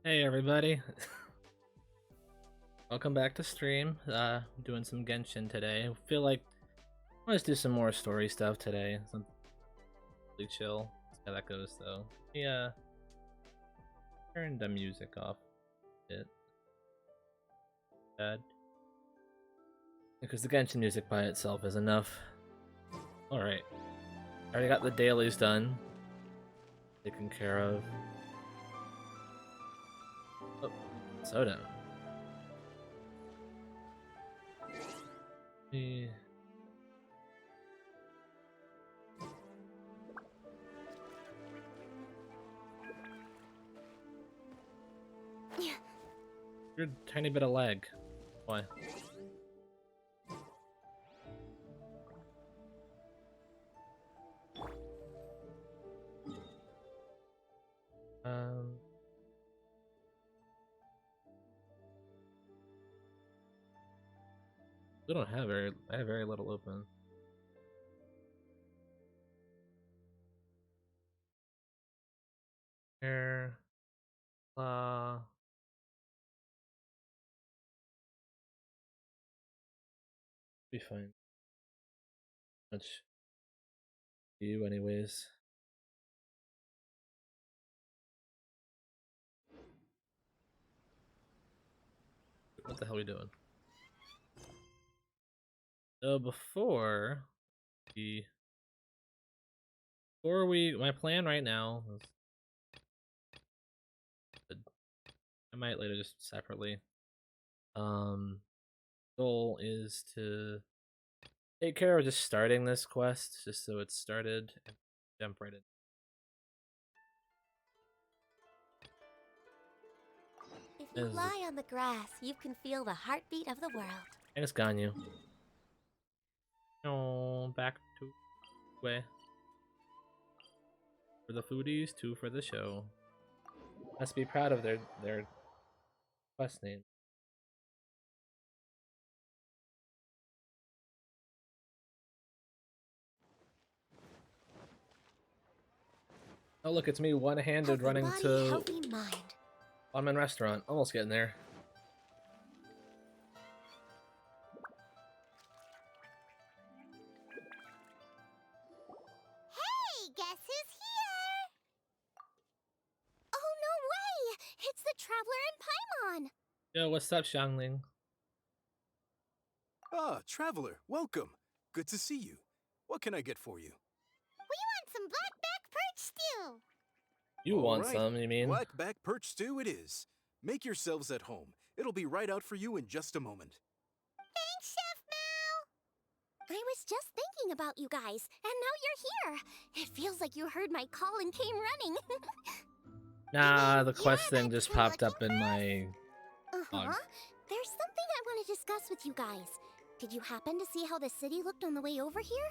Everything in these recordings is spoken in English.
Hey everybody, welcome back to stream. Doing some Genshin today. Feel like let's do some more story stuff today. Something really chill. Let's see how that goes though. Yeah, turn the music off a bit. Bad. Because the Genshin music by itself is enough. Alright. Already got the dailies done. Taken care of. Oh, soda. Yeah. You're a tiny bit of lag. Why? Um. We don't have very. I have very little open. Here. Be fine. Much you anyways. What the hell are we doing? So my plan right now is, I might later just separately. Goal is to take care of just starting this quest, just so it's started, and jump right in. If you lie on the grass, you can feel the heartbeat of the world. And it's gone you. No, back to way. For the foodies, two for the show. Must be proud of their quest name. Oh look, it's me one-handed running body, to healthy mind. Ramen restaurant. Almost getting there. Hey, guess who's here? Oh, no way! It's the Traveler and Paimon! Yo, what's up, Xiangling? Ah, Traveler, welcome. Good to see you. What can I get for you? We want some blackback perch stew! You All want right. some, you mean? Blackback perch stew it is. Make yourselves at home. It'll be right out for you in just a moment. Thanks, Chef Mal! I was just thinking about you guys, and now you're here! It feels like you heard my call and came running. Nah, the quest thing just popped up in my log. There's something I want to discuss with you guys. Did you happen to see how the city looked on the way over here?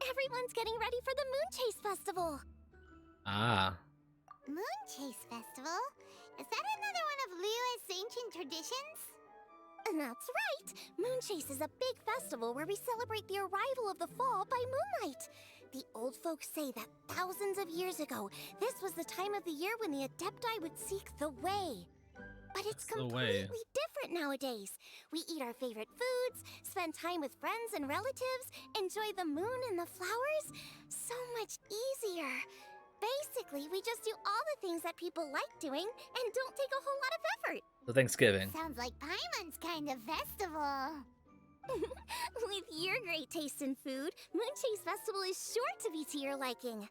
Everyone's getting ready for the Moon Chase Festival. Ah. Moon Chase Festival? Is that another one of Liyue's ancient traditions? That's right! Moon Chase is a big festival where we celebrate the arrival of the fall by moonlight. The old folks say that thousands of years ago, this was the time of the year when the Adepti would seek the way. But it's completely different nowadays. We eat our favorite foods, spend time with friends and relatives, enjoy the moon and the flowers. So much easier. Basically, we just do all the things that people like doing and don't take a whole lot of effort. So Thanksgiving. Sounds like Paimon's kind of festival. With your great taste in food, Moon Chase Festival is sure to be to your liking.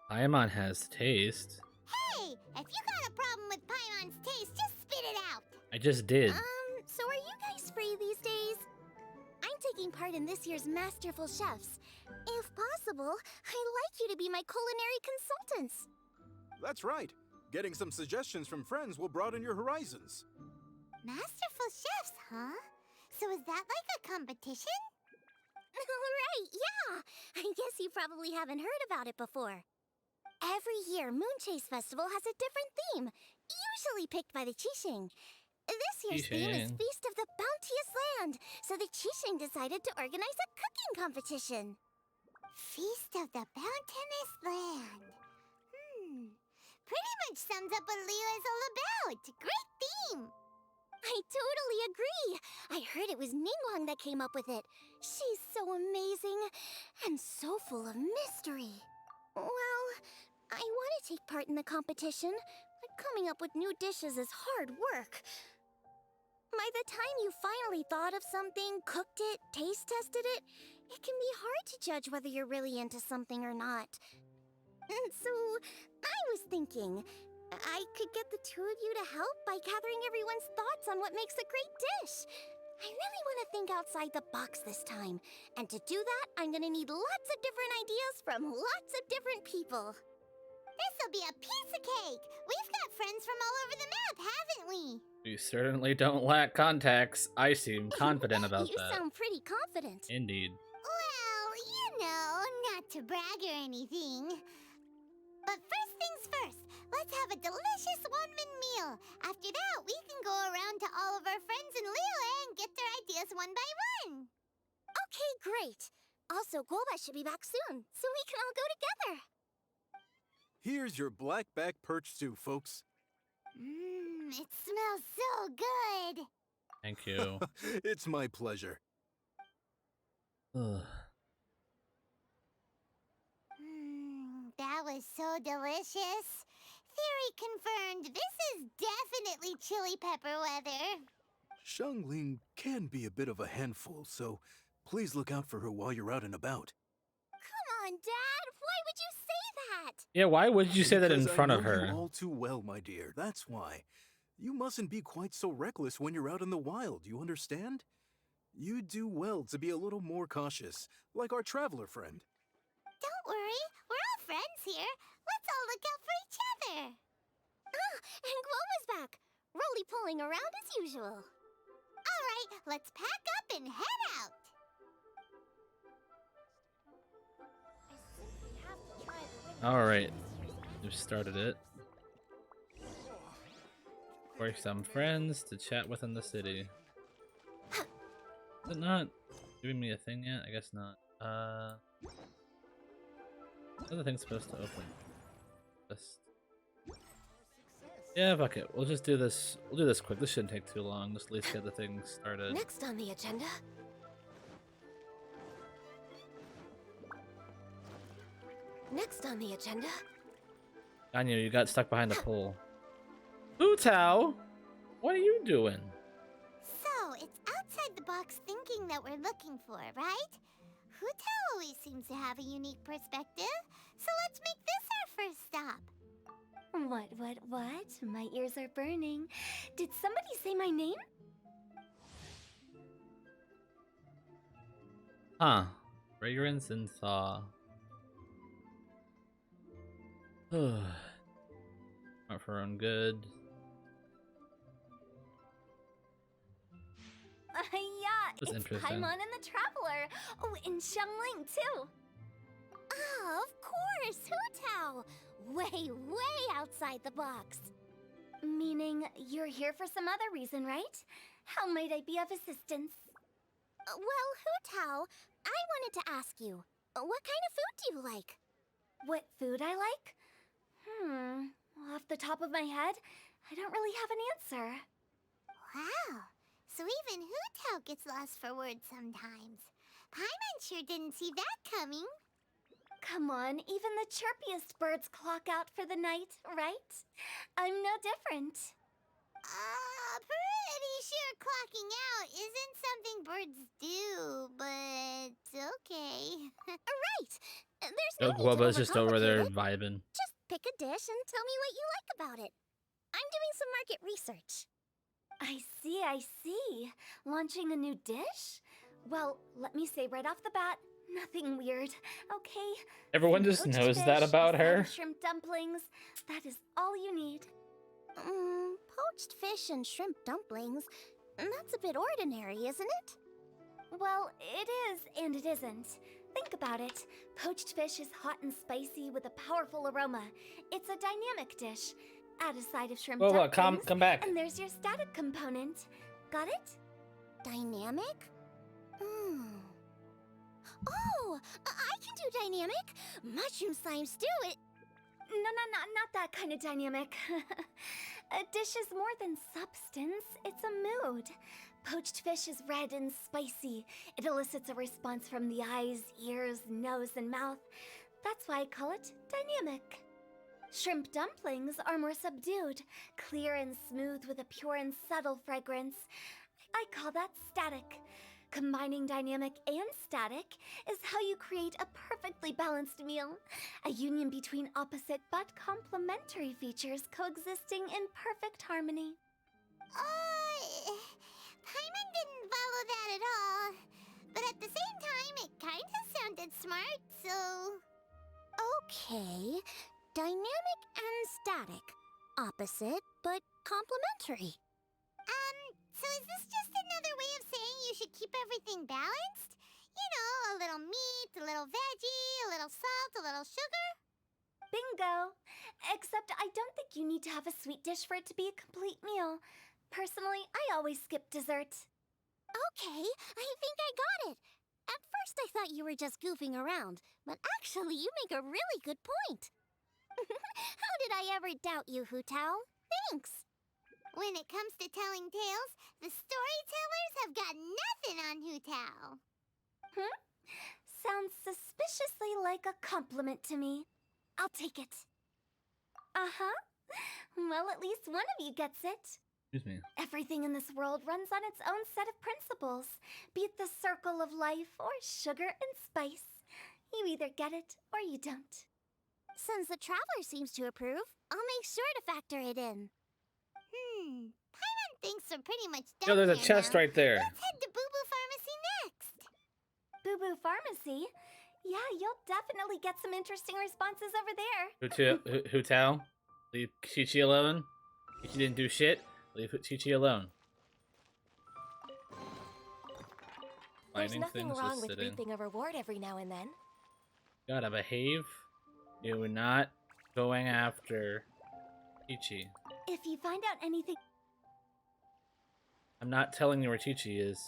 Paimon has taste. Hey, if you got a problem with Paimon's taste, just spit it out. I just did. So are you guys free these days? I'm taking part in this year's Masterful Chefs. If possible, I'd like you to be my culinary consultants. That's right. Getting some suggestions from friends will broaden your horizons. Masterful Chefs, huh? So is that like a competition? Right, yeah! I guess you probably haven't heard about it before. Every year, Moon Chase Festival has a different theme, usually picked by the Qixing. This year's theme is Feast of the Bounteous Land, so the Qixing decided to organize a cooking competition. Feast of the Bounteous Land. Pretty much sums up what Liyue is all about. Great theme. I totally agree. I heard it was Ningguang that came up with it. She's so amazing and so full of mystery. Well, I want to take part in the competition, but coming up with new dishes is hard work. By the time you finally thought of something, cooked it, taste tested it, it can be hard to judge whether you're really into something or not. And so, I was thinking, I could get the two of you to help by gathering everyone's thoughts on what makes a great dish. I really want to think outside the box this time. And to do that, I'm gonna need lots of different ideas from lots of different people. This'll be a piece of cake! We've got friends from all over the map, haven't we? We certainly don't lack contacts. I seem confident about you that. You sound pretty confident. Indeed. Well, you know, not to brag or anything. But first things first, let's have a delicious one-man meal. After that, we can go around to all of our friends in Liyue and get their ideas one by one. Okay, great. Also, Golba should be back soon, so we can all go together. Here's your black-back perch stew, folks. It smells so good. Thank you. It's my pleasure. That was so delicious. Theory confirmed. This is definitely chili pepper weather. Xiangling can be a bit of a handful, so please look out for her while you're out and about. Come on, Dad. Why would you say that? Yeah, why would you say that in Because front I of know her? you all too well, my dear. That's why. You mustn't be quite so reckless when you're out in the wild, you understand? You do well to be a little more cautious, like our traveler friend. Don't worry. We're all friends here. Let's all look out for each other. Ah, and Gloma's back. Roly-poling around as usual. All right, let's pack up and head out. All right, we've started it. For some friends to chat with in the city. Is it not giving me a thing yet? I guess not. What are the things supposed to open? Just... Yeah, fuck it. We'll just do this. We'll do this quick. This shouldn't take too long. Just at least get the thing started. Next on the agenda. Next on the agenda. Anya, you got stuck behind the pole. Hu Tao, what are you doing? So, it's outside the box thinking that we're looking for, right? Hu Tao always seems to have a unique perspective, so let's make this our first stop. What? My ears are burning. Did somebody say my name? Huh. Fragrance and thaw. Not for our own good. Yeah, That's it's interesting. Paimon and the Traveler. Oh, and Xiangling, too. Oh, of course, Hu Tao. Way outside the box. Meaning you're here for some other reason, right? How might I be of assistance? Well, Hu Tao, I wanted to ask you, what kind of food do you like? What food I like? Off the top of my head, I don't really have an answer. Wow, so even Hu Tao gets lost for words sometimes. Paimon sure didn't see that coming. Come on, even the chirpiest birds clock out for the night, right? I'm no different. Pretty sure clocking out isn't something birds do, but okay. Right! There's no need to Guaba's just over there overcomplicate it. vibing. Just pick a dish and tell me what you like about it. I'm doing some market research. I see. Launching a new dish? Well, let me say right off the bat, nothing weird, okay? Everyone Some just poached knows that fish, about a her. side of shrimp dumplings. That is all you need. Poached fish and shrimp dumplings? That's a bit ordinary, isn't it? Well, it is and it isn't. Think about it. Poached fish is hot and spicy with a powerful aroma. It's a dynamic dish. Add a side of shrimp Whoa, dumplings, come back. and there's your static component. Got it? Dynamic? Oh, I can do dynamic. Mushroom slime stew it. Not that kind of dynamic. A dish is more than substance, it's a mood. Poached fish is red and spicy. It elicits a response from the eyes, ears, nose, and mouth. That's why I call it dynamic. Shrimp dumplings are more subdued, clear and smooth with a pure and subtle fragrance. I call that static. Combining dynamic and static is how you create a perfectly balanced meal. A union between opposite but complementary features coexisting in perfect harmony. Paimon didn't follow that at all. But at the same time, it kinda sounded smart, so... Okay, dynamic and static. Opposite but complementary. So is this just another way of saying you should keep everything balanced? You know, a little meat, a little veggie, a little salt, a little sugar? Bingo! Except I don't think you need to have a sweet dish for it to be a complete meal. Personally, I always skip dessert. Okay, I think I got it. At first I thought you were just goofing around, but actually you make a really good point. How did I ever doubt you, Hu Tao? Thanks. When it comes to telling tales, the storytellers have got nothing on Hu Tao. Sounds suspiciously like a compliment to me. I'll take it. Uh-huh. Well, at least one of you gets it. Excuse me. Everything in this world runs on its own set of principles, be it the circle of life or sugar and spice. You either get it or you don't. Since the Traveler seems to approve, I'll make sure to factor it in. Paimon thinks we're pretty much done. Yo, there's a here chest now. right there. Let's head to Boo Boo Pharmacy next. Boo Boo Pharmacy? Yeah, you'll definitely get some interesting responses over there. Hu Tao, leave Chi-Chi alone. Chi-Chi didn't do shit. Leave Chi-Chi alone. There's Finding nothing things, wrong just with sitting. reaping a reward every now and then. Gotta behave. You're not going after Chi-Chi. If you find out anything... I'm not telling you where Chi-Chi is.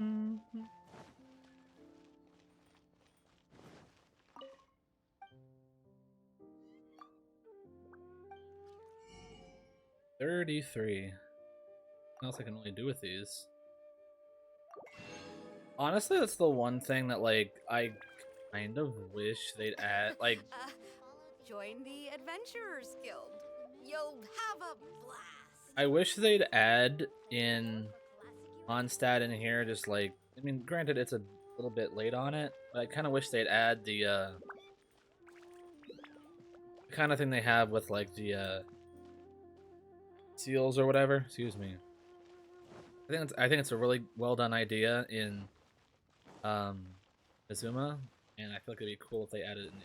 Mm-hmm. $33. What else I can really do with these? Honestly, that's the one thing that, like, I kind of wish they'd add. Like, Join the Adventurers Guild. You'll have a blast. I wish they'd add in Mondstadt in here. Just like, I mean, granted, it's a little bit late on it, but I kind of wish they'd add the kind of thing they have with like the seals or whatever. Excuse me. I think it's a really well done idea in Inazuma, and I feel like it'd be cool if they added it in.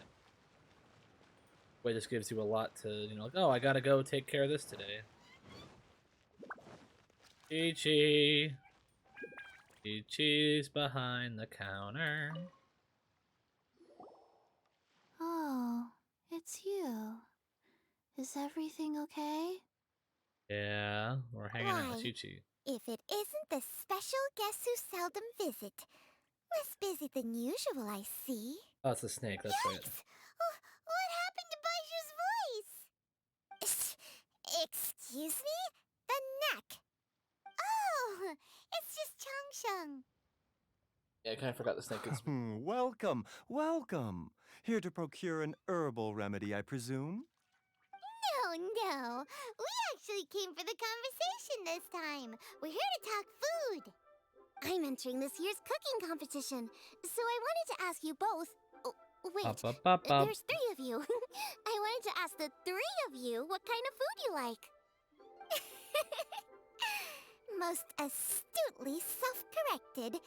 Way just gives you a lot to, you know, like, oh, I gotta go take care of this today. Chi-Chi. Chi-Chi's behind the counter. Oh, it's you. Is everything okay? Yeah, we're hanging out with Why? Chi-Chi. If it isn't the special guest who seldom visit. Less busy than usual, I see. Oh, it's a snake, that's right. Yikes! What happened to Baishu's voice? Excuse me? The neck. Oh, it's just Changsheng. Yeah, I kind of forgot the snake is... Welcome, welcome. Here to procure an herbal remedy, I presume? No. We actually came for the conversation this time. We're here to talk food. I'm entering this year's cooking competition, so I wanted to ask you both. Oh, wait, Up. there's 3 of you. I wanted to ask the 3 of you what kind of food you like. Most astutely self-corrected.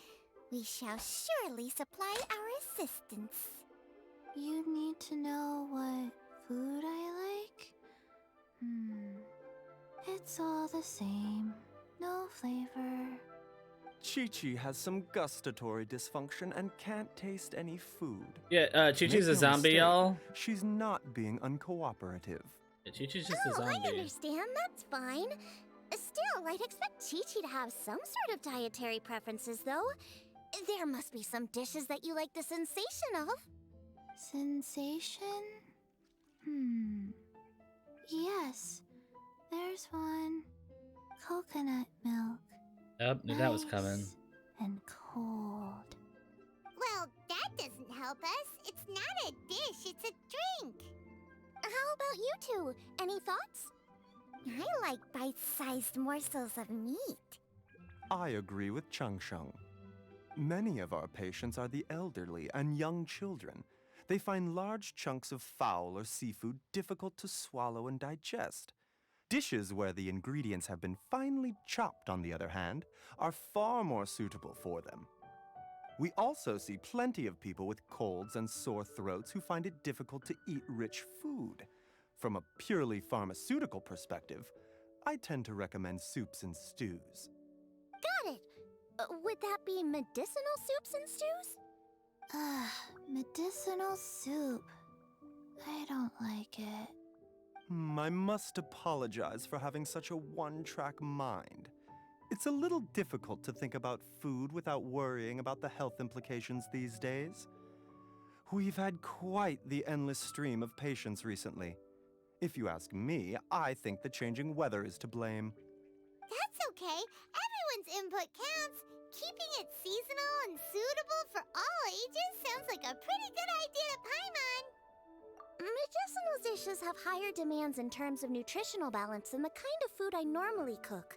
We shall surely supply our assistance. You need to know what food I like? It's all the same. No flavor. Chi-Chi has some gustatory dysfunction and can't taste any food. Yeah, Chi-Chi's Make a no zombie, mistake, y'all. She's not being uncooperative. Yeah, Chi-Chi's just a Oh, zombie. I understand. That's fine. Still, I'd expect Chi-Chi to have some sort of dietary preferences, though. There must be some dishes that you like the sensation of. Sensation? Yes, there's one. Coconut milk. Yep, knew that was coming. Nice and cold. Well, that doesn't help us. It's not a dish, it's a drink. How about you two? Any thoughts? I like bite-sized morsels of meat. I agree with Chung Sheng. Many of our patients are the elderly and young children. They find large chunks of fowl or seafood difficult to swallow and digest. Dishes where the ingredients have been finely chopped, on the other hand, are far more suitable for them. We also see plenty of people with colds and sore throats who find it difficult to eat rich food. From a purely pharmaceutical perspective, I tend to recommend soups and stews. Got it. Would that be medicinal soups and stews? Medicinal soup. I don't like it. I must apologize for having such a one-track mind. It's a little difficult to think about food without worrying about the health implications these days. We've had quite the endless stream of patients recently. If you ask me, I think the changing weather is to blame. That's okay. Everyone's input counts. Keeping it seasonal and suitable for all ages sounds like a pretty good idea to Paimon. Medicinal dishes have higher demands in terms of nutritional balance than the kind of food I normally cook.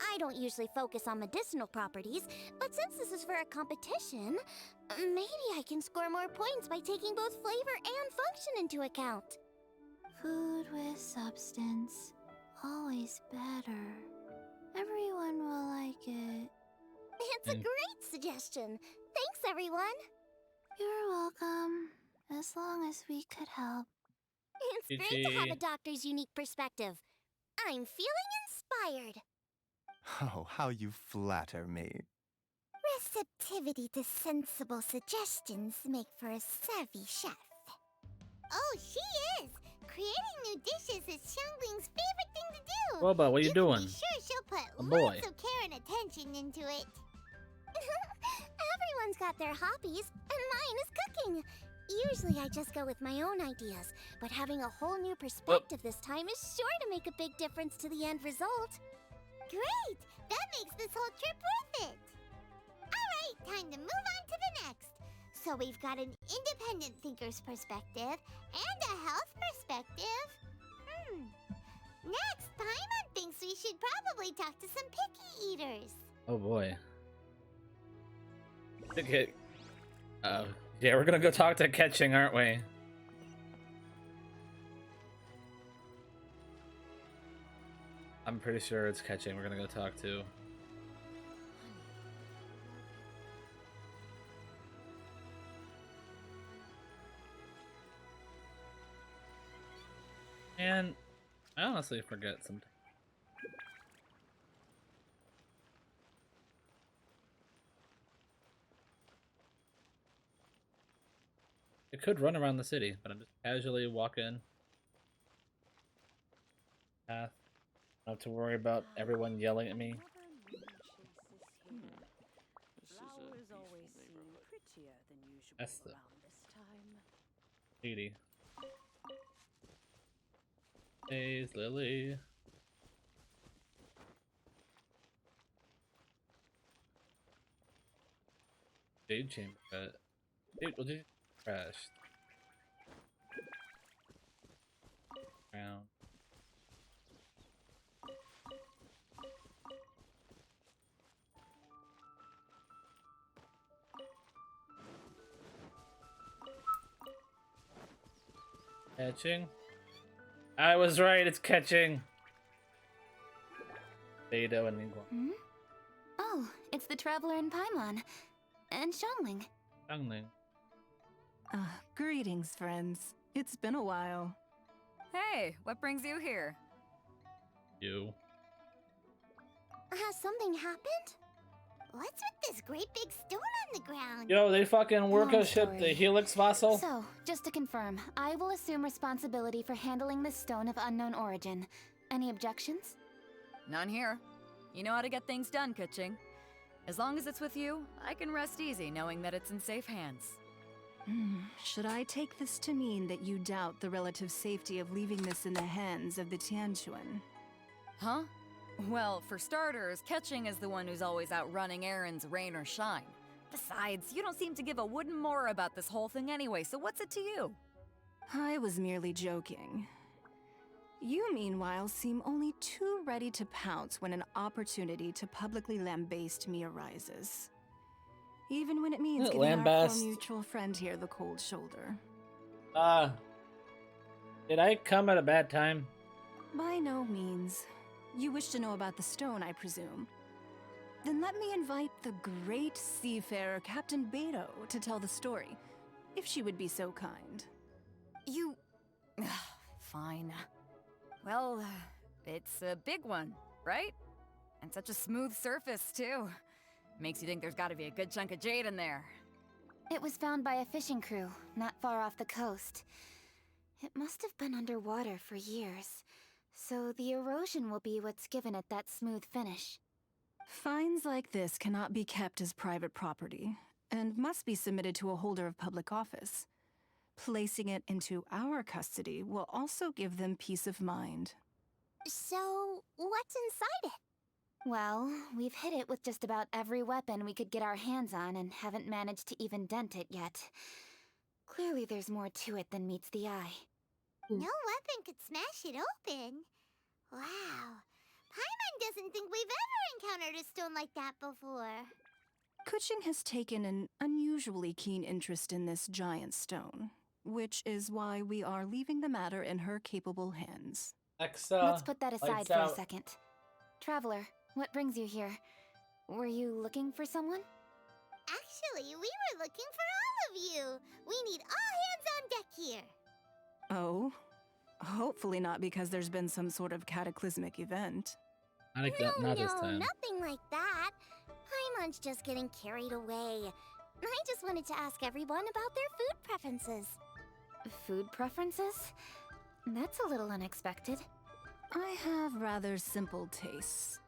I don't usually focus on medicinal properties, but since this is for a competition, maybe I can score more points by taking both flavor and function into account. Food with substance. Always better. Everyone will like it. It's a great suggestion. Thanks, everyone. You're welcome. As long as we could help. It's great to have a doctor's unique perspective. I'm feeling inspired. Oh, how you flatter me. Receptivity to sensible suggestions make for a savvy chef. Oh, she is! Creating new dishes is Xiangling's favorite thing to do. Boba, what are you doing? Be sure she'll put A boy. lots of care and attention into it. Everyone's got their hobbies, and mine is cooking. Usually I just go with my own ideas, but having a whole new perspective this time is sure to make a big difference to the end result. Great! That makes this whole trip worth it. Alright, time to move on to the next. So we've got an independent thinker's perspective and a health perspective. Next, Paimon thinks we should probably talk to some picky eaters. Oh boy. Okay. Yeah, we're gonna go talk to Ketching, aren't we? I'm pretty sure it's Ketching we're gonna go talk to. And I honestly forget sometimes. I could run around the city, but I'm just casually walking path. I don't have to worry about everyone yelling at me. Flowers always seem prettier than usual That's the around this time. lady. Hey, Lily. Jade chamber, but dude, well, just crashed. Round. Catching. I was right, it's catching. Beidou and Ningguang. Oh, it's the Traveler in Paimon. And Xiangling. Xiangling. Greetings, friends. It's been a while. Hey, what brings you here? You. Has something happened? What's with this great big stone on the ground? Yo, they fucking work Long a ship, story. the Helix Vassal? So, just to confirm, I will assume responsibility for handling this stone of unknown origin. Any objections? None here. You know how to get things done, Kuching. As long as it's with you, I can rest easy knowing that it's in safe hands. Should I take this to mean that you doubt the relative safety of leaving this in the hands of the Tianquan? Huh? Well, for starters, Ketching is the one who's always out running errands, rain or shine. Besides, you don't seem to give a wooden more about this whole thing anyway, so what's it to you? I was merely joking. You, meanwhile, seem only too ready to pounce when an opportunity to publicly lambaste me arises. Even when it means giving our poor mutual friend here the cold shoulder. Did I come at a bad time? By no means. You wish to know about the stone, I presume. Then let me invite the great seafarer Captain Beto to tell the story, if she would be so kind. You... Fine. Well, it's a big one, right? And such a smooth surface, too. Makes you think there's gotta be a good chunk of jade in there. It was found by a fishing crew, not far off the coast. It must have been underwater for years, so the erosion will be what's given it that smooth finish. Finds like this cannot be kept as private property, and must be submitted to a holder of public office. Placing it into our custody will also give them peace of mind. So, what's inside it? Well, we've hit it with just about every weapon we could get our hands on and haven't managed to even dent it yet. Clearly there's more to it than meets the eye. No weapon could smash it open. Wow. Paimon doesn't think we've ever encountered a stone like that before. Kuching has taken an unusually keen interest in this giant stone, which is why we are leaving the matter in her capable hands. Let's put that aside for a second. Traveler, what brings you here? Were you looking for someone? Actually, we were looking for all of you. We need all hands on deck here. Oh? Hopefully not because there's been some sort of cataclysmic event. Not this time. Nothing like that. Paimon's just getting carried away. I just wanted to ask everyone about their food preferences. Food preferences? That's a little unexpected. I have rather simple tastes.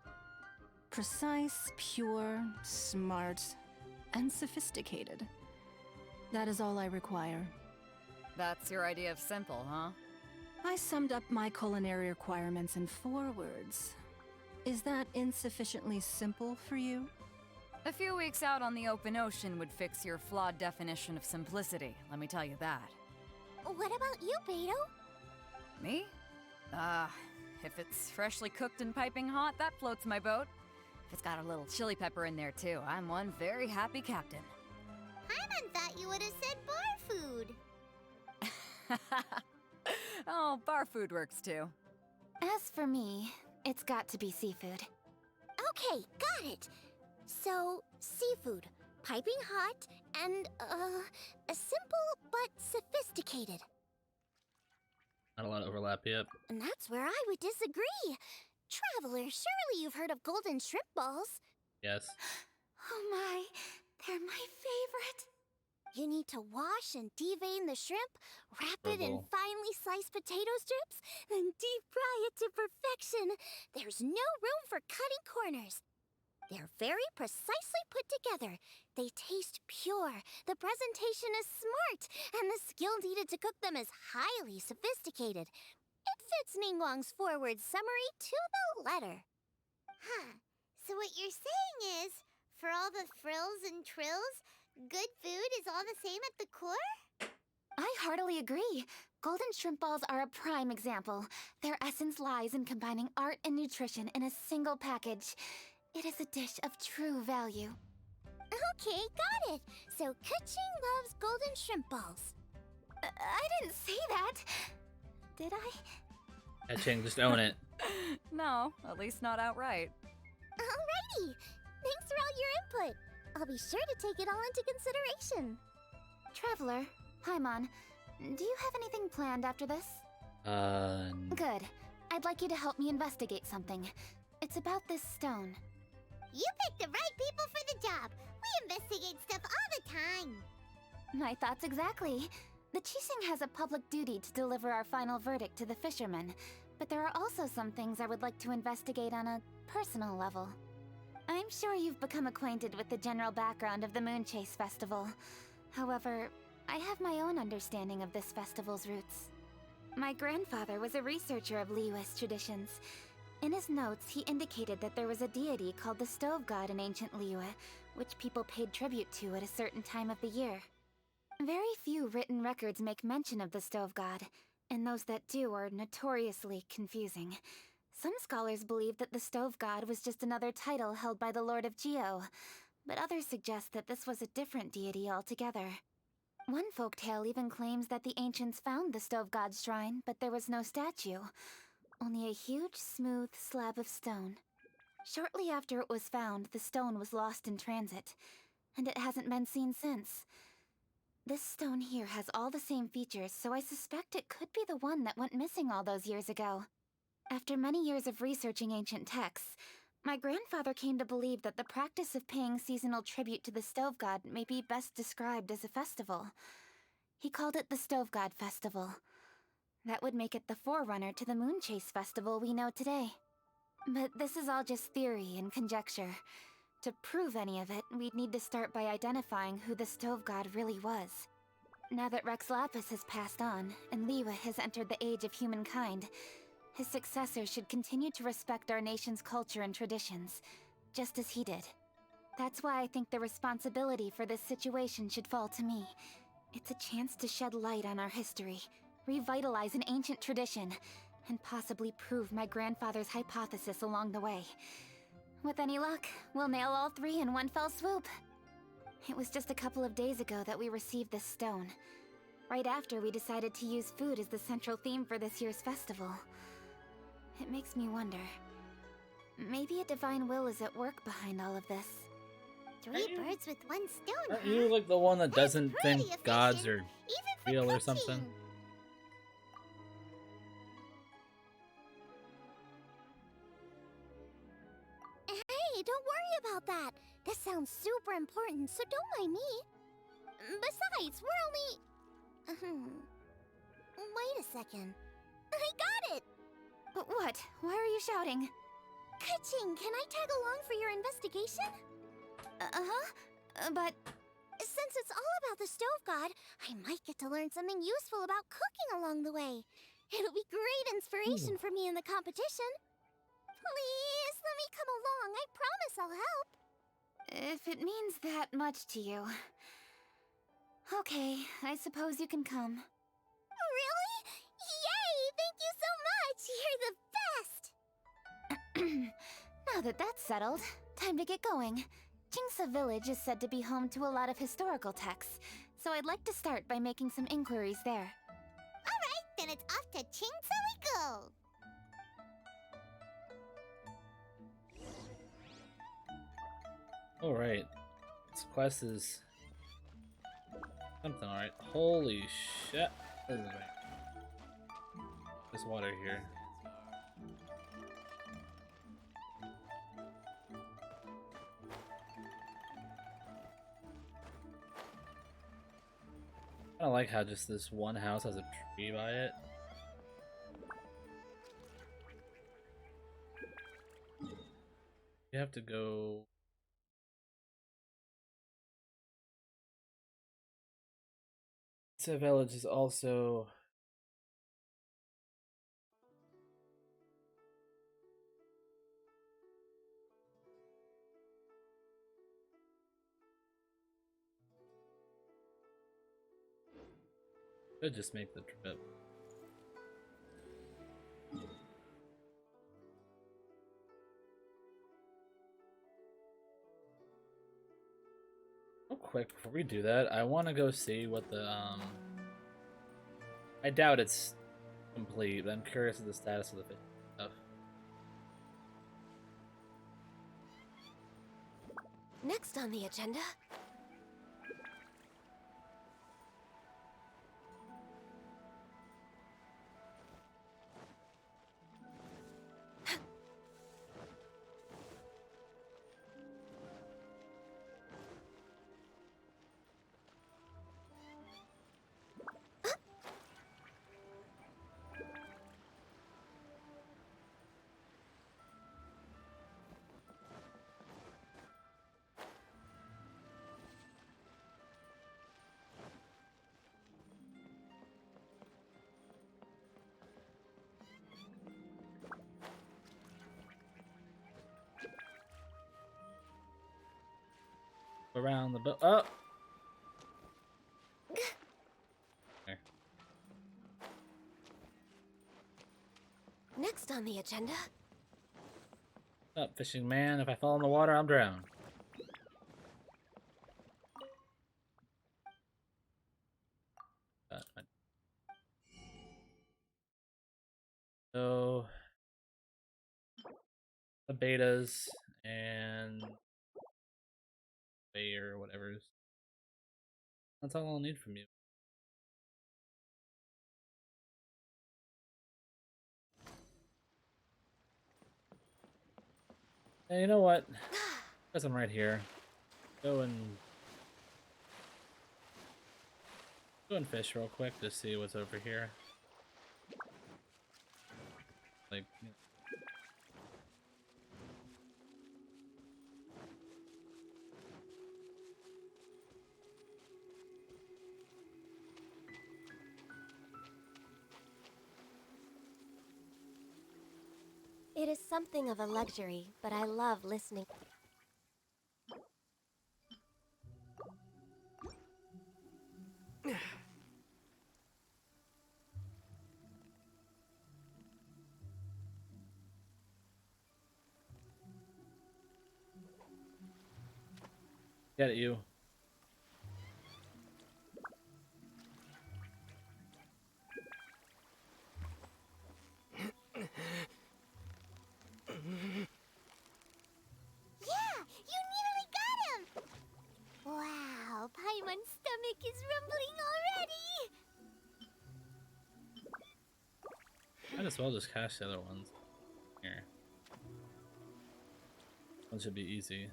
Precise, pure, smart, and sophisticated. That is all I require. That's your idea of simple, huh? I summed up my culinary requirements in 4 words. Is that insufficiently simple for you? A few weeks out on the open ocean would fix your flawed definition of simplicity, let me tell you that. What about you, Beto? Me? If it's freshly cooked and piping hot, that floats my boat. If it's got a little chili pepper in there too, I'm one very happy captain. Paimon thought you would have said bar food. Oh, bar food works too. As for me, it's got to be seafood. Okay, got it. So, seafood, piping hot, and, simple but sophisticated. Not a lot of overlap yet. And that's where I would disagree. Traveler, surely you've heard of golden shrimp balls. Yes. Oh my, they're my favorite. You need to wash and devein the shrimp, wrap it in finely sliced potato strips, then deep fry it to perfection. There's no room for cutting corners. They're very precisely put together. They taste pure, the presentation is smart, and the skill needed to cook them is highly sophisticated. It fits Ningguang's forward summary to the letter. Huh. So what you're saying is, for all the frills and trills, good food is all the same at the core? I heartily agree. Golden shrimp balls are a prime example. Their essence lies in combining art and nutrition in a single package. It is a dish of true value. Okay, got it. So Kuching loves golden shrimp balls. I didn't say that. Did I? Ching, just own it. No, at least not outright. Alrighty. Thanks for all your input. I'll be sure to take it all into consideration. Traveler, Paimon, do you have anything planned after this? Good. I'd like you to help me investigate something. It's about this stone. You picked the right people for the job. We investigate stuff all the time. My thoughts exactly. The Qixing has a public duty to deliver our final verdict to the fishermen, but there are also some things I would like to investigate on a personal level. I'm sure you've become acquainted with the general background of the Moonchase Festival. However, I have my own understanding of this festival's roots. My grandfather was a researcher of Liyue's traditions. In his notes, he indicated that there was a deity called the Stove God in ancient Liyue, which people paid tribute to at a certain time of the year. Very few written records make mention of the Stove God, and those that do are notoriously confusing. Some scholars believe that the Stove God was just another title held by the Lord of Geo, but others suggest that this was a different deity altogether. One folktale even claims that the ancients found the Stove God's shrine, but there was no statue, only a huge, smooth slab of stone. Shortly after it was found, the stone was lost in transit, and it hasn't been seen since. This stone here has all the same features, so I suspect it could be the one that went missing all those years ago. After many years of researching ancient texts, my grandfather came to believe that the practice of paying seasonal tribute to the Stove God may be best described as a festival. He called it the Stove God Festival. That would make it the forerunner to the Moonchase Festival we know today. But this is all just theory and conjecture. To prove any of it, we'd need to start by identifying who the Stove God really was. Now that Rex Lapis has passed on, and Liyue has entered the age of humankind, his successors should continue to respect our nation's culture and traditions, just as he did. That's why I think the responsibility for this situation should fall to me. It's a chance to shed light on our history, revitalize an ancient tradition, and possibly prove my grandfather's hypothesis along the way. With any luck, we'll nail all three in one fell swoop. It was just a couple of days ago that we received this stone, right after we decided to use food as the central theme for this year's festival. It makes me wonder. Maybe a divine will is at work behind all of this. Three birds with one stone, Aren't you like the one that That's doesn't pretty think gods are efficient, even for real or cooking. something? Hey, don't worry about that. This sounds super important, so don't mind me. Besides, we're only... Wait a second. I got it! What? Why are you shouting? Ka-ching, can I tag along for your investigation? But... Since it's all about the Stove God, I might get to learn something useful about cooking along the way. It'll be great inspiration for me in the competition. Please, let me come along. I promise I'll help. if it means that much to you... Okay, I suppose you can come. Really? Yay! Thank you so much! You're the best! Now that that's settled, time to get going. Jingsa Village is said to be home to a lot of historical texts, so I'd like to start by making some inquiries there. Alright, then it's off to Chingsa we go! Alright. This quest is something, alright. Holy shit. This is right. There's water here. I don't like how just this one house has a tree by it. You have to go... This village is also... Could just make the trip. Real quick, before we do that, I want to go see what the, I doubt it's complete, but I'm curious of the status of the stuff. Next on the agenda... Around the boat. Oh! There. Next on the agenda. What's up, fishing man? If I fall in the water, I'm drowned. So the betas and bay or whatever's. That's all I'll need from you. Hey, you know what? Because I'm right here. Go and fish real quick to see what's over here. Like, It is something of a luxury, but I love listening. get at you. Yeah, you nearly got him! Wow, Paimon's stomach is rumbling already! Might as well just cash the other ones. Here. One should be easy.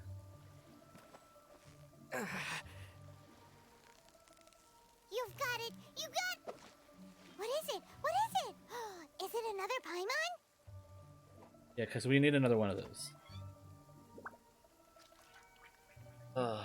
You've got it! You got... What is it? What is it? Is it another Paimon? Yeah, because we need another one of those. Ugh.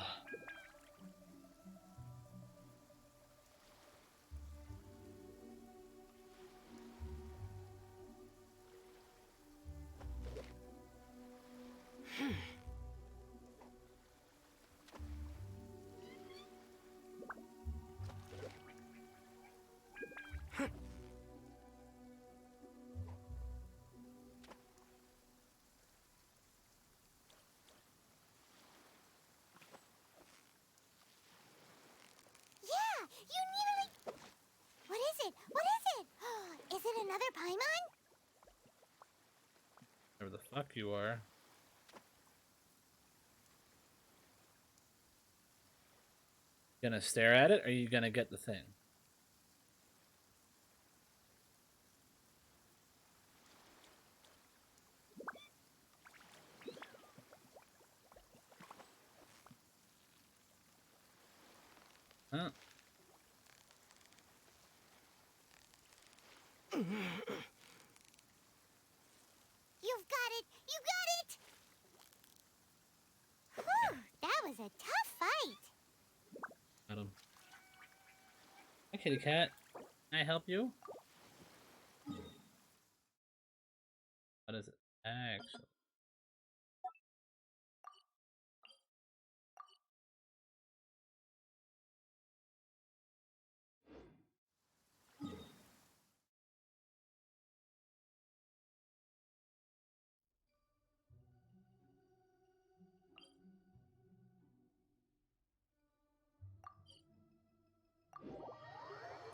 Yeah, you nearly... What is it? What is it? Is it another Paimon? Whatever the fuck you are. Gonna stare at it, or are you gonna get the thing? Huh? You've got it! You got it! Whew, that was a tough fight. Got him. Hi, kitty cat. Can I help you? What is it? Actually.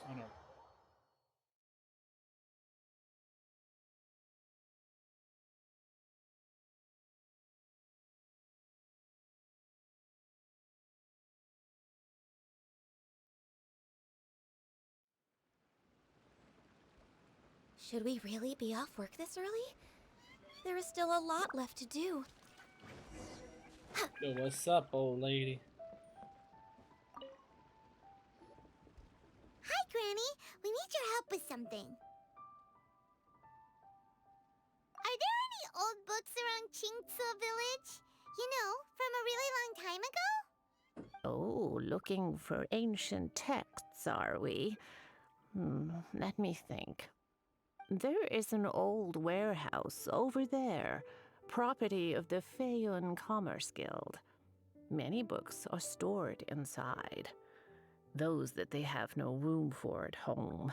Oh no. Should we really be off work this early? There is still a lot left to do. Yo, what's up, old lady? Hi, Granny. We need your help with something. Are there any old books around Qingce Village? You know, from a really long time ago? Oh, looking for ancient texts, are we? Let me think. There is an old warehouse over there, property of the Feiyun Commerce Guild. Many books are stored inside, those that they have no room for at home.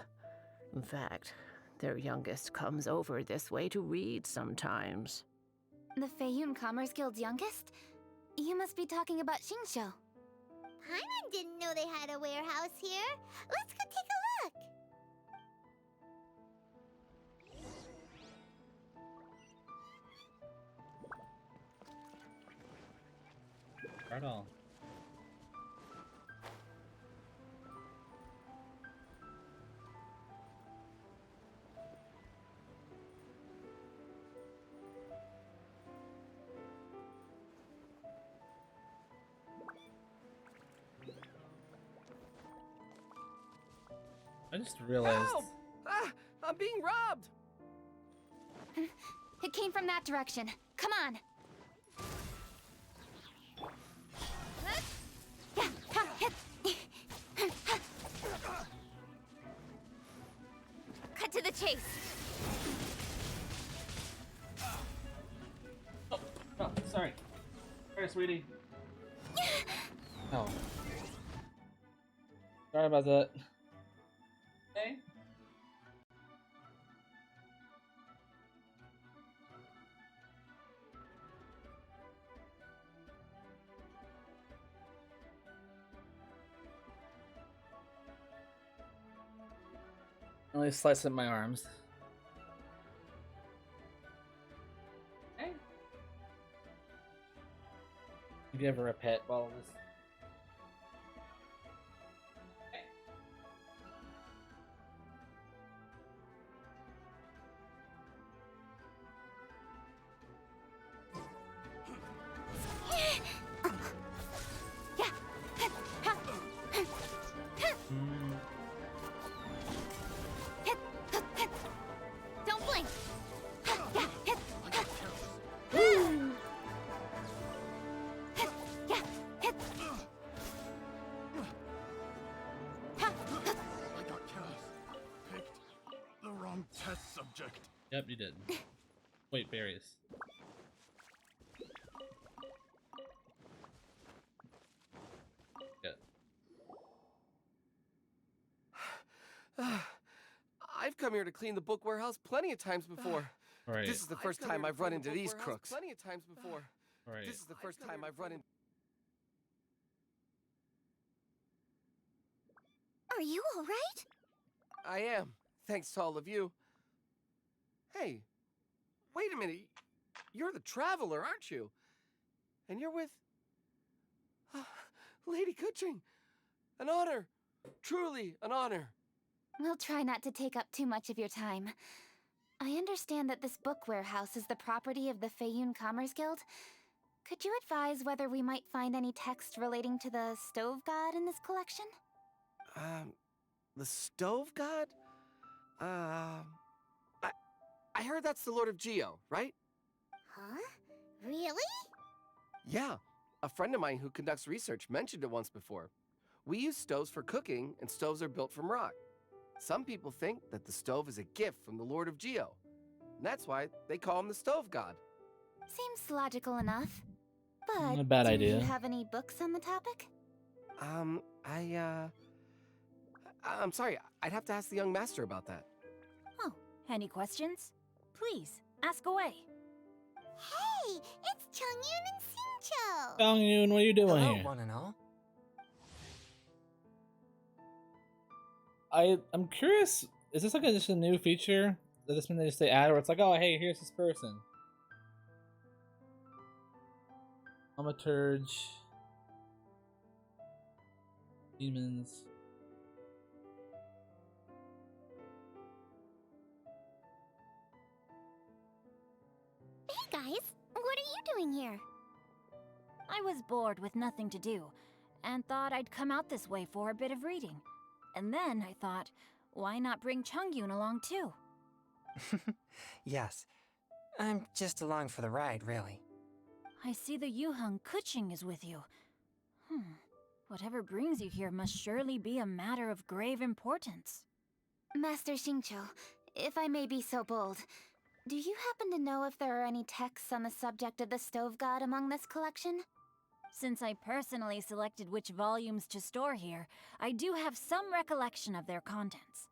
In fact, their youngest comes over this way to read sometimes. The Feiyun Commerce Guild's youngest? You must be talking about Xingqiu. Paimon didn't know they had a warehouse here. Let's go take a look. Right on. I just realized. Help! Ah, I'm being robbed! It came from that direction. Come on. Cut to the chase. Oh, sorry. Sorry, sweetie. Oh. Sorry about that. Hey. Only slice up my arms. Hey. Have you ever a pet while all this? Don't blink. I got careless. Picked the wrong test subject. Yep, you did. Wait, berries. Yeah. I've come here to clean the book warehouse plenty of times before. Right. This is the first time I've run into these crooks. Plenty of times before. Right. This is the first time I've run into. Are you all right? I am, thanks to all of you. Hey, wait a minute. You're the traveler, aren't you? And you're with Lady Kuching. An honor. Truly an honor. We'll try not to take up too much of your time. I understand that this book warehouse is the property of the Feiyun Commerce Guild. Could you advise whether we might find any text relating to the stove god in this collection? The stove god? I heard that's the Lord of Geo, right? Huh? Really? Yeah, a friend of mine who conducts research mentioned it once before. We use stoves for cooking, and stoves are built from rock. Some people think that the stove is a gift from the Lord of Geo. And that's why they call him the stove god. Seems logical enough. But Not a bad idea. Do you have any books on the topic? I'm sorry, I'd have to ask the young master about that. Oh, any questions? Please, ask away. Hey, it's Chongyun and Xingqiu. Dongyun, what are you doing Hello, here? one and all. I'm curious, is this like just a new feature that this one they just they add where it's like, oh hey, here's this person. Thaumaturge. Demons. Hey guys, what are you doing here? I was bored with nothing to do, and thought I'd come out this way for a bit of reading. And then I thought, why not bring Chongyun along too? Yes. I'm just along for the ride, really. I see the Yuheng Kuching is with you. Whatever brings you here must surely be a matter of grave importance. Master Xingqiu, if I may be so bold, do you happen to know if there are any texts on the subject of the stove god among this collection? Since I personally selected which volumes to store here, I do have some recollection of their contents.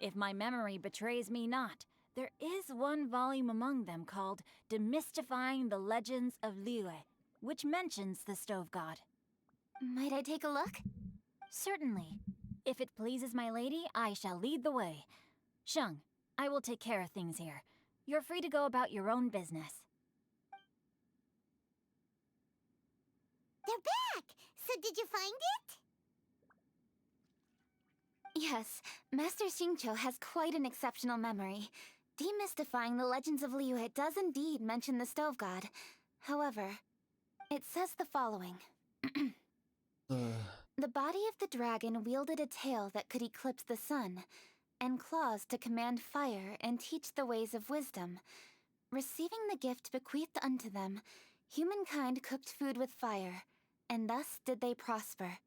If my memory betrays me not, there is one volume among them called Demystifying the Legends of Liyue, which mentions the Stove God. Might I take a look? Certainly. If it pleases my lady, I shall lead the way. Shung, I will take care of things here. You're free to go about your own business. They're back! So did you find it? Yes, Master Xingqiu has quite an exceptional memory. Demystifying the legends of Liyue does indeed mention the Stove God. However, it says the following. The body of the dragon wielded a tail that could eclipse the sun, and claws to command fire and teach the ways of wisdom. Receiving the gift bequeathed unto them, humankind cooked food with fire, and thus did they prosper.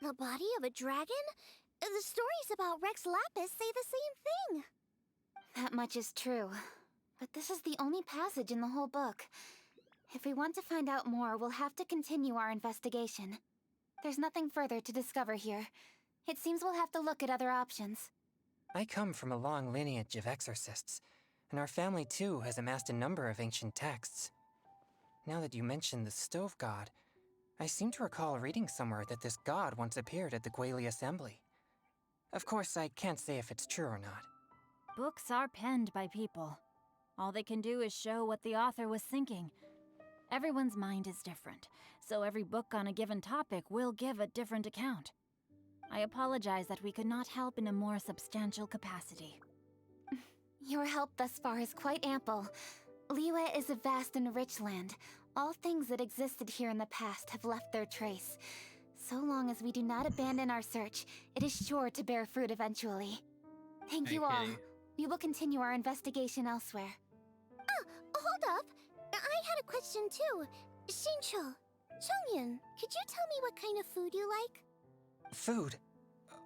The body of a dragon? The stories about Rex Lapis say the same thing. That much is true, but this is the only passage in the whole book. If we want to find out more, we'll have to continue our investigation. There's nothing further to discover here. It seems we'll have to look at other options. I come from a long lineage of exorcists, and our family too has amassed a number of ancient texts. Now that you mention the Stove God, I seem to recall reading somewhere that this god once appeared at the Guili Assembly. Of course, I can't say if it's true or not. Books are penned by people. All they can do is show what the author was thinking. Everyone's mind is different, so every book on a given topic will give a different account. I apologize that we could not help in a more substantial capacity. Your help thus far is quite ample. Liyue is a vast and rich land. All things that existed here in the past have left their trace. So long as we do not abandon our search, it is sure to bear fruit eventually. Thank you all. We will continue our investigation elsewhere. Oh, hold up. I had a question too. Xingqiu, Chongyan, could you tell me what kind of food you like? Food?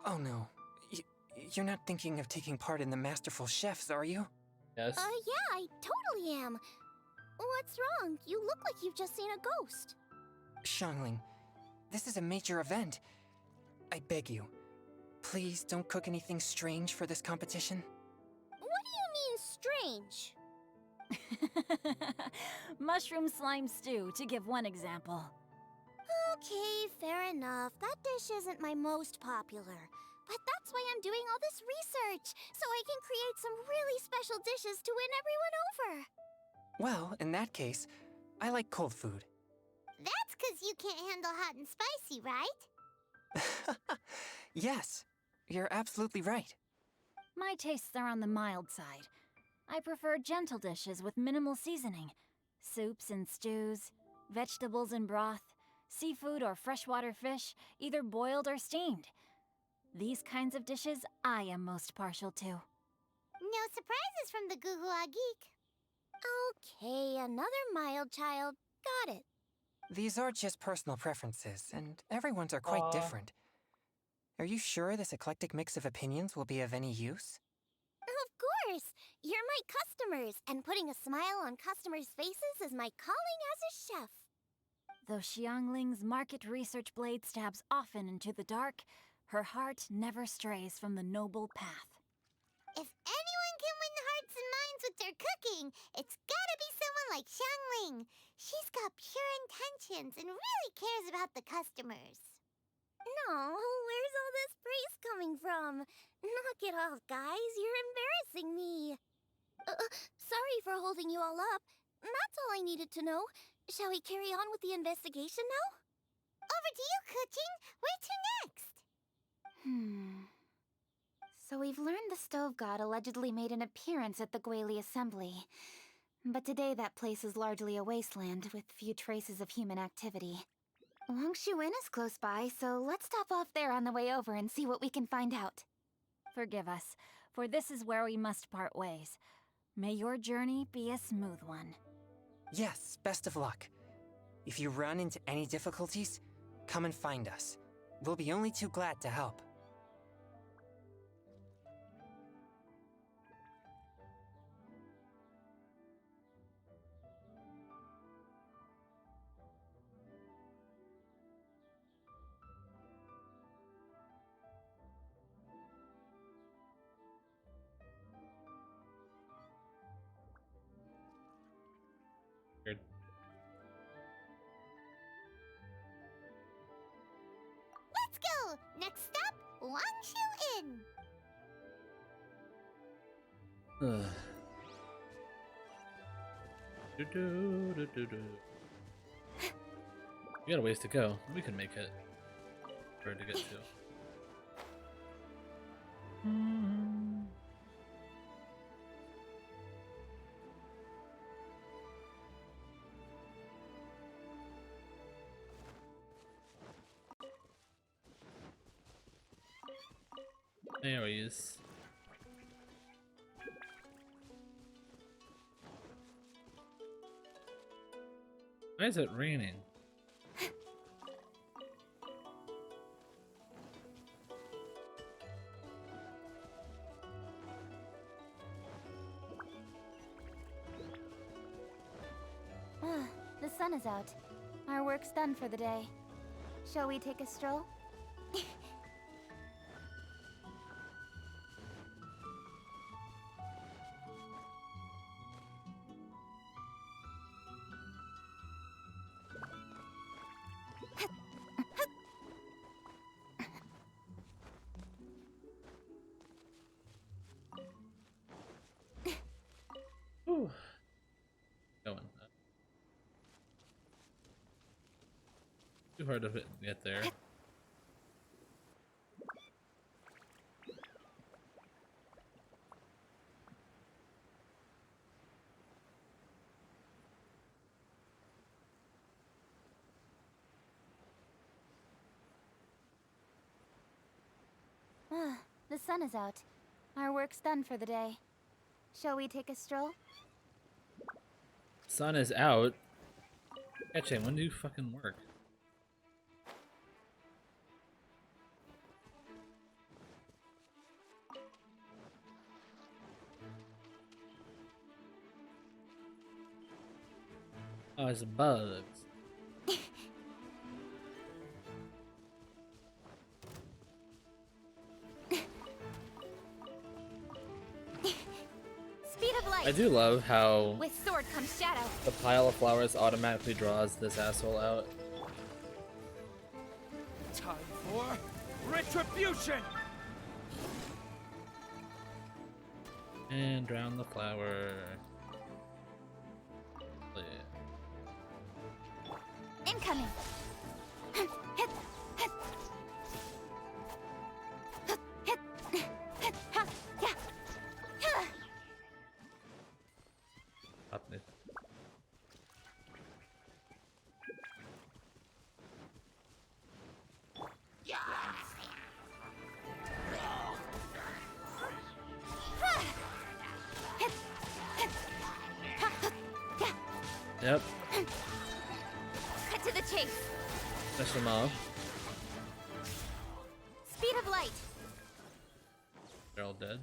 Oh no. You're not thinking of taking part in the Masterful Chefs, are you? Yes. Yeah, I totally am. What's wrong? You look like you've just seen a ghost. Xiangling, this is a major event. I beg you, please don't cook anything strange for this competition. What do you mean, strange? Mushroom slime stew, to give one example. Okay, fair enough. That dish isn't my most popular. But that's why I'm doing all this research, so I can create some really special dishes to win everyone over. Well, in that case, I like cold food. That's 'cause you can't handle hot and spicy, right? Yes, you're absolutely right. My tastes are on the mild side. I prefer gentle dishes with minimal seasoning. Soups and stews, vegetables and broth, seafood or freshwater fish, either boiled or steamed. These kinds of dishes I am most partial to. No surprises from the Guhua Geek. Okay, another mild child. Got it. These are just personal preferences, and everyone's are quite different. Are you sure this eclectic mix of opinions will be of any use? Of course! You're my customers, and putting a smile on customers' faces is my calling as a chef. Though Xiangling's market research blade stabs often into the dark, her heart never strays from the noble path. If anyone can win hearts and minds with their cooking, it's gotta be someone like Xiangling. She's got pure intentions and really cares about the customers. No, where's all this praise coming from? Knock it off, guys. You're embarrassing me. Sorry for holding you all up. That's all I needed to know. Shall we carry on with the investigation now? Over to you, Kuching. Where to next? So we've learned the Stove God allegedly made an appearance at the Guili Assembly. But today that place is largely a wasteland with few traces of human activity. Wangshuin is close by, so let's stop off there on the way over and see what we can find out. Forgive us, for this is where we must part ways. May your journey be a smooth one. Yes, best of luck. If you run into any difficulties, come and find us. We'll be only too glad to help. Next stop, Wangshu Inn. We got a ways to go. We can make it. Where to get to? There he is. Why is it raining? The sun is out. Our work's done for the day. Shall we take a stroll? Whew. Going. Too hard to get there. The sun is out. Our work's done for the day. Shall we take a stroll? Sun is out. Catching, when do you fucking work? Oh, it's bugs. Speed of light. I do love how With sword comes shadow. the pile of flowers automatically draws this asshole out. Time for retribution! And drown the flower. Incoming. Up it. Yep. Cut to the chase. Finish them off. Speed of light. They're all dead.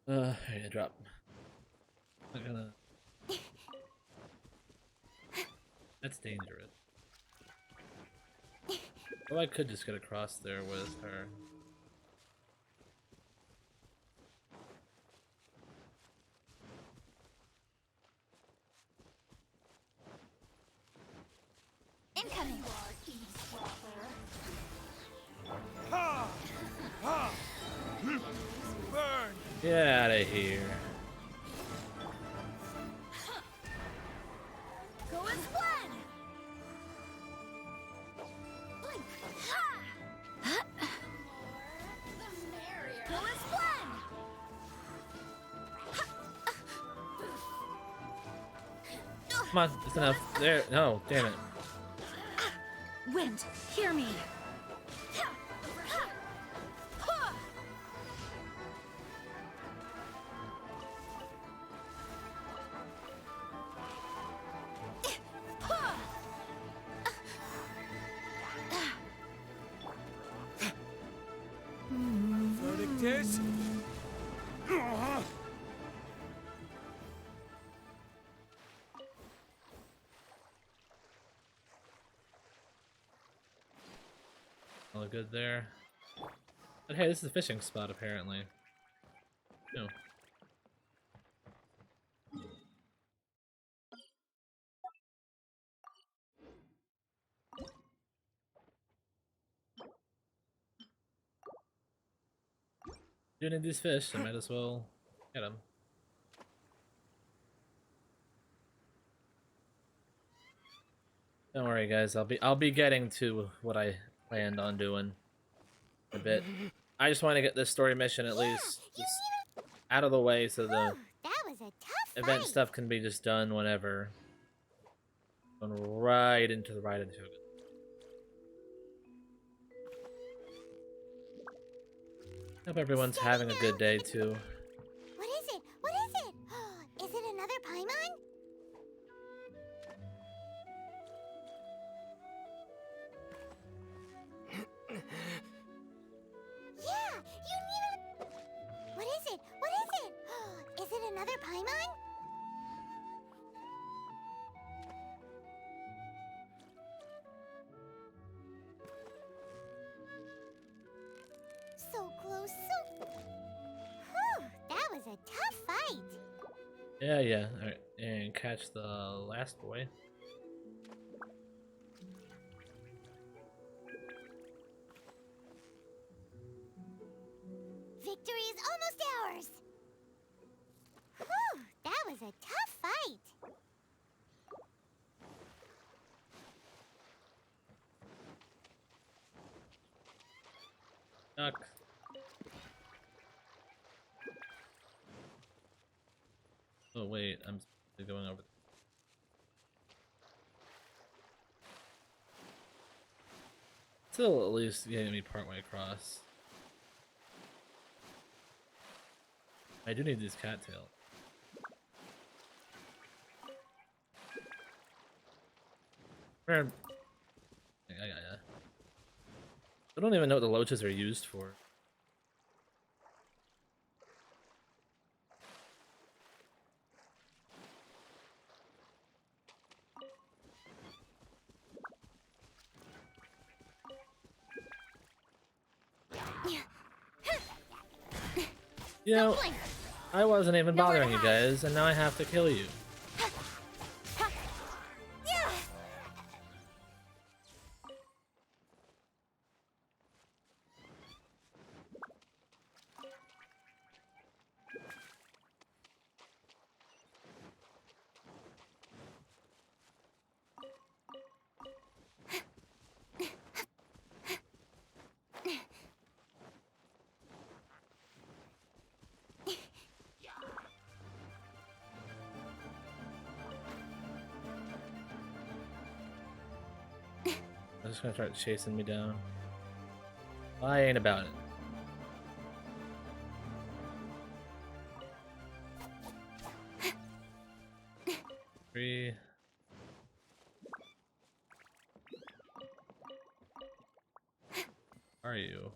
Yeah, drop. I'm gonna. That's dangerous. Oh, I could just get across there with her. Incoming. Ha! Ha! Burn! Get out of here. Go and blend. Go and blend. Come on, it's enough. There. No, damn it. Wind, hear me. Verdict is... All good there. But hey, this is a fishing spot apparently. No. Do need these fish, I might as well get them. Don't worry, guys. I'll be getting to what I planned on doing in a bit. I just want to get this story mission at least just out of the way, so the That was a tough event fight. stuff can be just done whenever. Going right into the Raiden Shogun. Hope everyone's having a good day too. What is it? What is it? Is it another Paimon? Yeah, you need a... What is it? What is it? Is it another Paimon? So close, so... Whew, that was a tough fight. Yeah. Alright, and catch the last boy. Victory is almost ours. Whew, that was a tough fight. Duck. Oh wait, I'm going over. Still at least getting me partway across. I do need these cattails. Where? Yeah. I don't even know what the loaches are used for. You know, I wasn't even bothering you guys, and now I have to kill you. I'm just gonna start chasing me down. I ain't about it. Three. Are you?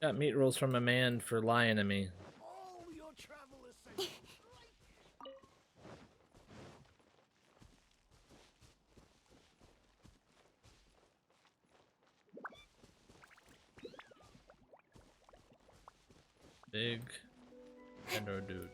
Got meat rolls from a man for lying to me. All your travel is safe. Big Endo dude.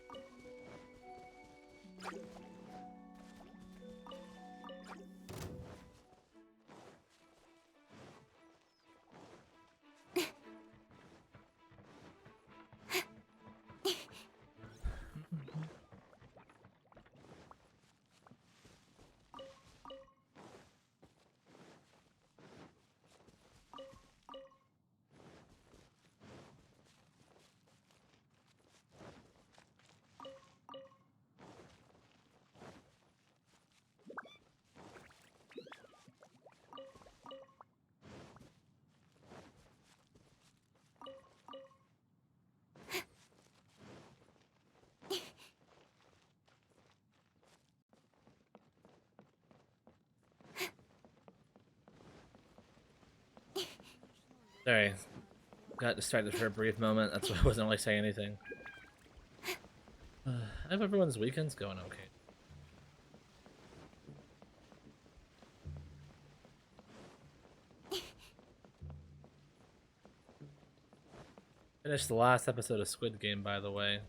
Sorry, got distracted for a brief moment. That's why I wasn't really saying anything. I hope everyone's weekend's going okay. Finished the last episode of Squid Game, by the way.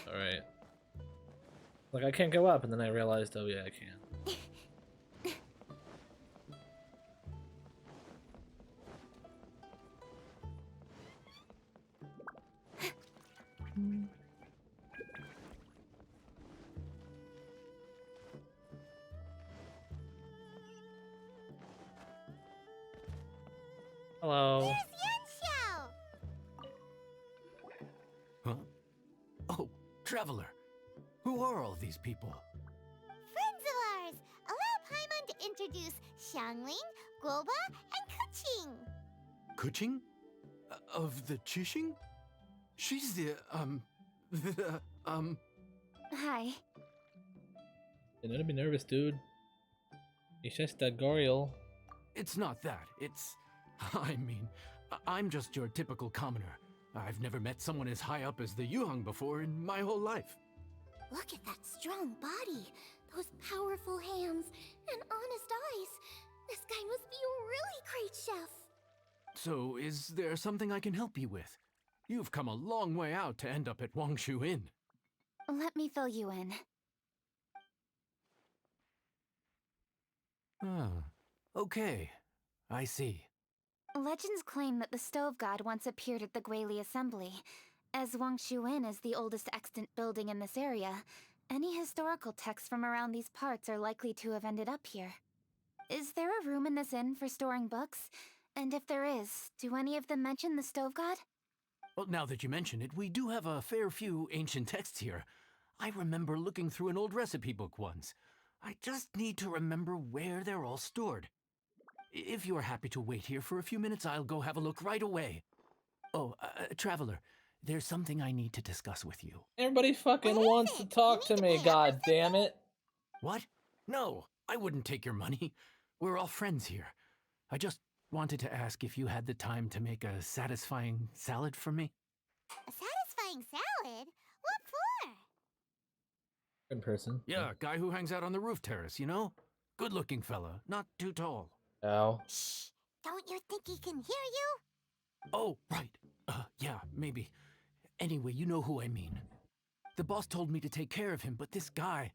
Alright. Like, I can't go up, and then I realized, oh yeah, I can. Hello. Huh? Oh, Traveler. Who are all these people? Friends of ours! Allow Paimon to introduce Xiangling, Guoba, and Kuching! Kuching? Of the Chishing? She's the, Hi. Don't be nervous, dude. It's just a Goriel. It's not that. It's... I mean, I'm just your typical commoner. I've never met someone as high up as the Yuhang before in my whole life. Look at that strong body, those powerful hands, and honest eyes. This guy must be a really great chef. So, is there something I can help you with? You've come a long way out to end up at Wangshu Inn. Let me fill you in. Ah, okay. I see. Legends claim that the Stove God once appeared at the Guili Assembly. As Wangshu Inn is the oldest extant building in this area, any historical texts from around these parts are likely to have ended up here. Is there a room in this inn for storing books? And if there is, do any of them mention the Stove God? Well, now that you mention it, we do have a fair few ancient texts here. I remember looking through an old recipe book once. I just need to remember where they're all stored. If you're happy to wait here for a few minutes, I'll go have a look right away. Oh, Traveler, there's something I need to discuss with you. Everybody fucking wants to talk to me, god damn it. What? No, I wouldn't take your money. We're all friends here. I just wanted to ask if you had the time to make a satisfying salad for me. A satisfying salad? What for? In person. Yeah, guy who hangs out on the roof terrace, you know? Good-looking fella, not too tall. Oh. Shh! Don't you think he can hear you? Oh, right. Yeah, maybe. Anyway, you know who I mean. The boss told me to take care of him, but this guy,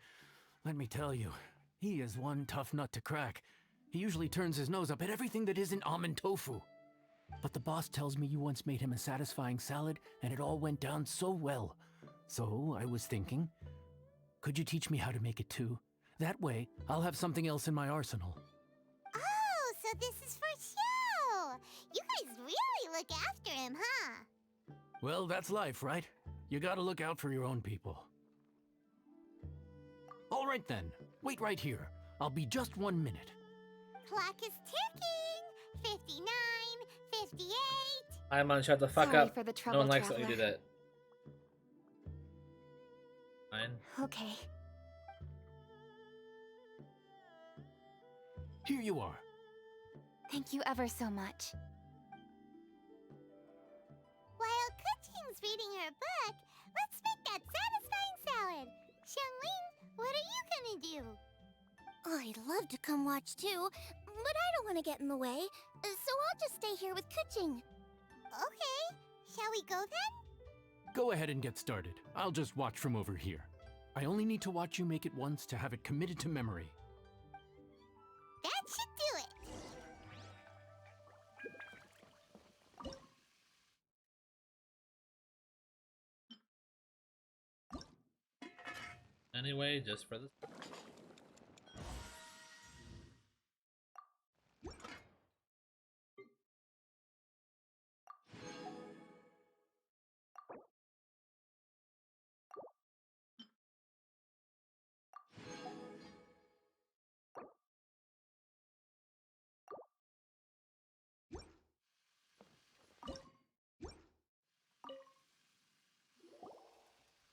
let me tell you, he is one tough nut to crack. He usually turns his nose up at everything that isn't almond tofu. But the boss tells me you once made him a satisfying salad, and it all went down so well. So I was thinking, could you teach me how to make it too? That way, I'll have something else in my arsenal. Oh, so this is for show! You guys really look after him, huh? Well, that's life, right? You gotta look out for your own people. All right then, wait right here. I'll be just 1 minute. Clock is ticking! 59, 58... I'm on, shut the fuck Sorry up. for the No trouble, one likes when you do Traveler. that. Fine. Okay. Here you are. Thank you ever so much. While Kuching's reading her book, let's make that satisfying salad! Xiangling, what are you gonna do? I'd love to come watch too, but I don't want to get in the way, so I'll just stay here with Kuching. Okay, shall we go then? Go ahead and get started. I'll just watch from over here. I only need to watch you make it once to have it committed to memory. That should do it! Anyway, just for this.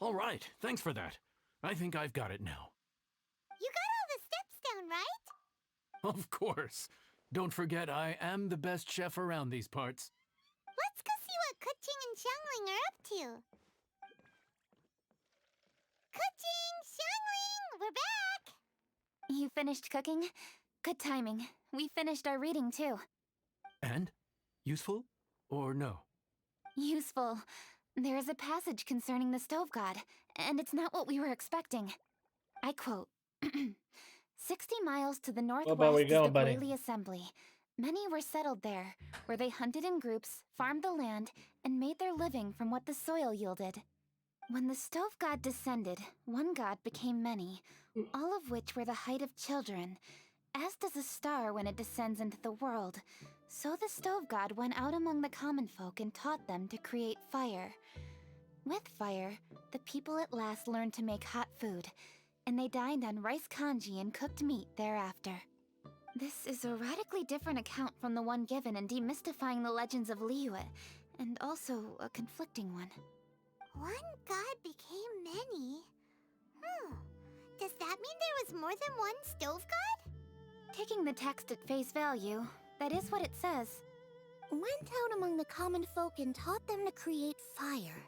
All right, thanks for that. I think I've got it now. You got all the steps down, right? Of course. Don't forget, I am the best chef around these parts. Let's go see what Kuching and Xiangling are up to. Kuching, Xiangling, we're back! You finished cooking? Good timing. We finished our reading too. And? Useful? Or no? Useful. There is a passage concerning the stove god, and it's not what we were expecting. I quote, 60 miles to the northwest is the Gwali Assembly. Many were settled there, where they hunted in groups, farmed the land, and made their living from what the soil yielded. When the stove god descended, one god became many, all of which were the height of children. As does a star when it descends into the world, so the stove god went out among the common folk and taught them to create fire. With fire, the people at last learned to make hot food, and they dined on rice congee and cooked meat thereafter. This is a radically different account from the one given in Demystifying the Legends of Liyue, and also a conflicting one. One god became many? Does that mean there was more than one stove god? Taking the text at face value, that is what it says. Went out among the common folk and taught them to create fire.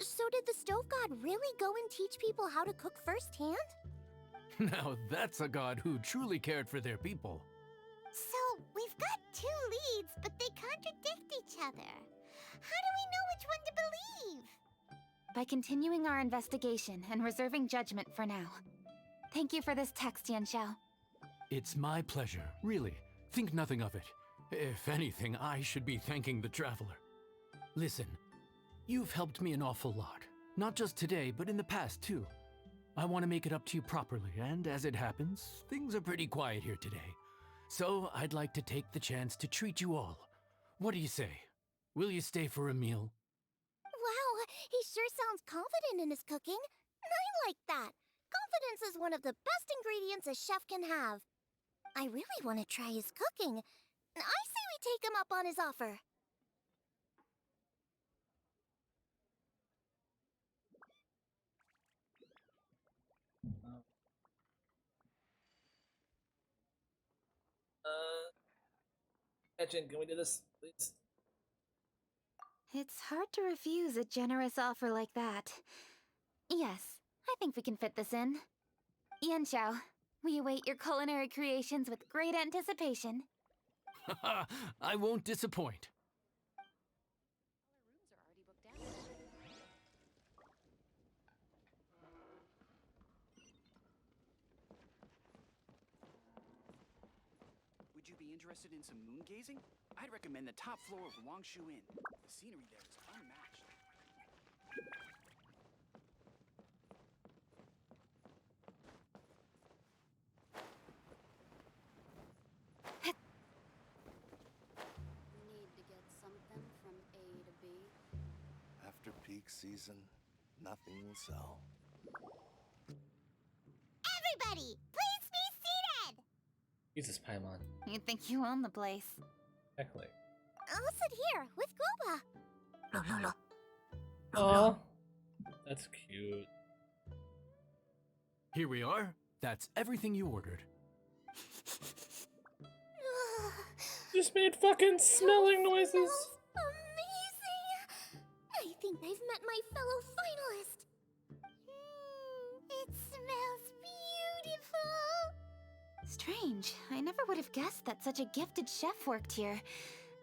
So did the stove god really go and teach people how to cook firsthand? Now that's a god who truly cared for their people. So, we've got two leads, but they contradict each other. How do we know which one to believe? By continuing our investigation and reserving judgment for now. Thank you for this text, Yanxiao. It's my pleasure, really. Think nothing of it. If anything, I should be thanking the traveler. Listen, you've helped me an awful lot. Not just today, but in the past, too. I want to make it up to you properly, and as it happens, things are pretty quiet here today. So I'd like to take the chance to treat you all. What do you say? Will you stay for a meal? Wow, he sure sounds confident in his cooking. I like that. Confidence is one of the best ingredients a chef can have. I really want to try his cooking. I say we take him up on his offer. Can we do this, please? It's hard to refuse a generous offer like that. Yes, I think we can fit this in. Yanxiao, we await your culinary creations with great anticipation. I won't disappoint. Would you be interested in some moon gazing? I'd recommend the top floor of Wangshu Inn. The scenery there is unmatched. Need to get something from A to B. After peak season, nothing will sell. Everybody, please be seated! Jesus, Paimon. You think you own the place. Exactly. I'll sit here with Guoba. Oh, that's cute. Here we are. That's everything you ordered. Just made fucking smelling noises. Amazing! I think I've met my fellow finalist. It smells beautiful. Strange. I never would have guessed that such a gifted chef worked here.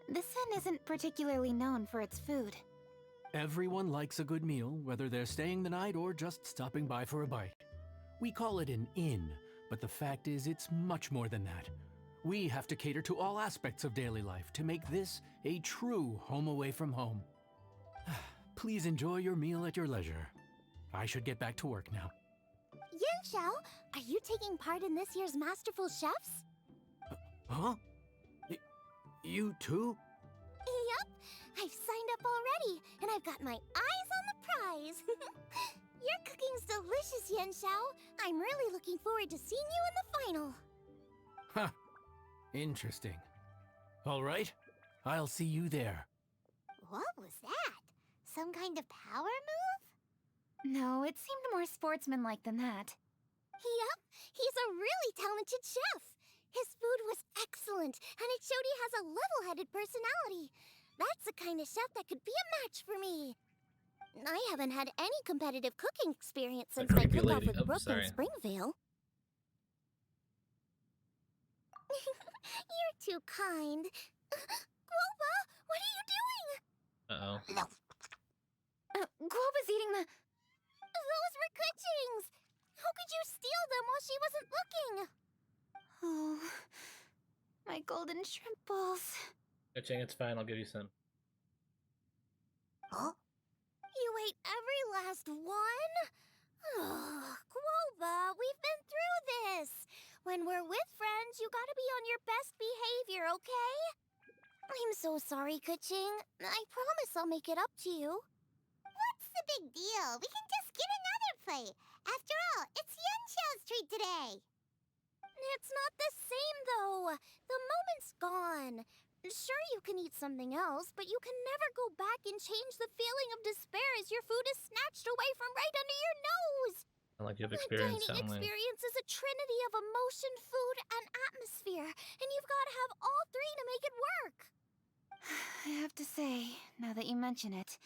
This inn isn't particularly known for its food. Everyone likes a good meal, whether they're staying the night or just stopping by for a bite. We call it an inn, but the fact is it's much more than that. We have to cater to all aspects of daily life to make this a true home away from home. Please enjoy your meal at your leisure. I should get back to work now. Yanxiao, are you taking part in this year's Masterful Chefs? Huh? You too? Yup, I've signed up already, and I've got my eyes on the prize. Your cooking's delicious, Yanxiao. I'm really looking forward to seeing you in the final. Huh. Interesting. All right, I'll see you there. What was that? Some kind of power move? No, it seemed more sportsmanlike than that. Yup, he's a really talented chef. His food was excellent, and it showed he has a level-headed personality. That's the kind of chef that could be a match for me. I haven't had any competitive cooking experience since my creepy cook-off lady. with Oh, Brooke in sorry. Springvale. You're too kind. Guoba, what are you doing? Uh-oh. Guoba's eating the... Those were Kuchings! How could you steal them while she wasn't looking? Oh, my golden shrimp balls. Kuching, it's fine. I'll give you some. Huh? You ate every last one? Guoba, we've been through this. When we're with friends, you gotta be on your best behavior, okay? I'm so sorry, Kuching. I promise I'll make it up to you. What's the big deal? We can just get another plate. After all, it's Yunxiao's treat today. It's not the same, though. The moment's gone. Sure, you can eat something else, but you can never go back and change the feeling of despair as your food is snatched away from right under your nose. I like you have A experience dining sounding. experience is a trinity of emotion, food, and atmosphere, and you've got to have all three to make it work. I have to say, now that you mention it,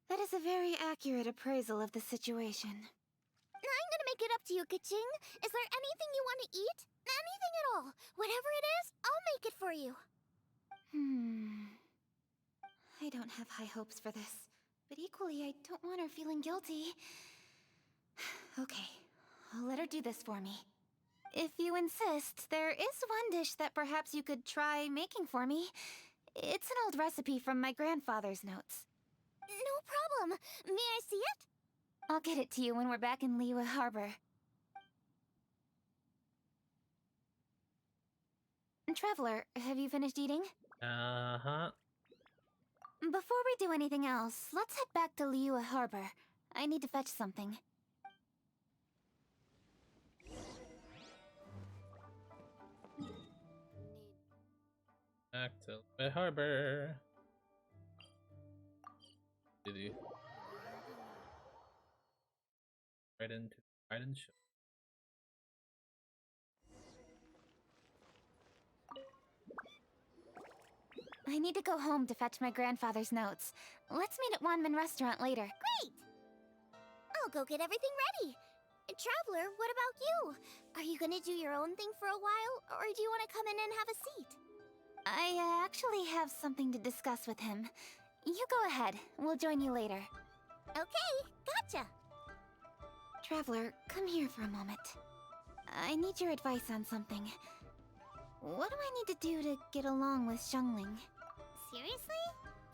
that is a very accurate appraisal of the situation. I'm gonna make it up to you, Kuching. Is there anything you want to eat? Anything at all. Whatever it is, I'll make it for you. I don't have high hopes for this, but equally I don't want her feeling guilty. Okay, I'll let her do this for me. If you insist, there is one dish that perhaps you could try making for me. It's an old recipe from my grandfather's notes. No problem. May I see it? I'll get it to you when we're back in Liyue Harbor. Traveler, have you finished eating? Uh-huh. Before we do anything else, let's head back to Liyue Harbor. I need to fetch something. Back to the harbor. Diddy. Right into Raiden Shogun. I need to go home to fetch my grandfather's notes. Let's meet at Wanman Restaurant later. Great! I'll go get everything ready. Traveler, what about you? Are you gonna do your own thing for a while, or do you want to come in and have a seat? I actually have something to discuss with him. You go ahead. We'll join you later. Okay, gotcha. Traveler, come here for a moment. I need your advice on something. What do I need to do to get along with Xiangling? Seriously?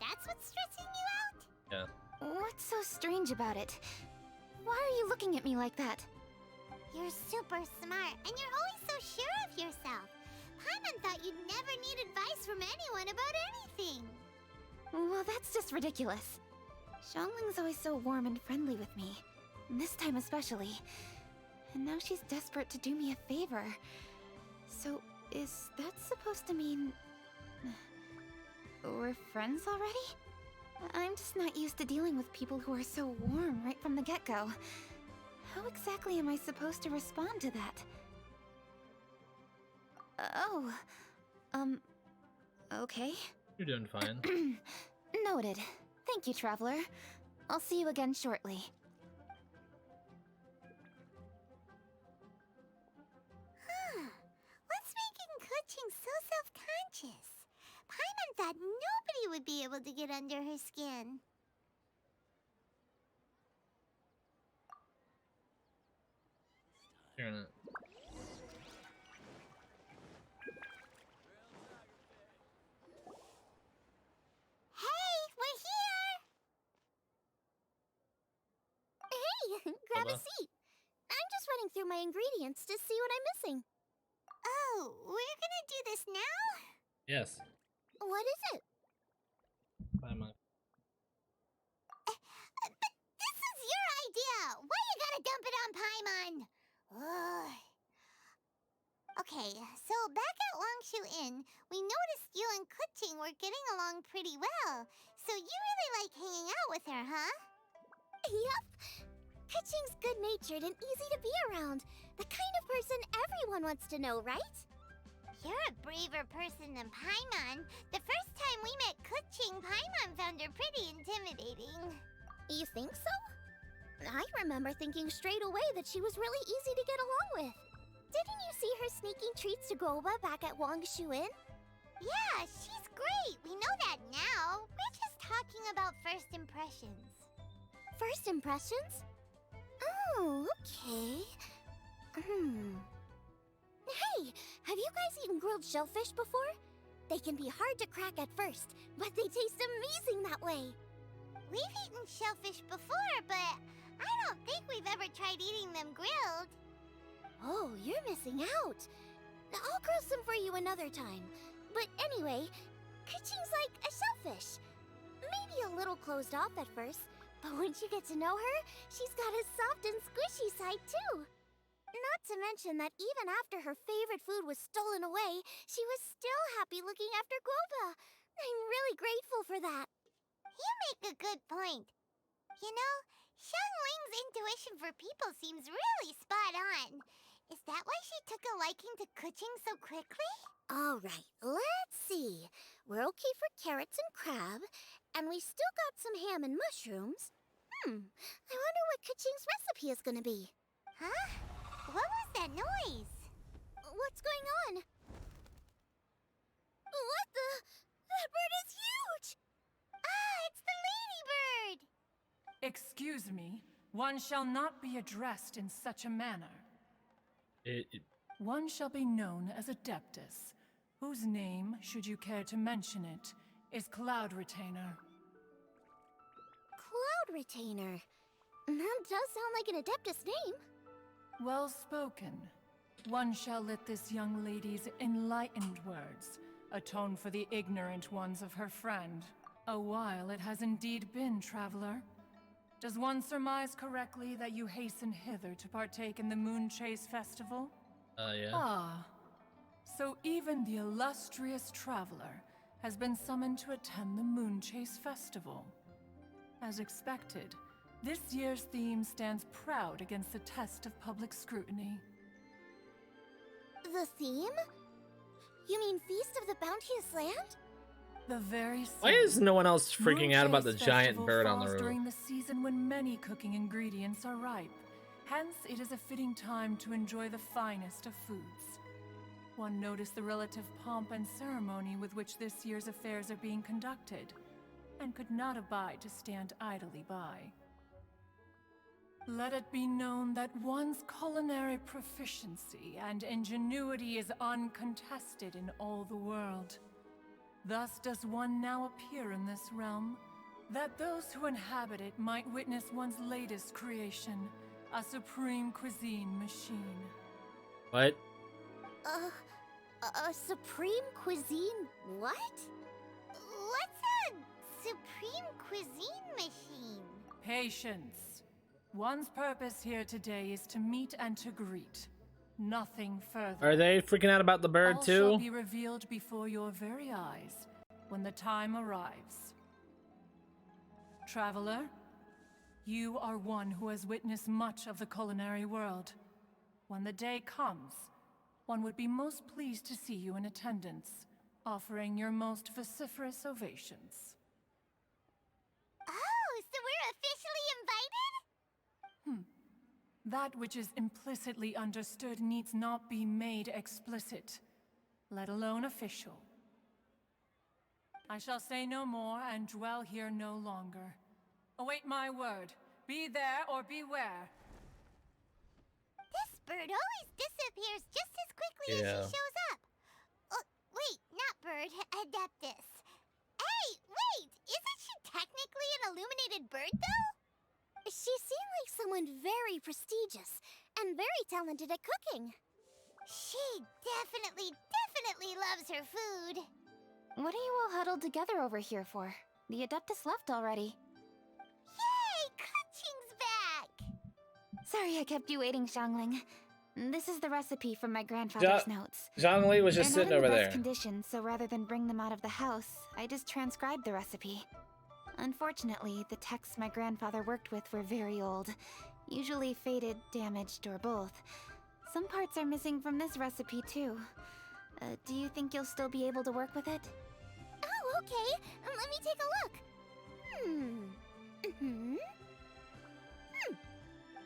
That's what's stressing you out? Yeah. What's so strange about it? Why are you looking at me like that? You're super smart, and you're always so sure of yourself. Paimon thought you'd never need advice from anyone about anything. Well, that's just ridiculous. Xiangling's always so warm and friendly with me. This time especially. And now she's desperate to do me a favor. So, is that supposed to mean... we're friends already? I'm just not used to dealing with people who are so warm right from the get-go. How exactly am I supposed to respond to that? Okay. You're doing fine. Noted. Thank you, Traveler. I'll see you again shortly. What's making Kuching so self-conscious? Paimon thought nobody would be able to get under her skin. Hearing it. Hey, we're here! Hey, grab a Hello? seat. I'm just running through my ingredients to see what I'm missing. Oh, we're gonna do this now? Yes. What is it? Paimon. But this is your idea! Why you gotta dump it on Paimon? Ugh. Okay, so back at Longshu Inn, we noticed you and Kuching were getting along pretty well. So you really like hanging out with her, huh? Yep. Kuching's good-natured and easy to be around. The kind of person everyone wants to know, right? You're a braver person than Paimon. The first time we met Kuching, Paimon found her pretty intimidating. You think so? I remember thinking straight away that she was really easy to get along with. Didn't you see her sneaking treats to Goba back at Wangshu Inn? Yeah, she's great. We know that now. We're just talking about first impressions. First impressions? Oh, okay. Hey, have you guys eaten grilled shellfish before? They can be hard to crack at first, but they taste amazing that way. We've eaten shellfish before, but I don't think we've ever tried eating them grilled. Oh, you're missing out. I'll grill some for you another time. But anyway, Kuching's like a shellfish. Maybe a little closed off at first, but once you get to know her, she's got a soft and squishy side too. Not to mention that even after her favorite food was stolen away, she was still happy looking after Guoba. I'm really grateful for that. You make a good point. You know, Xiangling's intuition for people seems really spot on. Is that why she took a liking to Kuching so quickly? All right, let's see. We're okay for carrots and crab, and we still got some ham and mushrooms. I wonder what Kuching's recipe is gonna be. Huh? What was that noise? What's going on? What the? That bird is huge! Ah, it's the ladybird! Excuse me, one shall not be addressed in such a manner. One shall be known as Adeptus, whose name, should you care to mention it, is Cloud Retainer. Cloud Retainer? That does sound like an Adeptus name. Well spoken. One shall let this young lady's enlightened words atone for the ignorant ones of her friend. A while it has indeed been, traveler. Does one surmise correctly that you hasten hither to partake in the Moon Chase Festival? Yeah. Ah. So even the illustrious traveler has been summoned to attend the Moon Chase Festival. As expected, this year's theme stands proud against the test of public scrutiny. The theme? You mean Feast of the Bounteous Land? The very Why same. is no one else freaking out about the Moon Chase giant Festival bird on the falls roof? during the season when many cooking ingredients are ripe. Hence, it is a fitting time to enjoy the finest of foods. One noticed the relative pomp and ceremony with which this year's affairs are being conducted, and could not abide to stand idly by. Let it be known that one's culinary proficiency and ingenuity is uncontested in all the world. Thus does one now appear in this realm, that those who inhabit it might witness one's latest creation, a supreme cuisine machine. What? A supreme cuisine what? What's a supreme cuisine machine? Patience. One's purpose here today is to meet and to greet. Nothing further. Are they freaking out about the bird All too? shall be revealed before your very eyes when the time arrives. Traveler, you are one who has witnessed much of the culinary world. When the day comes, one would be most pleased to see you in attendance, offering your most vociferous ovations. Oh, so we're officially invited? That which is implicitly understood needs not be made explicit, let alone official. I shall say no more and dwell here no longer. Await my word. Be there or beware. This bird always disappears just as quickly as Yeah. she shows up. Wait, not bird, Adeptus. Hey, wait! Isn't she technically an illuminated bird, though? She seemed like someone very prestigious and very talented at cooking. She definitely loves her food. What are you all huddled together over here for? The Adeptus left already. Yay! Kuching's back! Sorry I kept you waiting, Xiangling. This is the recipe from my grandfather's notes. Zhongli was just They're sitting not over in the there. best condition, so rather than bring them out of the house, I just transcribed the recipe. Unfortunately, the texts my grandfather worked with were very old, usually faded, damaged, or both. Some parts are missing from this recipe, too. Do you think you'll still be able to work with it? Oh, okay. Let me take a look.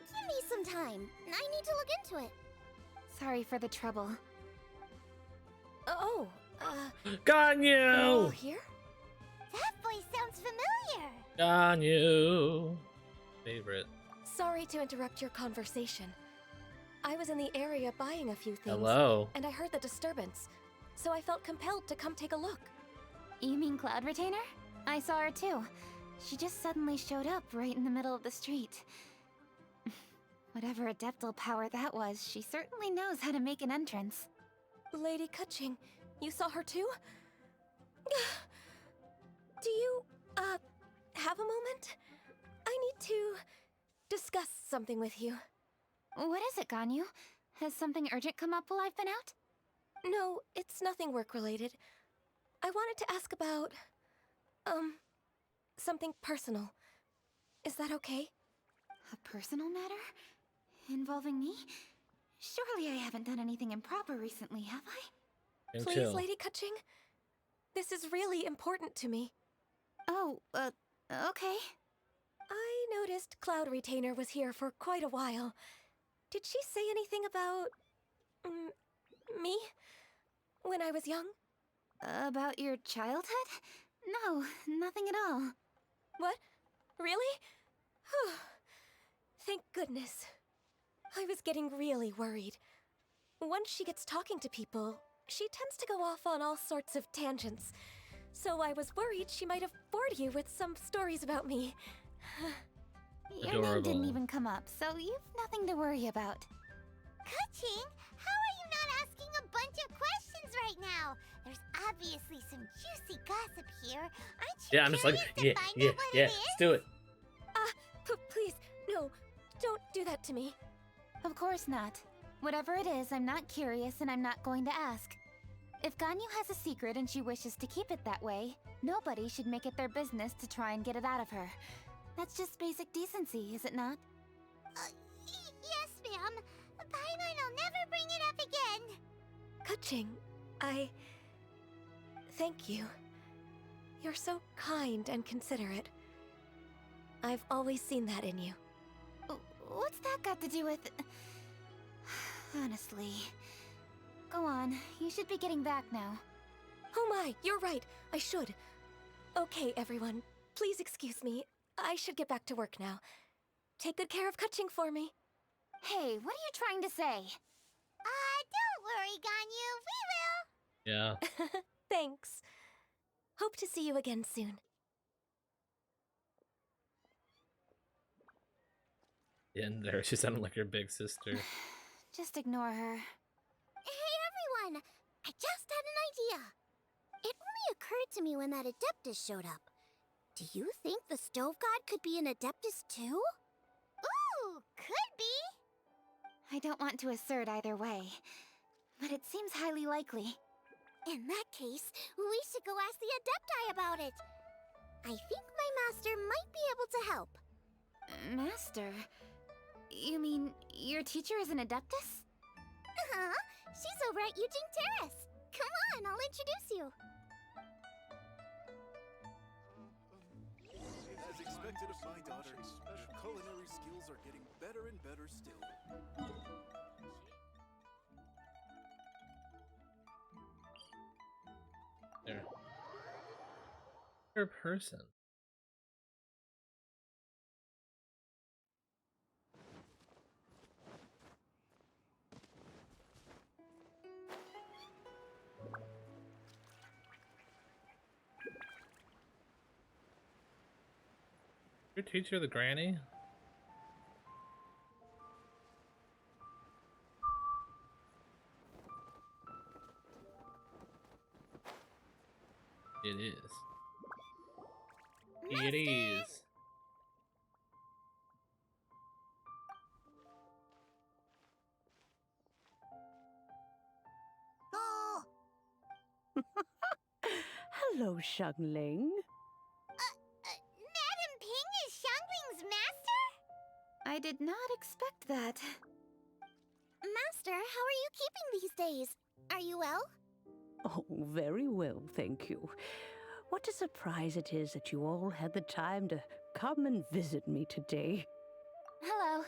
Give me some time. I need to look into it. Sorry for the trouble. Oh, Ganyu! here? That voice sounds familiar. Ganyu! Favorite. Sorry to interrupt your conversation. I was in the area buying a few things. Hello. And I heard the disturbance, so I felt compelled to come take a look. You mean Cloud Retainer? I saw her too. She just suddenly showed up right in the middle of the street. Whatever adeptal power that was, she certainly knows how to make an entrance. Lady Kaching, you saw her too? Do you, have a moment? I need to discuss something with you. What is it, Ganyu? Has something urgent come up while I've been out? No, it's nothing work-related. I wanted to ask about, something personal. Is that okay? A personal matter? Involving me? Surely I haven't done anything improper recently, have I? And Please, chill. Lady Kaching. This is really important to me. Oh, okay. I noticed Cloud Retainer was here for quite a while. Did she say anything about... me? When I was young? About your childhood? No, nothing at all. What? Really? Thank goodness. I was getting really worried. Once she gets talking to people, she tends to go off on all sorts of tangents. So I was worried she might have bored you with some stories about me. Your name didn't even come up, so you've nothing to worry about. Kaching, how are you not asking a bunch of questions right now? There's obviously some juicy gossip here. Aren't you Yeah, I'm just like, curious to find out what it let's is? do it. Please, no, don't do that to me. Of course not. Whatever it is, I'm not curious and I'm not going to ask. If Ganyu has a secret and she wishes to keep it that way, nobody should make it their business to try and get it out of her. That's just basic decency, is it not? Yes, ma'am. Paimon will never bring it up again. Kaching, thank you. You're so kind and considerate. I've always seen that in you. What's that got to do with... Honestly. Go on, you should be getting back now. Oh my, you're right, I should. Okay, everyone, please excuse me. I should get back to work now. Take good care of Kaching for me. Hey, what are you trying to say? Don't worry, Ganyu, we will. Yeah. Thanks. Hope to see you again soon. In there, she sounded like her big sister. Just ignore her. Hey, everyone! I just had an idea. It only occurred to me when that Adeptus showed up. Do you think the Stove God could be an Adeptus too? Ooh, could be! I don't want to assert either way, but it seems highly likely. In that case, we should go ask the Adepti about it. I think my master might be able to help. Master? You mean your teacher is an Adeptus? Uh-huh. She's over at Yujing Terrace. Come on, I'll introduce you. As expected of my daughter, her culinary skills are getting better and better still. There. You're a person. Your teacher, the granny? It is. It is. Oh, Hello, Shungling. Madam Ping is Xiangling's master? I did not expect that. Master, how are you keeping these days? Are you well? Oh, very well, thank you. What a surprise it is that you all had the time to come and visit me today. Hello.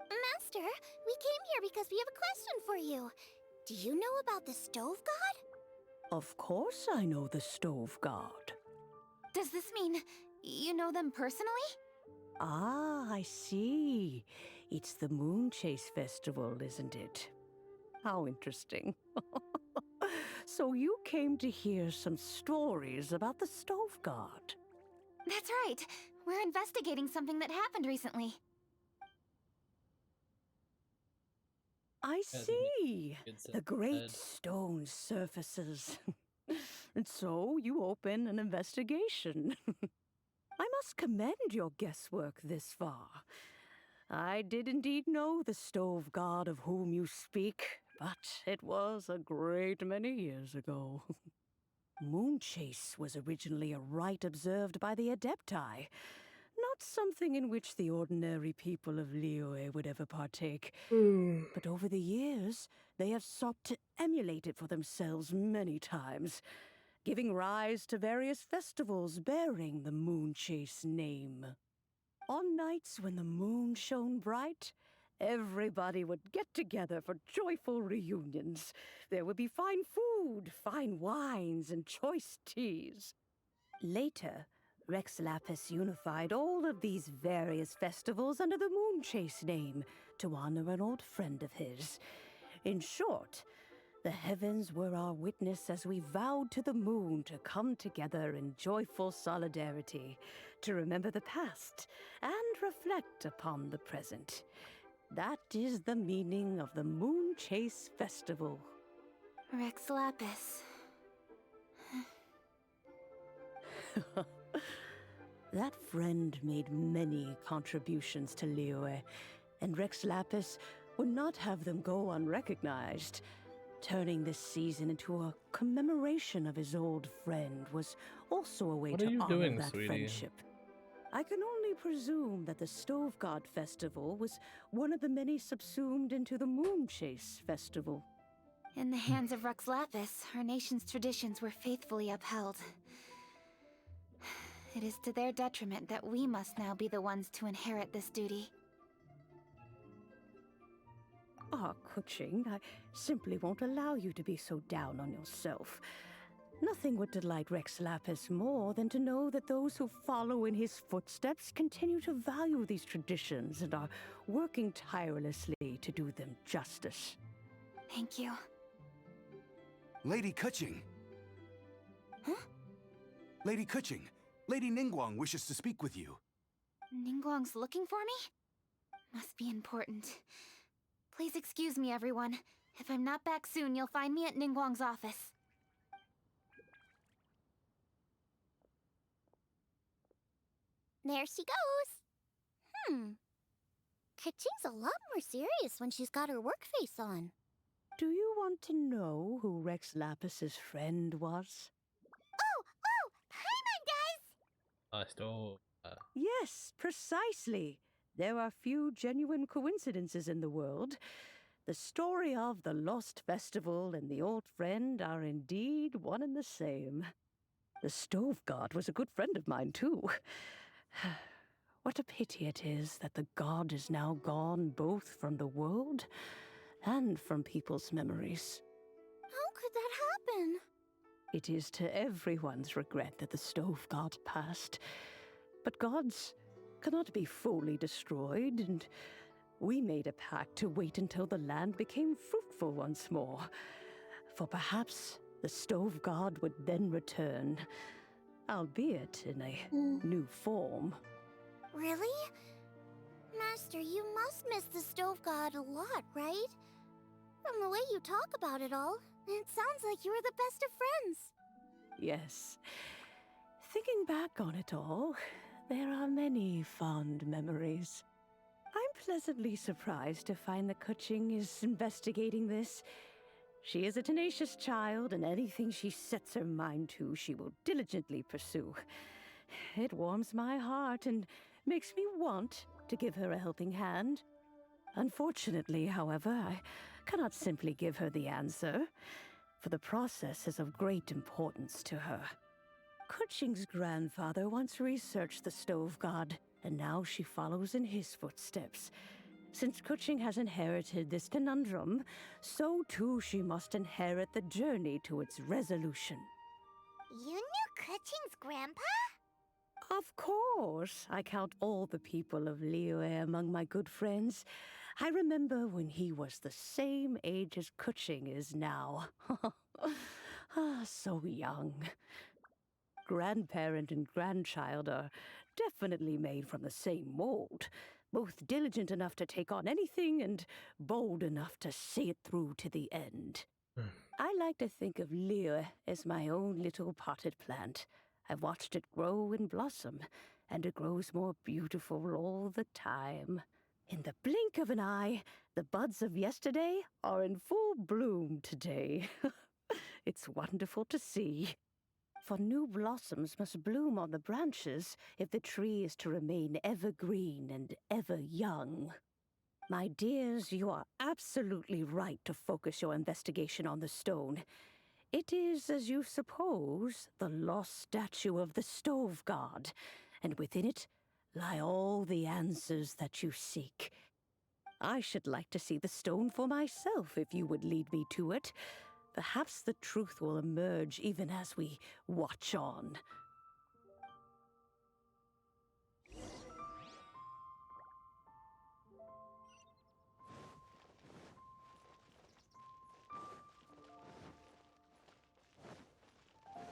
Master, Master, we came here because we have a question for you. Do you know about the Stove God? Of course I know the Stove God. Does this mean you know them personally? Ah, I see. It's the Moon Chase Festival, isn't it? How interesting. So you came to hear some stories about the Stove God. That's right. We're investigating something that happened recently. I see. Good The great said. stone surfaces. And so you open an investigation. I must commend your guesswork this far. I did indeed know the Stove God of whom you speak, but it was a great many years ago. Moon Chase was originally a rite observed by the Adepti, not something in which the ordinary people of Liyue would ever partake. But over the years, they have sought to emulate it for themselves many times, giving rise to various festivals bearing the Moon Chase name. On nights when the moon shone bright, everybody would get together for joyful reunions. There would be fine food, fine wines, and choice teas. Later, Rex Lapis unified all of these various festivals under the Moon Chase name to honor an old friend of his. In short, the heavens were our witness as we vowed to the moon to come together in joyful solidarity, to remember the past and reflect upon the present. That is the meaning of the Moon Chase Festival. Rex Lapis. That friend made many contributions to Liyue, and Rex Lapis would not have them go unrecognized. Turning this season into a commemoration of his old friend was also a way What are to you honor doing, that sweetie? friendship. I can only presume that the Stove God Festival was one of the many subsumed into the Moon Chase Festival. In the hands of Rex Lapis, our nation's traditions were faithfully upheld. It is to their detriment that we must now be the ones to inherit this duty. Ah, Kuching, I simply won't allow you to be so down on yourself. Nothing would delight Rex Lapis more than to know that those who follow in his footsteps continue to value these traditions and are working tirelessly to do them justice. Thank you. Lady Kuching. Huh? Lady Kuching, Lady Ningguang wishes to speak with you. Ningguang's looking for me? Must be important. Please excuse me, everyone. If I'm not back soon, you'll find me at Ningguang's office. There she goes. Kaching's a lot more serious when she's got her work face on. Do you want to know who Rex Lapis's friend was? Oh! Hi, Stove. Yes, precisely. There are few genuine coincidences in the world. The story of the Lost Festival and the old friend are indeed one and the same. The Stove God was a good friend of mine, too. What a pity it is that the god is now gone both from the world and from people's memories. How could that happen? It is to everyone's regret that the Stove God passed. But gods cannot be fully destroyed, and we made a pact to wait until the land became fruitful once more. For perhaps the Stove God would then return, albeit in a new form. Really? Master, you must miss the Stove God a lot, right? From the way you talk about it all, it sounds like you were the best of friends. Yes. Thinking back on it all, there are many fond memories. I'm pleasantly surprised to find that Kuching is investigating this. She is a tenacious child, and anything she sets her mind to, she will diligently pursue. It warms my heart and makes me want to give her a helping hand. Unfortunately, however, I cannot simply give her the answer, for the process is of great importance to her. Kuching's grandfather once researched the Stove God, and now she follows in his footsteps. Since Kuching has inherited this conundrum, so too she must inherit the journey to its resolution. You knew Kuching's grandpa? Of course. I count all the people of Liyue among my good friends. I remember when he was the same age as Kuching is now. So young. Grandparent and grandchild are definitely made from the same mold. Both diligent enough to take on anything and bold enough to see it through to the end. I like to think of Liyue as my own little potted plant. I've watched it grow and blossom, and it grows more beautiful all the time. In the blink of an eye, the buds of yesterday are in full bloom today. It's wonderful to see. For new blossoms must bloom on the branches if the tree is to remain evergreen and ever young. My dears, you are absolutely right to focus your investigation on the stone. It is, as you suppose, the lost statue of the Stove God, and within it lie all the answers that you seek. I should like to see the stone for myself if you would lead me to it. Perhaps the truth will emerge even as we watch on.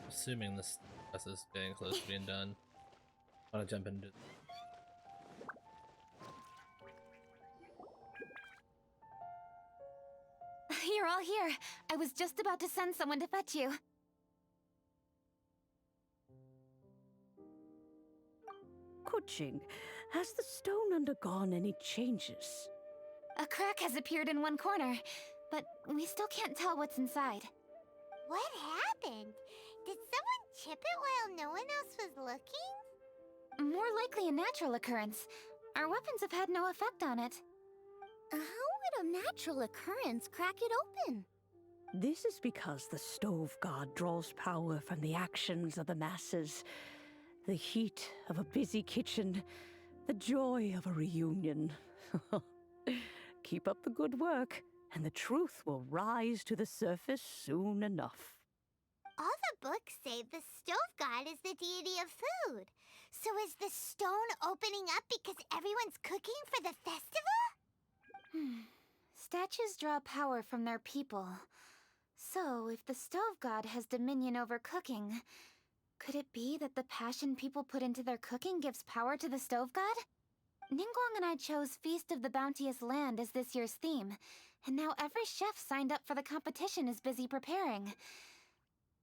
Assuming this quest is getting close to being done. I want to jump into. You're all here. I was just about to send someone to fetch you. Kuching, has the stone undergone any changes? A crack has appeared in one corner, but we still can't tell what's inside. What happened? Did someone chip it while no one else was looking? More likely a natural occurrence. Our weapons have had no effect on it. How would a natural occurrence crack it open? This is because the Stove God draws power from the actions of the masses. The heat of a busy kitchen, the joy of a reunion. Keep up the good work, and the truth will rise to the surface soon enough. All the books say the Stove God is the deity of food. So is the stone opening up because everyone's cooking for the festival? Statues draw power from their people. So, if the Stove God has dominion over cooking, could it be that the passion people put into their cooking gives power to the Stove God? Ningguang and I chose Feast of the Bounteous Land as this year's theme, and now every chef signed up for the competition is busy preparing.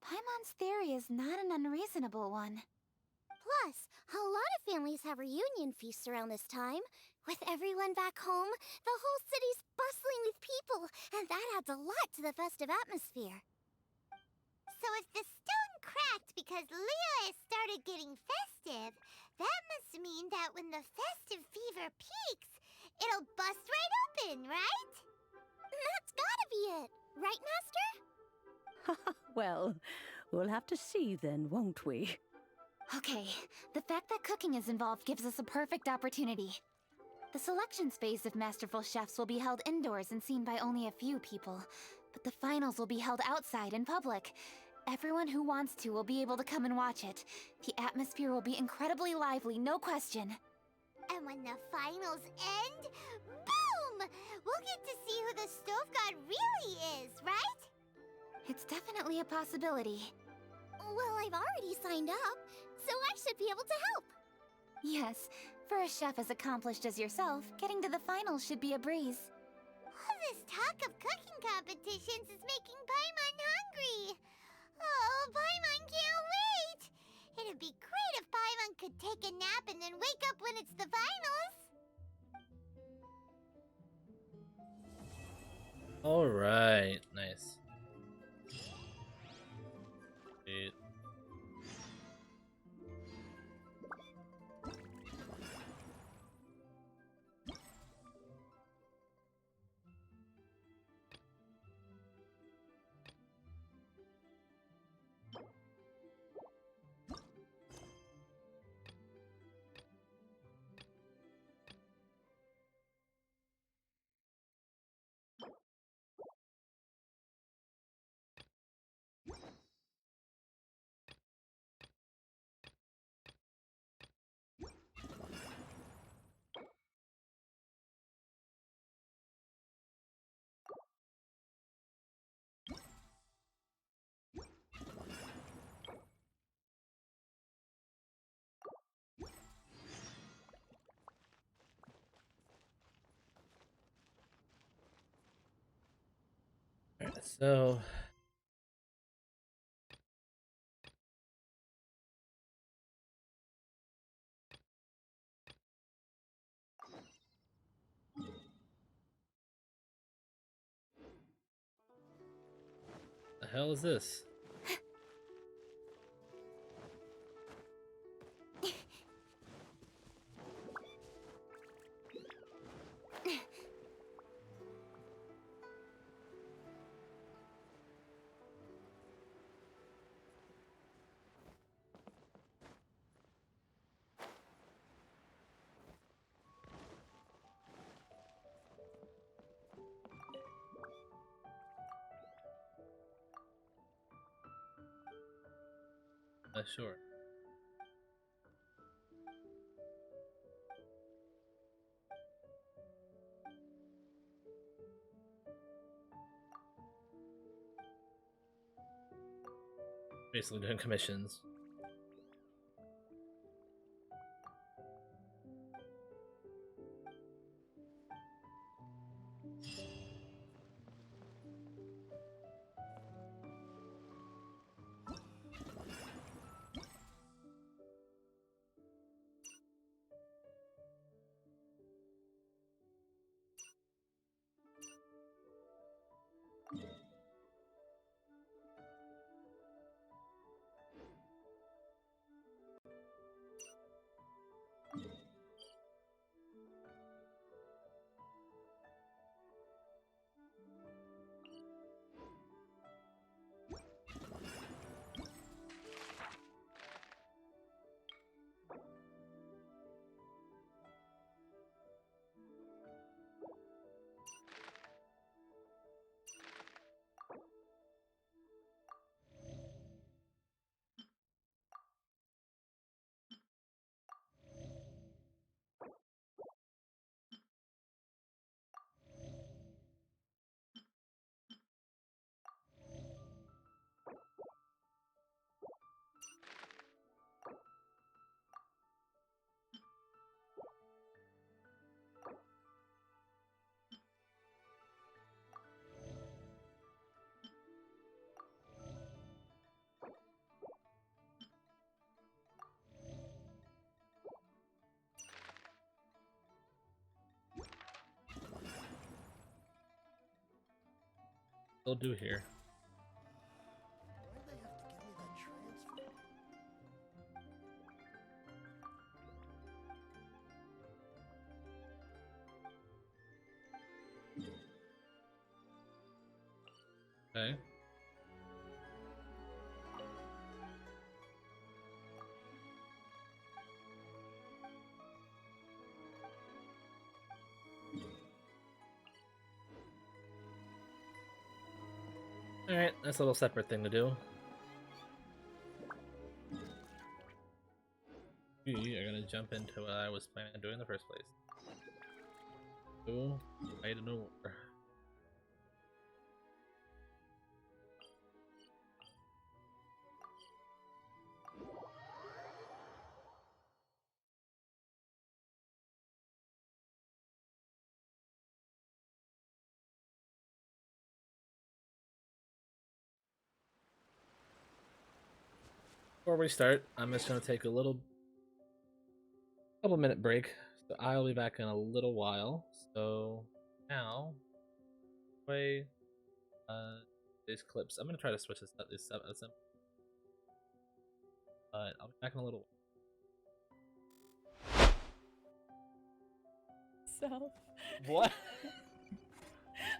Paimon's theory is not an unreasonable one. Plus, a lot of families have reunion feasts around this time. With everyone back home, the whole city's bustling with people, and that adds a lot to the festive atmosphere. So if the stone cracked because Liyue started getting festive, that must mean that when the festive fever peaks, it'll bust right open, right? That's gotta be it, right, Master? Well, we'll have to see then, won't we? Okay, the fact that cooking is involved gives us a perfect opportunity. The selections phase of Masterful Chefs will be held indoors and seen by only a few people, but the finals will be held outside in public. Everyone who wants to will be able to come and watch it. The atmosphere will be incredibly lively, no question. And when the finals end, boom! We'll get to see who the Stove God really is, right? It's definitely a possibility. Well, I've already signed up, so I should be able to help. Yes, for a chef as accomplished as yourself, getting to the finals should be a breeze. All this talk of cooking competitions is making Paimon hungry. Oh, Paimon can't wait! It'd be great if Paimon could take a nap and then wake up when it's the finals. Alright, nice. Sweet. So the hell is this? Sure. Basically doing commissions. They'll do here. Okay. Alright, that's a little separate thing to do. We are gonna jump into what I was planning on doing in the first place. Oh, I don't know. Before we start, I'm just gonna take a couple minute break. So I'll be back in a little while. So now, play these clips. I'm gonna try to switch this up. But I'll be back in a little while. So. What?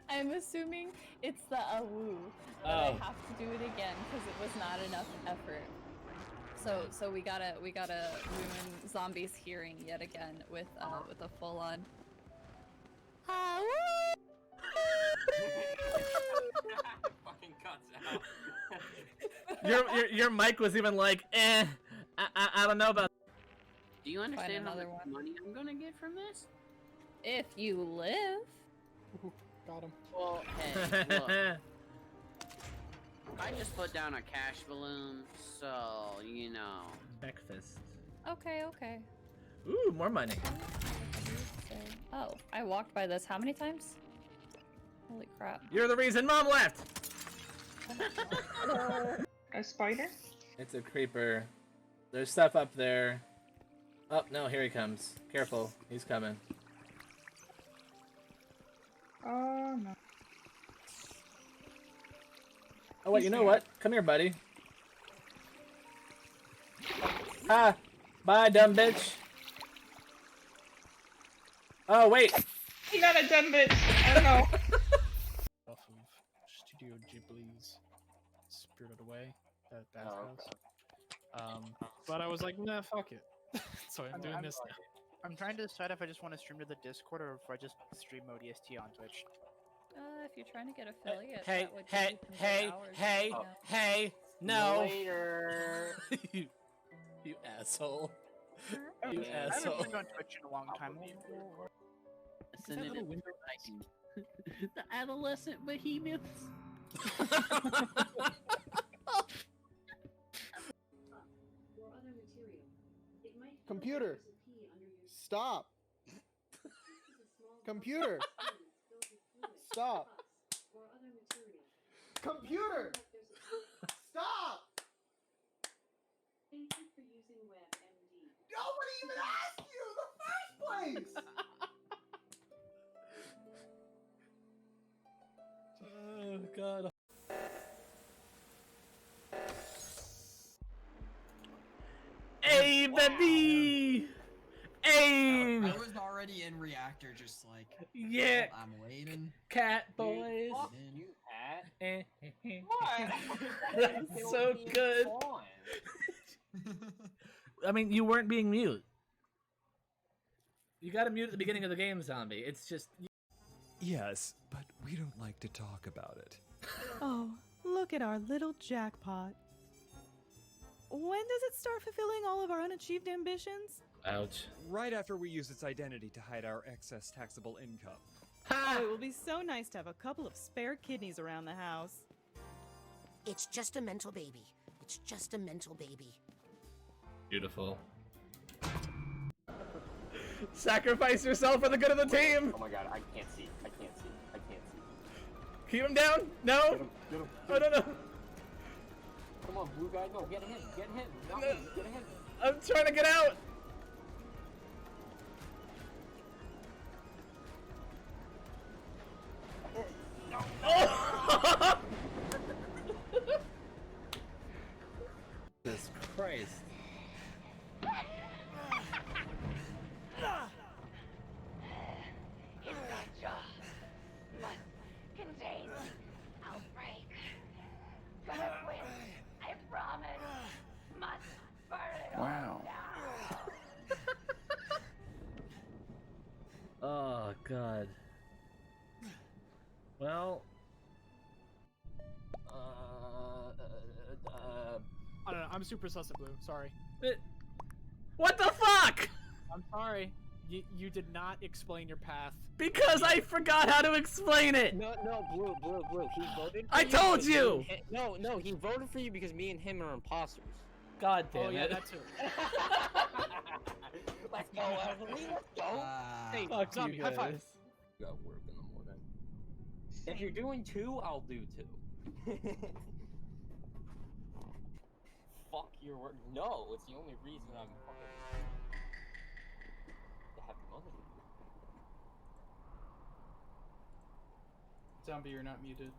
I'm assuming it's the awoo, but I have to do it again because it was not enough effort. So we gotta ruin Zombie's hearing yet again with a full on. Fucking cuts out. your mic was even like, I don't know about. Do you understand how much money I'm gonna get from this? If you live. Got him. Well, hey, look. I just put down a cash balloon, so, you know. Breakfast. Okay. Ooh, more money. Oh, I walked by this how many times? Holy crap. You're the reason Mom left! A spider? It's a creeper. There's stuff up there. Oh, no, here he comes. Careful, he's coming. Oh, no. Oh, wait, you know what? Come here, buddy. Ah! Bye, dumb bitch! Oh, wait! You got a dumb bitch! I don't know. Off of Studio Ghibli's Spirited Away, that bathhouse. But I was like, nah, fuck it. So I'm doing this now. I'm trying to decide if I just want to stream to the Discord or if I just stream ODST on Twitch. If you're trying to get affiliate, Hey, that would hey, give you hey, hours. hey, Yeah. hey, no! Later. you asshole. I You haven't asshole. streamed on Twitch in a long time. Send it in writing. The adolescent behemoths. Computer, stop. Computer, stop. Computer, stop. Thank you for using WebMD. Nobody even asked you in the first place. Oh, God. Hey, baby! Hey! I was already in reactor, just like, Yeah. well, I'm waiting. Cat boys. Fuck you, Cat. That's so good. I mean, you weren't being mute. You gotta mute at the beginning of the game, Zombie. It's just... Yes, but we don't like to talk about it. Oh, look at our little jackpot. When does it start fulfilling all of our unachieved ambitions? Ouch. Right after we use its identity to hide our excess taxable income. Oh, it will be so nice to have a couple of spare kidneys around the house. It's just a mental baby. It's just a mental baby. Beautiful. Sacrifice yourself for the good of the team! Oh my god, I can't see. I can't see. I can't see. Keep him down! No! Get him, get him. Oh, no, no! Come on, blue guy, no, get him, get him, not me, get him. I'm trying to get out! Oh! Jesus Christ. Inazuma must contain the outbreak. Gonna win, I promise. Must burn it all down. Oh, God. Well... I don't know, I'm super sus of blue, sorry. What the fuck?! I'm sorry. You did not explain your path. Because I forgot how to explain it! No, blue. He voted for I told because you! me and no, he voted for you because me and him are imposters. God damn it. Oh yeah, that too. Let's go, Evelyn, let's go! Hey, Fuck Zombie, you high guys. five. Got work in the morning. If you're doing 2, I'll do 2. Fuck your work. No, it's the only reason I'm fucking to have money. Zombie, you're not muted.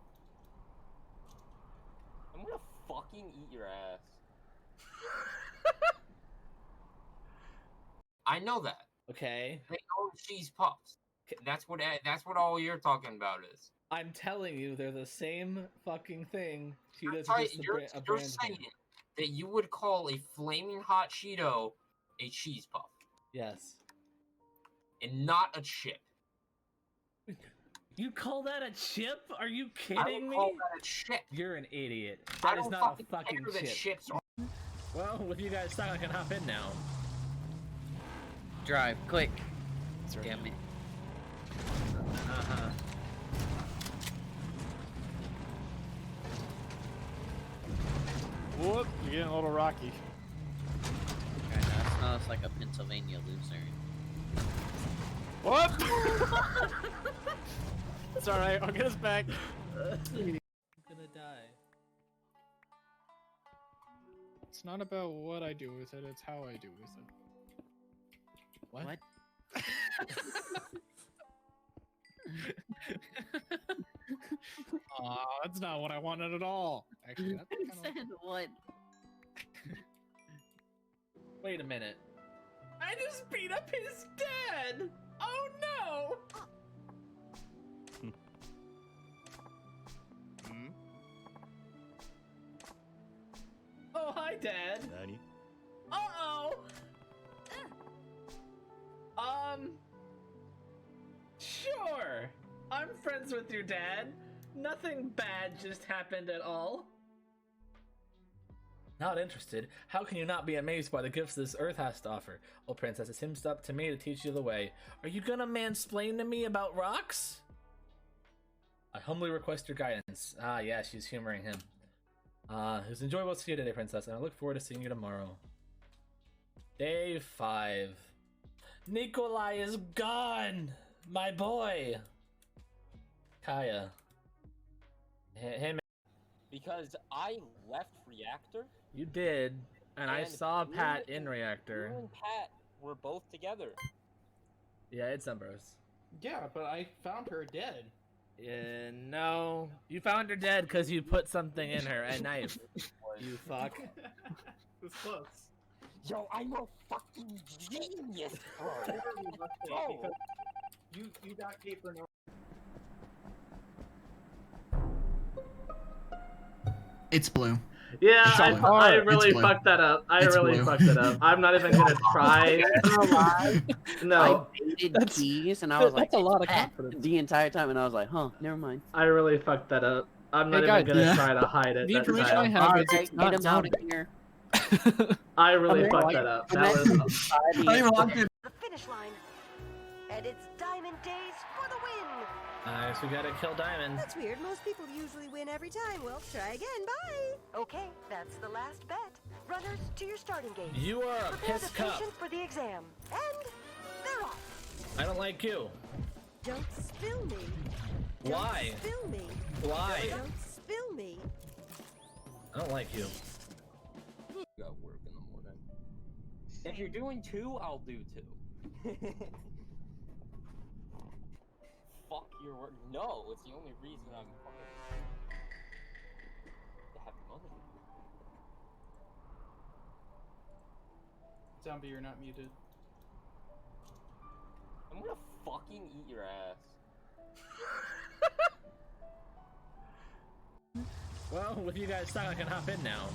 I'm gonna fucking eat your ass. I know that. Okay. They know cheese puffs. That's what all you're talking about is. I'm telling you, they're the same fucking thing. Cheetos Sorry, are just a you're brand saying name. that you would call a flaming hot Cheeto a cheese puff. Yes. And not a chip. You call that a chip? Are you I kidding would me? call that a chip. You're an idiot. I That is don't not a fucking fucking care that chip. chips are. Well, with you guys stuck, I can hop in now. Drive, click. Damn it. Uh-huh. Whoop, you're getting a little rocky. Okay, that smells like a Pennsylvania loser. What? It's alright, I'll get us back. I'm gonna die. It's not about what I do with it, it's how I do with it. What? Aw, that's not what I wanted at all. Actually, that's kind of... Said what? Wait a minute. I just beat up his dad! Oh no! Oh, hi, Dad. Nani? Uh-oh! Sure. I'm friends with your dad. Nothing bad just happened at all. Not interested? How can you not be amazed by the gifts this earth has to offer? Oh, princess, it seems up to me to teach you the way. Are you gonna mansplain to me about rocks? I humbly request your guidance. Ah, yeah, she's humoring him. It was enjoyable to see you today, princess, and I look forward to seeing you tomorrow. Day 5. Nikolai is gone! My boy! Kaya. Hey, man. Because I left Reactor? You did, and I saw Pat in Reactor. You and Pat were both together. Yeah, it's Umbros. Yeah, but I found her dead. Yeah, no. You found her dead because you put something in her, a knife. You fuck. It's close. Yo, I'm a fucking genius, bro. Oh. You got paper no. It's blue. Yeah, It's blue. I really It's blue. fucked that up. I It's really blue. fucked it up. I'm not even gonna try. No. I baited keys and I was like, that's a lot of "Pat," confidence. the entire time, and I was like, huh, never mind. I really fucked that up. I'm not Hey, even guys, gonna yeah. try to hide it. The that information time. I have Alright, is it's get not him out of zombie. here. I really I'm fucked like- that up. I'm That actually was. hiding. The finish line. And it's Diamond Days for the win. Nice, we gotta kill Diamond. That's weird. Most people usually win every time. Well, try again. Bye. Okay, that's the last bet. Runners to your starting gate. You are a Prepare piss the cup. patients for the exam. And they're off. I don't like you. Don't spill me. Why? Don't spill me. Why? Don't spill me. I don't like you. Got work in the morning. If you're doing 2, I'll do 2. Fuck your work. No, it's the only reason I'm fucking to have money. Zombie, you're not muted. I'm gonna fucking eat your ass. Well, with you guys stuck, I can hop in now.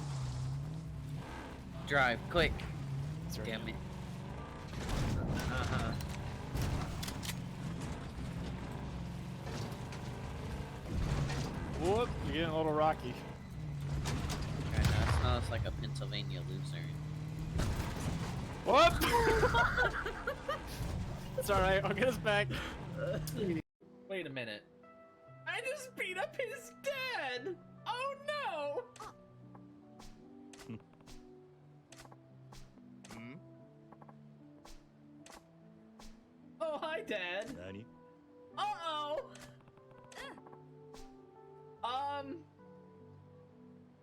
Drive, quick. Damn it. Uh-huh. Whoop, you're getting a little rocky. Okay, now it smells like a Pennsylvania loser. Whoop! It's alright, I'll get us back. Wait a minute. I just beat up his dad. Oh no! Oh, hi, Dad. Nani? Uh-oh!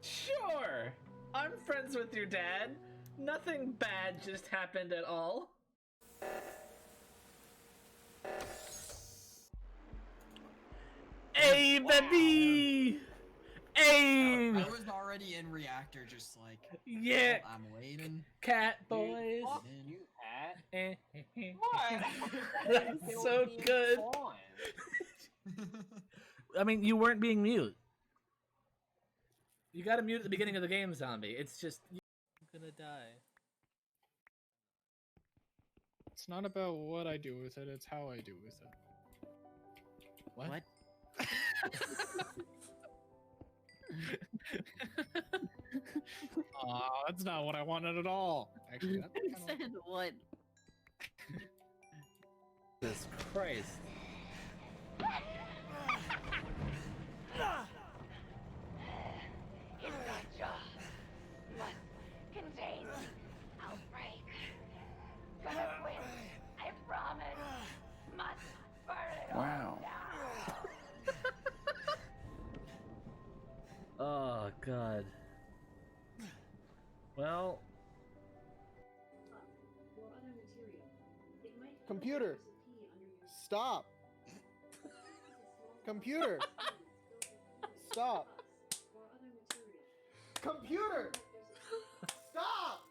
Sure. I'm friends with your dad. Nothing bad just happened at all. Hey, baby! Hey! I was already in Reactor, just like, Yeah. well, I'm waiting. Cat boys. Fuck you, Pat. That's so good. I mean, you weren't being mute. You gotta mute at the beginning of the game, Zombie. It's just... I'm gonna die. It's not about what I do with it, it's how I do with it. What? Aw, that's not what I wanted at all. Actually, that's kind of... Said what? Jesus Christ. Inazuma must contain outbreak. Gonna win. I promise. Must burn it all down. Oh, God. Well... Computer, stop. Computer, stop. Computer, stop.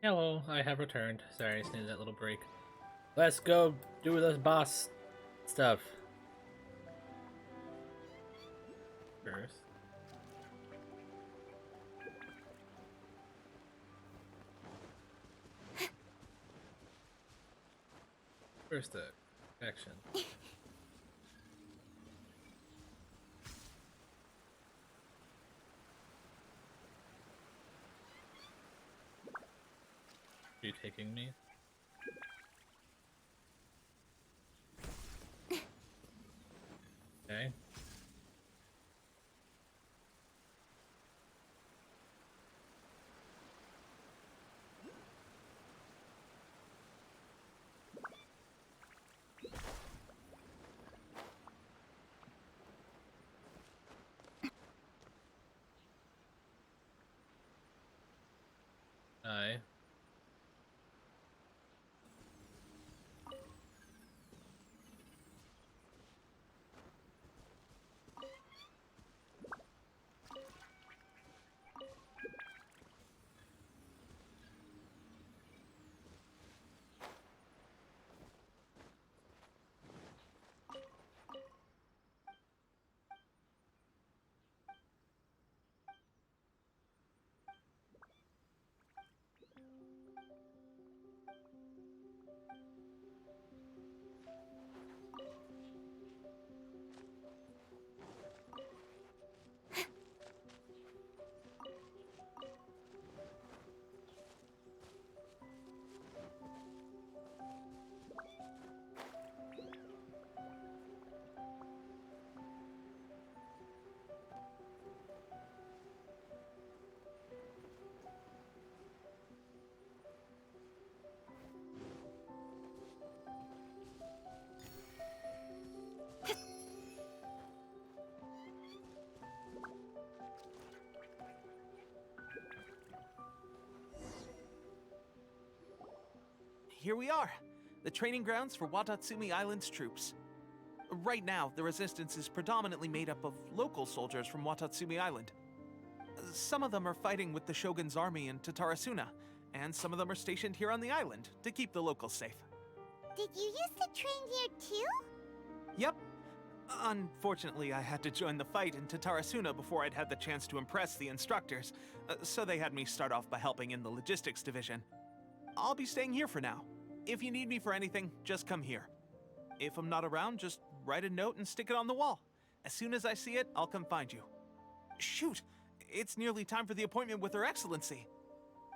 Hello, I have returned. Sorry, I just needed that little break. Let's go do this boss stuff. First. First action. Are you taking me? Okay. Aye. Here we are, the training grounds for Wadatsumi Island's troops. Right now, the resistance is predominantly made up of local soldiers from Wadatsumi Island. Some of them are fighting with the Shogun's army in Tatarasuna, and some of them are stationed here on the island to keep the locals safe. Did you used to train here too? Yep. Unfortunately, I had to join the fight in Tatarasuna before I'd had the chance to impress the instructors, so they had me start off by helping in the logistics division. I'll be staying here for now. If you need me for anything, just come here. If I'm not around, just write a note and stick it on the wall. As soon as I see it, I'll come find you. Shoot! It's nearly time for the appointment with Her Excellency.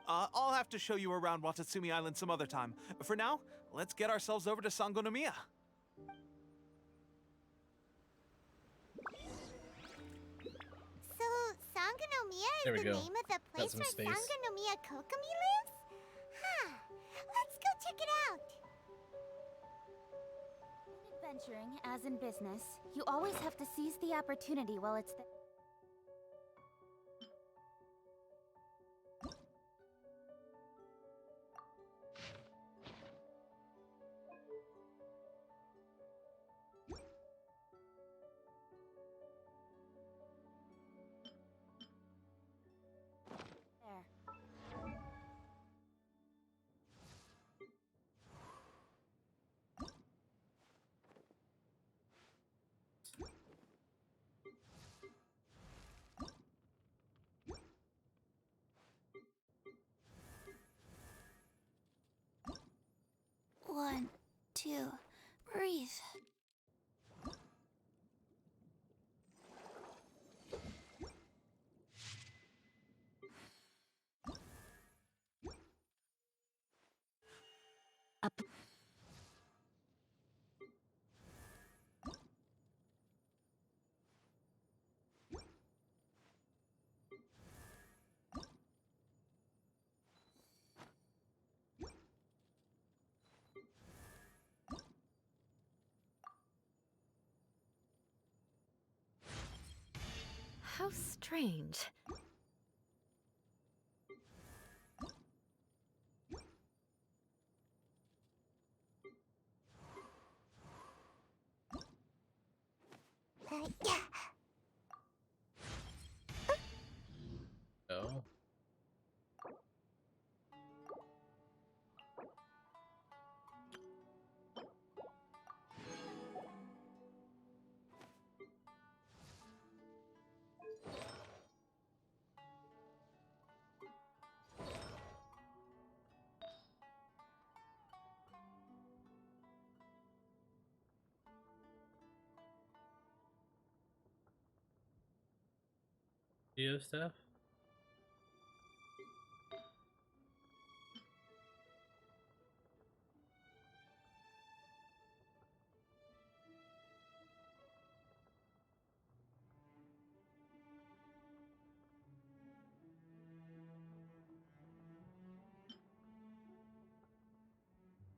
I'll have to show you around Wadatsumi Island some other time. For now, let's get ourselves over to Sangonomiya. So, Sangonomiya There we is the go. name of the Got place some where space. Sangonomiya Kokomi lives? Huh. Let's go check it out. In adventuring, as in business, you always have to seize the opportunity while it's there. One, two, breathe. Up. How strange. Video stuff.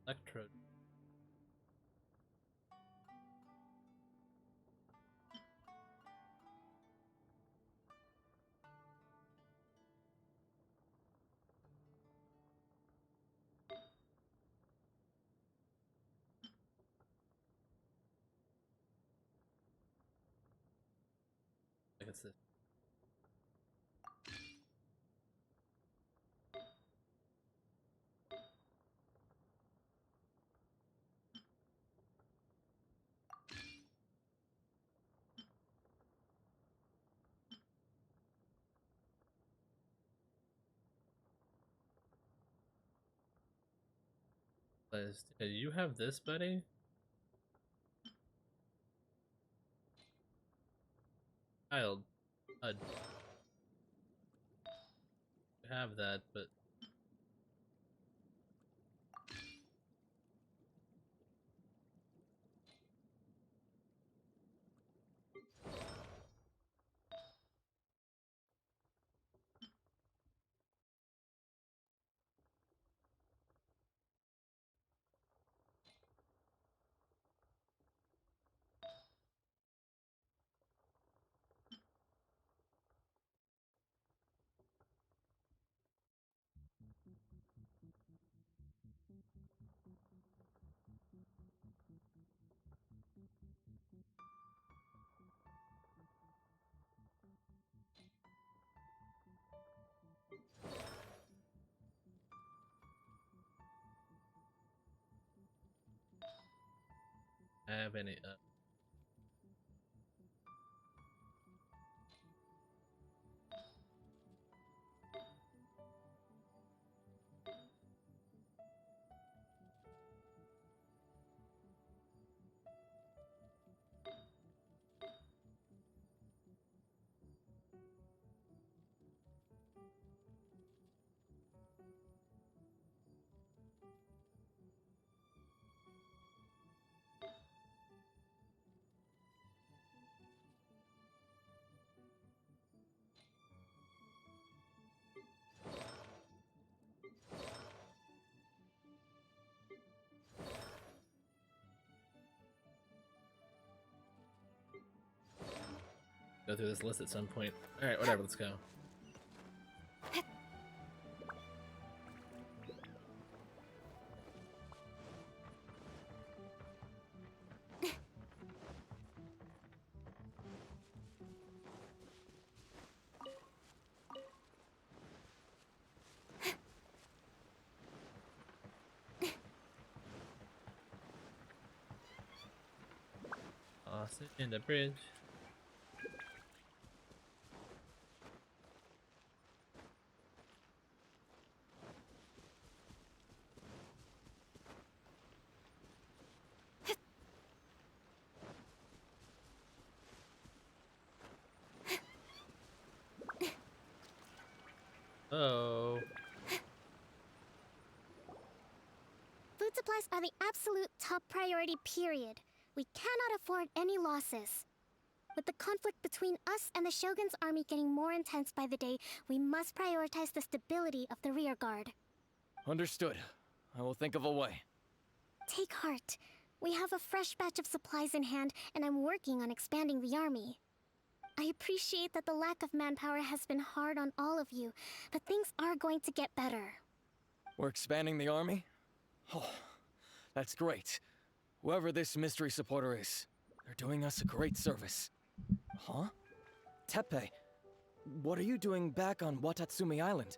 Electrode. Like it's this. Do you have this, buddy? Child. I have that, but I have any. Go through this list at some point. Alright, whatever, let's go. Toss it in the bridge. Oh. Food supplies are the absolute top priority, period. We cannot afford any losses. With the conflict between us and the Shogun's army getting more intense by the day, we must prioritize the stability of the rear guard. Understood. I will think of a way. Take heart. We have a fresh batch of supplies in hand, and I'm working on expanding the army. I appreciate that the lack of manpower has been hard on all of you, but things are going to get better. We're expanding the army? Oh, that's great. Whoever this mystery supporter is, they're doing us a great service. Huh? Teppei, what are you doing back on Wadatsumi Island?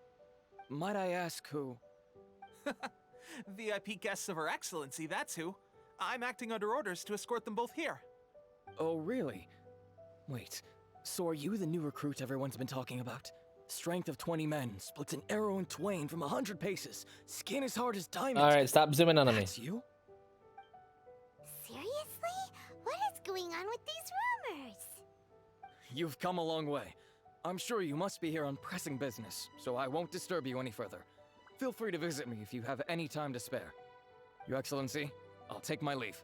Might I ask who? VIP guests of Her Excellency, that's who. I'm acting under orders to escort them both here. Oh, really? Wait, so are you the new recruit everyone's been talking about? Strength of 20 men, splits an arrow in twain from 100 paces, skin as hard as diamond. Alright, stop zooming on me. That's you? Seriously? What is going on with these rumors? You've come a long way. I'm sure you must be here on pressing business, so I won't disturb you any further. Feel free to visit me if you have any time to spare. Your Excellency, I'll take my leave.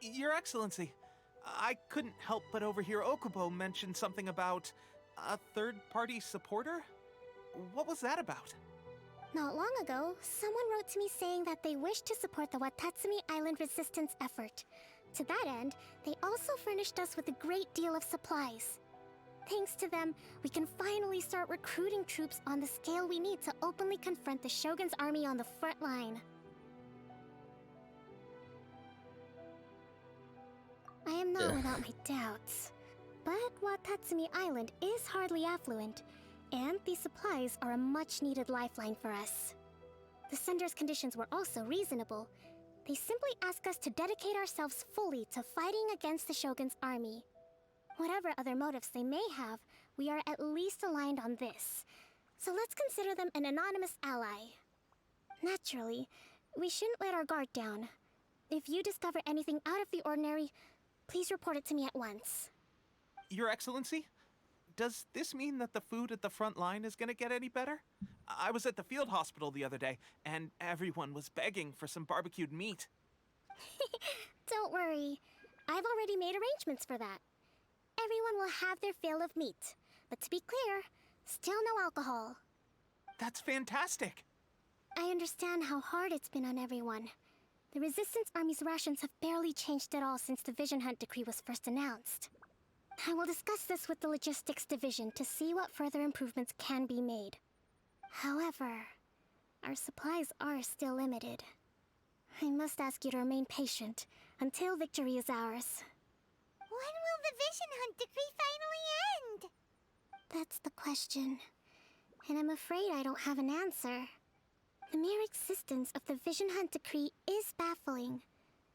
Your Excellency, I couldn't help but overhear Okubo mention something about a third-party supporter? What was that about? Not long ago, someone wrote to me saying that they wish to support the Wadatsumi Island resistance effort. To that end, they also furnished us with a great deal of supplies. Thanks to them, we can finally start recruiting troops on the scale we need to openly confront the Shogun's army on the front line. I am not without my doubts, but Wadatsumi Island is hardly affluent, and these supplies are a much-needed lifeline for us. The sender's conditions were also reasonable. They simply ask us to dedicate ourselves fully to fighting against the Shogun's army. Whatever other motives they may have, we are at least aligned on this. So let's consider them an anonymous ally. Naturally, we shouldn't let our guard down. If you discover anything out of the ordinary, please report it to me at once. Your Excellency, does this mean that the food at the front line is gonna get any better? I was at the field hospital the other day, and everyone was begging for some barbecued meat. Don't worry. I've already made arrangements for that. Everyone will have their fill of meat. But to be clear, still no alcohol. That's fantastic! I understand how hard it's been on everyone. The Resistance Army's rations have barely changed at all since the Vision Hunt decree was first announced. I will discuss this with the Logistics Division to see what further improvements can be made. However, our supplies are still limited. I must ask you to remain patient until victory is ours. When will the Vision Hunt decree finally end? That's the question. And I'm afraid I don't have an answer. The mere existence of the Vision Hunt decree is baffling.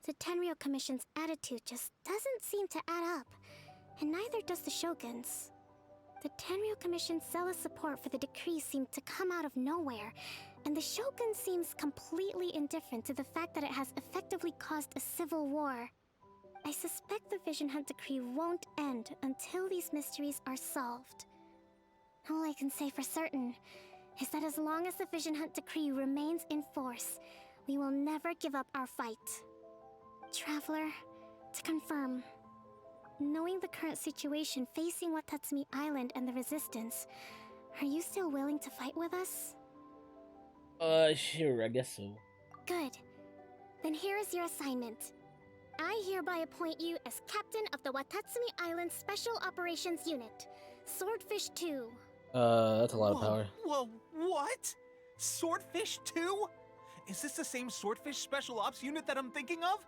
The Tenryou Commission's attitude just doesn't seem to add up, and neither does the Shogun's. The Tenryou Commission's zealous support for the decree seemed to come out of nowhere, and the Shogun seems completely indifferent to the fact that it has effectively caused a civil war. I suspect the Vision Hunt decree won't end until these mysteries are solved. All I can say for certain is that as long as the Vision Hunt decree remains in force, we will never give up our fight. Traveler, to confirm, knowing the current situation facing Wadatsumi Island and the Resistance, are you still willing to fight with us? Sure, I guess so. Good. Then here is your assignment. I hereby appoint you as captain of the Wadatsumi Island Special Operations Unit, Swordfish 2. That's a lot of power. Whoa, what? Swordfish 2? Is this the same Swordfish Special Ops unit that I'm thinking of?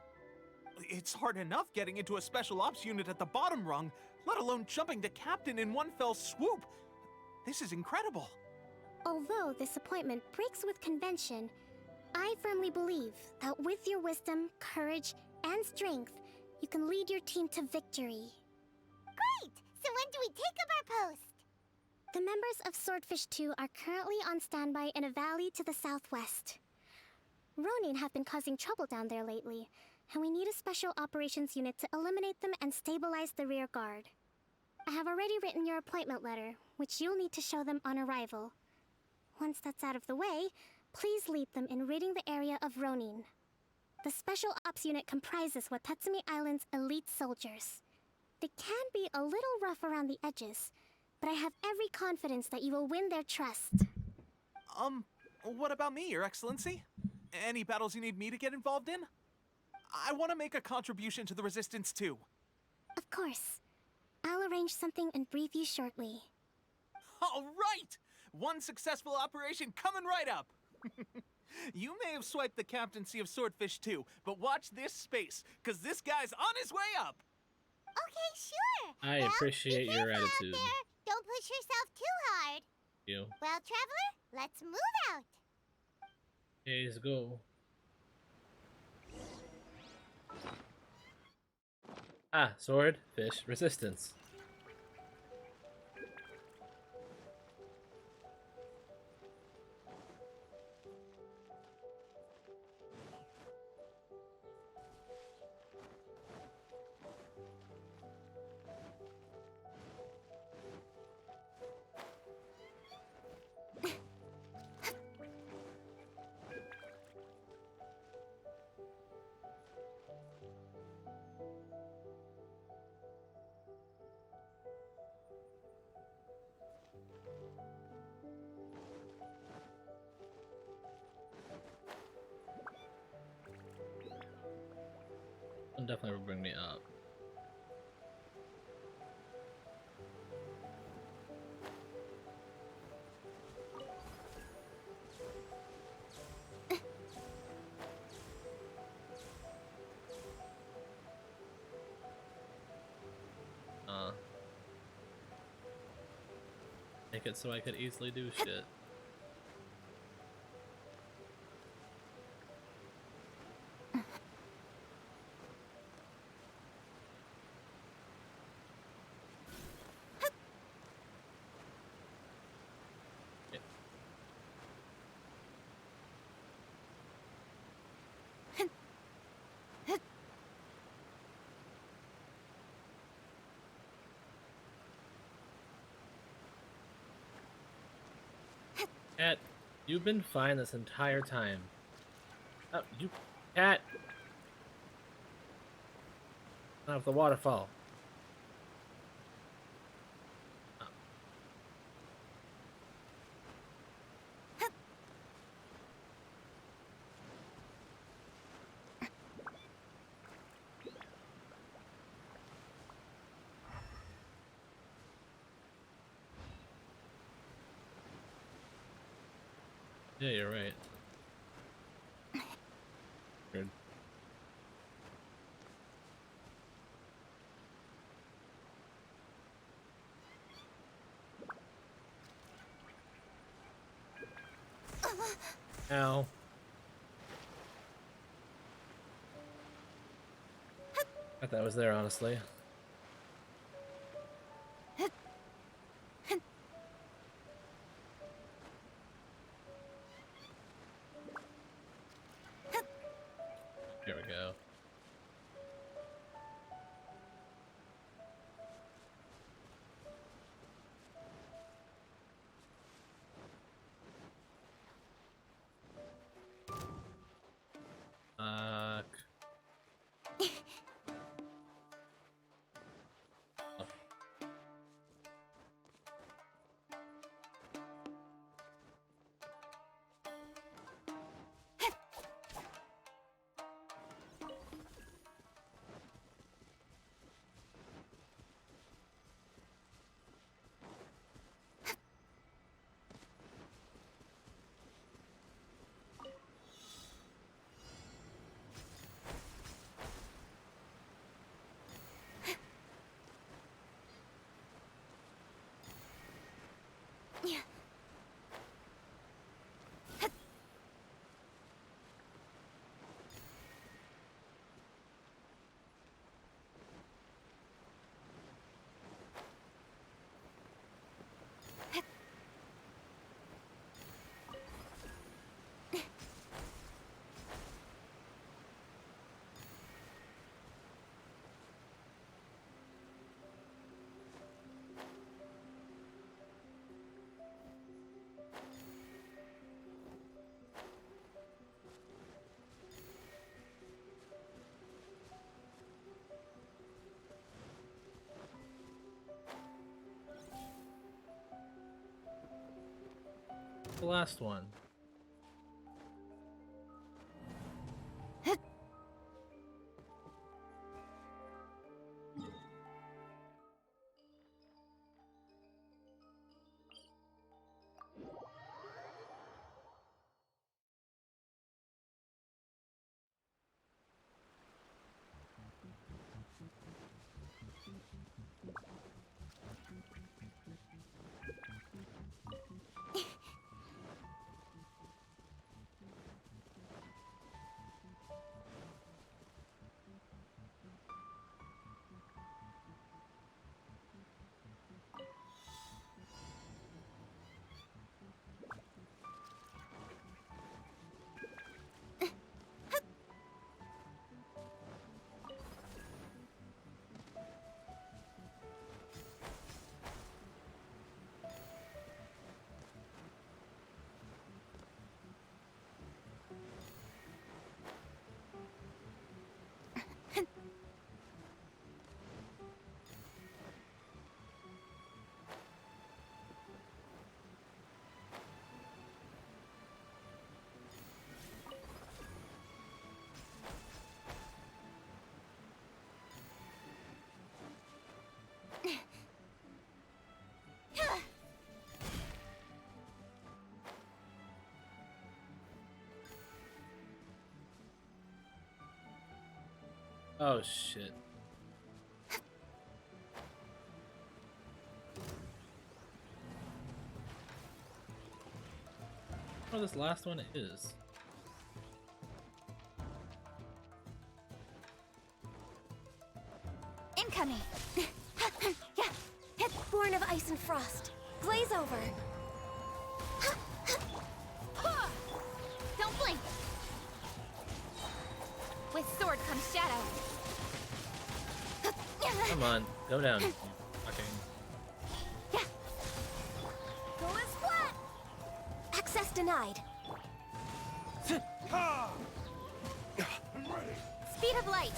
It's hard enough getting into a Special Ops unit at the bottom rung, let alone jumping to captain in one fell swoop. This is incredible. Although this appointment breaks with convention, I firmly believe that with your wisdom, courage, and strength, you can lead your team to victory. Great! So when do we take up our post? The members of Swordfish 2 are currently on standby in a valley to the southwest. Ronin have been causing trouble down there lately, and we need a special operations unit to eliminate them and stabilize the rear guard. I have already written your appointment letter, which you'll need to show them on arrival. Once that's out of the way, please lead them in ridding the area of Ronin. The Special Ops unit comprises Wadatsumi Island's elite soldiers. They can be a little rough around the edges, but I have every confidence that you will win their trust. What about me, Your Excellency? Any battles you need me to get involved in? I want to make a contribution to the Resistance too. Of course. I'll arrange something and brief you shortly. All right! One successful operation coming right up! You may have swiped the captaincy of Swordfish 2, but watch this space, because this guy's on his way up! Okay, sure! I appreciate your attitude. Don't push yourself too hard. You. Well, Traveler, let's move out. Okay, let's go. Ah, sword, fish, resistance. definitely will bring me up. Make it so I could easily do shit. Cat, you've been fine this entire time. Oh, you cat! Out of the waterfall. Oh. Yeah, you're right. Good. Ow. I thought that was there, honestly. Here we go. The last one. Oh shit. Oh, this last one is. Incoming! Yeah! Born of ice and frost. Glaze over. Don't blink! With sword comes shadow. Come on, go down. You fucking. Go is flat! Access denied. Speed of light.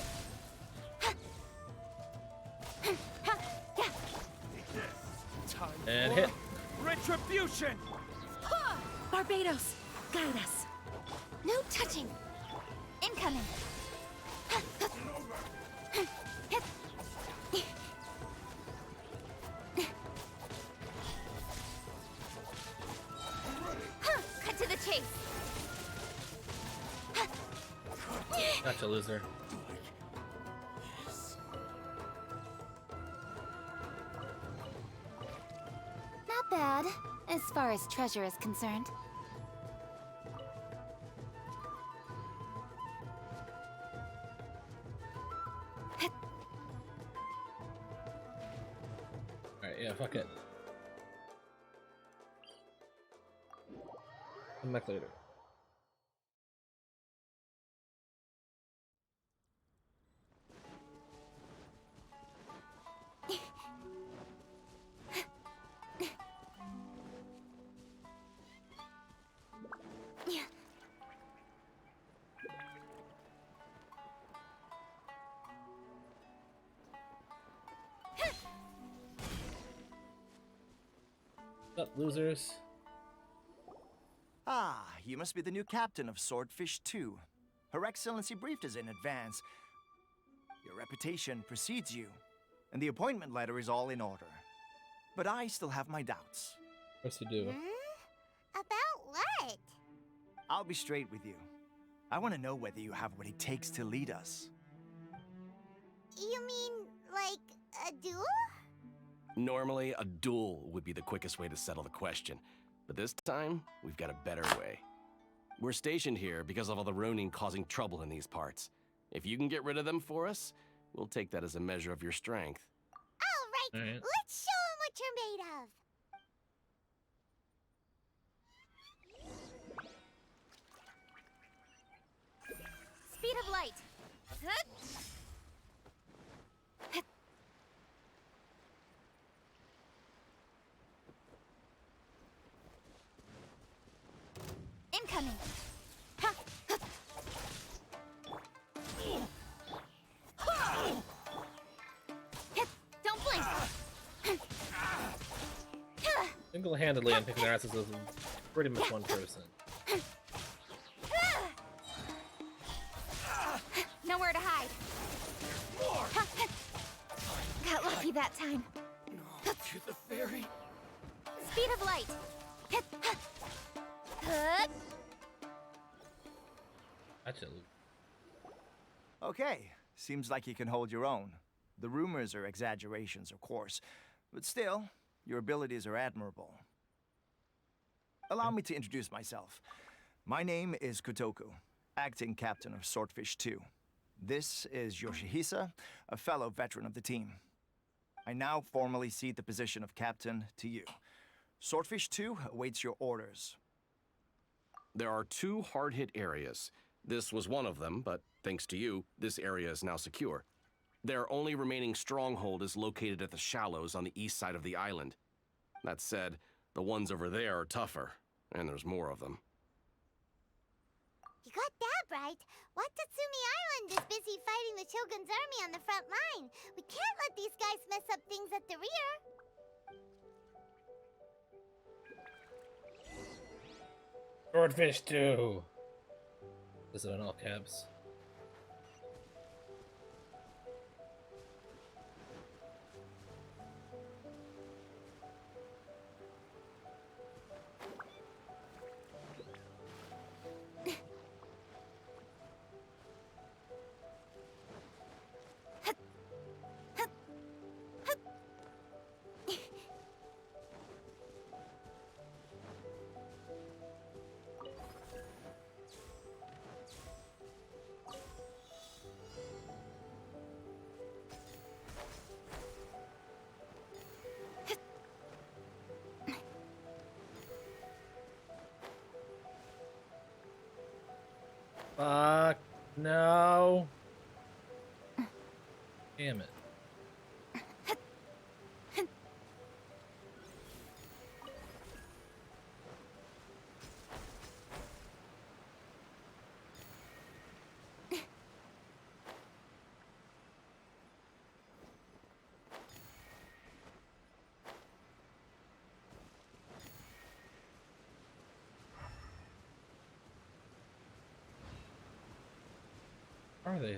And hit. Retribution! Barbados, guide us. No touching. Incoming. Cut to the chase. Gotcha, loser. Not bad, as far as treasure is concerned. Alright, yeah, fuck it. Come back later. What's up, losers? Ah, you must be the new captain of Swordfish 2. Her Excellency briefed us in advance. Your reputation precedes you, and the appointment letter is all in order. But I still have my doubts. What's to do? About what? I'll be straight with you. I want to know whether you have what it takes to lead us. You mean, like, a duel? Normally, a duel would be the quickest way to settle the question. But this time, we've got a better way. We're stationed here because of all the Ronin causing trouble in these parts. If you can get rid of them for us, we'll take that as a measure of your strength. All right, let's show them what you're made of. Speed of light. Incoming. Don't blink. Single-handedly, I'm picking their asses as pretty much one person. Nowhere to hide. Got lucky that time. To the ferry. Speed of light. Gotcha. Okay, seems like you can hold your own. The rumors are exaggerations, of course, but still, your abilities are admirable. Allow me to introduce myself. My name is Kotoku, acting captain of Swordfish 2. This is Yoshihisa, a fellow veteran of the team. I now formally cede the position of captain to you. Swordfish 2 awaits your orders. There are 2 hard-hit areas. This was one of them, but thanks to you, this area is now secure. Their only remaining stronghold is located at the shallows on the east side of the island. That said, the ones over there are tougher, and there's more of them. You got that right. Wadatsumi Island is busy fighting the Shogun's army on the front line. We can't let these guys mess up things at the rear. Swordfish 2. This is in all caps. Fuck. No. Damn it. Are these?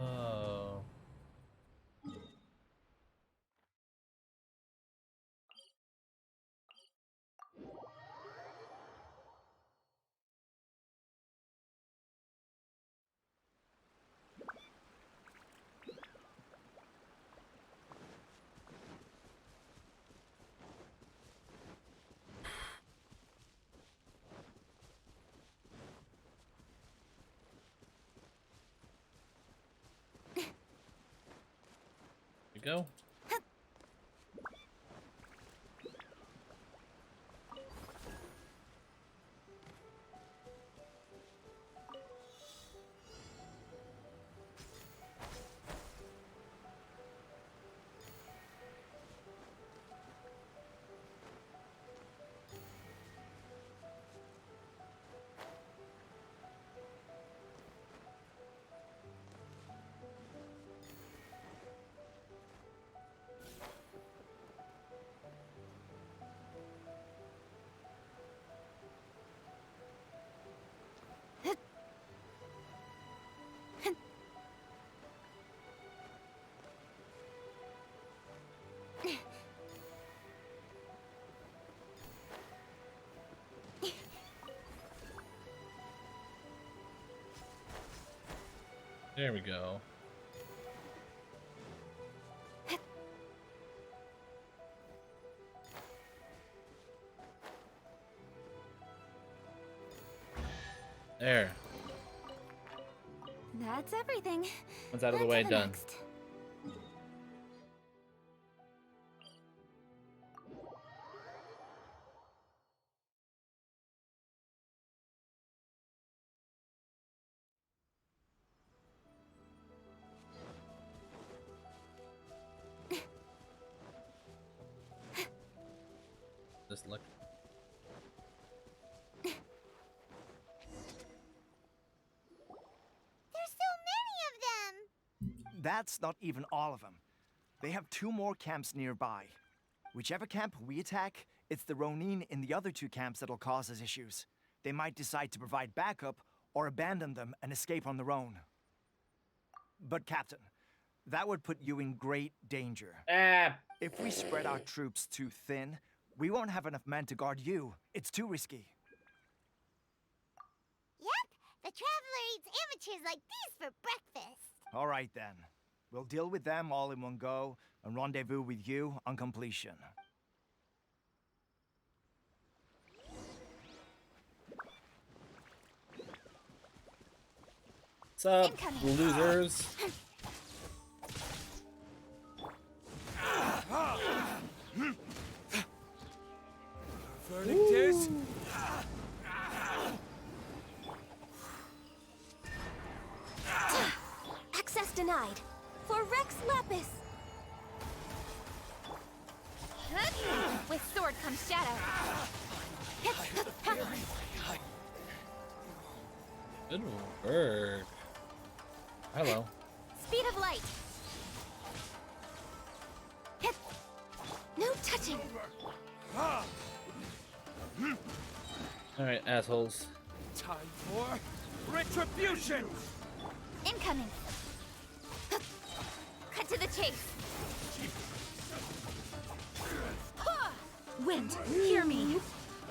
Oh. You go. There we go. There. That's everything. One's out of the On to way, the done. next. Just look. There's so many of them! That's not even all of them. They have 2 more camps nearby. Whichever camp we attack, it's the Ronin in the other 2 camps that'll cause us issues. They might decide to provide backup or abandon them and escape on their own. But Captain, that would put you in great danger. If we spread our troops too thin, we won't have enough men to guard you. It's too risky. Yep, the Traveler eats amateurs like these for breakfast. All right then. We'll deal with them all in one go and rendezvous with you on completion. What's up, losers? Verdict is... Access denied. For Rex Lapis. With sword comes shadow. Good work. Hello. Speed of light. No touching. Alright, assholes. Time for retribution! Incoming. Cut to the chase. Wind, hear me.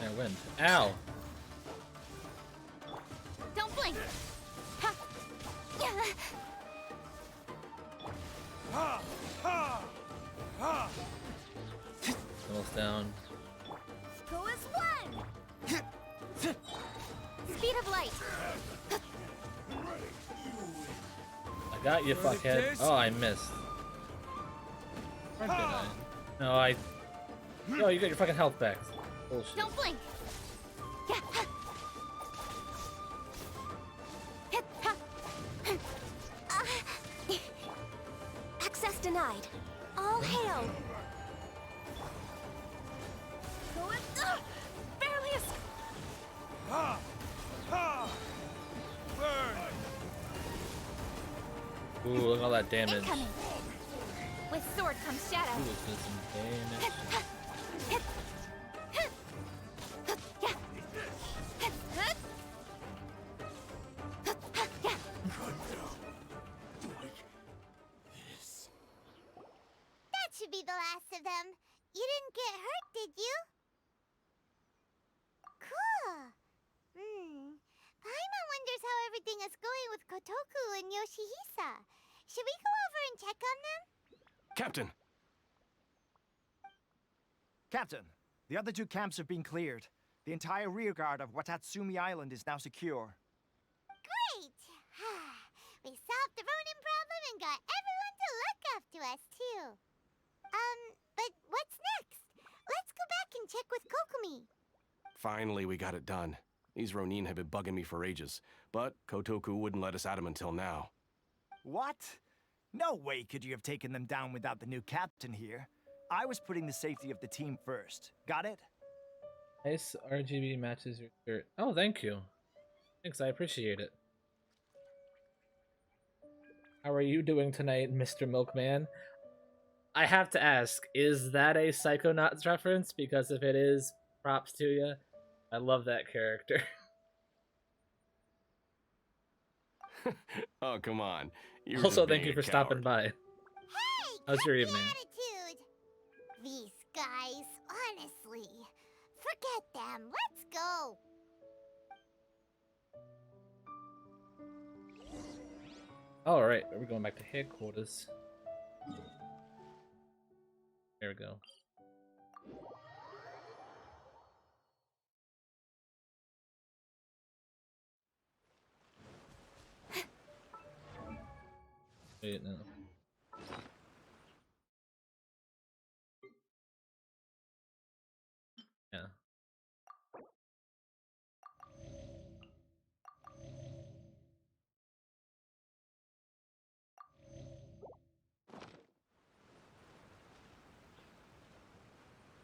Yeah, wind. Ow! Don't blink. Almost down. Go as one. Speed of light. I got you, fuckhead. Oh, I missed. Or did I? No, I. Yo, you got your fucking health back. Bullshit. Don't blink. Access denied. All hail. Barely Ooh, look at all that damage. incoming. With sword comes shadow. Ooh, let's do some damage. That should be the last of them. You didn't get hurt, did you? Cool. Paimon wonders how everything is going with Kotoku and Yoshihisa. Should we go over and check on them? Captain! Captain, the other 2 camps have been cleared. The entire rearguard of Wadatsumi Island is now secure. Great! We solved the Ronin problem and got everyone to look after us, too. But what's next? Let's go back and check with Kokumi. Finally, we got it done. These Ronin have been bugging me for ages, but Kotoku wouldn't let us at him until now. What? No way could you have taken them down without the new captain here. I was putting the safety of the team first. Got it? Nice RGB matches your shirt. Oh, thank you. Thanks, I appreciate it. How are you doing tonight, Mr. Milkman? I have to ask, is that a Psychonauts reference? Because if it is, props to you. I love that character. Oh, come on. You're Also, just thank being you a for stopping coward. by. Hey, How's your captain evening? attitude. These guys, honestly. Forget them. Let's go. Alright, we're going back to headquarters. There we go. Wait, no. Yeah.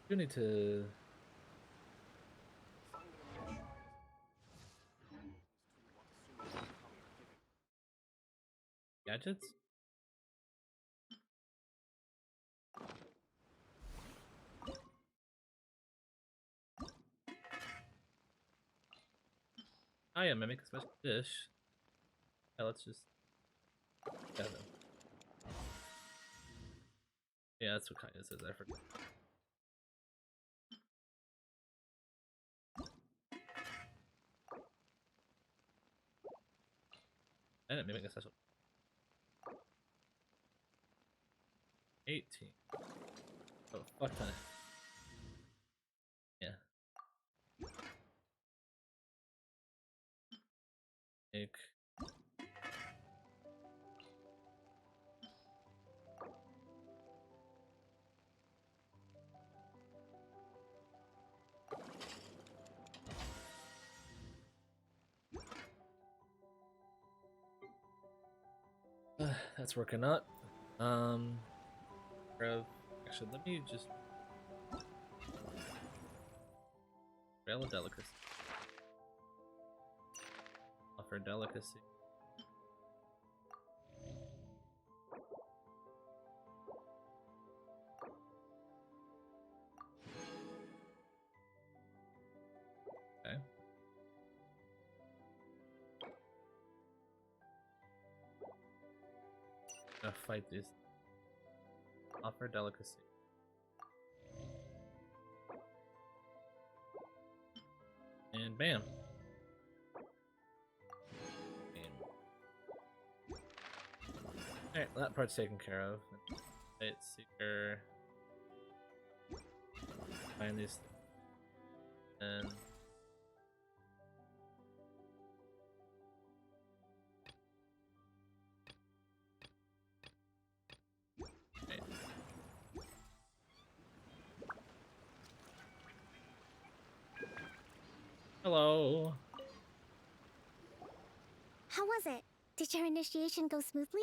You need to. Gadgets? I am mimic a special dish. Yeah, let's just. Yeah, yeah, that's what Kaya says. I forgot. I didn't mimic a special. 18. Oh, fuck ton. Yeah. Make. That's working out. Actually, let me just rail a delicacy. Offer delicacy. Okay. Gonna fight these. Offer delicacy. And bam. Alright, that part's taken care of. Fight seeker. Find these. And Hello. How was it? Did your initiation go smoothly?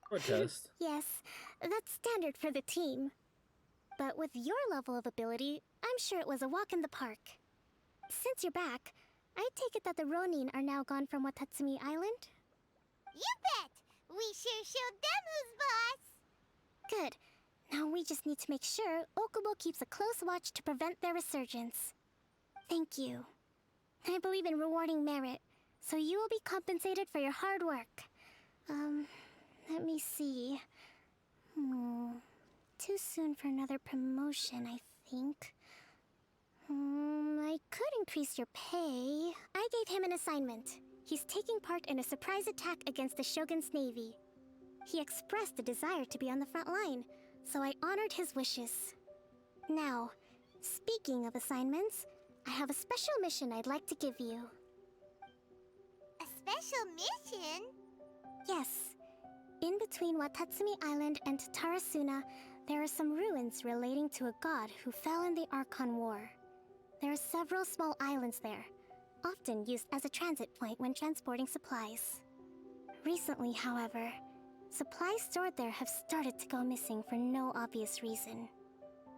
Protest. Yes, that's standard for the team. But with your level of ability, I'm sure it was a walk in the park. Since you're back, I take it that the Ronin are now gone from Wadatsumi Island? You bet! We sure showed them who's boss! Good. Now we just need to make sure Okubo keeps a close watch to prevent their resurgence. Thank you. I believe in rewarding merit, so you will be compensated for your hard work. Let me see. Too soon for another promotion, I think. I could increase your pay. I gave him an assignment. He's taking part in a surprise attack against the Shogun's navy. He expressed a desire to be on the front line, so I honored his wishes. Now, speaking of assignments, I have a special mission I'd like to give you. A special mission? Yes. In between Wadatsumi Island and Tarasuna, there are some ruins relating to a god who fell in the Archon War. There are several small islands there, often used as a transit point when transporting supplies. Recently, however, supplies stored there have started to go missing for no obvious reason.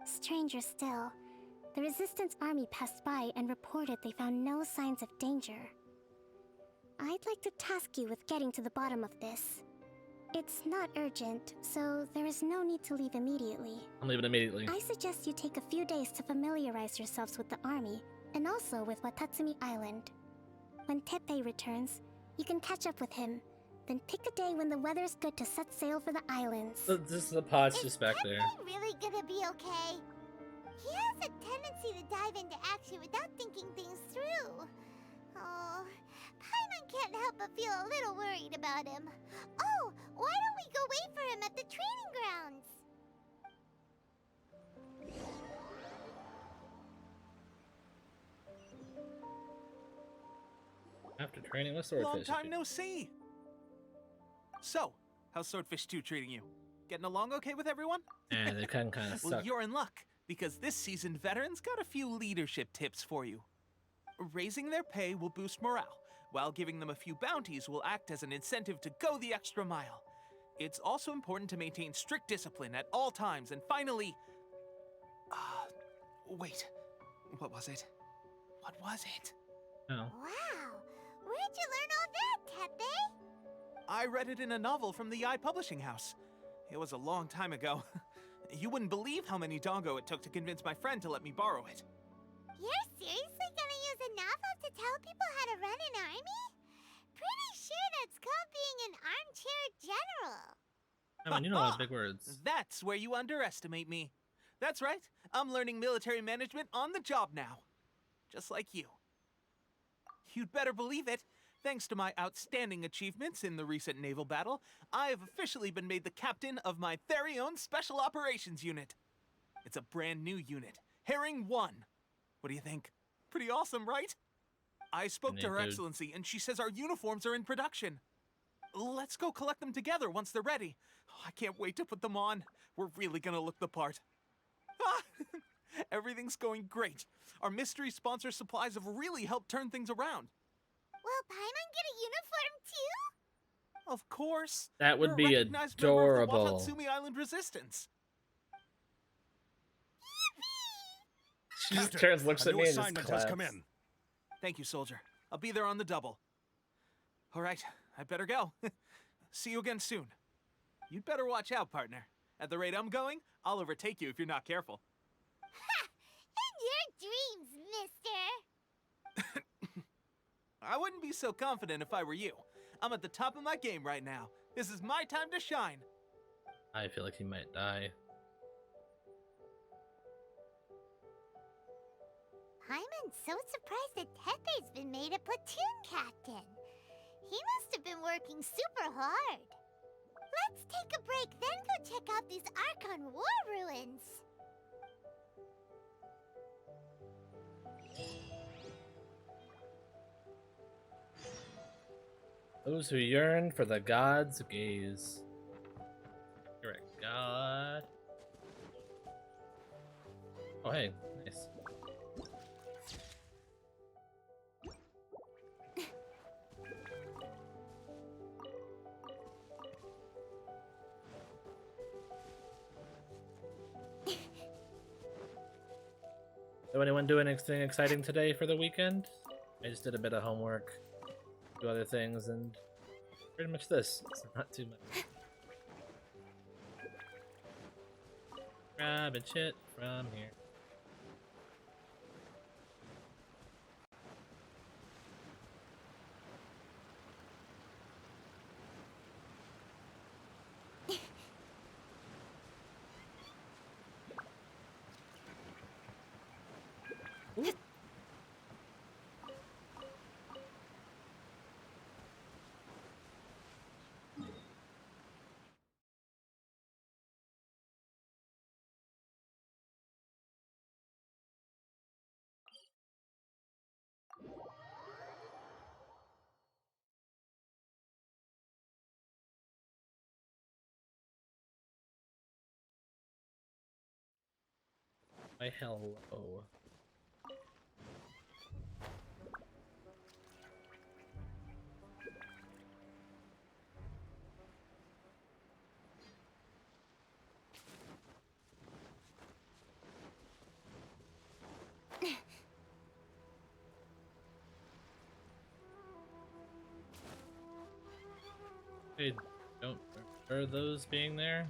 Stranger still, the Resistance army passed by and reported they found no signs of danger. I'd like to task you with getting to the bottom of this. It's not urgent, so there is no need to leave immediately. I'm leaving immediately. I suggest you take a few days to familiarize yourselves with the army, and also with Wadatsumi Island. When Teppei returns, you can catch up with him, then pick a day when the weather's good to set sail for the islands. This is the pod's just back there. Is Teppei really gonna be okay? He has a tendency to dive into action without thinking things through. Oh, Paimon can't help but feel a little worried about him. Oh, why don't we go wait for him at the training grounds? After training, what's Swordfish? Long time no see. So, how's Swordfish 2 treating you? Getting along okay with everyone? Yeah, they kind of suck. Well, you're in luck, because this seasoned veterans got a few leadership tips for you. Raising their pay will boost morale, while giving them a few bounties will act as an incentive to go the extra mile. It's also important to maintain strict discipline at all times, and finally... wait. What was it? What was it? Oh. Wow, where'd you learn all that, Teppei? I read it in a novel from the Eye Publishing House. It was a long time ago. You wouldn't believe how many doggo it took to convince my friend to let me borrow it. You're seriously gonna use a novel to tell people how to run an army? Pretty sure that's called being an armchair general. I mean, you know a lot of big words. That's where you underestimate me. That's right. I'm learning military management on the job now. Just like you. You'd better believe it. Thanks to my outstanding achievements in the recent naval battle, I have officially been made the captain of my very own Special Operations Unit. It's a brand new unit, Herring 1. What do you think? Pretty awesome, right? I spoke to Her Excellency, and she says our uniforms are in production. Let's go collect them together once they're ready. I can't wait to put them on. We're really gonna look the part. Everything's going great. Our mystery sponsor supplies have really helped turn things around. Will Paimon get a uniform too? Of course. That would We're be a recognized adorable. member of the Wadatsumi Island Resistance. She just turns, looks a at new me, and just assignment has come claps. in. Thank you, soldier. I'll be there on the double. All right, I better go. See you again soon. You'd better watch out, partner. At the rate I'm going, I'll overtake you if you're not careful. Ha! In your dreams, mister! I wouldn't be so confident if I were you. I'm at the top of my game right now. This is my time to shine. I feel like he might die. Paimon's so surprised that Teppei's been made a platoon captain. He must have been working super hard. Let's take a break, then go check out these Archon War ruins. Those who yearn for the god's gaze. You're a god. Oh, hey, nice. So anyone do anything exciting today for the weekend? I just did a bit of homework, do other things, and pretty much this. So not too much. Grabbing shit from here. Why hello. Hey, don't remember those being there?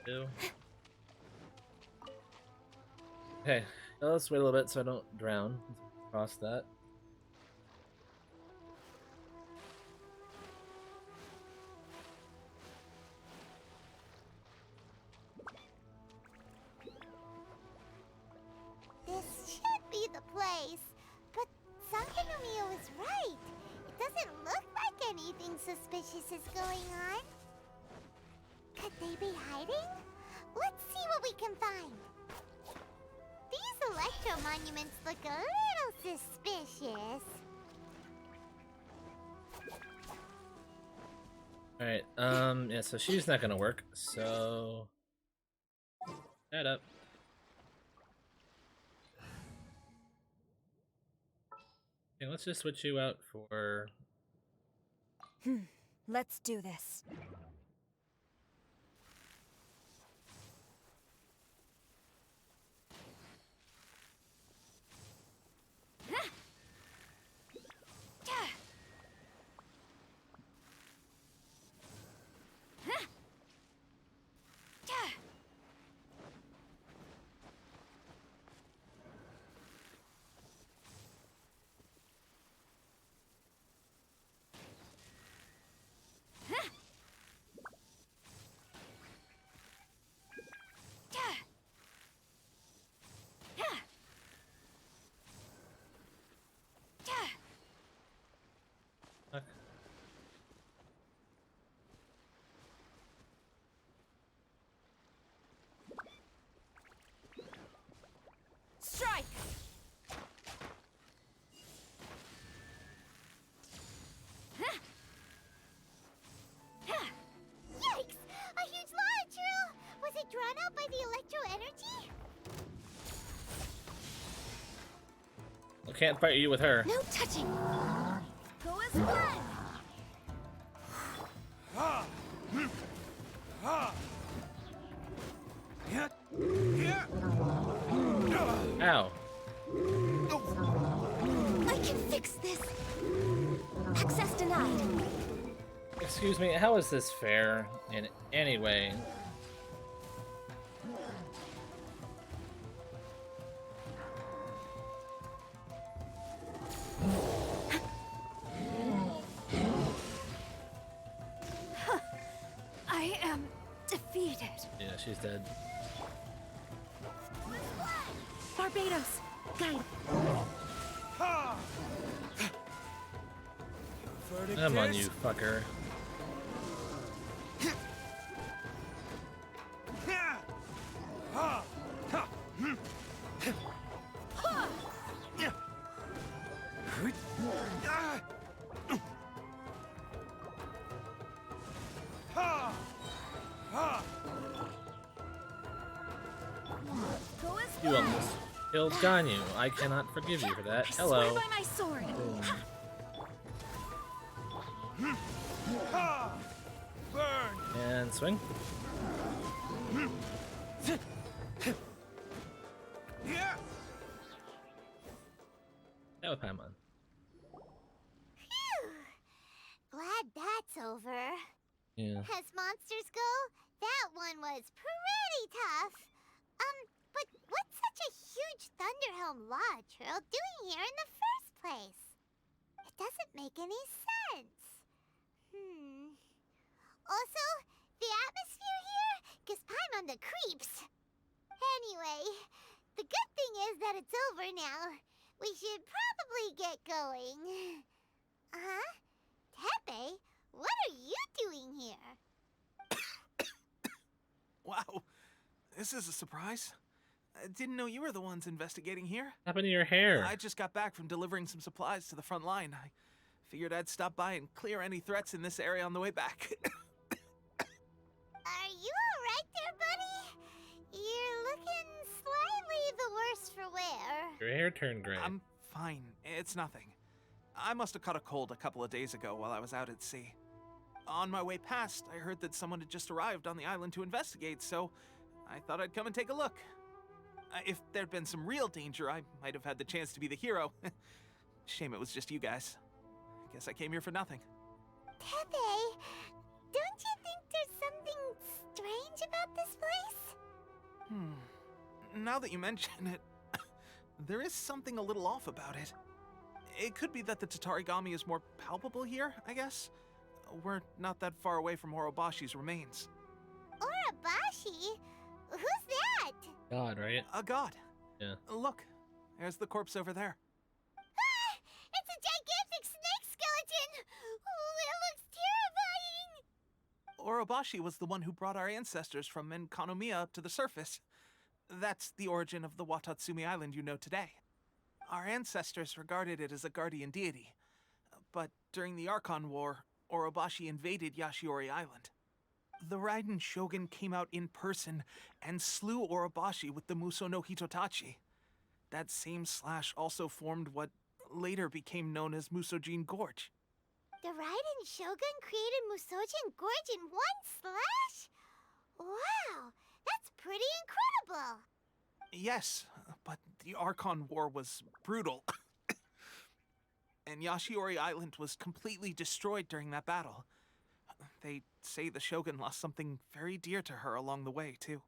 Do. Okay, let's wait a little bit so I don't drown. Let's cross that. This should be the place. But Sakanomiya was right. It doesn't look like anything suspicious is going on. Could they be hiding? Let's see what we can find. These electro monuments look a little suspicious. Alright, yeah, so she's not gonna work, so... Head up. Okay, let's just switch you out for... Let's do this. Strike! Yikes! A huge Electro! Was it drawn out by the electro energy? I can't fight you with her. No touching! Go as one! Ow. I can fix this! Access denied. Excuse me, how is this fair in any way? I am defeated. Yeah, she's dead. Barbados, guide. Come on, you fucker. You almost killed Ganyu. I cannot forgive you for that. Hello. Swear by my sword. Boom. And swing. That was Paimon. Phew. Glad that's over. Yeah. As monsters go, that one was pretty tough. But what's such a huge Thunderhelm Lodge Earl doing here in the first place? It doesn't make any sense. Also, the atmosphere here gives Paimon the creeps. Anyway, the good thing is that it's over now. We should probably get going. Huh? Tepe, what are you doing here? Wow, this is a surprise. I didn't know you were the ones investigating here. What happened to your hair? I just got back from delivering some supplies to the front line. I figured I'd stop by and clear any threats in this area on the way back. Are you alright there, buddy? You're looking slightly the worse for wear. Your hair turned gray. I'm fine. It's nothing. I must have caught a cold a couple of days ago while I was out at sea. On my way past, I heard that someone had just arrived on the island to investigate, so I thought I'd come and take a look. If there'd been some real danger, I might have had the chance to be the hero. Shame it was just you guys. Guess I came here for nothing. Tepe, don't you think there's something strange about this place? Now that you mention it, there is something a little off about it. It could be that the Tatarigami is more palpable here, I guess. We're not that far away from Orobashi's remains. Orobashi? Who's that? God, right? A god. Yeah. Look, there's the corpse over there. Ah! It's a gigantic snake skeleton! Oh, it looks terrifying! Orobashi was the one who brought our ancestors from Enkanomiya up to the surface. That's the origin of the Wadatsumi island you know today. Our ancestors regarded it as a guardian deity. But during the Archon War, Orobashi invaded Yashiori Island. The Raiden Shogun came out in person and slew Orobashi with the Muso no Hitotachi. That same slash also formed what later became known as Musojin Gorge. The Raiden Shogun created Musojin Gorge in one slash? Wow, that's pretty incredible! Yes, but the Archon War was brutal. And Yashiori Island was completely destroyed during that battle. They say the Shogun lost something very dear to her along the way, too.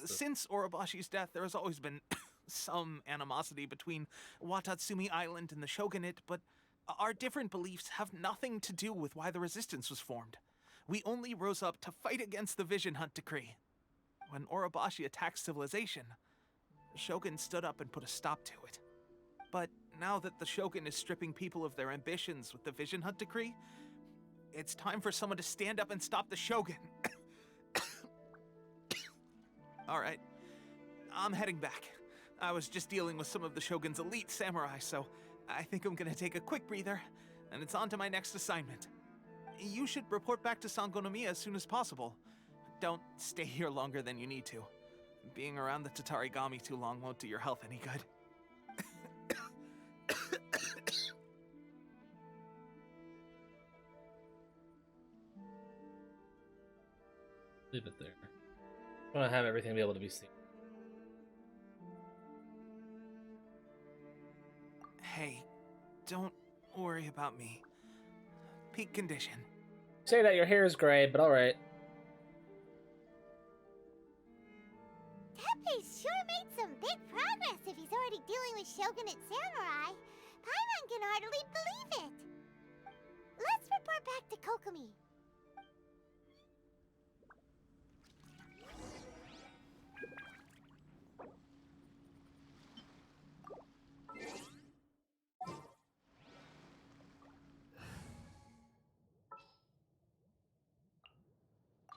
Since Orobashi's death, there has always been some animosity between Wadatsumi Island and the Shogunate, but our different beliefs have nothing to do with why the resistance was formed. We only rose up to fight against the Vision Hunt Decree. When Orobashi attacked civilization, the Shogun stood up and put a stop to it. But now that the Shogun is stripping people of their ambitions with the Vision Hunt Decree, it's time for someone to stand up and stop the Shogun. Alright, I'm heading back. I was just dealing with some of the Shogun's elite samurai, so I think I'm gonna take a quick breather, and it's on to my next assignment. You should report back to Sangonomiya as soon as possible. Don't stay here longer than you need to. Being around the Tatarigami too long won't do your health any good. Leave it there. I want to have everything be able to be seen. Hey, don't worry about me. Peak condition. Say that your hair is gray, but alright. Tepe's sure made some big progress if he's already dealing with Shogunate samurai. Paimon can hardly believe it. Let's report back to Kokomi.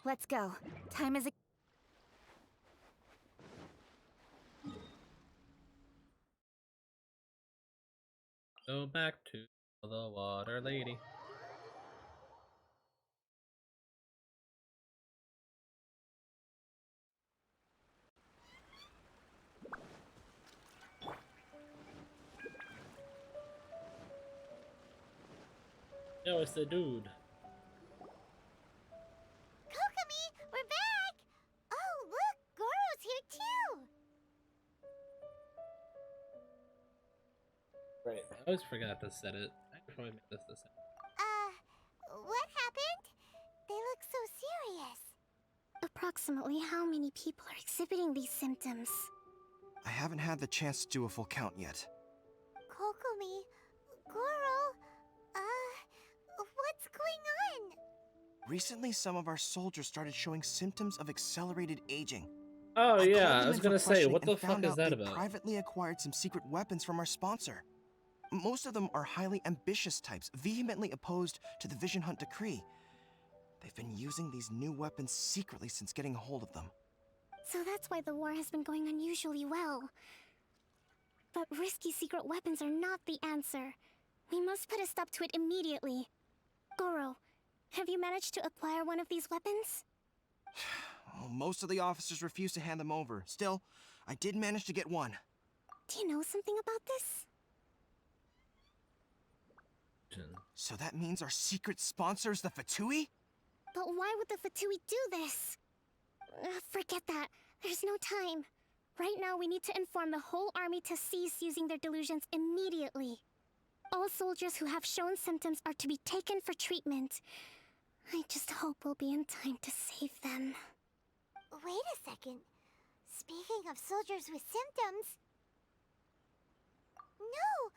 Let's go. Time is a... Go back to the water lady. Yo, it's the dude. Kokomi, we're back! Oh, look, Goro's here too! Right. I always forgot to set it. I could probably make this the same. What happened? They look so serious. Approximately how many people are exhibiting these symptoms? I haven't had the chance to do a full count yet. Kokomi, Goro, what's going on? Recently, some of our soldiers started showing symptoms of accelerated aging. Oh I yeah, called I them was in gonna for say, what questioning the and fuck found is out that they about? privately acquired some secret weapons from our sponsor. Most of them are highly ambitious types, vehemently opposed to the Vision Hunt decree. They've been using these new weapons secretly since getting a hold of them. So that's why the war has been going unusually well. But risky secret weapons are not the answer. We must put a stop to it immediately. Goro, have you managed to acquire one of these weapons? Well, most of the officers refuse to hand them over. Still, I did manage to get one. Do you know something about this? So that means our secret sponsor is the Fatui? But why would the Fatui do this? Forget that. There's no time. Right now, we need to inform the whole army to cease using their delusions immediately. All soldiers who have shown symptoms are to be taken for treatment. I just hope we'll be in time to save them. Wait a second. Speaking of soldiers with symptoms... No!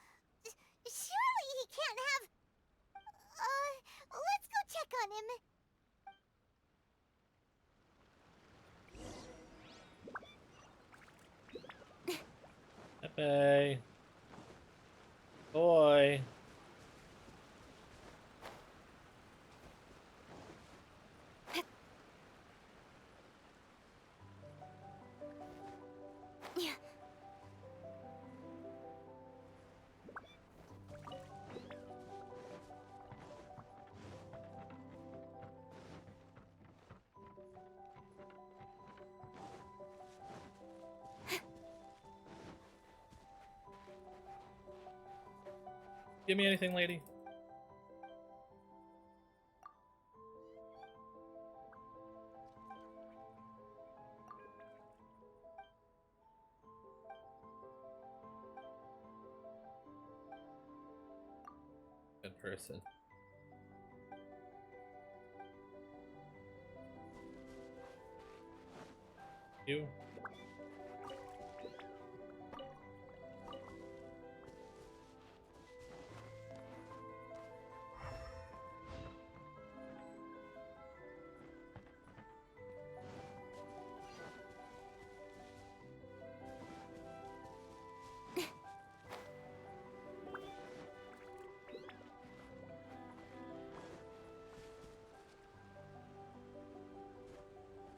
Surely he can't have... let's go check on him. Pepe. Boy. Give me anything, lady. Good person. You.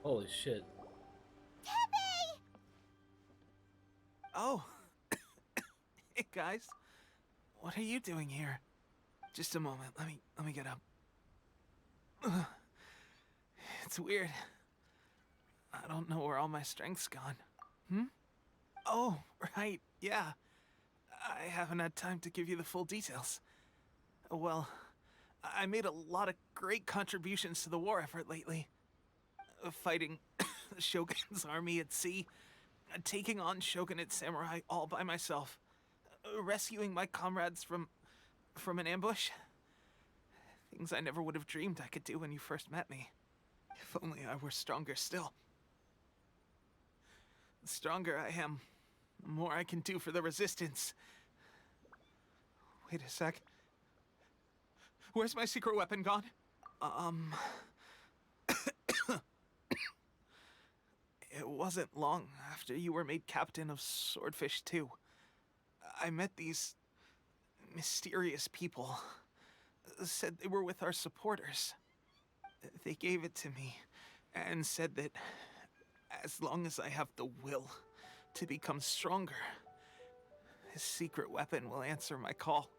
Holy shit. Oh. Hey guys. What are you doing here? Just a moment. Let me get up. Ugh. It's weird. I don't know where all my strength's gone. Hmm? Oh, right. Yeah. I haven't had time to give you the full details. Well, I made a lot of great contributions to the war effort lately. Fighting the Shogun's army at sea, taking on Shogunate samurai all by myself, rescuing my comrades from an ambush. Things I never would have dreamed I could do when you first met me. If only I were stronger still. The stronger I am, the more I can do for the Resistance. Wait a sec. Where's my secret weapon gone? It wasn't long after you were made captain of Swordfish 2. I met these mysterious people. Said they were with our supporters. They gave it to me and said that as long as I have the will to become stronger, his secret weapon will answer my call.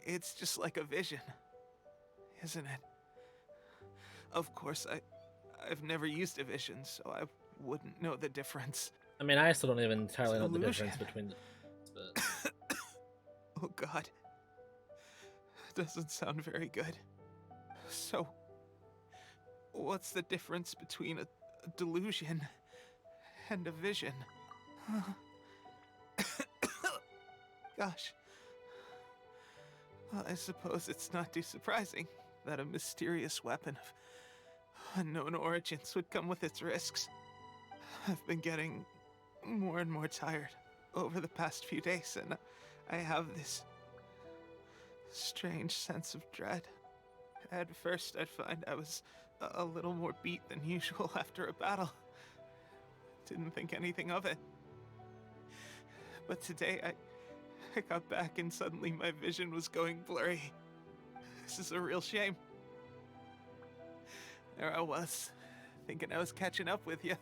It's just like a vision, isn't it? Of course, I've never used a vision, so I wouldn't know the difference. I mean, I still don't even entirely know the Illusion. difference between the but... Oh god. Doesn't sound very good. So, what's the difference between a delusion and a vision? Gosh. Well, I suppose it's not too surprising that a mysterious weapon of unknown origins would come with its risks. I've been getting more and more tired over the past few days, and I have this strange sense of dread. At first, I'd find I was a little more beat than usual after a battle. Didn't think anything of it. But today, I got back and suddenly my vision was going blurry. This is a real shame. There I was, thinking I was catching up with you.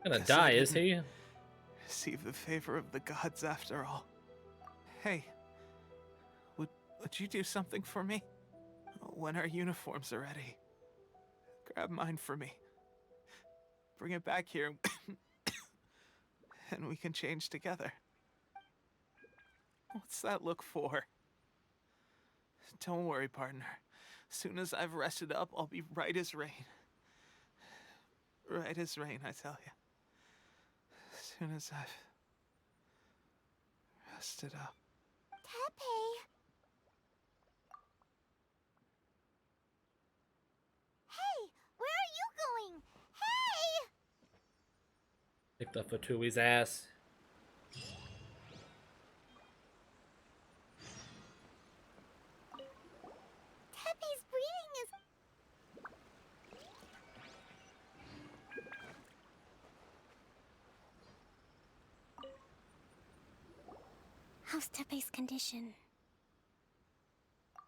Gonna die, is he? Receive the favor of the gods after all. Hey, would you do something for me? When our uniforms are ready, grab mine for me. Bring it back here, and we can change together. What's that look for? Don't worry, partner. Soon as I've rested up, I'll be right as rain. Right as rain, I tell you. Soon as I've rested up. Tepe! Hey! Where are you going? Hey! Picked up Fatui's ass. Tepe's breathing is... How's Tepe's condition?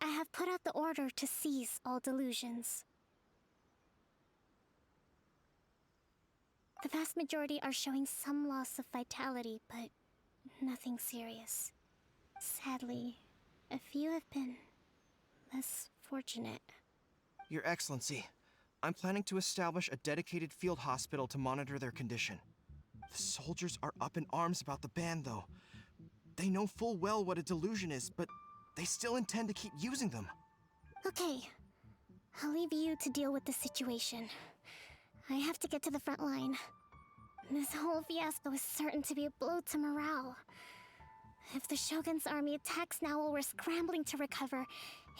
I have put out the order to cease all delusions. The vast majority are showing some loss of vitality, but nothing serious. Sadly, a few have been less fortunate. Your Excellency, I'm planning to establish a dedicated field hospital to monitor their condition. The soldiers are up in arms about the ban, though. They know full well what a delusion is, but they still intend to keep using them. Okay, I'll leave you to deal with the situation. I have to get to the front line. This whole fiasco is certain to be a blow to morale. If the Shogun's army attacks now while we're scrambling to recover,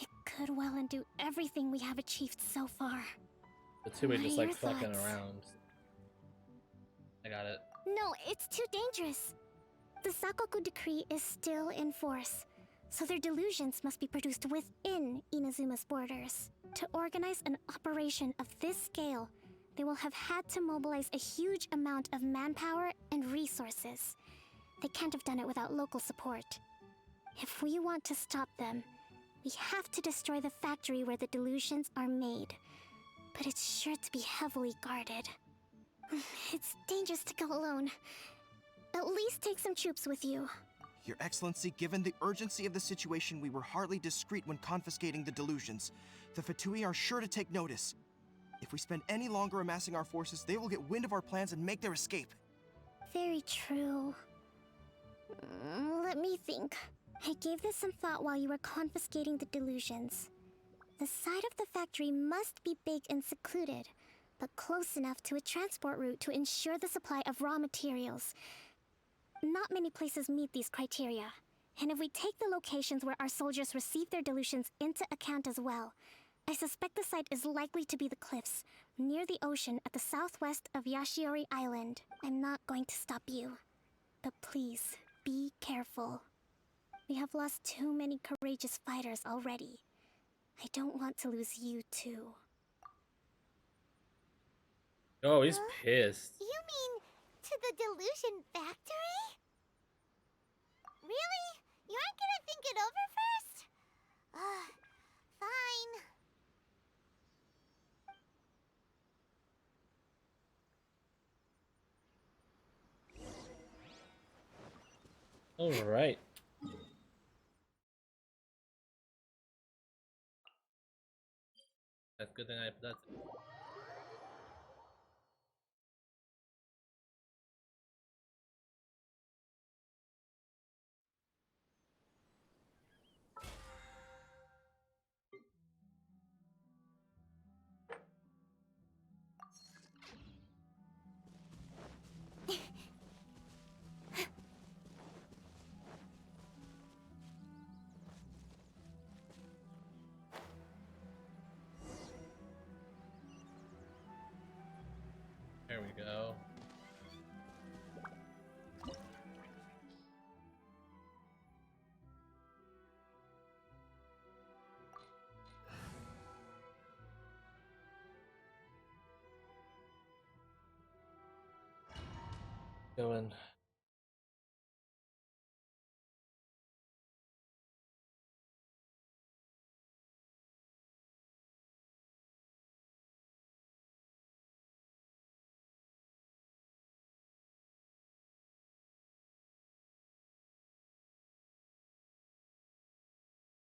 it could well undo everything we have achieved so far. The two are just like Your fucking thoughts? around. I got it. No, it's too dangerous. The Sakoku decree is still in force, so their delusions must be produced within Inazuma's borders. To organize an operation of this scale, they will have had to mobilize a huge amount of manpower and resources. They can't have done it without local support. If we want to stop them, we have to destroy the factory where the delusions are made. But it's sure to be heavily guarded. It's dangerous to go alone. At least take some troops with you. Your Excellency, given the urgency of the situation, we were hardly discreet when confiscating the delusions. The Fatui are sure to take notice. If we spend any longer amassing our forces, they will get wind of our plans and make their escape. Very true. Let me think. I gave this some thought while you were confiscating the delusions. The side of the factory must be big and secluded, but close enough to a transport route to ensure the supply of raw materials. Not many places meet these criteria, and if we take the locations where our soldiers receive their delusions into account as well, I suspect the site is likely to be the cliffs, near the ocean at the southwest of Yashiori Island. I'm not going to stop you, but please, be careful. We have lost too many courageous fighters already. I don't want to lose you too. Oh, he's pissed. You mean to the delusion factory? Really? You aren't gonna think it over first? Fine. All right. That's good thing that's There we go. Going.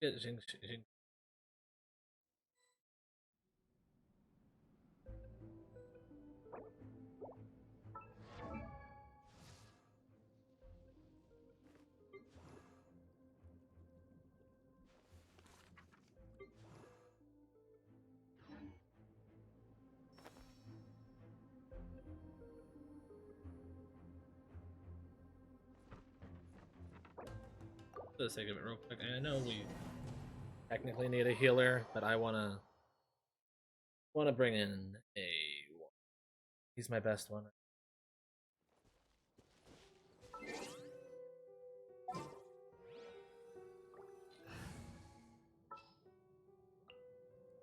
Get Jing. For the sake of it, real quick. I know we technically need a healer, but I wanna bring in a. He's my best one.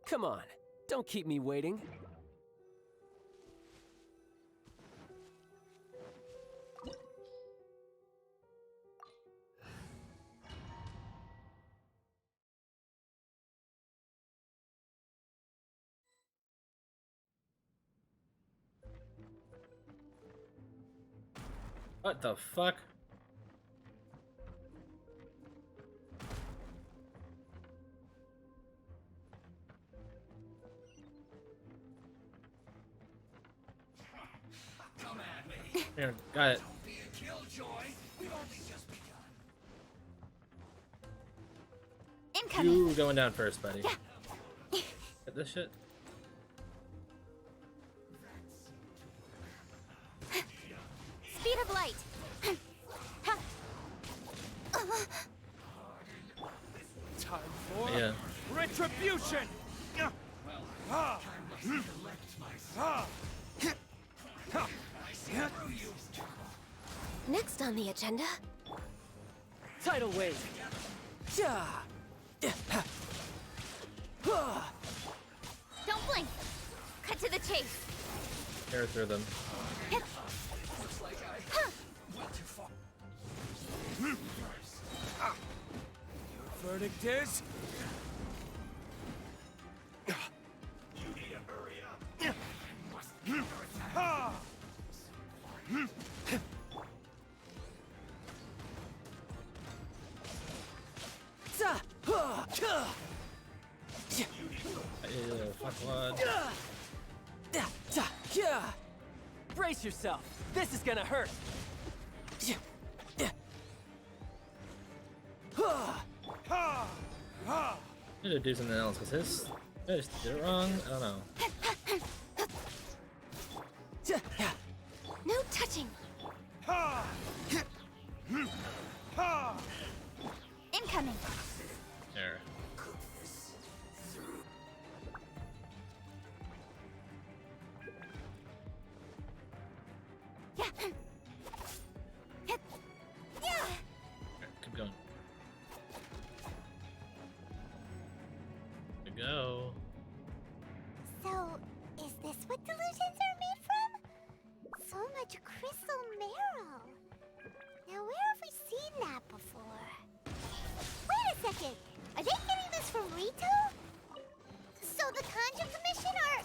Come on, don't keep me waiting. What the fuck? Come at me. Here, got it. Don't be a killjoy. We've only just begun. Incoming. You going down first, buddy. Yeah. Get this shit. Speed of light. Time for Yeah. retribution. Next on the agenda. Tidal wave. Don't blink. Cut to the chase. Tear through them. Looks like I went too far. Your verdict is? You need to hurry up. Ew, fuck what? Brace yourself. This is gonna hurt. I need to do something else, because I just did it wrong. I don't know. No touching. Incoming. There. Yeah. Yeah. Keep going. There we go. So, is this what delusions are made from? So much crystal marrow. Now, where have we seen that before? Wait a second. Are they getting this from Rito? So the Kanji Commission are...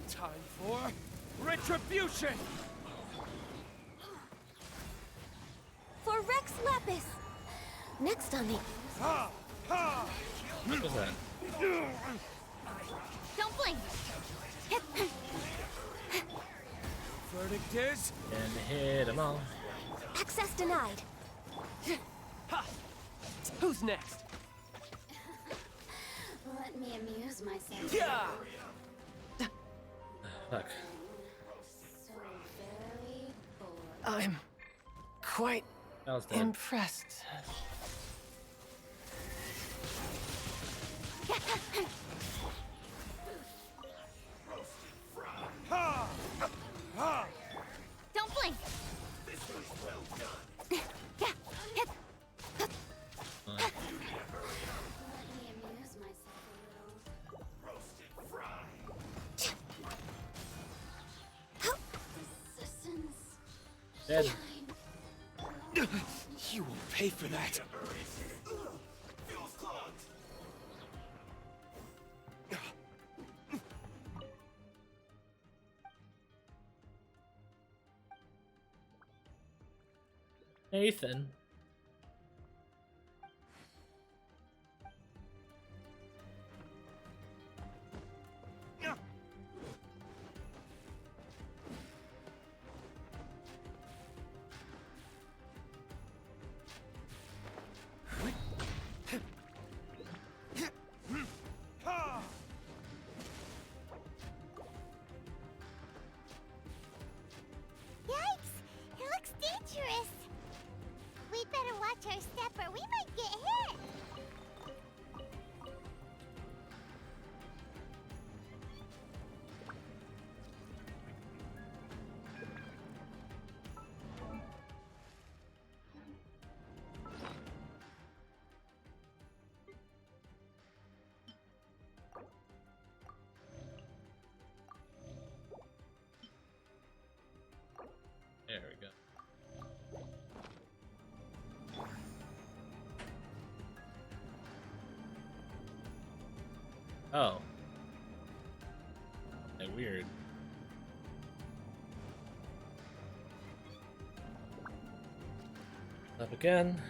Time for retribution. For Rex Lapis. Next on the... What was that? Don't blink. Verdict is? And hit them all. Access denied. Who's next? Let me amuse myself. Yeah. Fuck. So very bored. I'm quite That was dead. impressed. Don't blink. Dead. You will pay for that. Nathan. Yikes! It looks dangerous. We'd better watch our step or we might get hit. There we go. Oh. Hey, weird. Up again.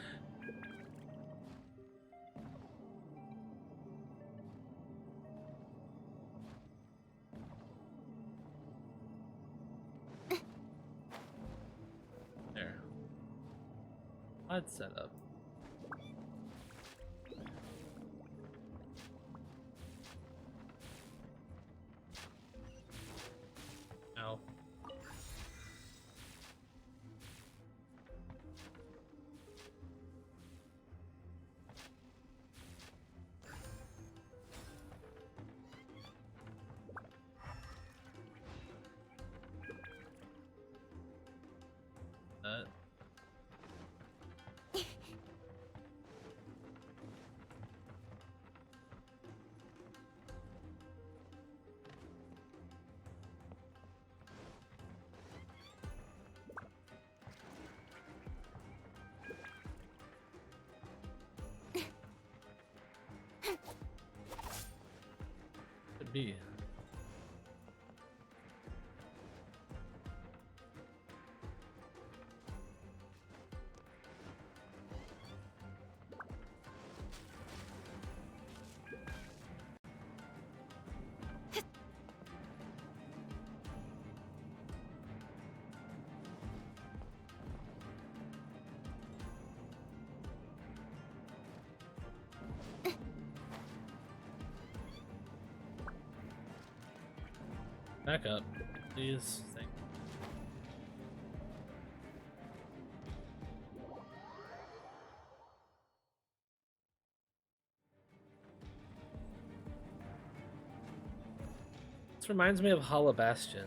There. Let's set up. Ow. Could be. Back up, please. Thank you. This reminds me of Hollow Bastion.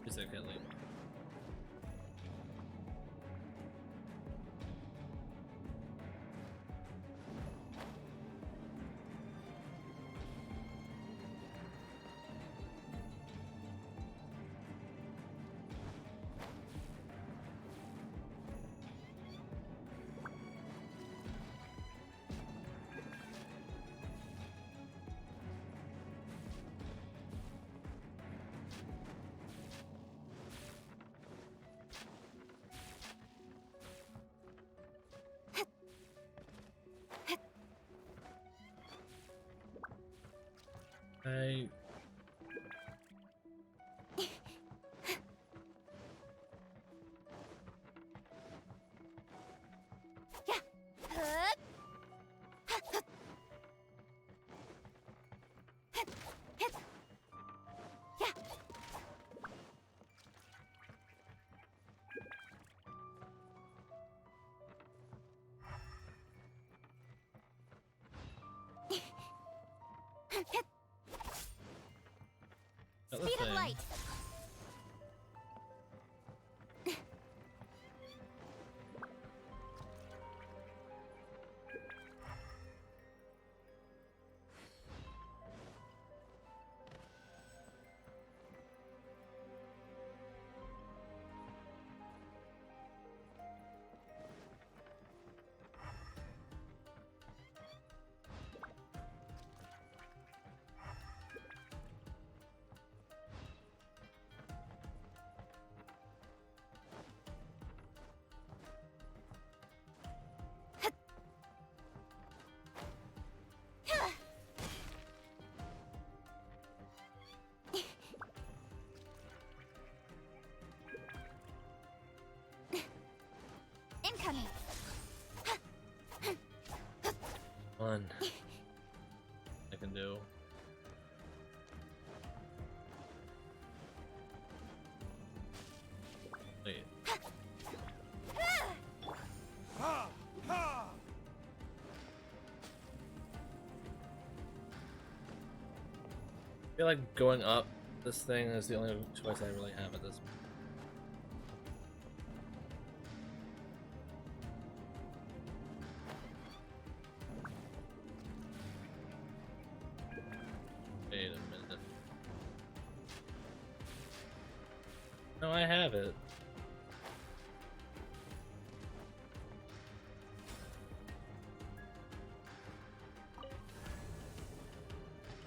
Music at least. Other Speed of thing. light. Incoming. One. I can do. Wait. I feel like going up this thing is the only choice I really have at this point. Wait a minute. No, I have it.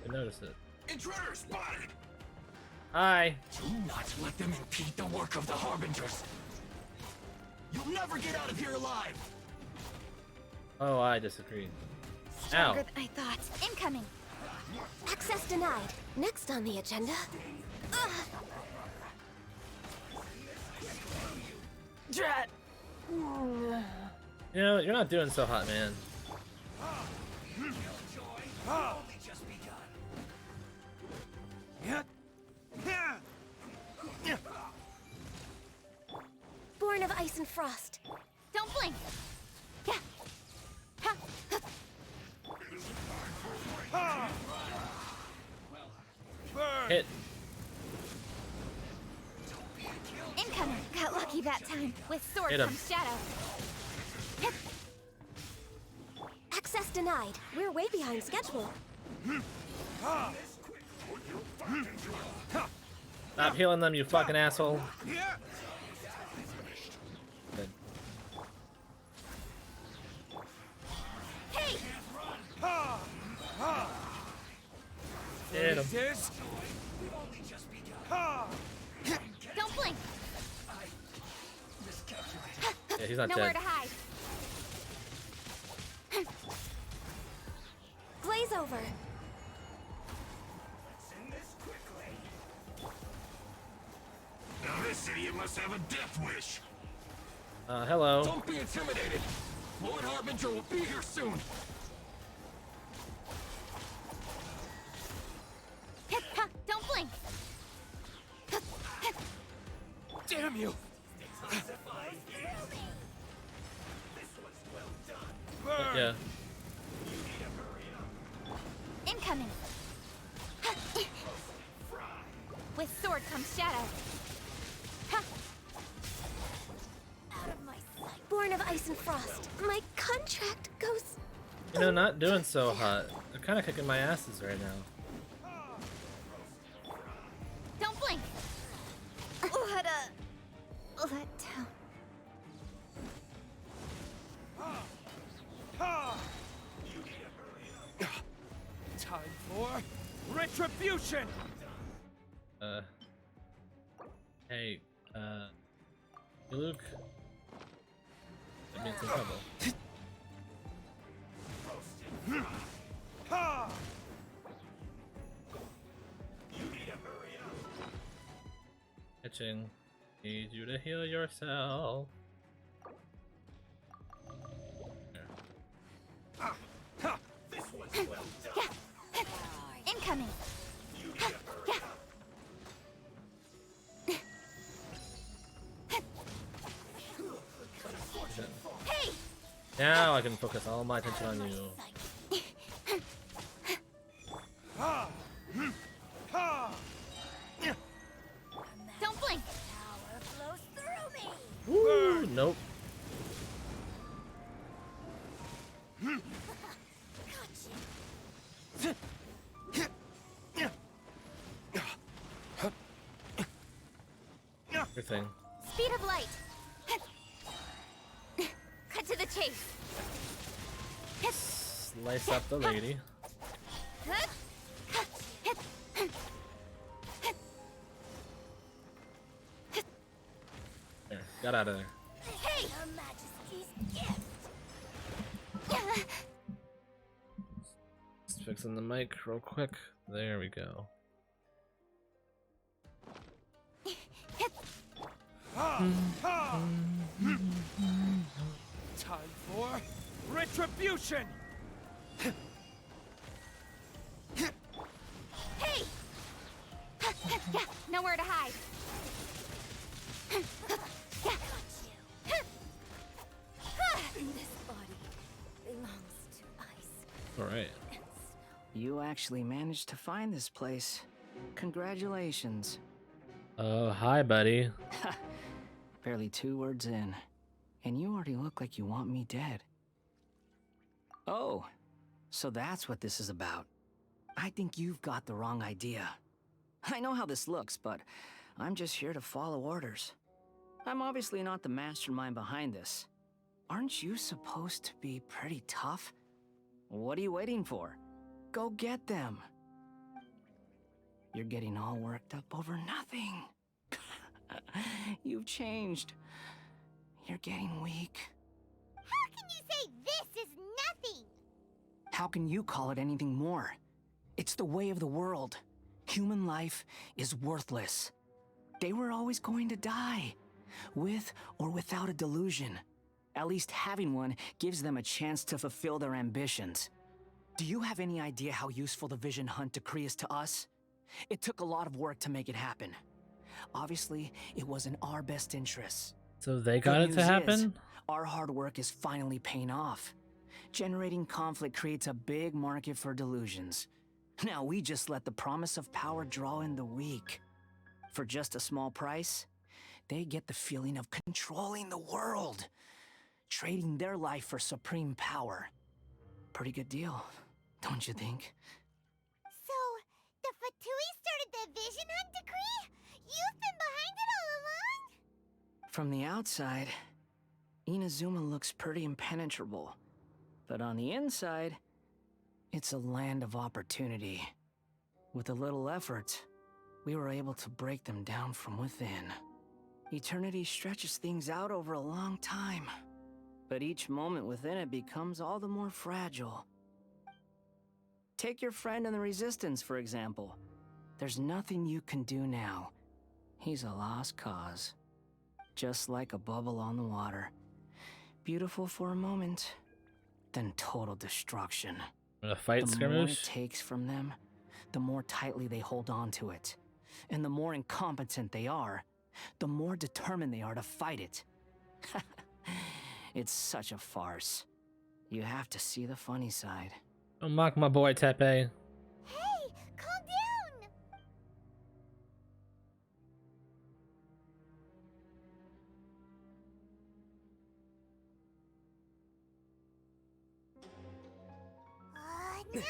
I noticed it. Intruder spotted! Hi! Do not let them impede the work of the Harbingers! You'll never get out of here alive! Oh, I disagree. Ow! Stronger than I thought. Incoming. Access denied. Next on the agenda. Drat! You know, you're not doing so hot, man. Born of ice and frost. Don't blink. Yeah. Ha. Hit. Incoming. Got lucky that time. With sword Hit him. comes shadow. Hit. Access denied. We're way behind schedule. Stop healing them, you fucking asshole. Good. Hey! Hit him. Don't blink. Yeah, he's not Nowhere dead. to hide. Glaze over. Now this idiot must have a death wish! Hello. Don't be intimidated! Lord Harbinger will be here soon! Hit. Ha. Don't blink. Damn you! Yeah. Incoming. With sword comes shadow. Ha. Out of my sight. Born of ice and frost. My contract goes. You know, not doing so hot. They're kind of kicking my asses right now. Don't blink. What a let down. Time for retribution! Hey, Luke. That means in trouble. Catching. Need you to heal yourself. This one's well done! Incoming. Hey! Now I can focus all my attention on you. Your thing. Speed of light. Cut to the chase. Slice up the lady. There, got out of there. Hey! Your Majesty's gift. Just fixing the mic real quick. There we go. Time for retribution! Hey! Nowhere to hide. This body belongs to ice. All right. You actually managed to find this place. Congratulations. Oh, hi, buddy. Barely 2 words in, and you already look like you want me dead. Oh, so that's what this is about. I think you've got the wrong idea. I know how this looks, but I'm just here to follow orders. I'm obviously not the mastermind behind this. Aren't you supposed to be pretty tough? What are you waiting for? Go get them. You're getting all worked up over nothing. You've changed. You're getting weak. How can you say this is nothing? How can you call it anything more? It's the way of the world. Human life is worthless. They were always going to die, with or without a delusion. At least having one gives them a chance to fulfill their ambitions. Do you have any idea how useful the Vision Hunt decree is to us? It took a lot of work to make it happen. Obviously, it was in our best interests. So they got it to happen? Our hard work is finally paying off. Generating conflict creates a big market for delusions. Now we just let the promise of power draw in the weak. For just a small price, they get the feeling of controlling the world, trading their life for supreme power. Pretty good deal, don't you think? So, the Fatui started the Vision Hunt decree? You've been behind it all along? From the outside, Inazuma looks pretty impenetrable. But on the inside, it's a land of opportunity. With a little effort, we were able to break them down from within. Eternity stretches things out over a long time, but each moment within it becomes all the more fragile. Take your friend in the Resistance, for example. There's nothing you can do now. He's a lost cause. Just like a bubble on the water. Beautiful for a moment, then total destruction. A fight The more it skirmish? takes from them, the more tightly they hold on to it. And the more incompetent they are, the more determined they are to fight it. It's such a farce. You have to see the funny side. Don't mock my boy Tepe. Hey, calm down! No!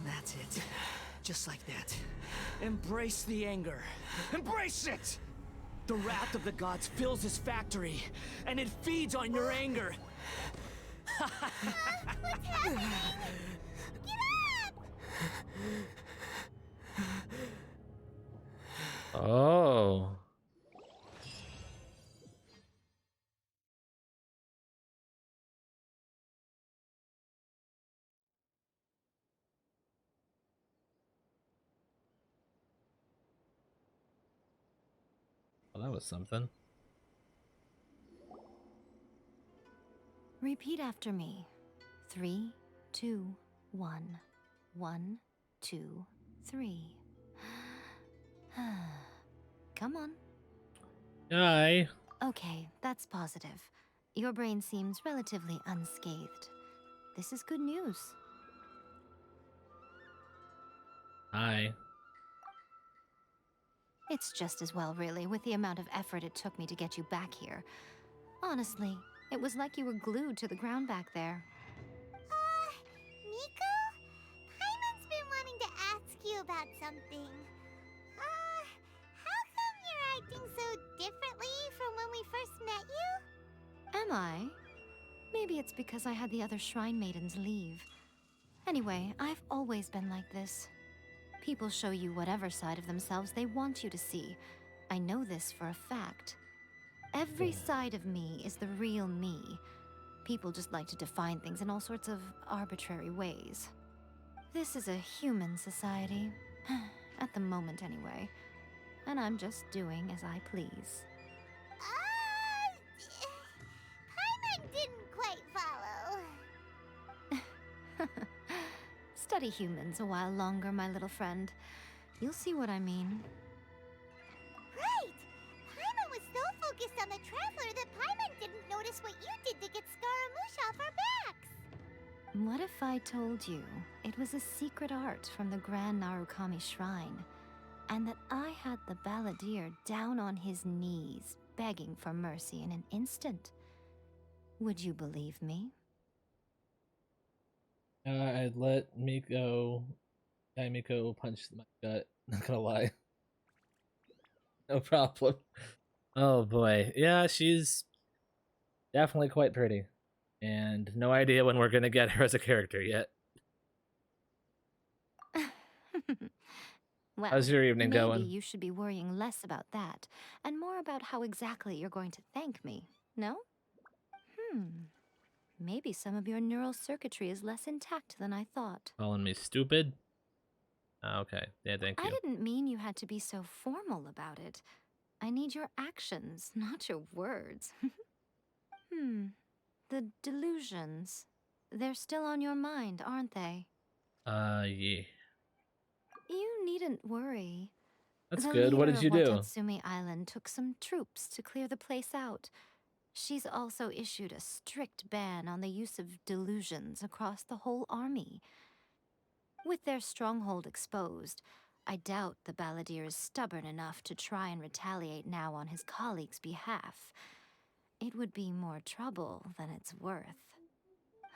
That's it. Just like that. Embrace the anger. Embrace it! The wrath of the gods fills this factory, and it feeds on your anger. What's happening? Get up! Oh. Well, that was something. Repeat after me. 3, 2, 1. 1, 2, 3. Come on. Aye. Okay, that's positive. Your brain seems relatively unscathed. This is good news. Aye. It's just as well, really, with the amount of effort it took me to get you back here. Honestly, it was like you were glued to the ground back there. Nico? Paimon's been wanting to ask you about something. How come you're acting so differently from when we first met you? Am I? Maybe it's because I had the other Shrine Maidens leave. Anyway, I've always been like this. People show you whatever side of themselves they want you to see. I know this for a fact. Every side of me is the real me. People just like to define things in all sorts of arbitrary ways. This is a human society. At the moment, anyway. And I'm just doing as I please. Paimon didn't quite follow. Study humans a while longer, my little friend. You'll see what I mean. Right! Paimon was so focused on the Traveler that Paimon didn't notice what you did to get Scaramouche off our backs. What if I told you it was a secret art from the Grand Narukami Shrine, and that I had the balladeer down on his knees, begging for mercy in an instant? Would you believe me? I'd let Miko punch my gut. Not gonna lie. No problem. Oh boy. Yeah, she's definitely quite pretty. And no idea when we're gonna get her as a character yet. Well, how's your evening going? Maybe you should be worrying less about that, and more about how exactly you're going to thank me, no? Maybe some of your neural circuitry is less intact than I thought. Calling me stupid? Okay. Yeah, thank you. I didn't mean you had to be so formal about it. I need your actions, not your words. The delusions. They're still on your mind, aren't they? Yeah. You needn't worry. That's The good. What leader did you of do? Wadatsumi Island took some troops to clear the place out. She's also issued a strict ban on the use of delusions across the whole army. With their stronghold exposed, I doubt the balladeer is stubborn enough to try and retaliate now on his colleagues' behalf. It would be more trouble than it's worth.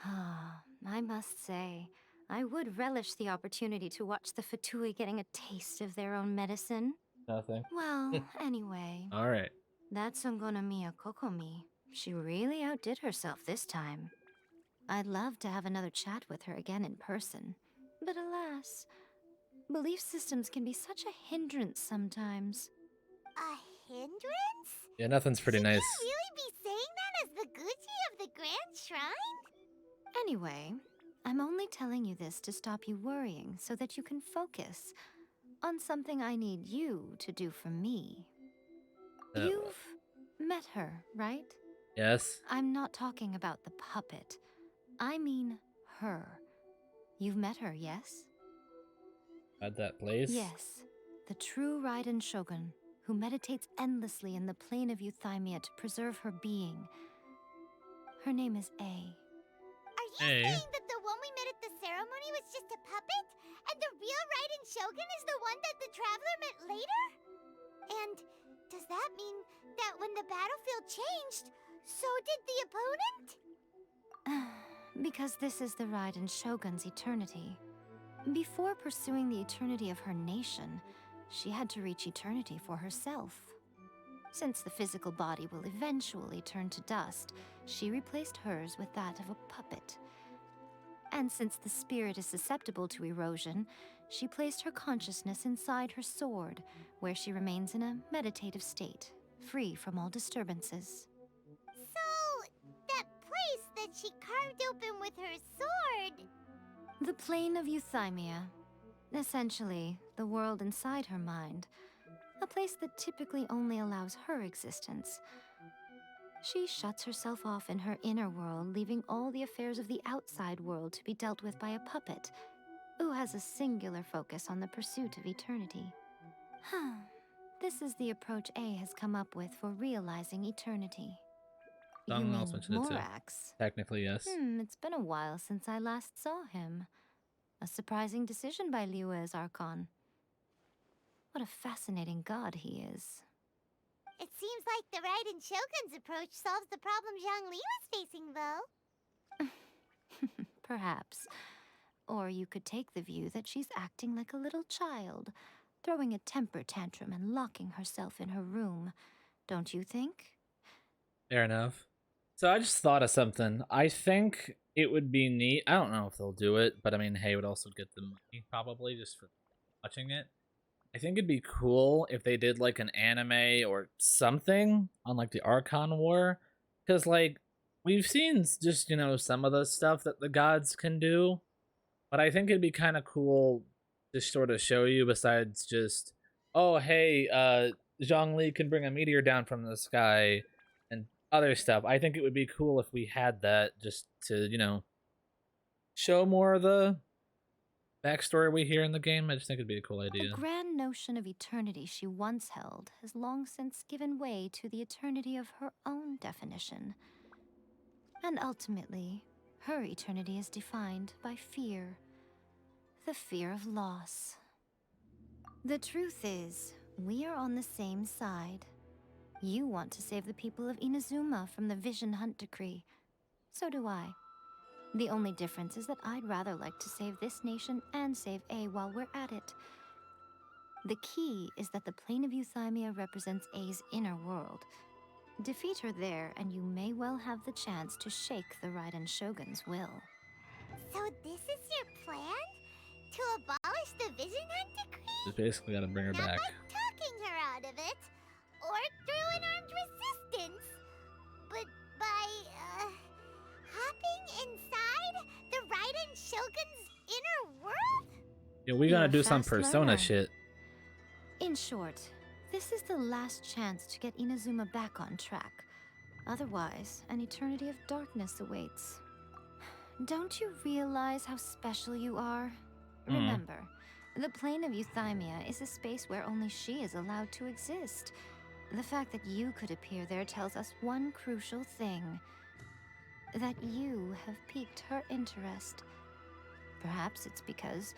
I must say, I would relish the opportunity to watch the Fatui getting a taste of their own medicine. Nothing. Well, anyway. Alright. That's Ungonomiya Kokomi. She really outdid herself this time. I'd love to have another chat with her again in person. But alas, belief systems can be such a hindrance sometimes. A hindrance? Yeah, nothing's pretty nice. Should you really be saying that as the Gucci of the Grand Shrine? Anyway, I'm only telling you this to stop you worrying so that you can focus on something I need you to do for me. You've met her, right? Yes. I'm not talking about the puppet. I mean her. You've met her, yes? At that place? Yes. The true Raiden Shogun, who meditates endlessly in the plane of Euthymia to preserve her being. Her name is A. Are you saying that the one we met at the ceremony was just a puppet? And the real Raiden Shogun is the one that the Traveler met later? And does that mean that when the battlefield changed, so did the opponent? Because this is the Raiden Shogun's eternity. Before pursuing the eternity of her nation, she had to reach eternity for herself. Since the physical body will eventually turn to dust, she replaced hers with that of a puppet. And since the spirit is susceptible to erosion, she placed her consciousness inside her sword, where she remains in a meditative state, free from all disturbances. So, that place that she carved open with her sword... The plane of Euthymia. Essentially, the world inside her mind. A place that typically only allows her existence. She shuts herself off in her inner world, leaving all the affairs of the outside world to be dealt with by a puppet, who has a singular focus on the pursuit of eternity. This is the approach A has come up with for realizing eternity. You mean Morax? Technically, yes. It's been a while since I last saw him. A surprising decision by Liyue's Archon. What a fascinating god he is. It seems like the Raiden Shogun's approach solves the problem Zhongli was facing, though. Perhaps. Or you could take the view that she's acting like a little child, throwing a temper tantrum and locking herself in her room. Don't you think? Fair enough. So I just thought of something. I think it would be neat. I don't know if they'll do it, but I mean, hey, would also get the money probably just for watching it. I think it'd be cool if they did like an anime or something on like the Archon War, because like we've seen just, you know, some of the stuff that the gods can do, but I think it'd be kind of cool to sort of show you, besides just, oh hey, Zhongli can bring a meteor down from the sky and other stuff. I think it would be cool if we had that, just to, you know, show more of the backstory we hear in the game. I just think it'd be a cool idea. The grand notion of eternity she once held has long since given way to the eternity of her own definition. And ultimately, her eternity is defined by fear. The fear of loss. The truth is, we are on the same side. You want to save the people of Inazuma from the Vision Hunt Decree. So do I. The only difference is that I'd rather like to save this nation and save A while we're at it. The key is that the plane of Euthymia represents A's inner world. Defeat her there, and you may well have the chance to shake the Raiden Shogun's will. So this is your plan? To abolish the Vision Hunt Decree? Just basically gotta bring her back. Not by talking her out of it, or through an armed resistance, but by, hopping inside the Raiden Shogun's inner world? Yeah, we gotta do some Persona learner. shit. In short, this is the last chance to get Inazuma back on track. Otherwise, an eternity of darkness awaits. Don't you realize how special you are? Remember, the plane of Euthymia is a space where only she is allowed to exist. The fact that you could appear there tells us one crucial thing. That you have piqued her interest. Perhaps it's because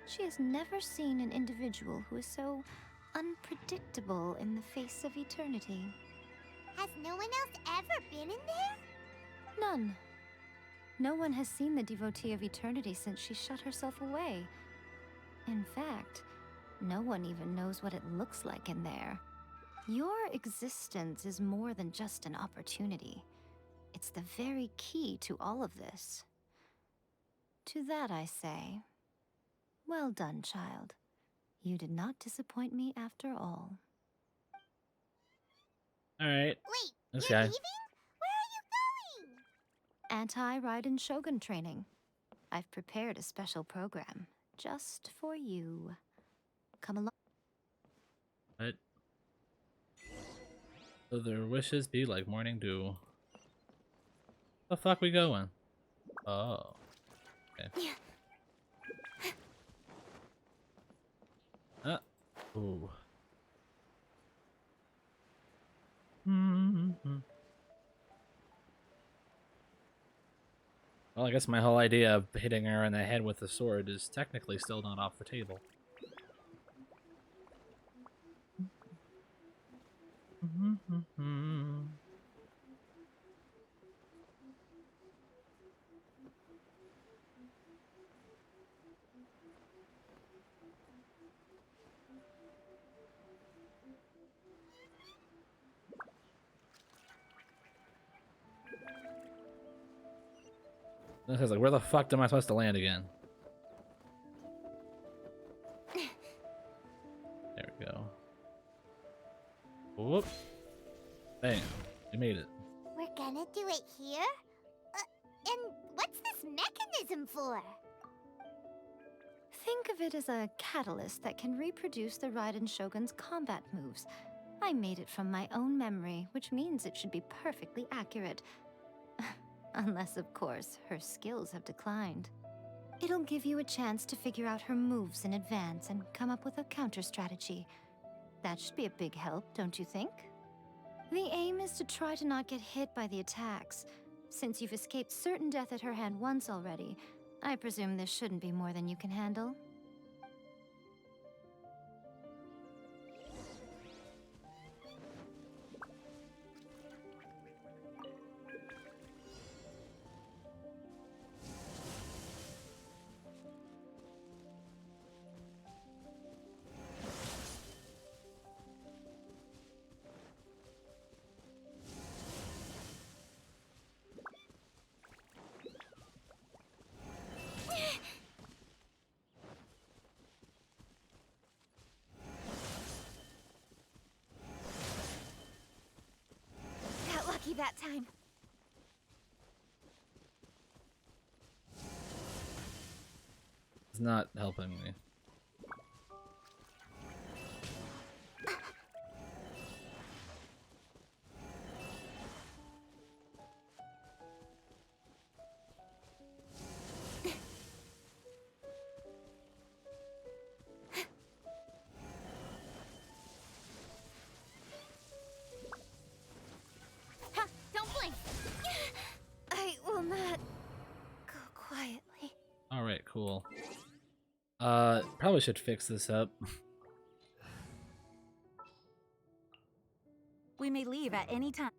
she has never seen an individual who is so unpredictable in the face of eternity. Has no one else ever been in there? None. No one has seen the devotee of eternity since she shut herself away. In fact, no one even knows what it looks like in there. Your existence is more than just an opportunity. It's the very key to all of this. To that I say, well done, child. You did not disappoint me after all. Alright. Wait, this you're guy. leaving? Where are you going? Anti-Raiden Shogun training. I've prepared a special program just for you. Come along. What? So their wishes be like morning dew. The fuck we going? Oh. Okay. Ooh. Well, I guess my whole idea of hitting her in the head with the sword is technically still not off the table. This is like, where the fuck am I supposed to land again? There we go. Whoop. Bam. We made it. We're gonna do it here? And what's this mechanism for? Think of it as a catalyst that can reproduce the Raiden Shogun's combat moves. I made it from my own memory, which means it should be perfectly accurate. Unless, of course, her skills have declined. It'll give you a chance to figure out her moves in advance and come up with a counter-strategy. That should be a big help, don't you think? The aim is to try to not get hit by the attacks. Since you've escaped certain death at her hand once already, I presume this shouldn't be more than you can handle. that time. It's not helping me. Ha, don't blink. I will not go quietly. All right, cool. Probably should fix this up. We may leave at any time.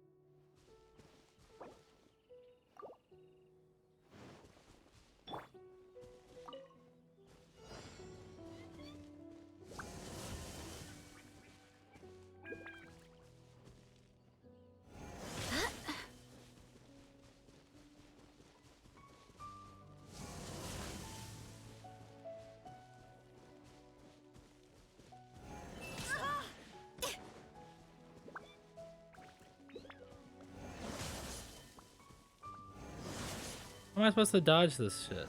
How am I supposed to dodge this shit?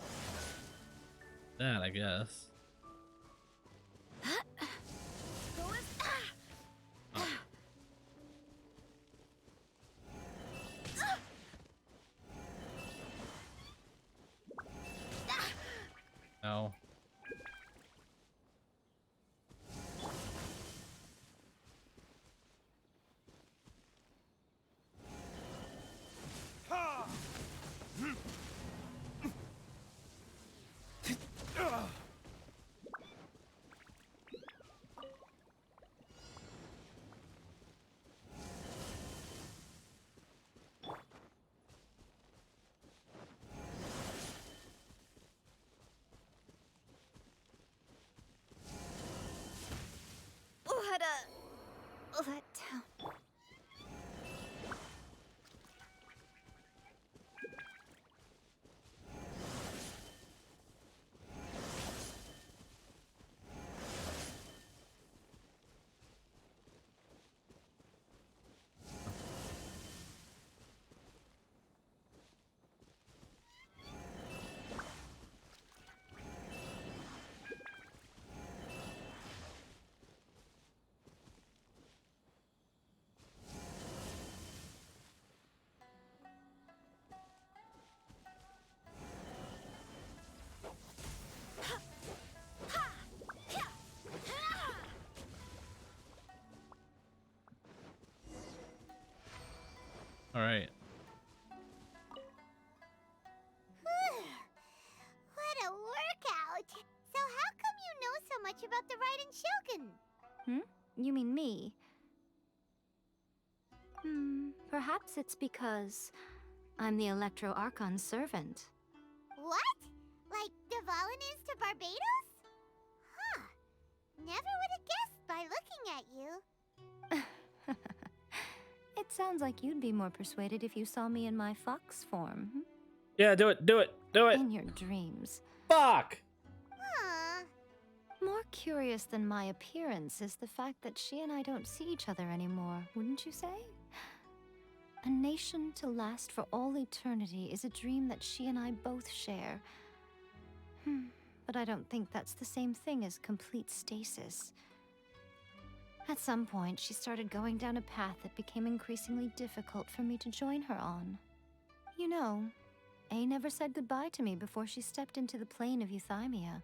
That, I guess. Oh. Let down. All right. What a workout! So how come you know so much about the Raiden Shogun? You mean me? Perhaps it's because I'm the Electro Archon's servant. What? Like Devalin is to Barbados? Huh. Never would have guessed by looking at you. It sounds like you'd be more persuaded if you saw me in my fox form. Yeah, do it, do it, do it. In your dreams. Fuck! More curious than my appearance is the fact that she and I don't see each other anymore, wouldn't you say? A nation to last for all eternity is a dream that she and I both share. But I don't think that's the same thing as complete stasis. At some point, she started going down a path that became increasingly difficult for me to join her on. You know, A never said goodbye to me before she stepped into the plane of Euthymia.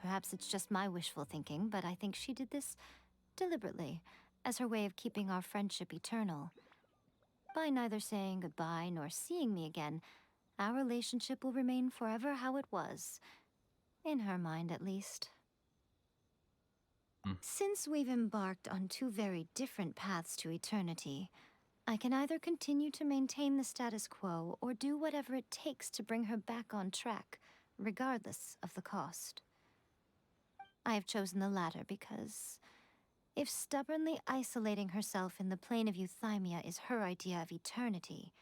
Perhaps it's just my wishful thinking, but I think she did this deliberately, as her way of keeping our friendship eternal. By neither saying goodbye nor seeing me again, our relationship will remain forever how it was. In her mind, at least. Since we've embarked on two very different paths to eternity, I can either continue to maintain the status quo or do whatever it takes to bring her back on track, regardless of the cost. I have chosen the latter because if stubbornly isolating herself in the plane of Euthymia is her idea of eternity,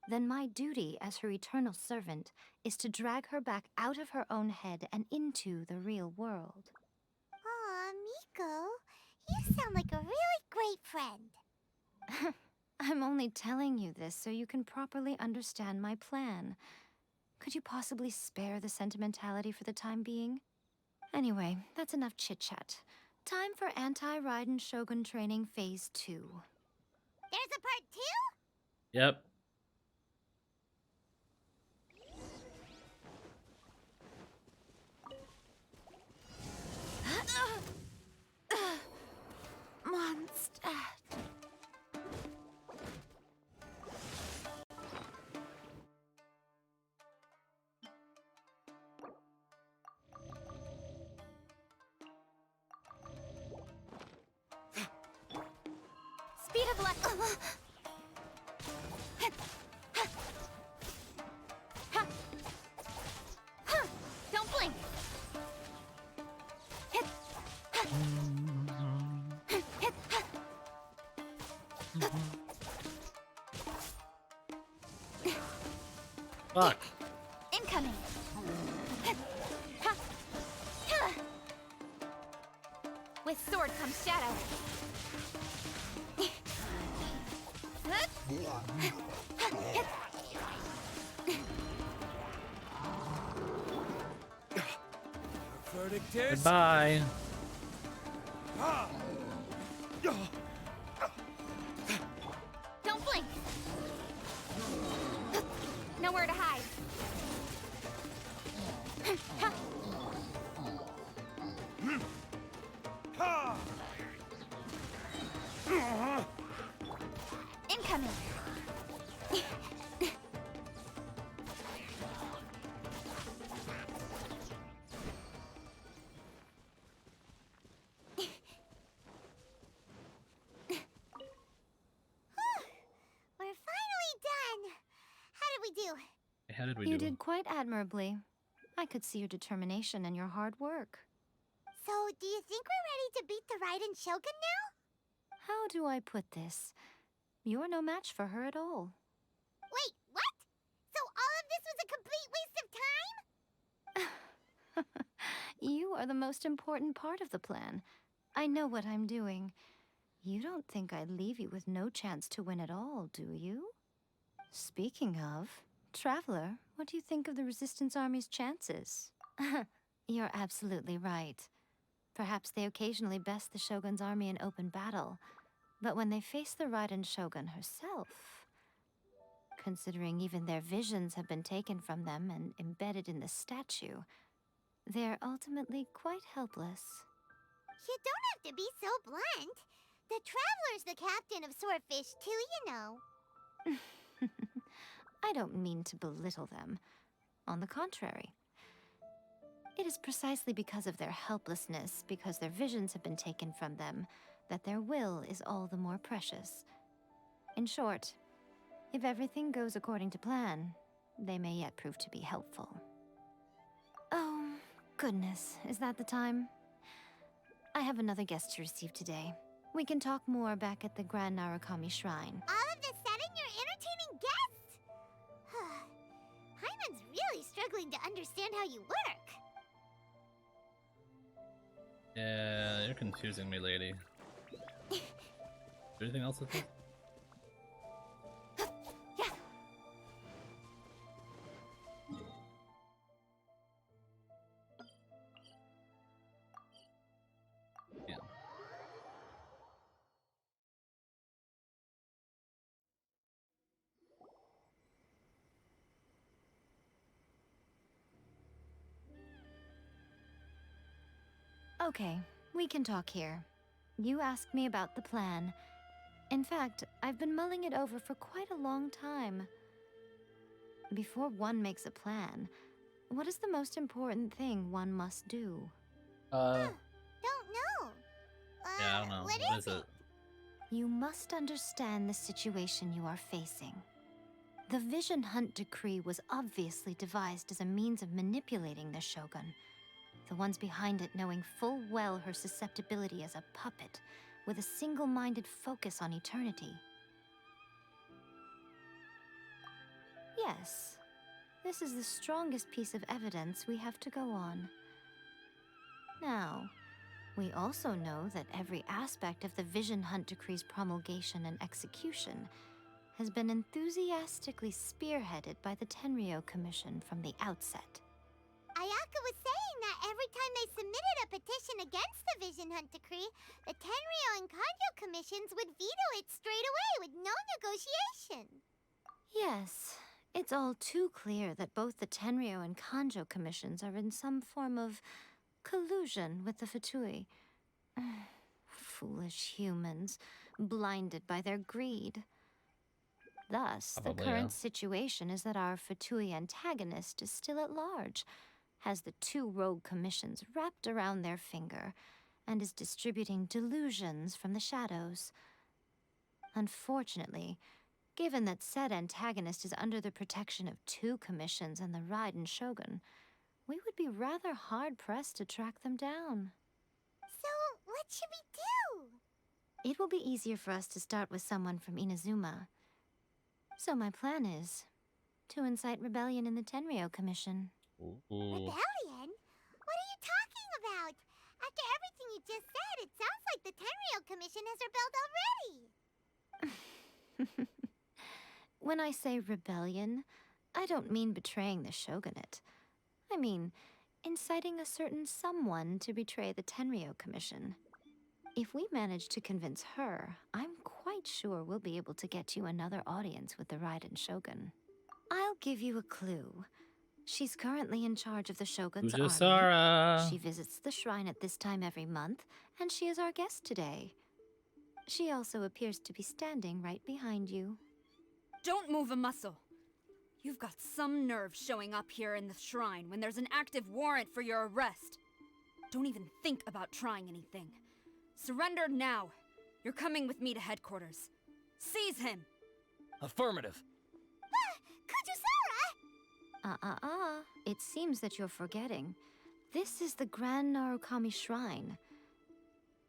then my duty as her eternal servant is to drag her back out of her own head and into the real world. Aw, Miko, you sound like a really great friend. I'm only telling you this so you can properly understand my plan. Could you possibly spare the sentimentality for the time being? Anyway, that's enough chit-chat. Time for Anti-Raiden Shogun Training Phase 2. There's a part 2? Yep. Monster. Speed of luck. Don't blink. Fuck. Incoming. With sword comes shadow. Verdict is... Goodbye. Don't blink. Nowhere to hide. Incoming. We're finally done. How did we do? How did we You do? did quite admirably. I could see your determination and your hard work. So, do you think we're ready to beat the Raiden Shogun now? How do I put this? You're no match for her at all. Wait, what? So all of this was a complete waste of time? You are the most important part of the plan. I know what I'm doing. You don't think I'd leave you with no chance to win at all, do you? Speaking of, Traveler, what do you think of the Resistance Army's chances? You're absolutely right. Perhaps they occasionally best the Shogun's army in open battle, but when they face the Raiden Shogun herself, considering even their visions have been taken from them and embedded in the statue, they're ultimately quite helpless. You don't have to be so blunt. The Traveler's the captain of Swordfish too, you know. I don't mean to belittle them. On the contrary. It is precisely because of their helplessness, because their visions have been taken from them, that their will is all the more precious. In short, if everything goes according to plan, they may yet prove to be helpful. Oh, goodness, is that the time? I have another guest to receive today. We can talk more back at the Grand Narukami Shrine. All of this sudden, you're entertaining guests? Hyman's really struggling to understand how you work. Yeah, you're confusing me, lady. Is there anything else with this? Yeah. Okay, we can talk here. You asked me about the plan. In fact, I've been mulling it over for quite a long time. Before one makes a plan, what is the most important thing one must do? Don't know. Yeah, I don't know. What is it? You must understand the situation you are facing. The Vision Hunt Decree was obviously devised as a means of manipulating the Shogun. The ones behind it knowing full well her susceptibility as a puppet, with a single-minded focus on eternity. Yes, this is the strongest piece of evidence we have to go on. Now, we also know that every aspect of the Vision Hunt Decree's promulgation and execution has been enthusiastically spearheaded by the Tenryou Commission from the outset. Ayaka was saying that every time they submitted a petition against the Vision Hunt Decree, the Tenryou and Kanjo commissions would veto it straight away with no negotiation. Yes, it's all too clear that both the Tenryou and Kanjo commissions are in some form of collusion with the Fatui. Foolish humans, blinded by their greed. Thus, Probably, the current yeah. situation is that our Fatui antagonist is still at large, has the two rogue commissions wrapped around their finger, and is distributing delusions from the shadows. Unfortunately, given that said antagonist is under the protection of two commissions and the Raiden Shogun, we would be rather hard-pressed to track them down. So, what should we do? It will be easier for us to start with someone from Inazuma. So my plan is to incite rebellion in the Tenryou Commission. Rebellion? What are you talking about? After everything you just said, it sounds like the Tenryou Commission has rebelled already. When I say rebellion, I don't mean betraying the shogunate. I mean inciting a certain someone to betray the Tenryou Commission. If we manage to convince her, I'm quite sure we'll be able to get you another audience with the Raiden Shogun. I'll give you a clue. She's currently in charge of the Shogun's army. She visits the shrine at this time every month, and she is our guest today. She also appears to be standing right behind you. Don't move a muscle. You've got some nerve showing up here in the shrine when there's an active warrant for your arrest. Don't even think about trying anything. Surrender now. You're coming with me to headquarters. Seize him! Affirmative. Kujusara! It seems that you're forgetting. This is the Grand Narukami Shrine.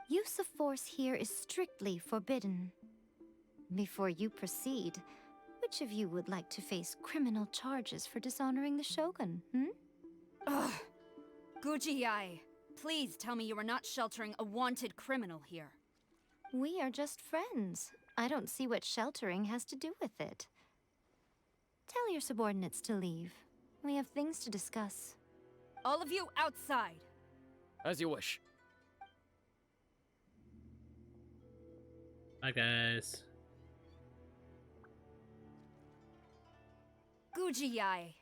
Use of force here is strictly forbidden. Before you proceed, which of you would like to face criminal charges for dishonoring the Shogun, Ugh. Guji-ai, please tell me you are not sheltering a wanted criminal here. We are just friends. I don't see what sheltering has to do with it. Tell your subordinates to leave. We have things to discuss. All of you outside. As you wish. Bye, guys. Guji-ai,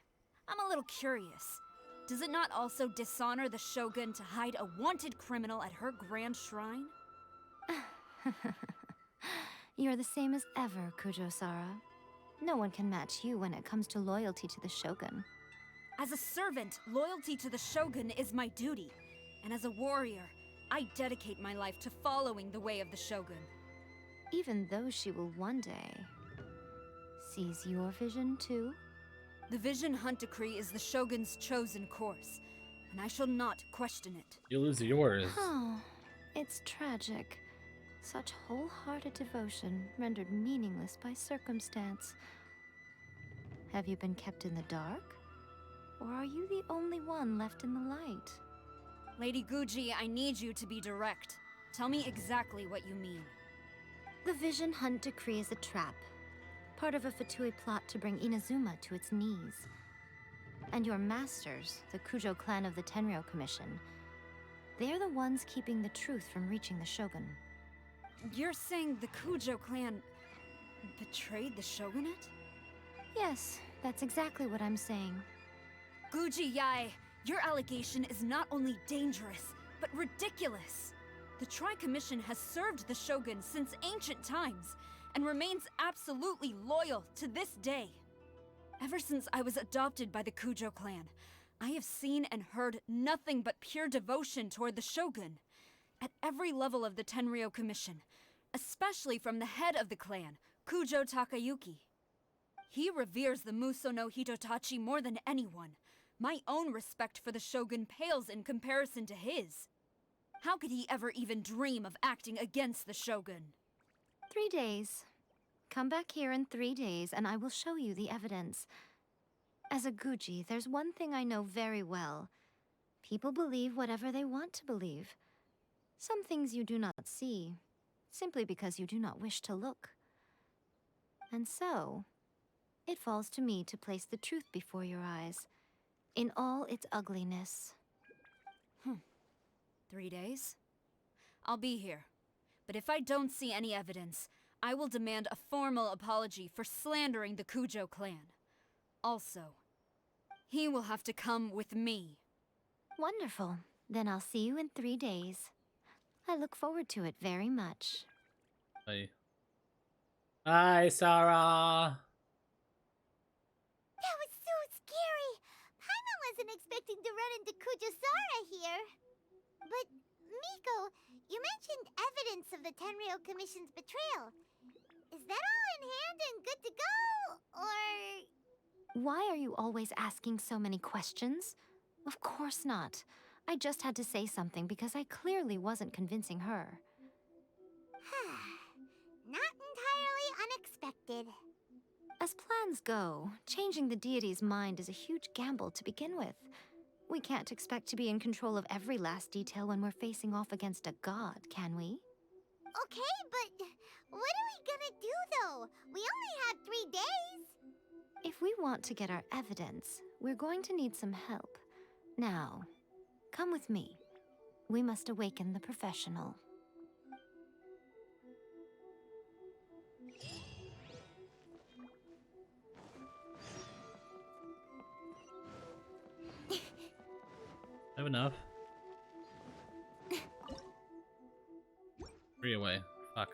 I'm a little curious. Does it not also dishonor the Shogun to hide a wanted criminal at her grand shrine? You're the same as ever, Kujo-sara. No one can match you when it comes to loyalty to the Shogun. As a servant, loyalty to the Shogun is my duty. And as a warrior, I dedicate my life to following the way of the Shogun. Even though she will one day seize your vision too? The Vision Hunt Decree is the Shogun's chosen course, and I shall not question it. You lose yours. Oh, it's tragic. Such wholehearted devotion rendered meaningless by circumstance. Have you been kept in the dark? Or are you the only one left in the light? Lady Guji, I need you to be direct. Tell me exactly what you mean. The Vision Hunt Decree is a trap. Part of a Fatui plot to bring Inazuma to its knees. And your masters, the Kujo clan of the Tenryou Commission, they're the ones keeping the truth from reaching the Shogun. You're saying the Kujo clan betrayed the Shogunate? Yes, that's exactly what I'm saying. Guji-ai, your allegation is not only dangerous, but ridiculous. The Tri-Commission has served the Shogun since ancient times, and remains absolutely loyal to this day. Ever since I was adopted by the Kujo clan, I have seen and heard nothing but pure devotion toward the Shogun. At every level of the Tenryou Commission, especially from the head of the clan, Kujo Takayuki. He reveres the Muso no Hitotachi more than anyone. My own respect for the Shogun pales in comparison to his. How could he ever even dream of acting against the Shogun? 3 days. Come back here in 3 days and I will show you the evidence. As a Guji, there's one thing I know very well. People believe whatever they want to believe. Some things you do not see, simply because you do not wish to look. And so, it falls to me to place the truth before your eyes, in all its ugliness. 3 days? I'll be here. But if I don't see any evidence, I will demand a formal apology for slandering the Kujo clan. Also, he will have to come with me. Wonderful. Then I'll see you in 3 days. I look forward to it very much. Bye. Bye, Sarah. That was so scary. Paimon wasn't expecting to run into Kujosara here. But, Miko, you mentioned evidence of the Tenryou Commission's betrayal. Is that all in hand and good to go, or...? Why are you always asking so many questions? Of course not. I just had to say something because I clearly wasn't convincing her. Not entirely unexpected. As plans go, changing the deity's mind is a huge gamble to begin with. We can't expect to be in control of every last detail when we're facing off against a god, can we? Okay, but what are we gonna do, though? We only have 3 days. If we want to get our evidence, we're going to need some help. Now, come with me. We must awaken the professional. I have enough. 3 away. Fuck.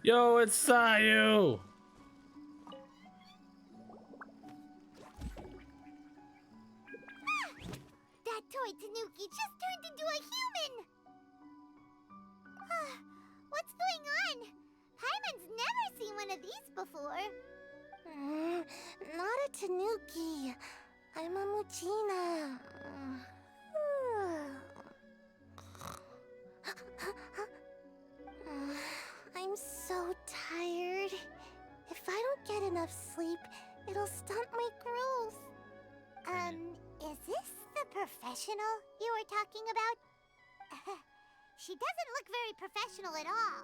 Yo, it's Sayu! That toy Tanuki just turned into a human! What's going on? Paimon's never seen one of these before. Not a Tanuki. I'm a Muchina. I'm so tired. If I don't get enough sleep, it'll stunt my growth. Is this the professional you were talking about? She doesn't look very professional at all.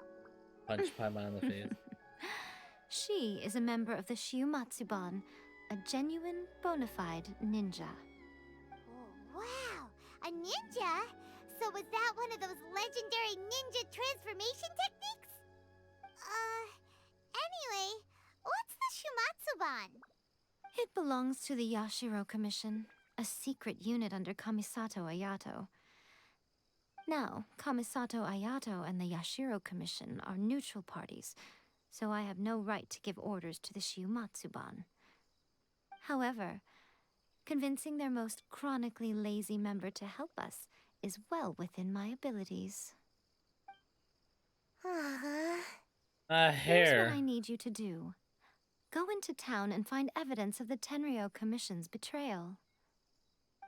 Punch Paimon in the face. She is a member of the Shiumatsuban, a genuine, bona fide ninja. Oh, wow, a ninja? So was that one of those legendary ninja transformation techniques? Anyway, what's the Shumatsuban? It belongs to the Yashiro Commission, a secret unit under Kamisato Ayato. Now, Kamisato Ayato and the Yashiro Commission are neutral parties, so I have no right to give orders to the Shiumatsuban. However, convincing their most chronically lazy member to help us is well within my abilities. Here's Hair. what I need you to do. Go into town and find evidence of the Tenryou Commission's betrayal.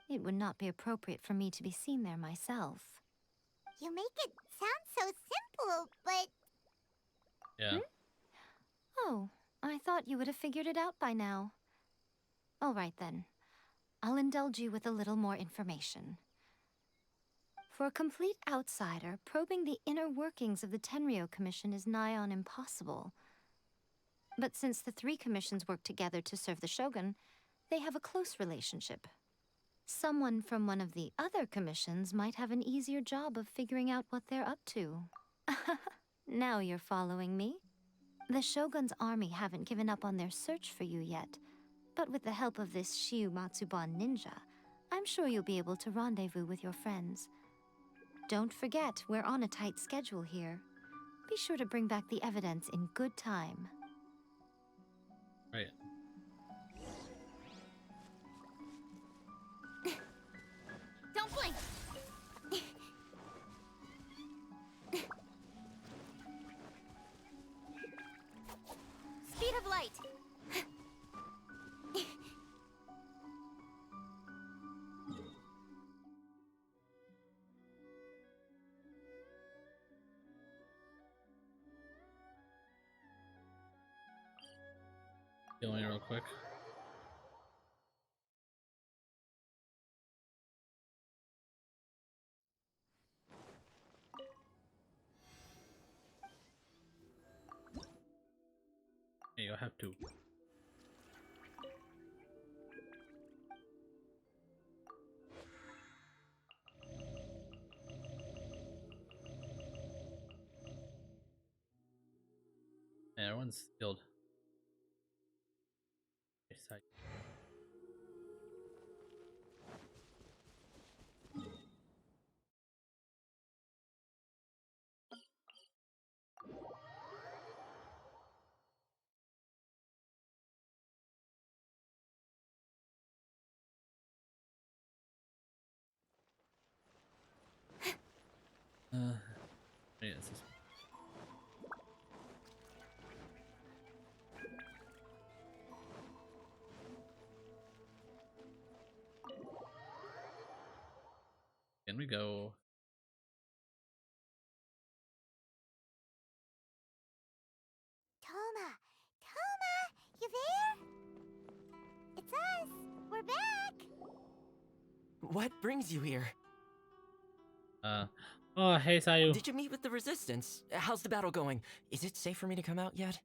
It would not be appropriate for me to be seen there myself. You make it sound so simple, but... Yeah. Oh, I thought you would have figured it out by now. All right then. I'll indulge you with a little more information. For a complete outsider, probing the inner workings of the Tenryou Commission is nigh on impossible. But since the 3 commissions work together to serve the Shogun, they have a close relationship. Someone from one of the other commissions might have an easier job of figuring out what they're up to. Now you're following me. The Shogun's army haven't given up on their search for you yet, but with the help of this Shiumatsuban ninja, I'm sure you'll be able to rendezvous with your friends. Don't forget, we're on a tight schedule here. Be sure to bring back the evidence in good time. Right. Healing real quick. You have to. Man, everyone's healed. Yeah, this is... Can we go? Toma! Toma! You there? It's us! We're back! What brings you here? Oh, hey, Sayu. Did you meet with the Resistance? How's the battle going? Is it safe for me to come out yet?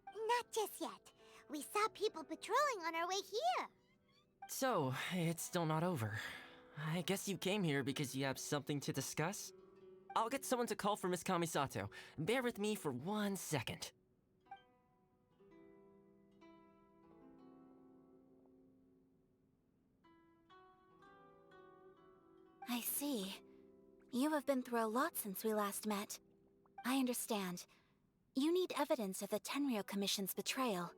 Not just yet. We saw people patrolling on our way here. So, it's still not over. I guess you came here because you have something to discuss? I'll get someone to call for Miss Kamisato. Bear with me for 1 second. I see. You have been through a lot since we last met. I understand. You need evidence of the Tenryou Commission's betrayal.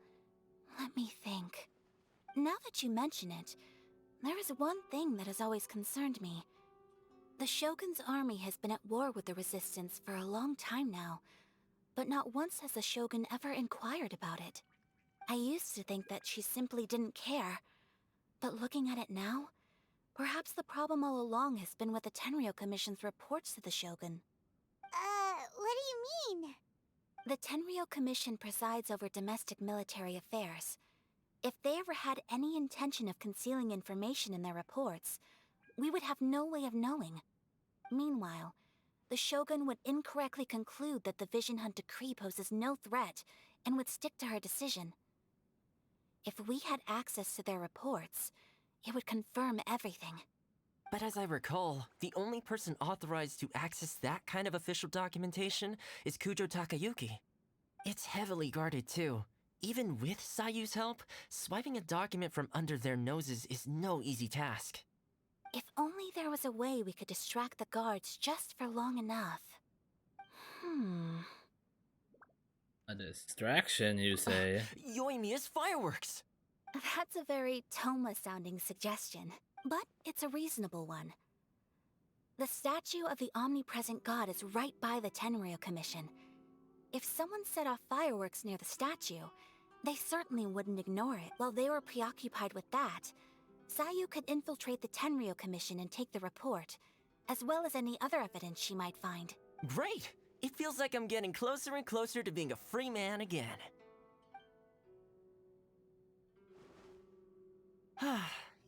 Let me think. Now that you mention it, there is one thing that has always concerned me. The Shogun's army has been at war with the Resistance for a long time now, but not once has the Shogun ever inquired about it. I used to think that she simply didn't care, but looking at it now, perhaps the problem all along has been with the Tenryou Commission's reports to the Shogun. What do you mean? The Tenryou Commission presides over domestic military affairs. If they ever had any intention of concealing information in their reports, we would have no way of knowing. Meanwhile, the Shogun would incorrectly conclude that the Vision Hunt decree poses no threat and would stick to her decision. If we had access to their reports, it would confirm everything. But as I recall, the only person authorized to access that kind of official documentation is Kujo Takayuki. It's heavily guarded too. Even with Sayu's help, swiping a document from under their noses is no easy task. If only there was a way we could distract the guards just for long enough. A distraction, you say? Yoimiya's fireworks! That's a very Toma-sounding suggestion, but it's a reasonable one. The statue of the omnipresent god is right by the Tenryou Commission. If someone set off fireworks near the statue, they certainly wouldn't ignore it while they were preoccupied with that. Sayu could infiltrate the Tenryou Commission and take the report, as well as any other evidence she might find. Great! It feels like I'm getting closer and closer to being a free man again.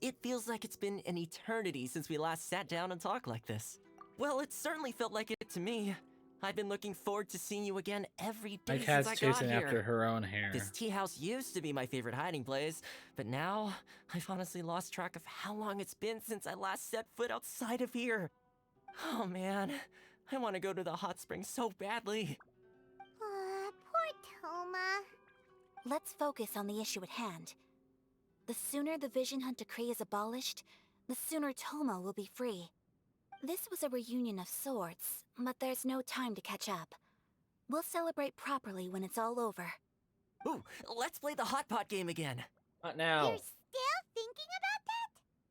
It feels like it's been an eternity since we last sat down and talked like this. Well, it certainly felt like it to me. I've been looking forward to seeing you again every day My cat's since I got chasing here. after her own hair. This tea house used to be my favorite hiding place, but now I've honestly lost track of how long it's been since I last set foot outside of here. Oh man, I want to go to the hot springs so badly. Poor Toma. Let's focus on the issue at hand. The sooner the Vision Hunt decree is abolished, the sooner Toma will be free. This was a reunion of sorts, but there's no time to catch up. We'll celebrate properly when it's all over. Ooh, let's play the hot pot game again. Not now. You're still thinking about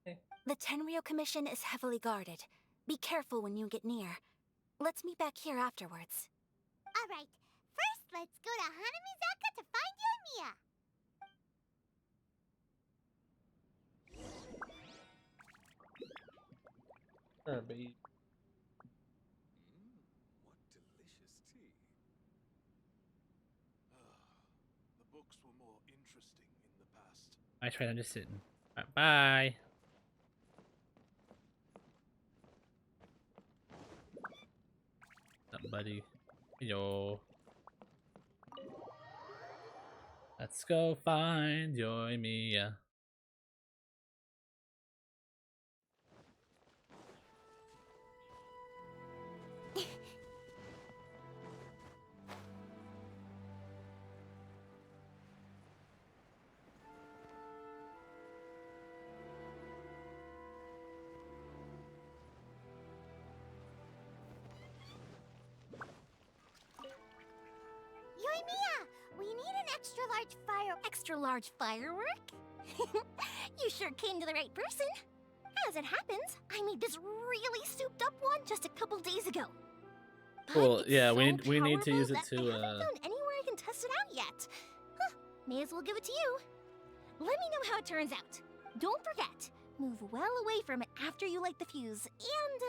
that? The Tenryou Commission is heavily guarded. Be careful when you get near. Let's meet back here afterwards. Alright, first let's go to Hanamizaka to find Yoimiya. Sure, babe. What delicious tea. The books were more interesting I tried. I'm just sitting. Bye. What's up, buddy? Yo. Let's go find Yoimiya. Yoimiya, we need an extra large firework? You sure came to the right person. As it happens, I made this really souped up one just a couple days ago. Cool. It's Yeah, so we need to use it powerful to that I haven't found anywhere I can test it out yet. Huh, may as well give it to you. Let me know how it turns out. Don't forget, move well away from it after you light the fuse, and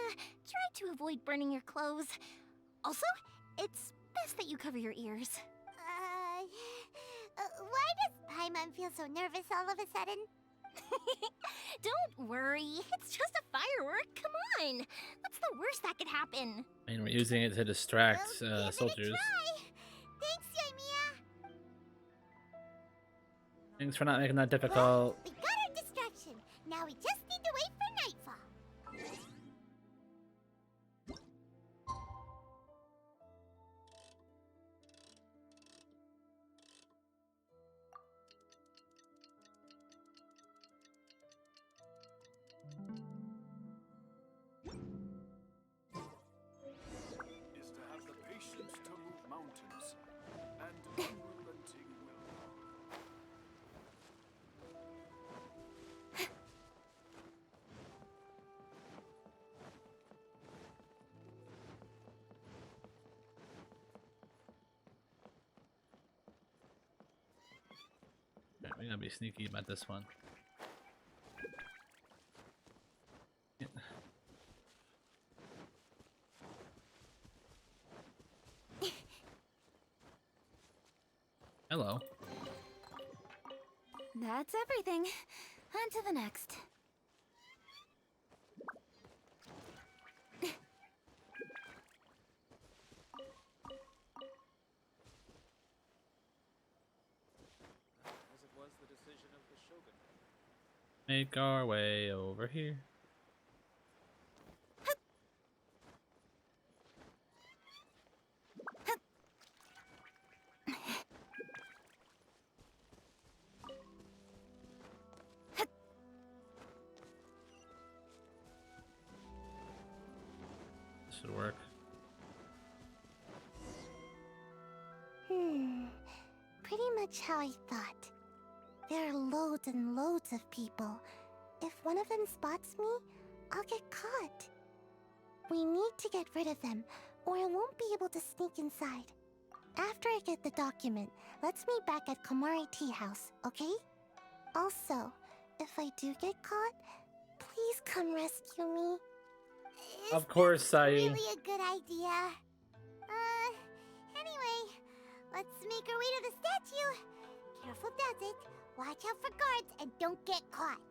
try to avoid burning your clothes. Also, it's best that you cover your ears. Why does Paimon feel so nervous all of a sudden? Don't worry, it's just a firework. Come on, what's the worst that could happen? I mean, we're using it to distract soldiers. Thanks, Yoimiya. Thanks for not making that difficult. We got our distraction. Now we just need to wait for nightfall. Is to have the patience to move mountains and unrelenting will. Alright, we gotta be sneaky about this one. Hello. That's everything. On to the next. As it was the decision of the Shogun. Make our way over here. This should work. Pretty much how I thought. There are loads and loads of people. If one of them spots me, I'll get caught. We need to get rid of them, or I won't be able to sneak inside. After I get the document, let's meet back at Komari Tea House, okay? Also, if I do get caught, please come rescue me. Of course, Sayu. Really a good idea. Anyway, let's make our way to the statue. Careful does it. Watch out for guards and don't get caught.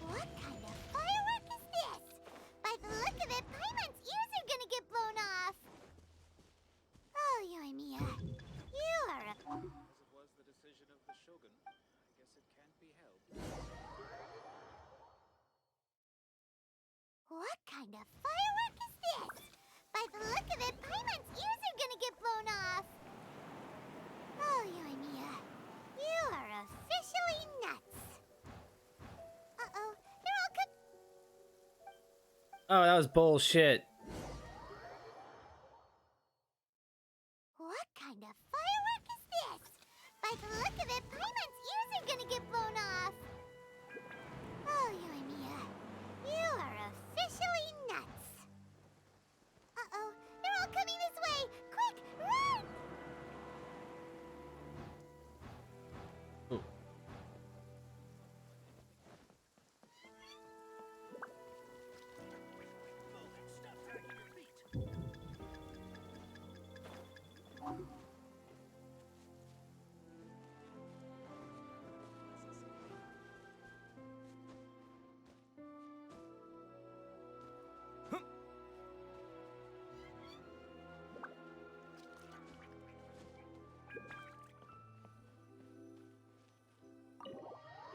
What kind of firework is this? By the look of it, Paimon's ears are gonna get blown off. Oh, Yoimiya, you are a... As it was the decision of the Shogun, I guess it can't be helped. What kind of firework is this? By the look of it, Paimon's ears are gonna get blown off. Oh, Yoimiya, you are officially nuts. Uh-oh, they're all cut. Oh, that was bullshit. What kind of firework is this? By the look of it, Paimon's ears are gonna get blown off. Oh, Yoimiya,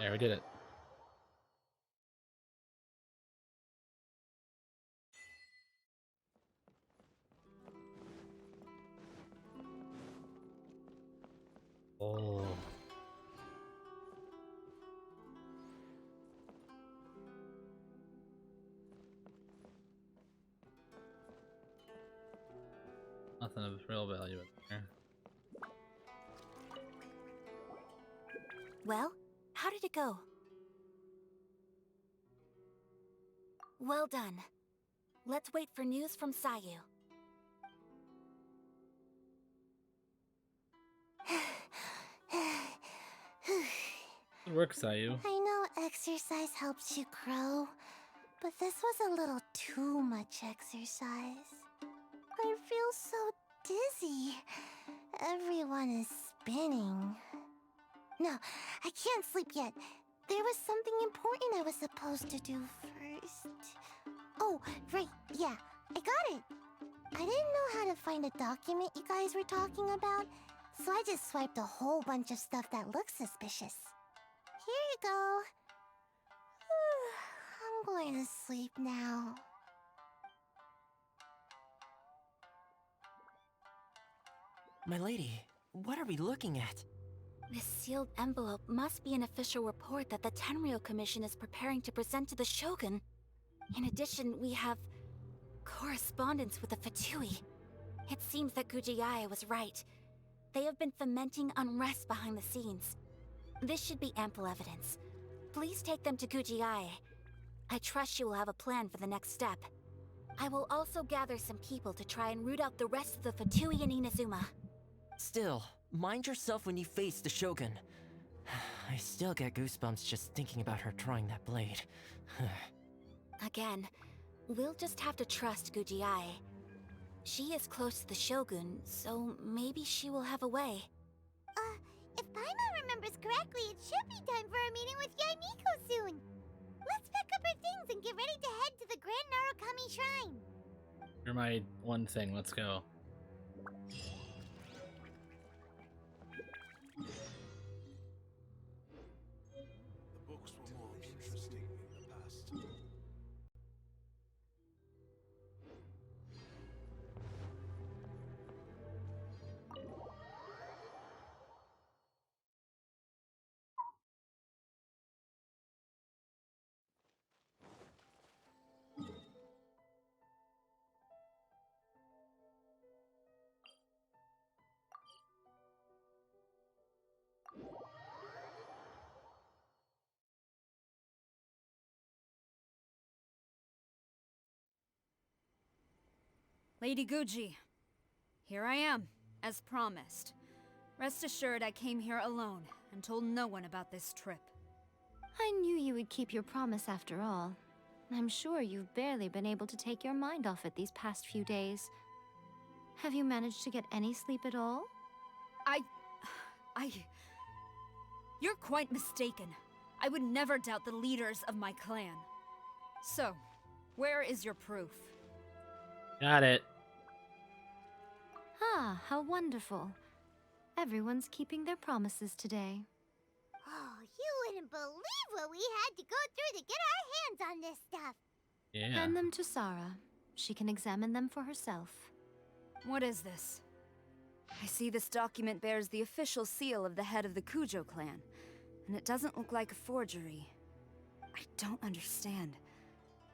There, we did it. Oh. Nothing of real value in there. Well, how did it go? Well done. Let's wait for news from Sayu. Good work, Sayu. I know exercise helps you grow, but this was a little too much exercise. I feel so dizzy. Everyone is spinning. No, I can't sleep yet. There was something important I was supposed to do first. Oh, right, yeah, I got it. I didn't know how to find a document you guys were talking about, so I just swiped a whole bunch of stuff that looks suspicious. Here you go. I'm going to sleep now. My lady, what are we looking at? This sealed envelope must be an official report that the Tenryou Commission is preparing to present to the Shogun. In addition, we have correspondence with the Fatui. It seems that Gujiae was right. They have been fomenting unrest behind the scenes. This should be ample evidence. Please take them to Gujiae. I trust you will have a plan for the next step. I will also gather some people to try and root out the rest of the Fatui in Inazuma. Still, mind yourself when you face the Shogun. I still get goosebumps just thinking about her trying that blade. Again, we'll just have to trust Gujiae. She is close to the Shogun, so maybe she will have a way. If Paimon remembers correctly, it should be time for a meeting with Yaimiko soon. Let's pack up our things and get ready to head to the Grand Narukami Shrine. You're my one thing. Let's go. The books were more interesting in the past. Lady Guji, here I am, as promised. Rest assured I came here alone and told no one about this trip. I knew you would keep your promise after all. I'm sure you've barely been able to take your mind off it these past few days. Have you managed to get any sleep at all? You're quite mistaken. I would never doubt the leaders of my clan. So, where is your proof? Got it. Ah, how wonderful. Everyone's keeping their promises today. Oh, you wouldn't believe what we had to go through to get our hands on this stuff. Yeah. Hand them to Sarah. She can examine them for herself. What is this? I see this document bears the official seal of the head of the Kujo clan, and it doesn't look like a forgery. I don't understand.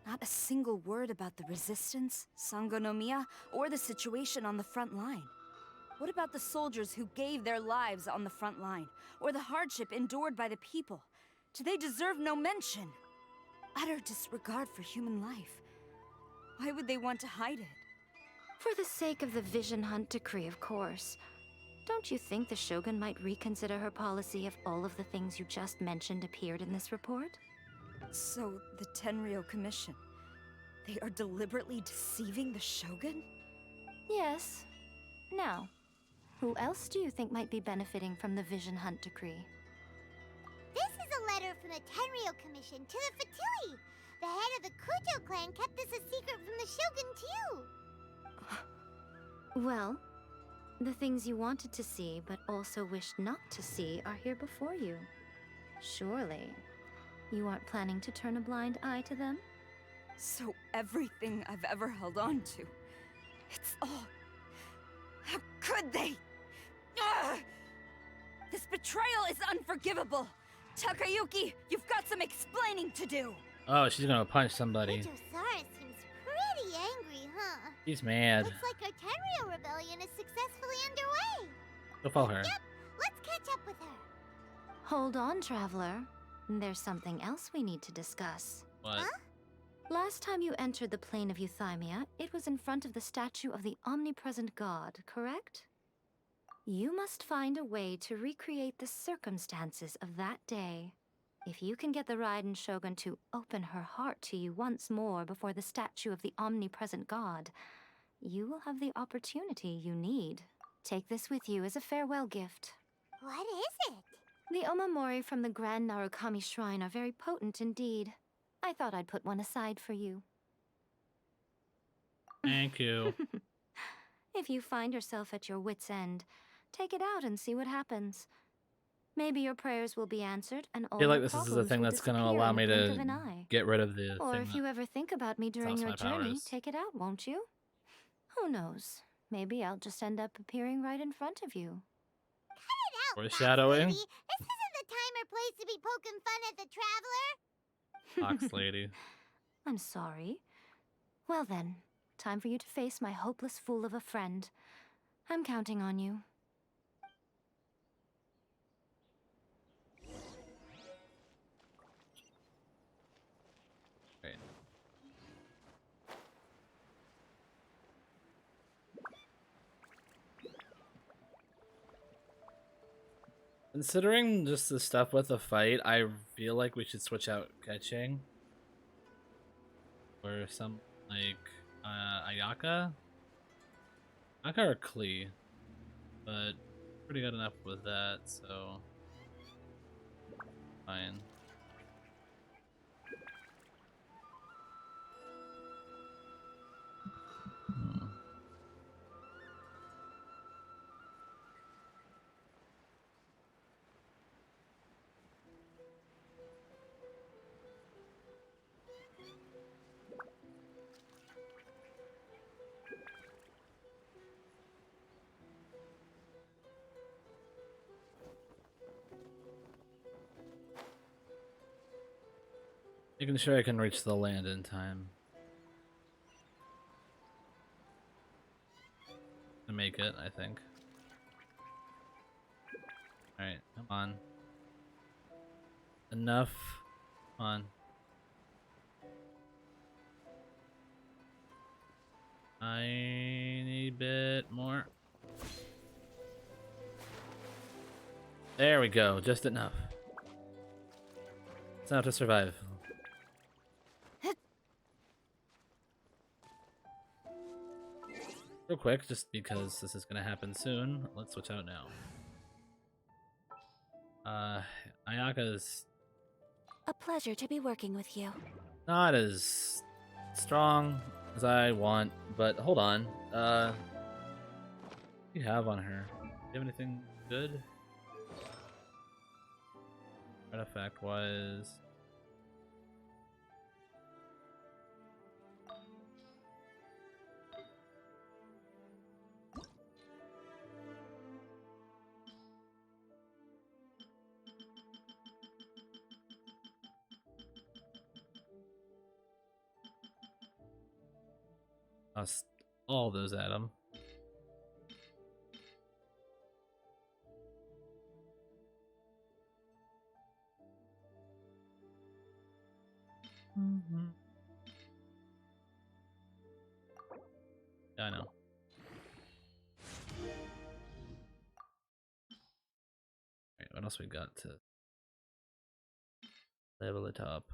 Not a single word about the resistance, Sangonomiya, or the situation on the front line. What about the soldiers who gave their lives on the front line, or the hardship endured by the people? Do they deserve no mention? Utter disregard for human life. Why would they want to hide it? For the sake of the Vision Hunt decree, of course. Don't you think the Shogun might reconsider her policy if all of the things you just mentioned appeared in this report? So, the Tenryou Commission, they are deliberately deceiving the Shogun? Yes. Now, who else do you think might be benefiting from the Vision Hunt decree? This is a letter from the Tenryou Commission to the Fatui. The head of the Kujo clan kept this a secret from the Shogun too. Well, the things you wanted to see but also wished not to see are here before you. Surely. You aren't planning to turn a blind eye to them? So everything I've ever held on to, it's all... How could they? Ugh! This betrayal is unforgivable! Takayuki, you've got some explaining to do! Oh, she's gonna punch somebody. Metrosaurus seems pretty angry, huh? She's mad. Looks like our Tenryo rebellion is successfully underway. Go follow her. Yep, let's catch up with her. Hold on, traveler. There's something else we need to discuss. What? Huh? Last time you entered the plane of Euthymia, it was in front of the statue of the omnipresent god, correct? You must find a way to recreate the circumstances of that day. If you can get the Raiden Shogun to open her heart to you once more before the statue of the omnipresent god, you will have the opportunity you need. Take this with you as a farewell gift. What is it? The omamori from the Grand Narukami Shrine are very potent indeed. I thought I'd put one aside for you. Thank you. If you find yourself at your wit's end, take it out and see what happens. Maybe your prayers will be answered and all I feel like your this is the problems thing will that's gonna disappear allow in me the blink of to an eye. get rid of the Or thing if that you ever think about me during stops your my journey, powers. take it out, won't you? Who knows? Maybe I'll just end up appearing right in front of you. Cut it out, Foreshadowing. Fox Lady. This isn't the time or place to be poking fun at the traveler. Fox lady. I'm sorry. Well then, time for you to face my hopeless fool of a friend. I'm counting on you. Great. Considering just the stuff with the fight, I feel like we should switch out catching. Or some, like, Ayaka? Ayaka or Klee. But pretty good enough with that, so... Fine. Making sure I can reach the land in time. To make it, I think. Alright, come on. Enough. Come on. Tiny bit more. There we go, just enough. It's enough to survive. Real quick, just because this is gonna happen soon, let's switch out now. Ayaka's A pleasure to be working with you. not as strong as I want, but hold on. What do you have on her? Do you have anything good? Artifact wise. Lost all those at him. Yeah, I know. Alright, what else we got to level it up?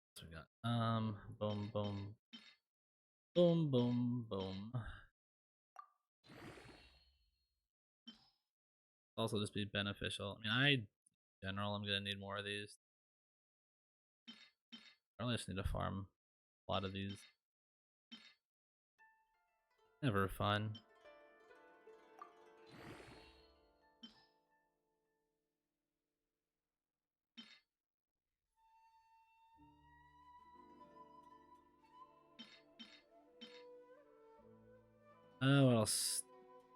What we got? Boom, boom, boom, boom, boom. Also just be beneficial. I mean, in general, I'm gonna need more of these. I really just need to farm a lot of these. Never fun. What else?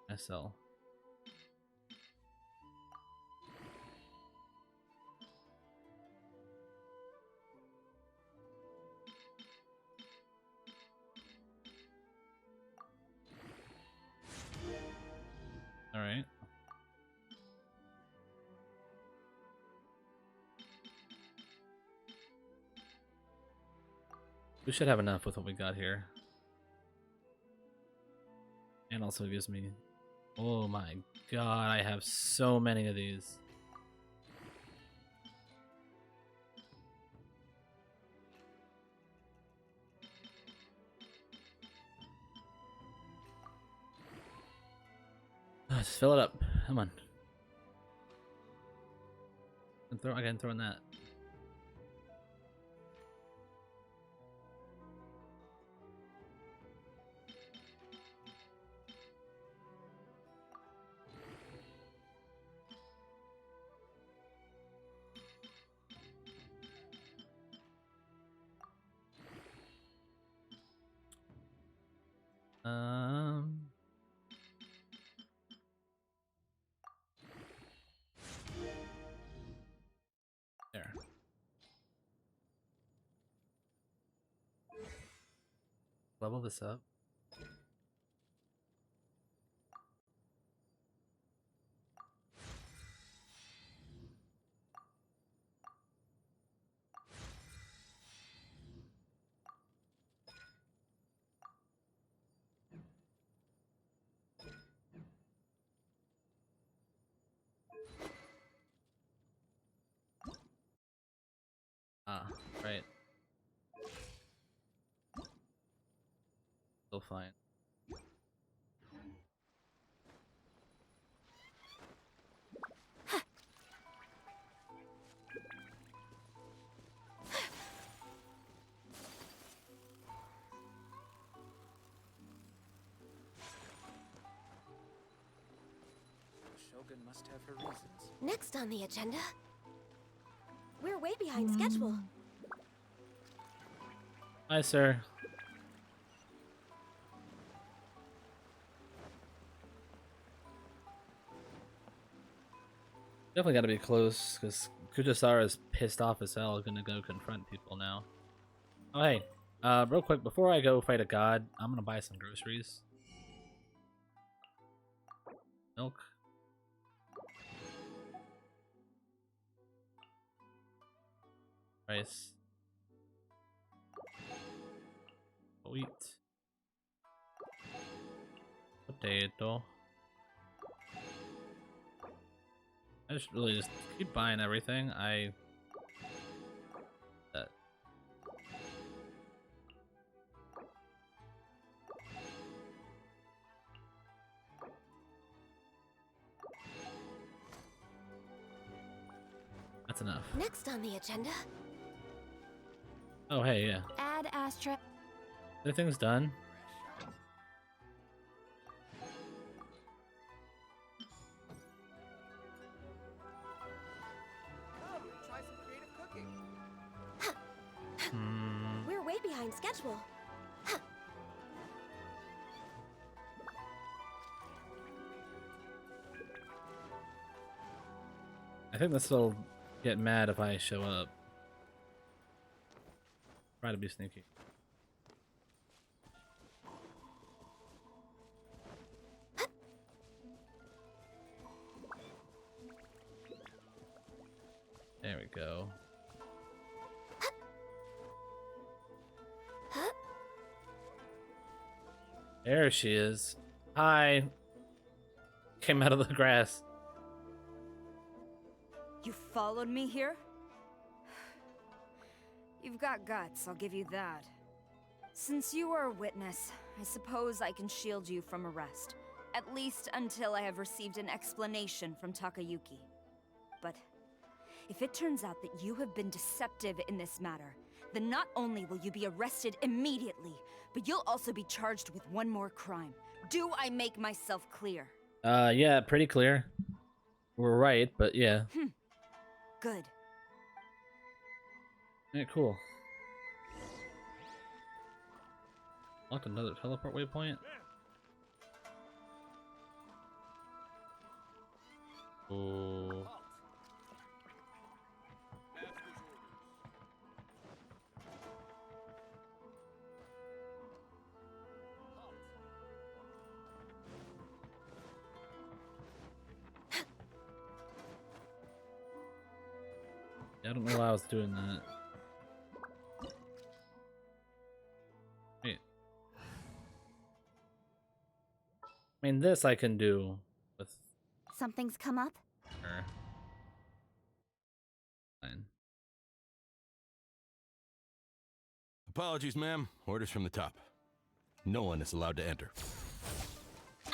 I sell. All right. We should have enough with what we got here. And also gives me... Oh my god, I have so many of these. Just fill it up. Come on. I can throw in that. There. Level this up. Ah, right. Still fine. Shogun must have her reasons. Next on the agenda, we're way behind schedule. Hi, sir. Definitely got to be close because Kujasara's pissed off as hell. Gonna go confront people now. Oh hey, real quick before I go fight a god, I'm gonna buy some groceries. Milk. Rice. Wheat. Potato. I just really just keep buying everything. That's enough. Next on the agenda. Oh hey, yeah. Add Astra. Everything's done. Try some creative cooking. We're way behind schedule. I think this will get mad if I show up. Try to be sneaky. There we go. There she is. Hi. Came out of the grass. You followed me here? You've got guts, I'll give you that. Since you are a witness, I suppose I can shield you from arrest. At least until I have received an explanation from Takayuki. But if it turns out that you have been deceptive in this matter, then not only will you be arrested immediately, but you'll also be charged with one more crime. Do I make myself clear? Yeah, pretty clear. We're right, but yeah. Good. Yeah, cool. Locked another teleport waypoint? Oh. I don't know why I was doing that. Wait. I mean, this I can do with Something's come up? her. Fine. Apologies, ma'am. Orders from the top. No one is allowed to enter.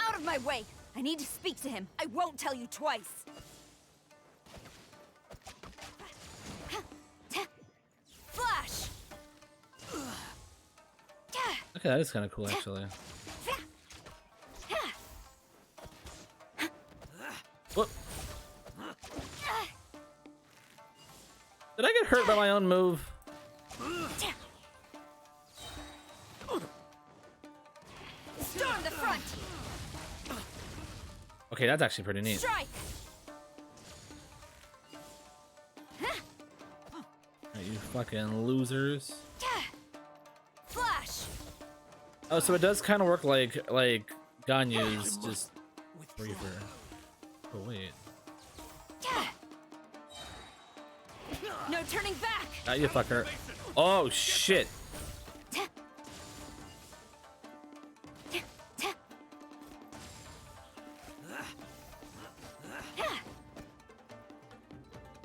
Out of my way! I need to speak to him. I won't tell you twice. Flash! Okay, that is kind of cool, actually. Whoop. Did I get hurt by my own move? Storm the front! Okay, that's actually pretty neat. Strike! Alright, you fucking losers. Flash! Oh, so it does kind of work like Ganyu's, just briefer. Oh wait. No turning back! Ah, you fucker. Oh shit.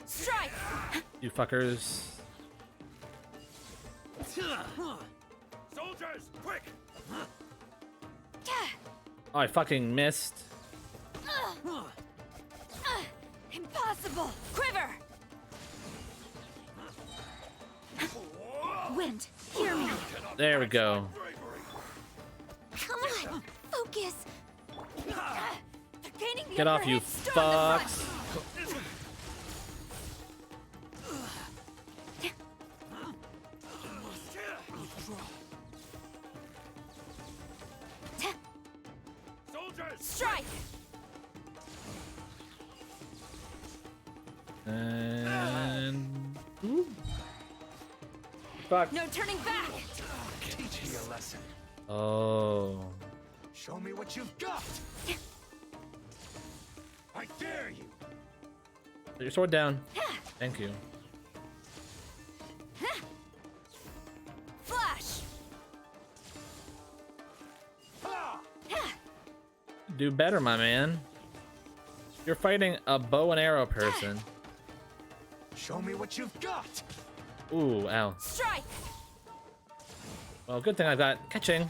Strike! You fuckers. Soldiers, quick! Oh, I fucking missed. Impossible! Quiver! Wind, hear me! There we go. Come on, focus! They're gaining the Get off, upper you hand. Storm the fucks. front. Strike! And ooh. Fuck. No turning back! Teach me a lesson. Oh. Show me what you've got. I dare you. Put your sword down. Thank you. Flash! Do better, my man. You're fighting a bow and arrow person. Show me what you've got. Ooh, ow. Strike! Well, good thing I got catching.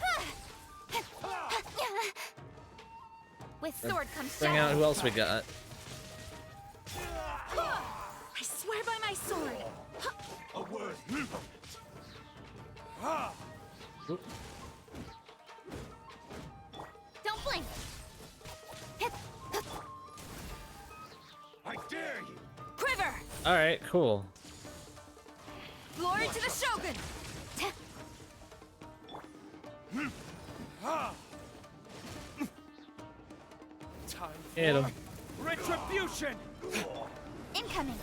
With sword comes Bring out who else we got. I swear by my sword! A word. Oop. Don't blink! I dare you. Quiver! Alright, cool. Glory to the Shogun! Time Hit him. for retribution. Incoming!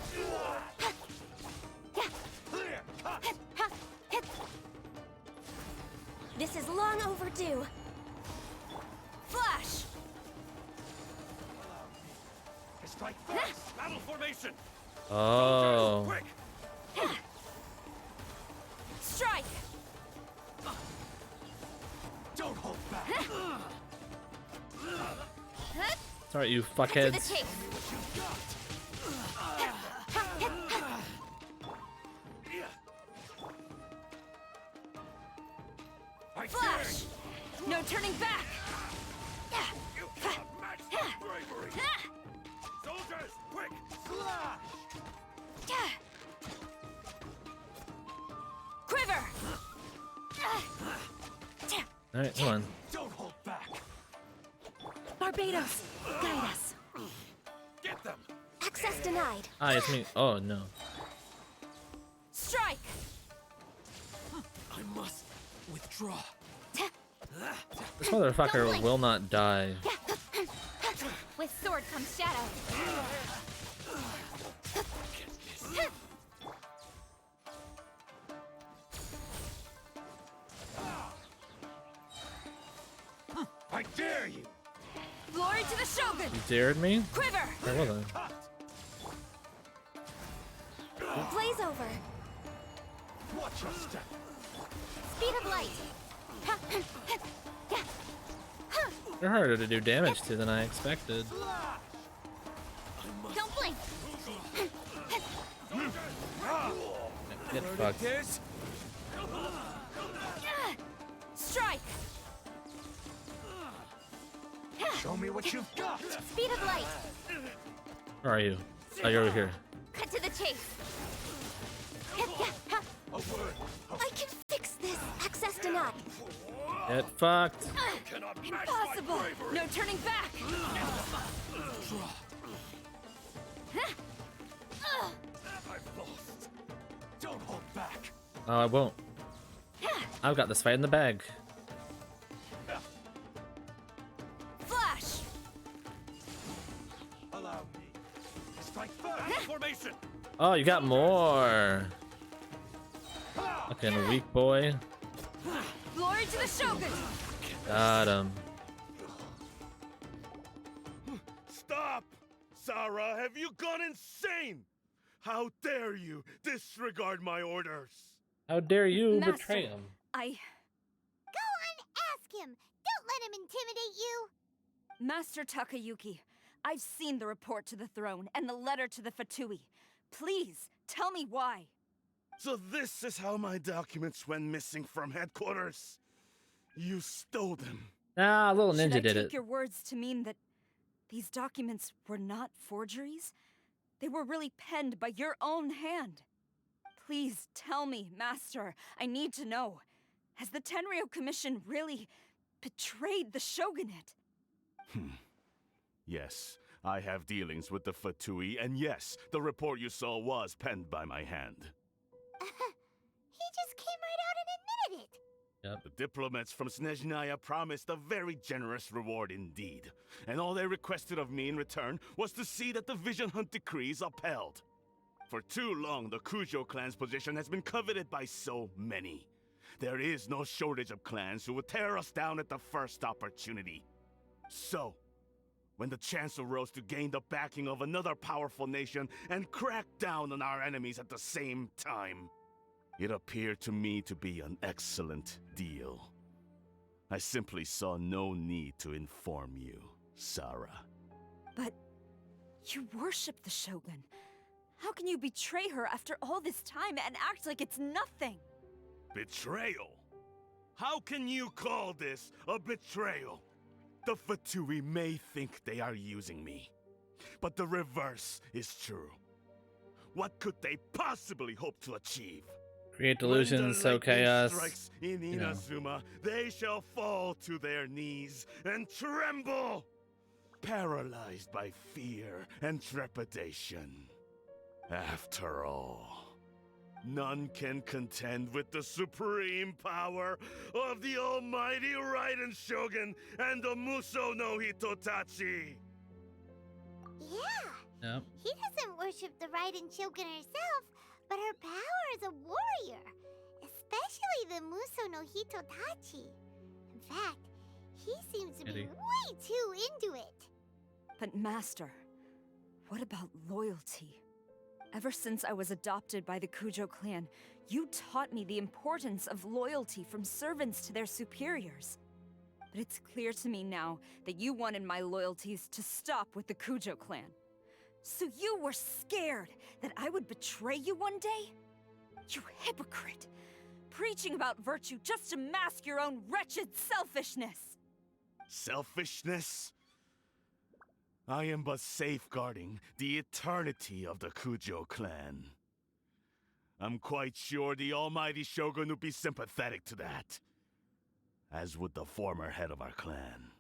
This is long overdue. Flash! Strike first. Battle formation. Oh. Quick. Strike! Don't hold back. It's alright, you To the fuckheads. tape. I dare Flash! No turning back! Alright, come on. Don't hold back. Barbados, guide us. Get them. Access denied. Ah, it's me. Oh no. Strike! I must withdraw. This motherfucker will not die. With sword comes shadow. I dare you. Glory to the Shogun! You dared me? Quiver! Where was Blaze over. Watch your step. Speed of light. They're harder to do damage to than I expected. Don't blink! Get fucked. Strike! Show me what you've got. Speed of light. Where are you? Oh, you're over here. Cut to the chase! I can fix this. Access denied. Get fucked. Impossible! No turning back! I've lost. Don't hold back. Oh, I won't. I've got this fight in the bag. Flash! Allow me. Strike first. Formation. Oh, you got more. Fucking weak boy. Glory to the Shogun! Got him. Stop! Sarah, have you gone insane? How dare you disregard my orders? How dare you Master, betray him? I... Go and ask him. Don't let him intimidate you. Master Takayuki, I've seen the report to the throne and the letter to the Fatui. Please, tell me why. So this is how my documents went missing from headquarters. You stole them. Nah, little Should ninja I did take it. your words to mean that these documents were not forgeries? They were really penned by your own hand. Please tell me, Master. I need to know. Has the Tenryou Commission really betrayed the Shogunate? Yes, I have dealings with the Fatui, and yes, the report you saw was penned by my hand. He just came right out and admitted it. Yep. The diplomats from Snezhnaya promised a very generous reward indeed, and all they requested of me in return was to see that the Vision Hunt decrees upheld. For too long, the Kujo clan's position has been coveted by so many. There is no shortage of clans who would tear us down at the first opportunity. So, when the chance arose to gain the backing of another powerful nation and crack down on our enemies at the same time, it appeared to me to be an excellent deal. I simply saw no need to inform you, Sarah. But you worship the Shogun. How can you betray her after all this time and act like it's nothing? Betrayal? How can you call this a betrayal? The Fatui may think they are using me, but the reverse is true. What could they possibly hope to achieve? Create delusions, sow chaos. Strikes in Inazuma, they shall fall to their knees and tremble, paralyzed by fear and trepidation. After all, none can contend with the supreme power of the almighty Raiden Shogun and the Muso no Hitotachi. Yeah. Yep. He doesn't worship the Raiden Shogun herself, but her power as a warrior, especially the Muso no Hitotachi. In fact, he seems to be way too into it. But Master, what about loyalty? Ever since I was adopted by the Kujo clan, you taught me the importance of loyalty from servants to their superiors. But it's clear to me now that you wanted my loyalties to stop with the Kujo clan. So you were scared that I would betray you one day? You hypocrite! Preaching about virtue just to mask your own wretched selfishness! Selfishness? I am but safeguarding the eternity of the Kujo clan. I'm quite sure the almighty Shogun would be sympathetic to that. as would the former head of our clan.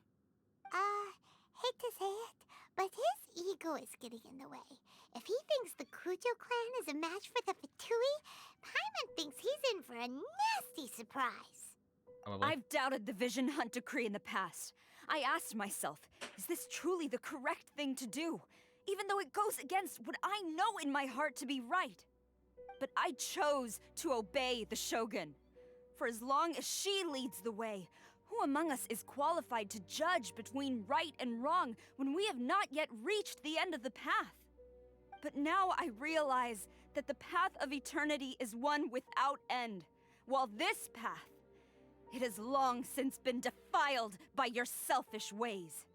Hate to say it, but his ego is getting in the way. If he thinks the Kujo clan is a match for the Fatui, Paimon thinks he's in for a nasty surprise. I've doubted the Vision Hunt decree in the past. I asked myself, is this truly the correct thing to do? Even though it goes against what I know in my heart to be right. But I chose to obey the Shogun. For as long as she leads the way, who among us is qualified to judge between right and wrong when we have not yet reached the end of the path? But now I realize that the path of eternity is one without end, while this path, it has long since been defiled by your selfish ways.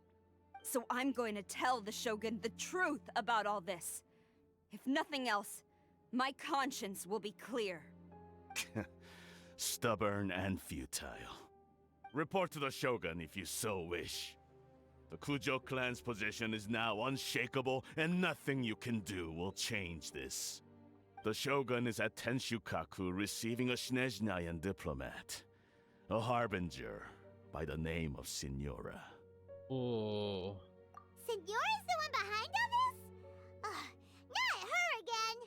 So I'm going to tell the Shogun the truth about all this. If nothing else, my conscience will be clear. Stubborn and futile. Report to the Shogun if you so wish. The Kujo clan's position is now unshakable, and nothing you can do will change this. The Shogun is at Tenshukaku receiving a Snezhnayan diplomat. A harbinger by the name of Signora. Oh. Signora's the one behind all this? Not her again!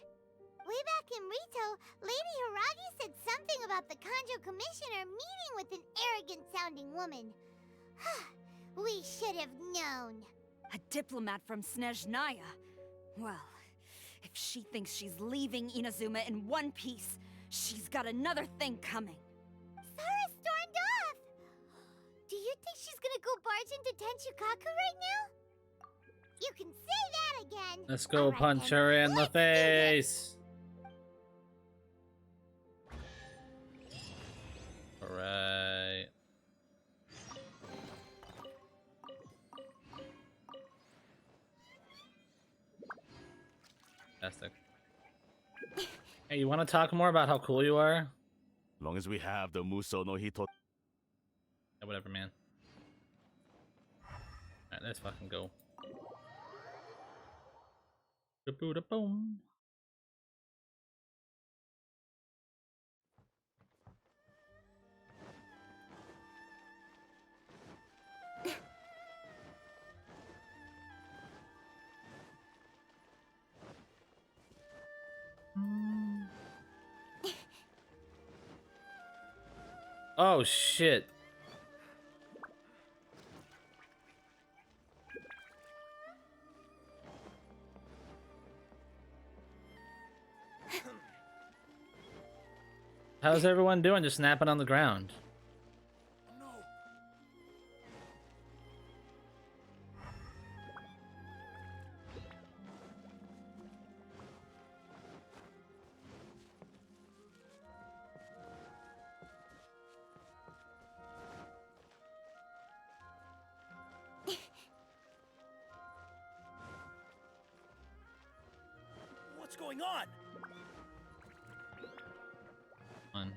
Way back in Rito, Lady Hiragi said something about the Kanjo Commissioner meeting with an arrogant-sounding woman. We should have known. A diplomat from Snezhnaya? Well, if she thinks she's leaving Inazuma in one piece, she's got another thing coming. Sara stormed off! Do you think she's gonna go barge into Tenshukaku right now? You can say that again! Let's go punch her in the face! Alright. Fantastic. Hey, you want to talk more about how cool you are? As long as we have the Muso no Hito. Yeah, whatever, man. Alright, let's fucking go. Boom. Oh shit. How's everyone doing? Just snapping on the ground. What's going on? Fun.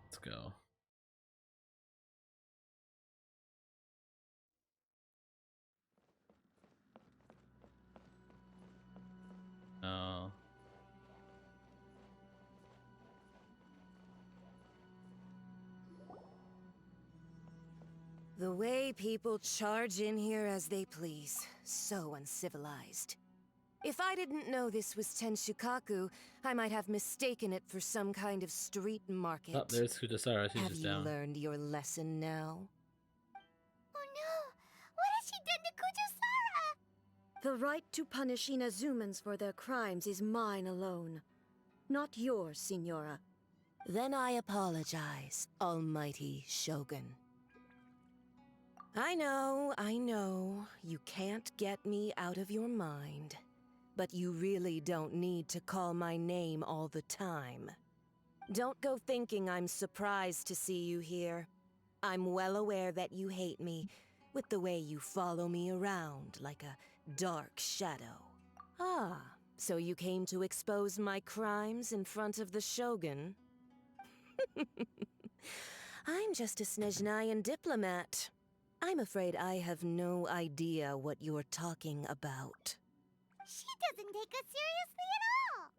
Let's go. Oh. The way people charge in here as they please. So uncivilized. If I didn't know this was Tenshukaku, I might have mistaken it for some kind of street market. Oh, there's Kudasara. She's have just you down. learned your lesson now? Oh no! What has she done to Kujosara? The right to punish Inazumans for their crimes is mine alone. Not yours, Signora. Then I apologize, Almighty Shogun. I know, you can't get me out of your mind. But you really don't need to call my name all the time. Don't go thinking I'm surprised to see you here. I'm well aware that you hate me, with the way you follow me around like a dark shadow. Ah, so you came to expose my crimes in front of the Shogun? I'm just a Snezhnayan diplomat. I'm afraid I have no idea what you're talking about. She doesn't take us seriously at all!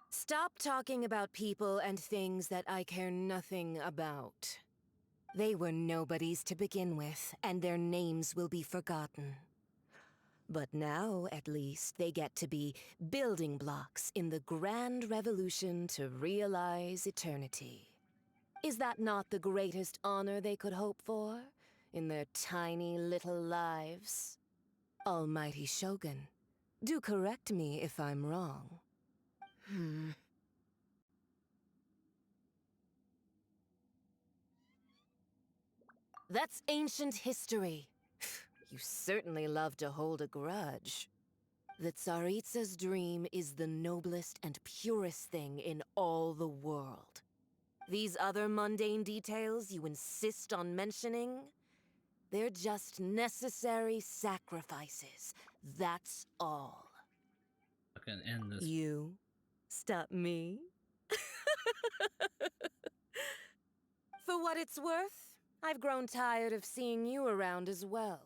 Stop talking about people and things that I care nothing about. They were nobodies to begin with, and their names will be forgotten. But now, at least, they get to be building blocks in the grand revolution to realize eternity. Is that not the greatest honor they could hope for in their tiny little lives? Almighty Shogun, do correct me if I'm wrong. That's ancient history. You certainly love to hold a grudge. The Tsaritsa's dream is the noblest and purest thing in all the world. These other mundane details you insist on mentioning, they're just necessary sacrifices. That's all. I can end this. You stop me? For what it's worth, I've grown tired of seeing you around as well.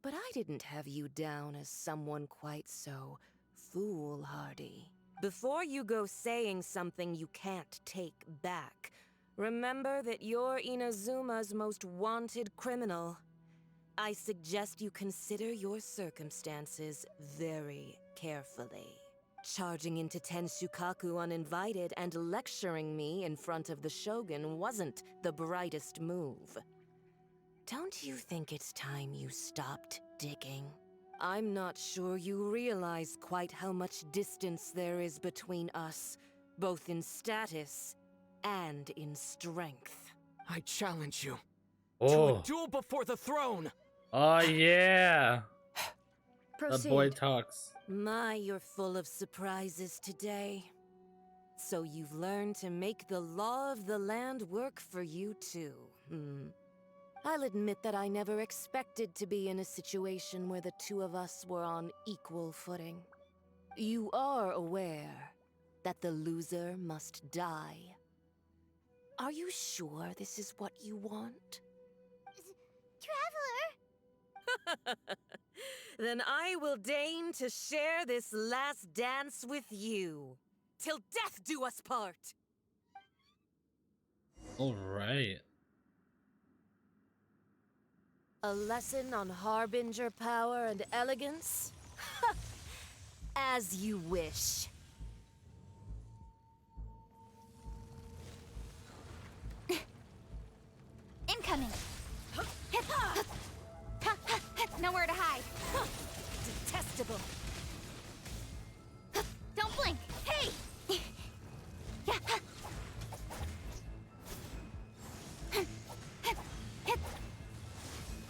But I didn't have you down as someone quite so foolhardy. Before you go saying something you can't take back, remember that you're Inazuma's most wanted criminal. I suggest you consider your circumstances very carefully. Charging into Tenshukaku uninvited and lecturing me in front of the Shogun wasn't the brightest move. Don't you think it's time you stopped digging? I'm not sure you realize quite how much distance there is between us, both in status and in strength. I challenge you to Oh. a duel before the throne! Oh yeah. The boy talks. My, you're full of surprises today. So you've learned to make the law of the land work for you too, I'll admit that I never expected to be in a situation where the two of us were on equal footing. You are aware that the loser must die. Are you sure this is what you want? Traveler! Then I will deign to share this last dance with you. Till death do us part! Alright. A lesson on Harbinger power and elegance? As you wish. Incoming! Nowhere to hide. Detestable. Don't blink! Hey!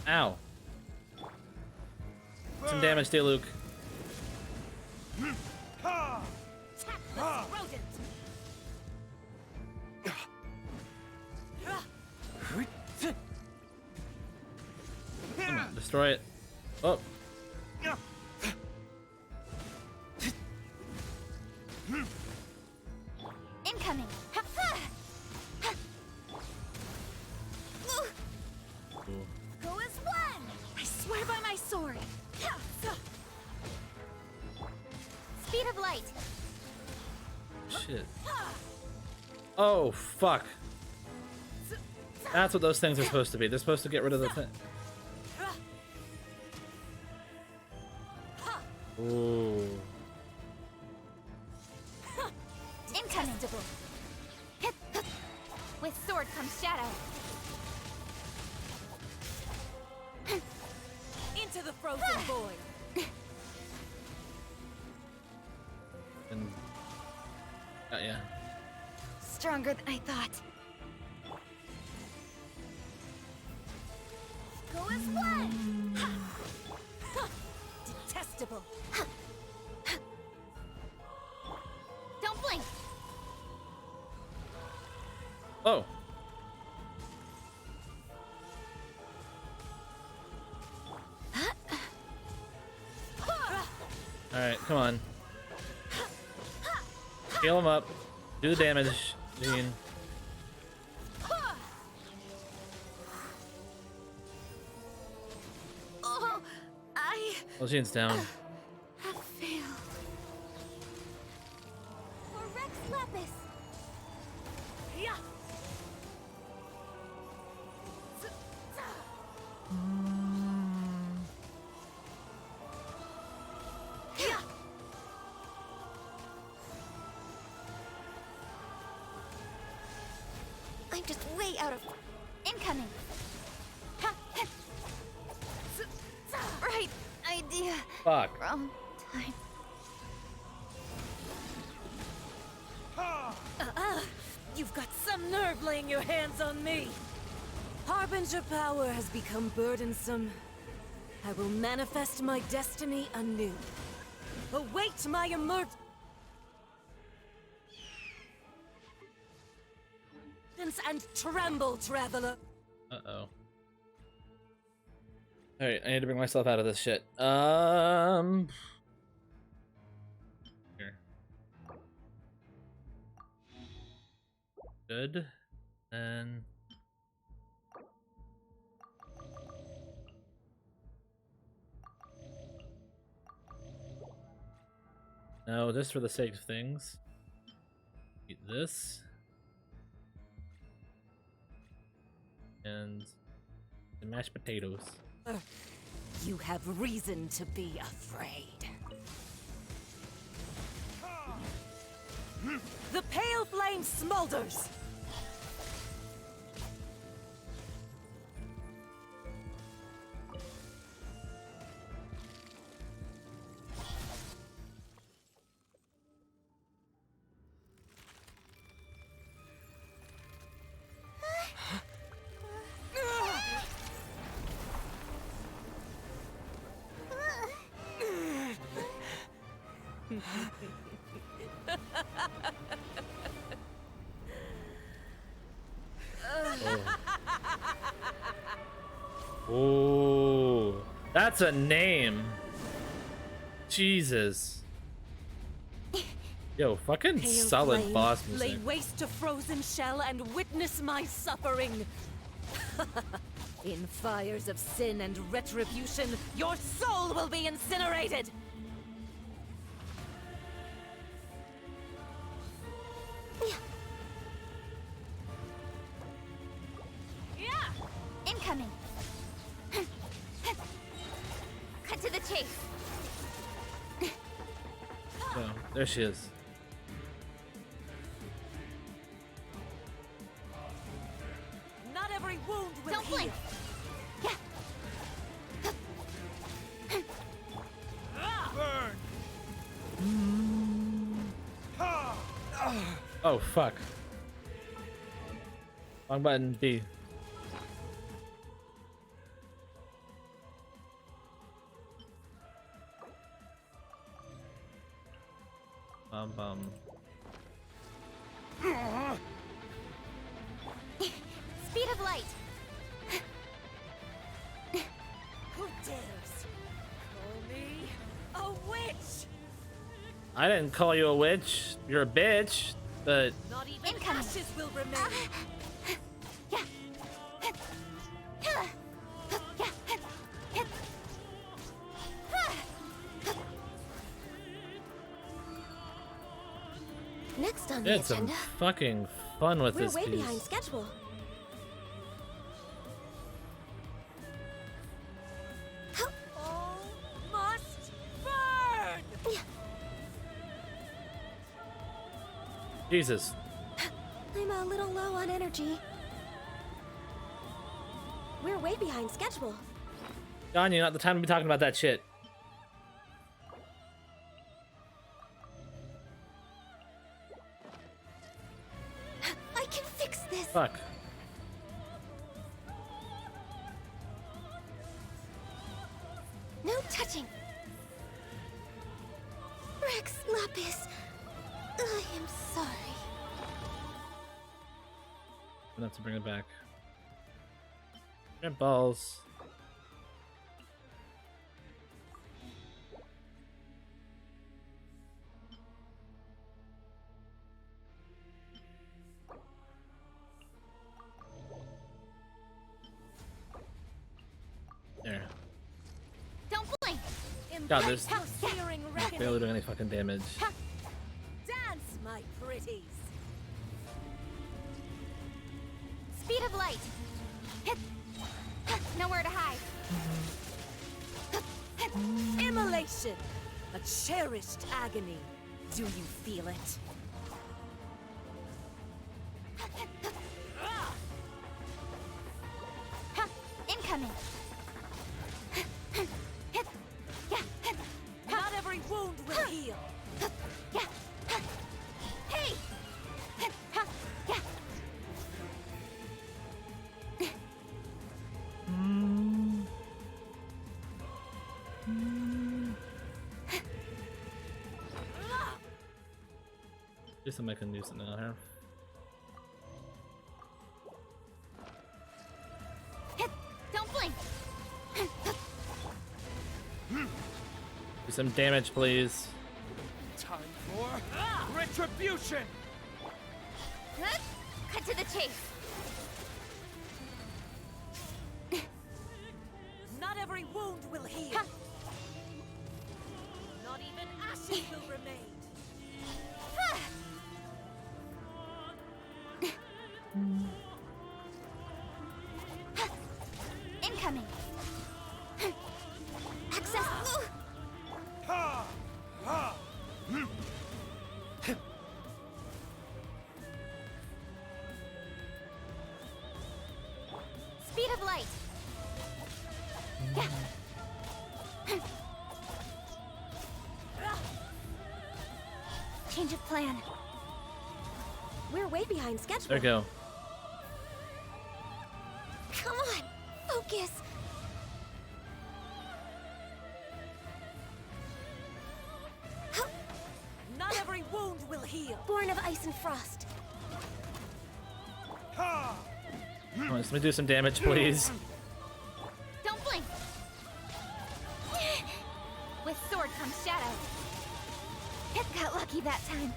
Ow. Some damage to Luke. Come on, destroy it. Oh. Incoming! Go as one! I swear by my sword! Speed of light! Shit. Oh, fuck. That's what those things are supposed to be. They're supposed to get rid of the thing. Ooh. Incontestable! With sword comes shadow. Into the frozen void. And... yeah. Stronger than I thought. Go as one! Detestable. Don't blink! Oh. Alright, come on. Heal him up. Do the damage, Jean. Oh, Jane's down. Have failed. For Rex Lapis. Yeah. Yeah. I'm just way out of incoming. Right idea. Fuck. Wrong time. You've got some nerve laying your hands on me. Harbinger power has become burdensome. I will manifest my destiny anew. Await my emergence and tremble, traveler. Uh-oh. Alright, I need to bring myself out of this shit. Here. Good. And... no, just for the sake of things. Eat this. And the mashed potatoes. You have reason to be afraid. The pale flame smolders. Oh, that's a name. Jesus. Yo, fucking Pale solid flame, boss music. lay waste to frozen shell and witness my suffering. In fires of sin and retribution, your soul will be incinerated. Yeah. Incoming. Cut to the chase. Oh, there she is. Not every wound will Don't heal. blink. Yeah. Burn! Oh, fuck. Wrong button, B. Speed of light. Who dares call me a witch? I didn't call you a witch. You're a bitch, but Not even ashes will remain. Next on the it's some agenda, fucking fun with we're this way piece. behind schedule. All must burn. Jesus. I'm a little low on energy. We're way behind schedule. Ganya, not the time to be talking about that shit. I can fix this. Fuck. No touching. Rex Lapis. I am sorry. I'm gonna have to bring it back. Grab balls. There. Don't blink. God, this Searing barely reckoning. doing any fucking damage. Dance, my pretties. Speed of light. Hit. Nowhere to hide. Immolation. A cherished agony. Do you feel it? Incoming. Not every wound will heal. Hey. Just something I can use it now here. Don't blink. Do some damage, please. Time for retribution. Cut to the chase. Not every wound will heal. Not even ashes will remain. Incoming. Access. Speed of light. Change of plan. We're way behind schedule. There we go. Come on, focus. Not every wound will heal. Born of ice and frost. Come on, let me do some damage, please. Don't blink. With sword comes shadow. It got lucky that time.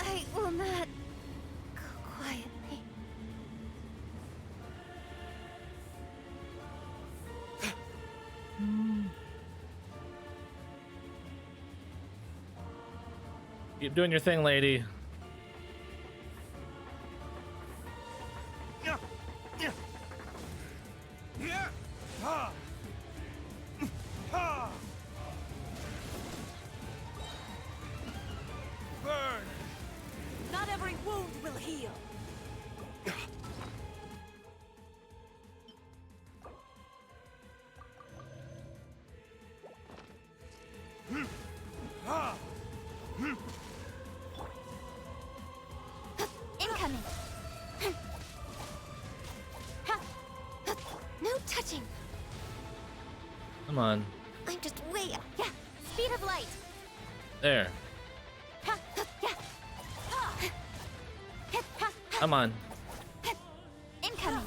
I will not go quietly. Keep doing your thing, lady. Burn. Not every wound will heal. Incoming. No touching. Come on. I'm just way up. Yeah. Speed of light. There. Come on. Incoming.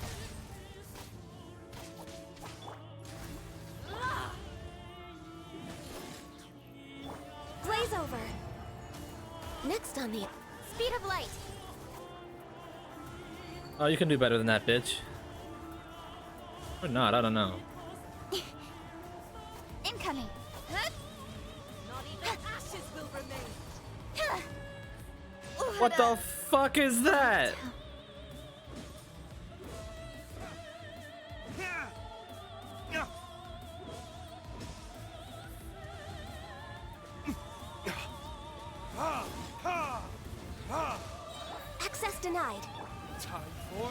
Blaze over. Next on the Speed of light. Oh, you can do better than that, bitch. Or not, I don't know. Incoming. Not even ashes will remain. What the fuck is that? access denied. Time for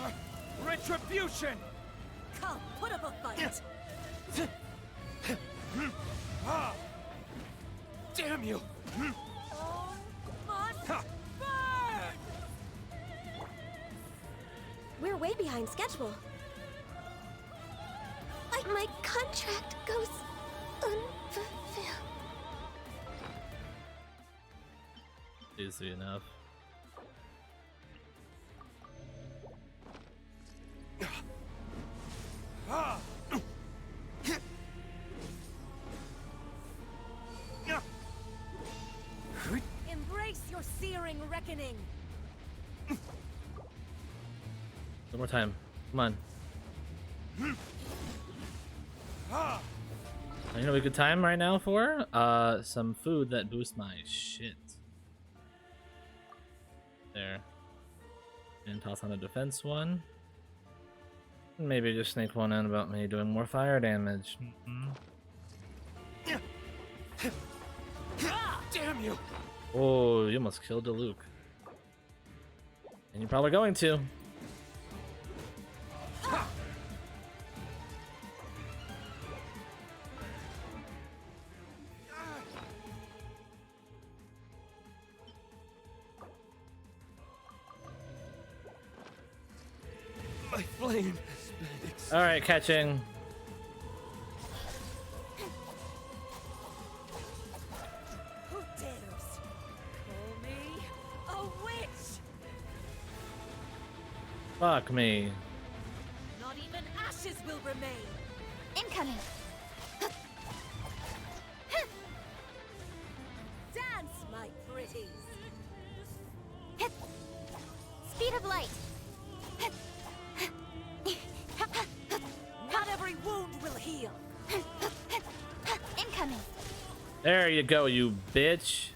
retribution. Come, put up a fight. Damn you. We're way behind schedule. My contract goes unfulfilled. easy enough. Embrace your searing reckoning. One more time. Come on. You know what a good time right now for? Some food that boosts my shit. There. And toss on a defense one. Maybe just sneak one in about me doing more fire damage. Damn you! Oh, you almost killed the Luke. And you're probably going to. My flame. All right, catching. Who dares call me a witch? Fuck me. Not even ashes will remain. Incoming. Dance, my pretties. Speed of light. Not every wound will heal. Incoming. There you go, you bitch.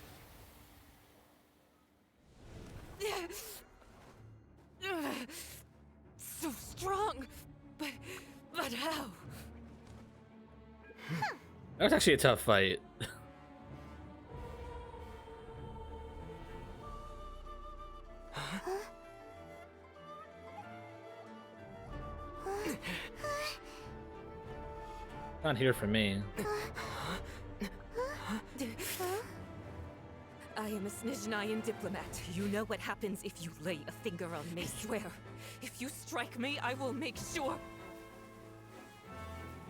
So strong, but how? That was actually a tough fight. Not here for me. I am a Snezhnayan diplomat. You know what happens if you lay a finger on me, swear. If you strike me, I will make sure.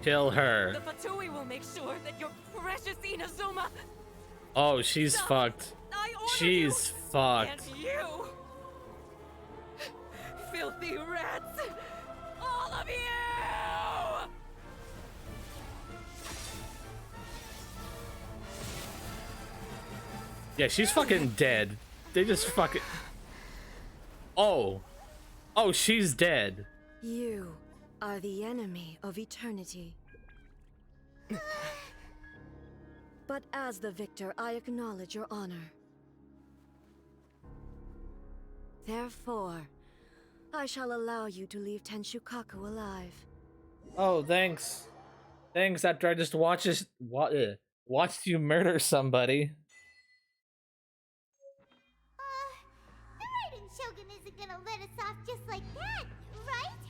Kill her. The Fatui will make sure that your precious Inazuma. Oh, she's fucked. She's fucked. And you, filthy rats, all of you. Yeah, she's fucking dead. They just fucking... Oh. Oh, she's dead. You are the enemy of eternity. But as the victor, I acknowledge your honor. Therefore, I shall allow you to leave Tenshukaku alive. Oh, thanks. Thanks after I just watched you murder somebody. The Raiden Shogun isn't gonna let us off just like that, right?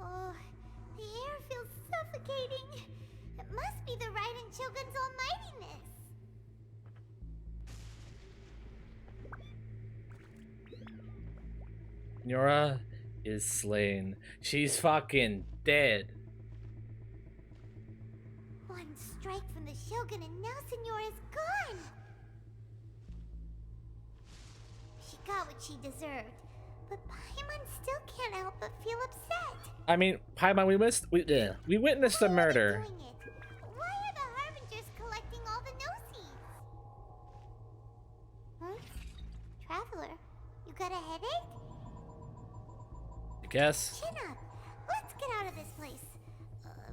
Oh, the air feels suffocating. It must be the Raiden Shogun's almightiness. Nora is slain. She's fucking dead. One strike from the Shogun and now Senora's gone. She got what she deserved, but Paimon still can't help but feel upset. I mean, Paimon, we witnessed the murder. Doing it. Why are the Harbingers collecting all the no-seeds? Huh? Traveler, you got a headache? I guess. Chin up. Let's get out of this place.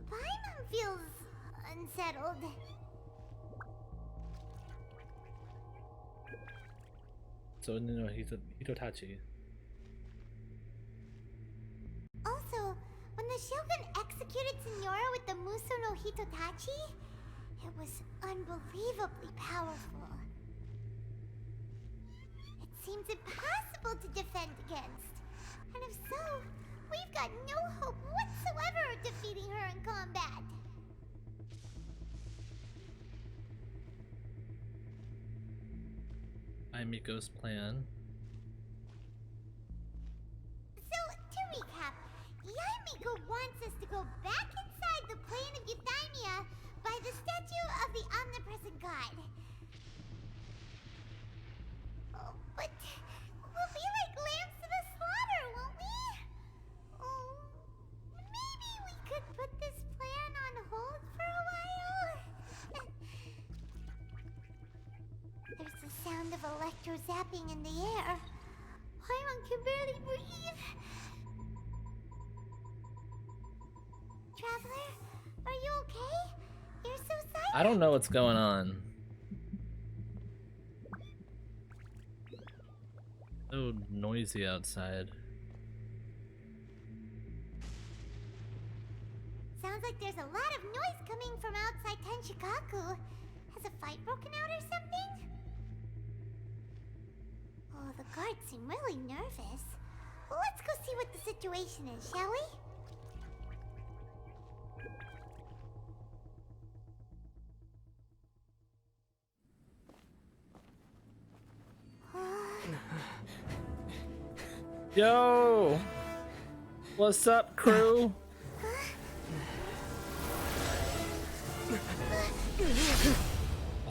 Paimon feels unsettled. So, no, Hitotachi. Also, when the Shogun executed Senora with the Muso no Hitotachi, it was unbelievably powerful. It seems impossible to defend against. And if so, we've got no hope whatsoever of defeating her in combat. Miko's plan. So, to recap, Miko wants us to go back inside the plane of Euthymia by the statue of the omnipresent god. zapping in the air. Paimon can barely breathe. Traveler, are you okay? You're so silent. I don't know what's going on. So noisy outside. Sounds like there's a lot of noise coming from outside Tenshikaku. Has a fight broken out or something? Oh, the guards seem really nervous. Well, let's go see what the situation is, shall we? Yo! What's up, crew?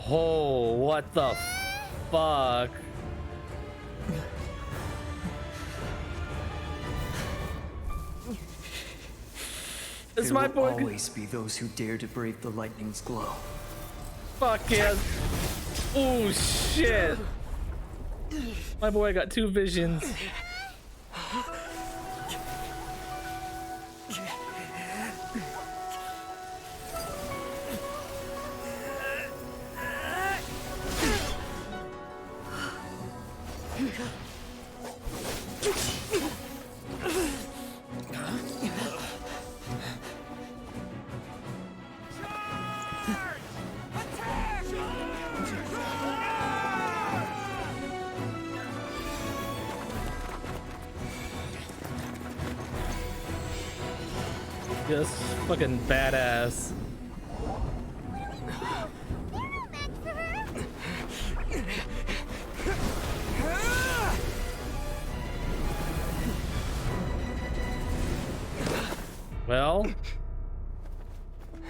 Oh, what the fuck? It's my boy. There will always be those who dare to brave the lightning's glow. Fuck yeah. Oh shit. My boy got two visions. Just fucking badass. Well,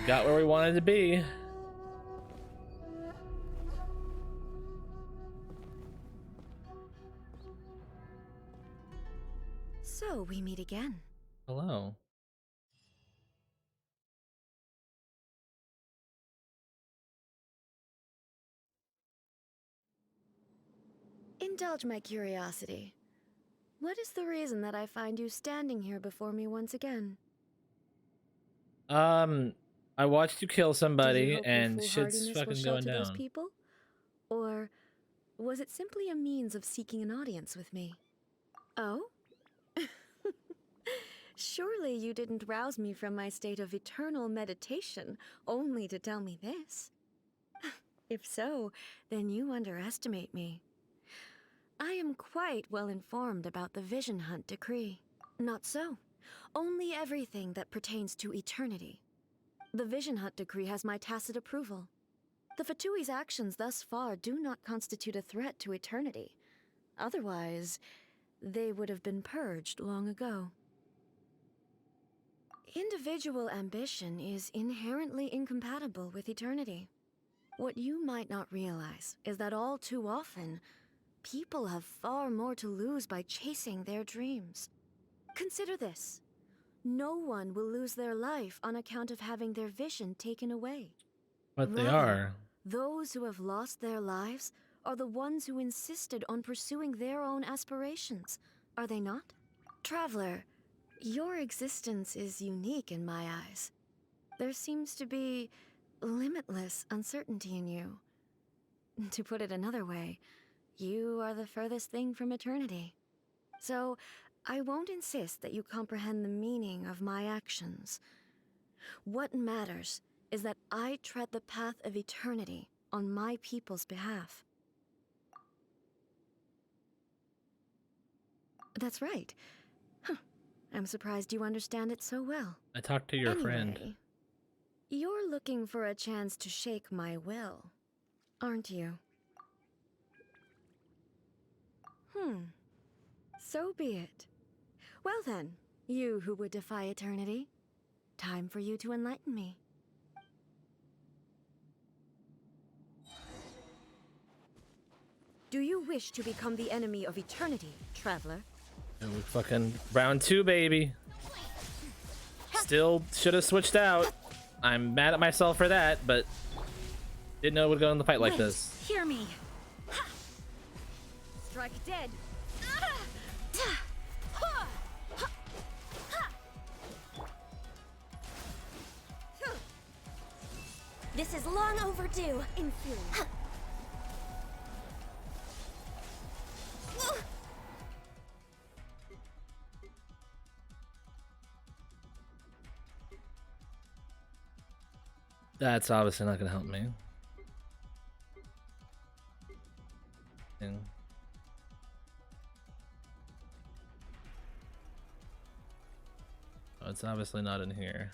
got where we wanted to be. So we meet again. Hello. Indulge my curiosity. What is the reason that I find you standing here before me once again? I watched you kill Do you somebody hope your and shit's foolhardiness will fucking going shelter those down. people? Or was it simply a means of seeking an audience with me? Oh? Surely you didn't rouse me from my state of eternal meditation only to tell me this. If so, then you underestimate me. I am quite well informed about the Vision Hunt decree. Not so. Only everything that pertains to eternity. The Vision Hunt decree has my tacit approval. The Fatui's actions thus far do not constitute a threat to eternity. Otherwise, they would have been purged long ago. Individual ambition is inherently incompatible with eternity. What you might not realize is that all too often, people have far more to lose by chasing their dreams. Consider this. No one will lose their life on account of having their vision taken away. But they Rather, are. those who have lost their lives are the ones who insisted on pursuing their own aspirations, are they not? Traveler, your existence is unique in my eyes. There seems to be limitless uncertainty in you. To put it another way, you are the furthest thing from eternity. So, I won't insist that you comprehend the meaning of my actions. What matters is that I tread the path of eternity on my people's behalf. That's right. Huh. I'm surprised you understand it so well. I talked to your friend. Anyway, you're looking for a chance to shake my will, aren't you? So be it. Well then, you who would defy eternity, time for you to enlighten me. Do you wish to become the enemy of eternity, traveler? And we fucking round 2, baby. Still should have switched out. I'm mad at myself for that, but didn't know it would go in the fight like Wait, this. Hear me. Strike dead. This is long overdue. Inferior. That's obviously not gonna help me. Oh, it's obviously not in here.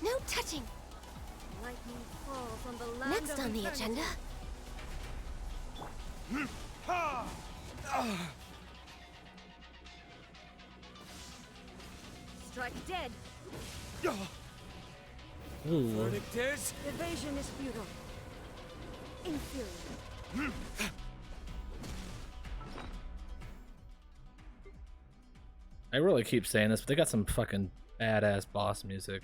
No touching. Lightning falls on the land Next of on the eternity. agenda. Strike dead. Ooh. Verdict is Evasion is futile. Inferior. I really keep saying this, but they got some fucking badass boss music.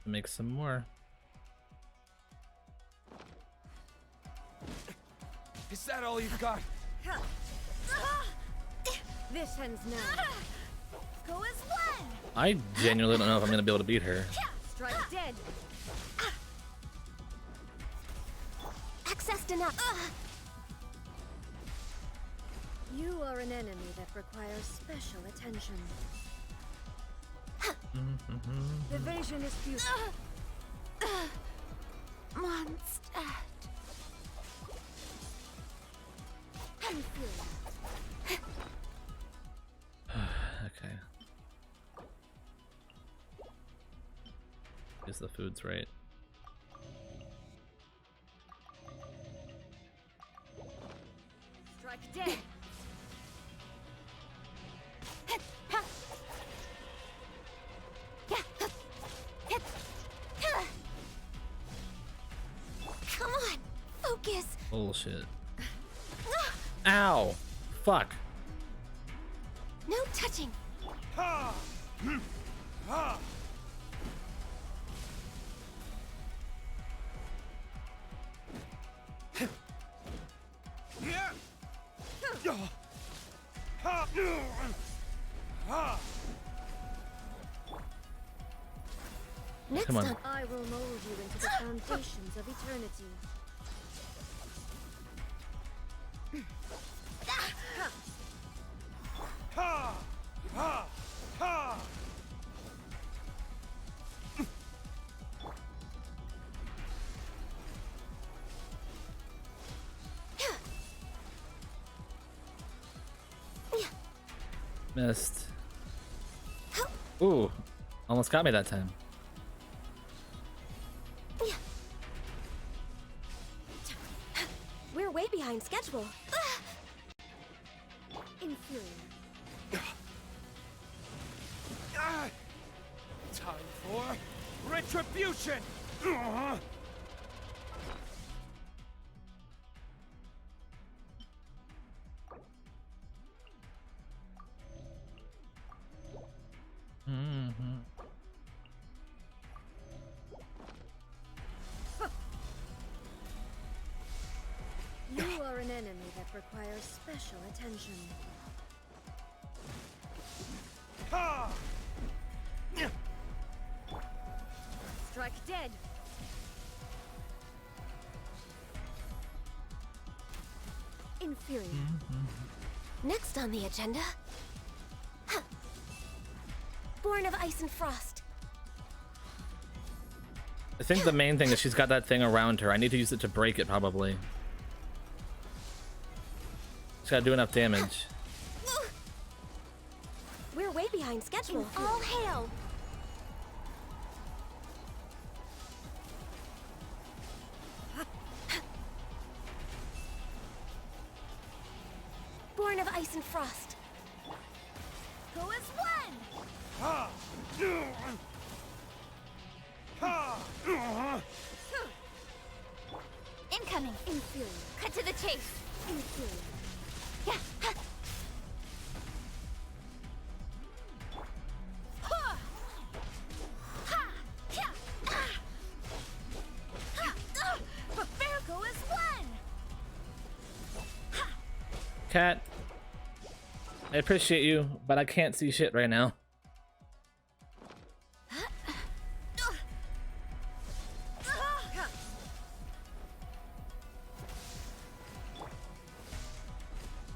Make some more. Is that all you've got? This ends now. Go as one. I genuinely don't know if I'm gonna be able to beat her. Strike dead. Accessed enough. You are an enemy that requires special attention. Evasion is futile. Monster. Okay. Is the food's right? Strike dead. Come on, focus. Bullshit. Ow! Fuck. No touching. Next Come on. up. I will mold you into the foundations of eternity. Missed. Ooh, almost got me that time. We're way behind schedule. Inferior. Time for retribution! You are an enemy that requires special attention. Strike dead. Inferior. Next on the agenda. Born of ice and frost. I think the main thing is she's got that thing around her. I need to use it to break it, probably. Just gotta do enough damage. We're way behind schedule. All hail. Born of ice and frost. Go as one. Incoming. Inferior. Cut to the chase. Inferior. Yeah. Cat. I appreciate you, but I can't see shit right now.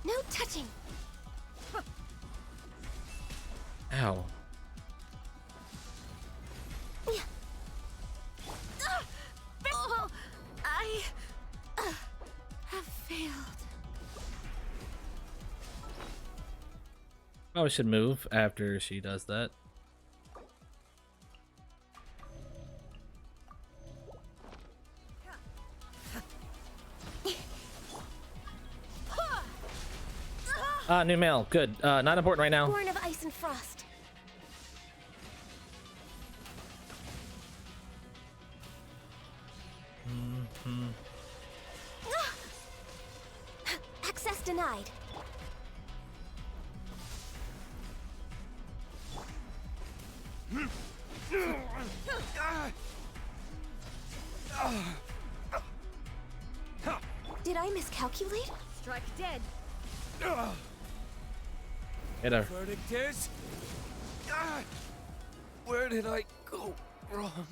No touching. Ow. Oh, I have failed. Probably should move after she does that. New mail. Good. Not important right now. Born of ice and frost. Access denied. Did I miscalculate? Strike dead. Hit her. Verdict is... Where did I go wrong?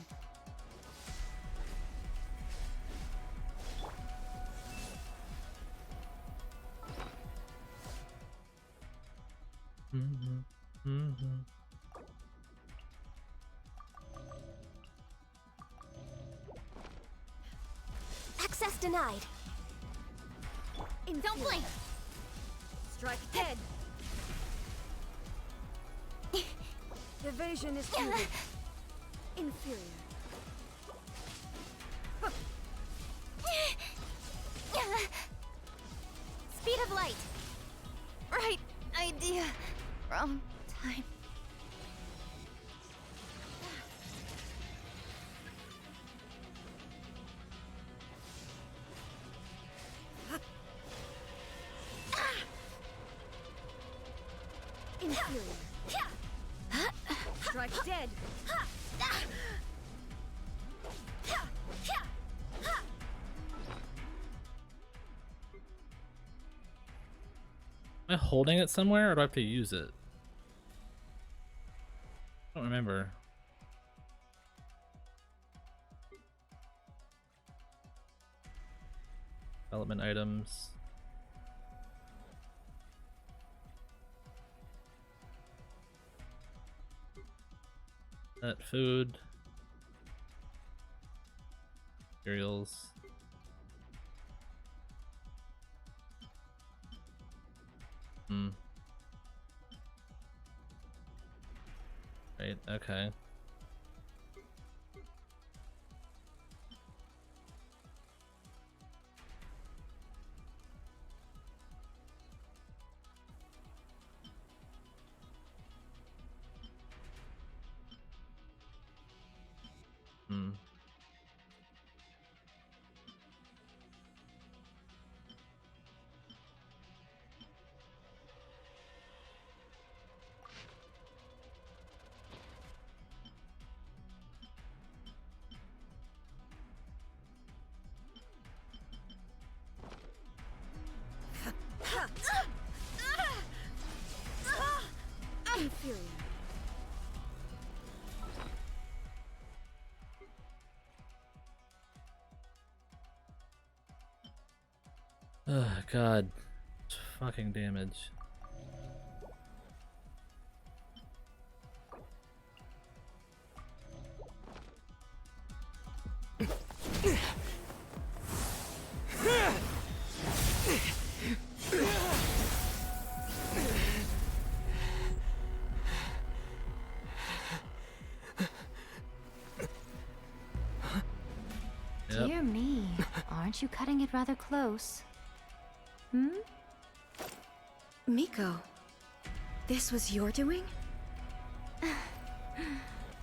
Access denied. Don't blink. Strike dead. Evasion is futile. Inferior. Speed of light. Right idea. Wrong time. Inferior. Strike dead. Am I holding it somewhere or do I have to use it? I don't remember. Development items. That food. Materials. Right, okay. Inferior. Oh god. It's fucking damage. Dear me, aren't you cutting it rather close? Miko, this was your doing?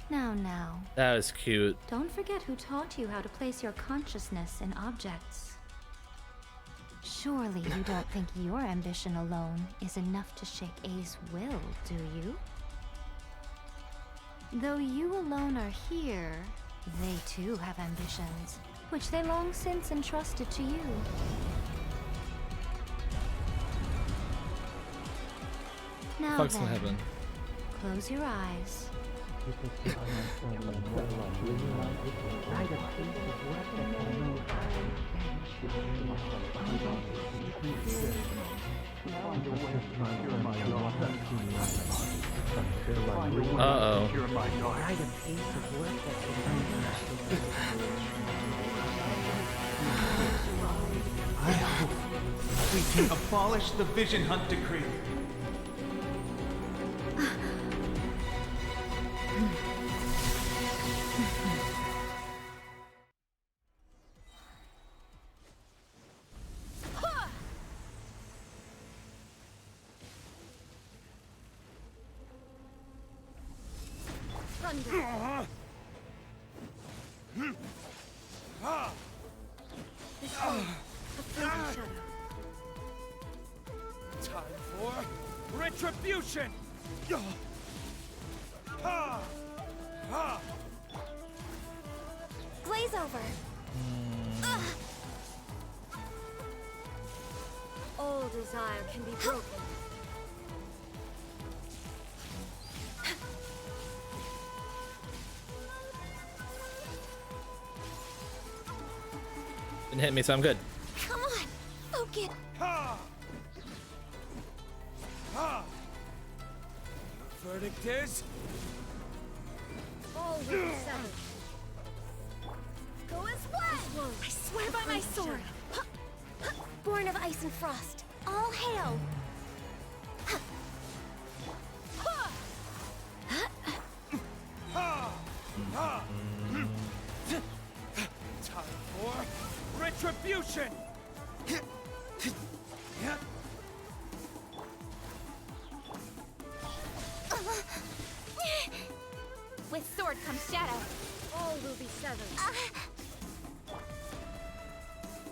Now. That was cute. Don't forget who taught you how to place your consciousness in objects. Surely you don't think your ambition alone is enough to shake A's will, do you? Though you alone are here, they too have ambitions, which they long since entrusted to you. Now Fuck's then, gonna happen? close your eyes. Uh-oh. I hope we can abolish the Vision Hunt Decree. Time for retribution! Glaze over. All desire can be broken. Didn't hit me, so I'm good. Come on, focus. Verdict is All will be settled. Go as one. I swear by my sword. Born of ice and frost. All hail. time for retribution! With sword comes shadow. All will be severed.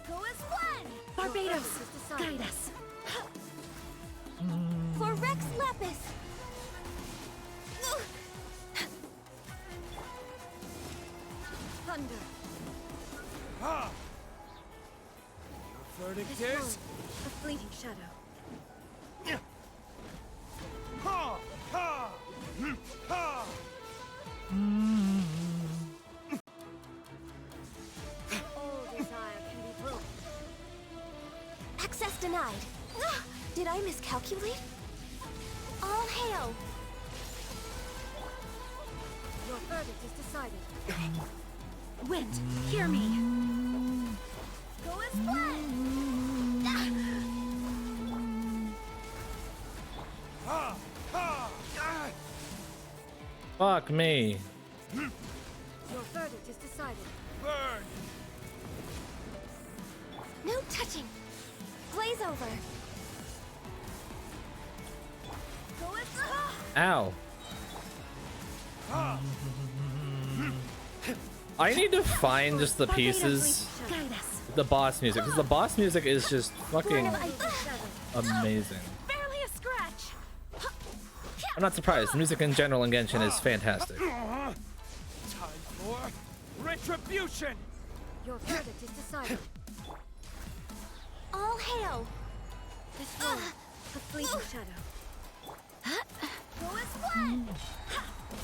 Go as one. Barbados, guide us. For Rex Lepus. Thunder. Your verdict This is one, a fleeting shadow. All desire can be broken. Access denied. Did I miscalculate? All hail. Your verdict is decided. Wind, hear me. Go as one. Fuck me. Your verdict is decided. burn! No touching. Glaze over. Go as Ow. I need to find just the pieces, the boss music, because the boss music is just fucking amazing. barely a scratch. I'm not surprised. The music in general in Genshin is fantastic. Time for retribution! Your verdict is decided. All hail. This one, a fleeting shadow. Go as one.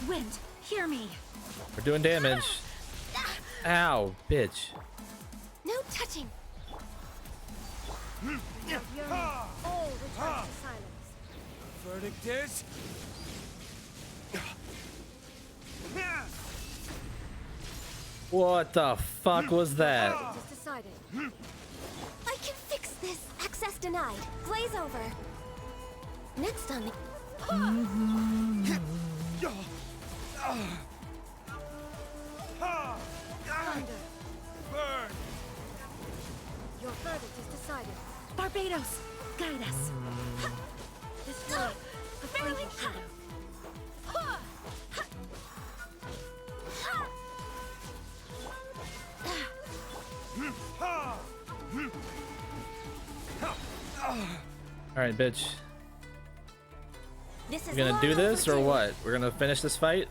Wind, hear me. We're doing damage. Ow, bitch. No touching. All return to silence. Verdict is What the fuck was that? Verdict is decided. I can fix this. Access denied. Glaze over. Next on the. Thunder. burn! Your verdict is decided. Barbados, guide us. This one, a fleeting shadow. Alright, bitch. This is You gonna long do this or overdue. what? We're gonna finish this fight?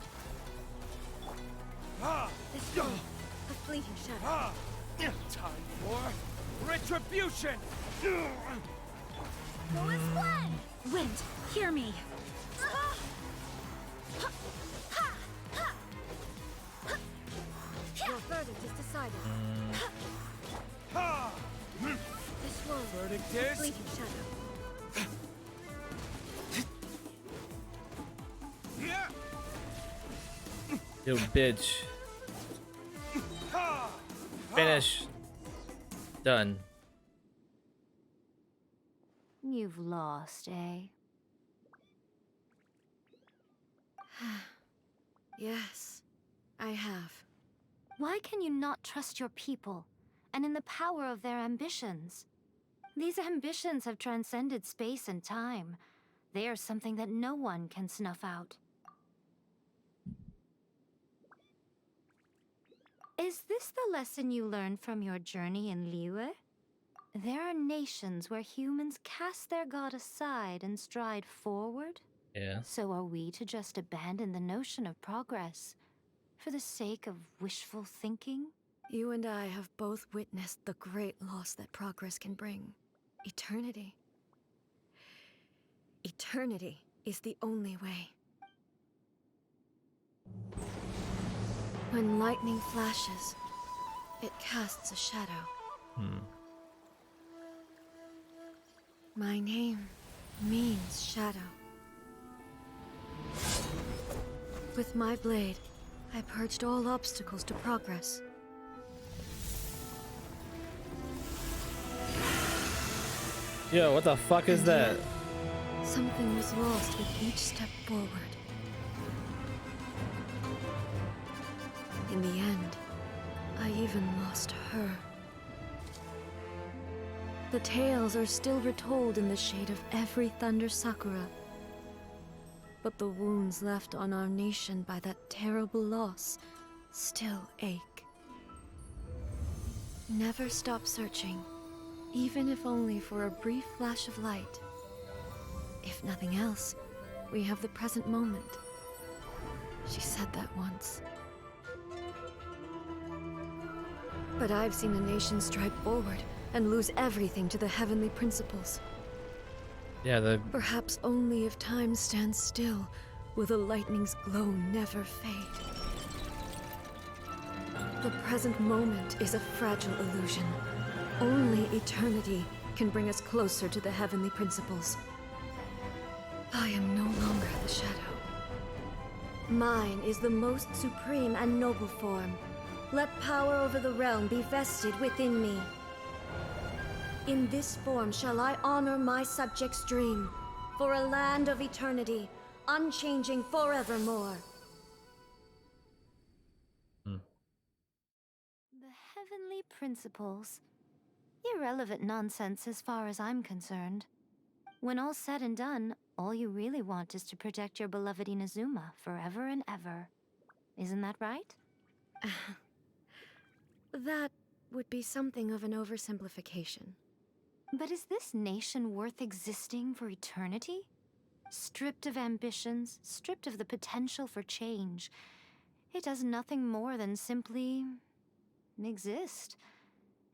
This one, a fleeting shadow. Time for retribution! Go as one. Wind, hear me. verdict is decided. This one. Verdict is? Fleeting shadow. You bitch. Finish. Done. You've lost, eh? Yes, I have. Why can you not trust your people, and in the power of their ambitions? These ambitions have transcended space and time. They are something that no one can snuff out. Is this the lesson you learned from your journey in Liyue? There are nations where humans cast their god aside and stride forward. Yeah. So are we to just abandon the notion of progress for the sake of wishful thinking? You and I have both witnessed the great loss that progress can bring. Eternity. Eternity is the only way. When lightning flashes, it casts a shadow. My name means shadow. With my blade, I purged all obstacles to progress. Yo, what the fuck is that? Something was lost with each step forward. In the end, I even lost her. The tales are still retold in the shade of every Thunder Sakura. But the wounds left on our nation by that terrible loss still ache. Never stop searching, even if only for a brief flash of light. If nothing else, we have the present moment. She said that once. But I've seen a nation stride forward and lose everything to the heavenly principles. Yeah, Perhaps only if time stands still will the lightning's glow never fade. The present moment is a fragile illusion. Only eternity can bring us closer to the heavenly principles. I am no longer the shadow. Mine is the most supreme and noble form. Let power over the realm be vested within me. In this form shall I honor my subjects' dream, for a land of eternity, unchanging forevermore. The heavenly principles. Irrelevant nonsense as far as I'm concerned. When all's said and done, all you really want is to protect your beloved Inazuma forever and ever. Isn't that right? That would be something of an oversimplification. But is this nation worth existing for eternity? Stripped of ambitions, stripped of the potential for change, it does nothing more than simply exist.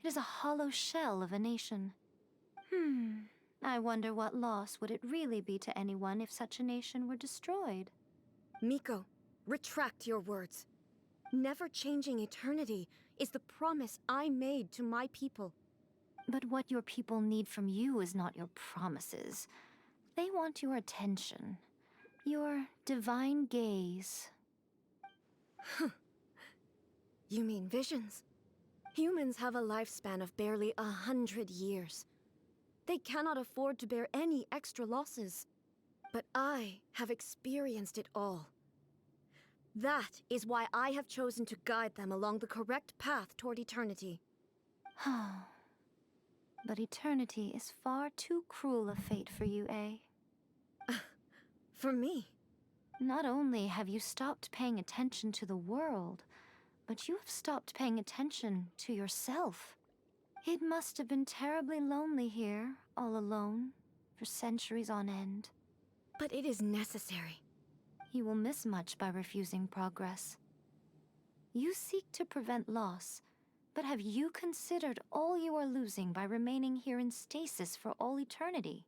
It is a hollow shell of a nation. I wonder what loss would it really be to anyone if such a nation were destroyed? Miko, retract your words. Never changing eternity is the promise I made to my people. But what your people need from you is not your promises. They want your attention. Your divine gaze. You mean visions? Humans have a lifespan of barely 100 years. They cannot afford to bear any extra losses. But I have experienced it all. That is why I have chosen to guide them along the correct path toward eternity. But eternity is far too cruel a fate for you, eh? For me? Not only have you stopped paying attention to the world, but you have stopped paying attention to yourself. It must have been terribly lonely here, all alone, for centuries on end. But it is necessary. You will miss much by refusing progress. You seek to prevent loss, but have you considered all you are losing by remaining here in stasis for all eternity?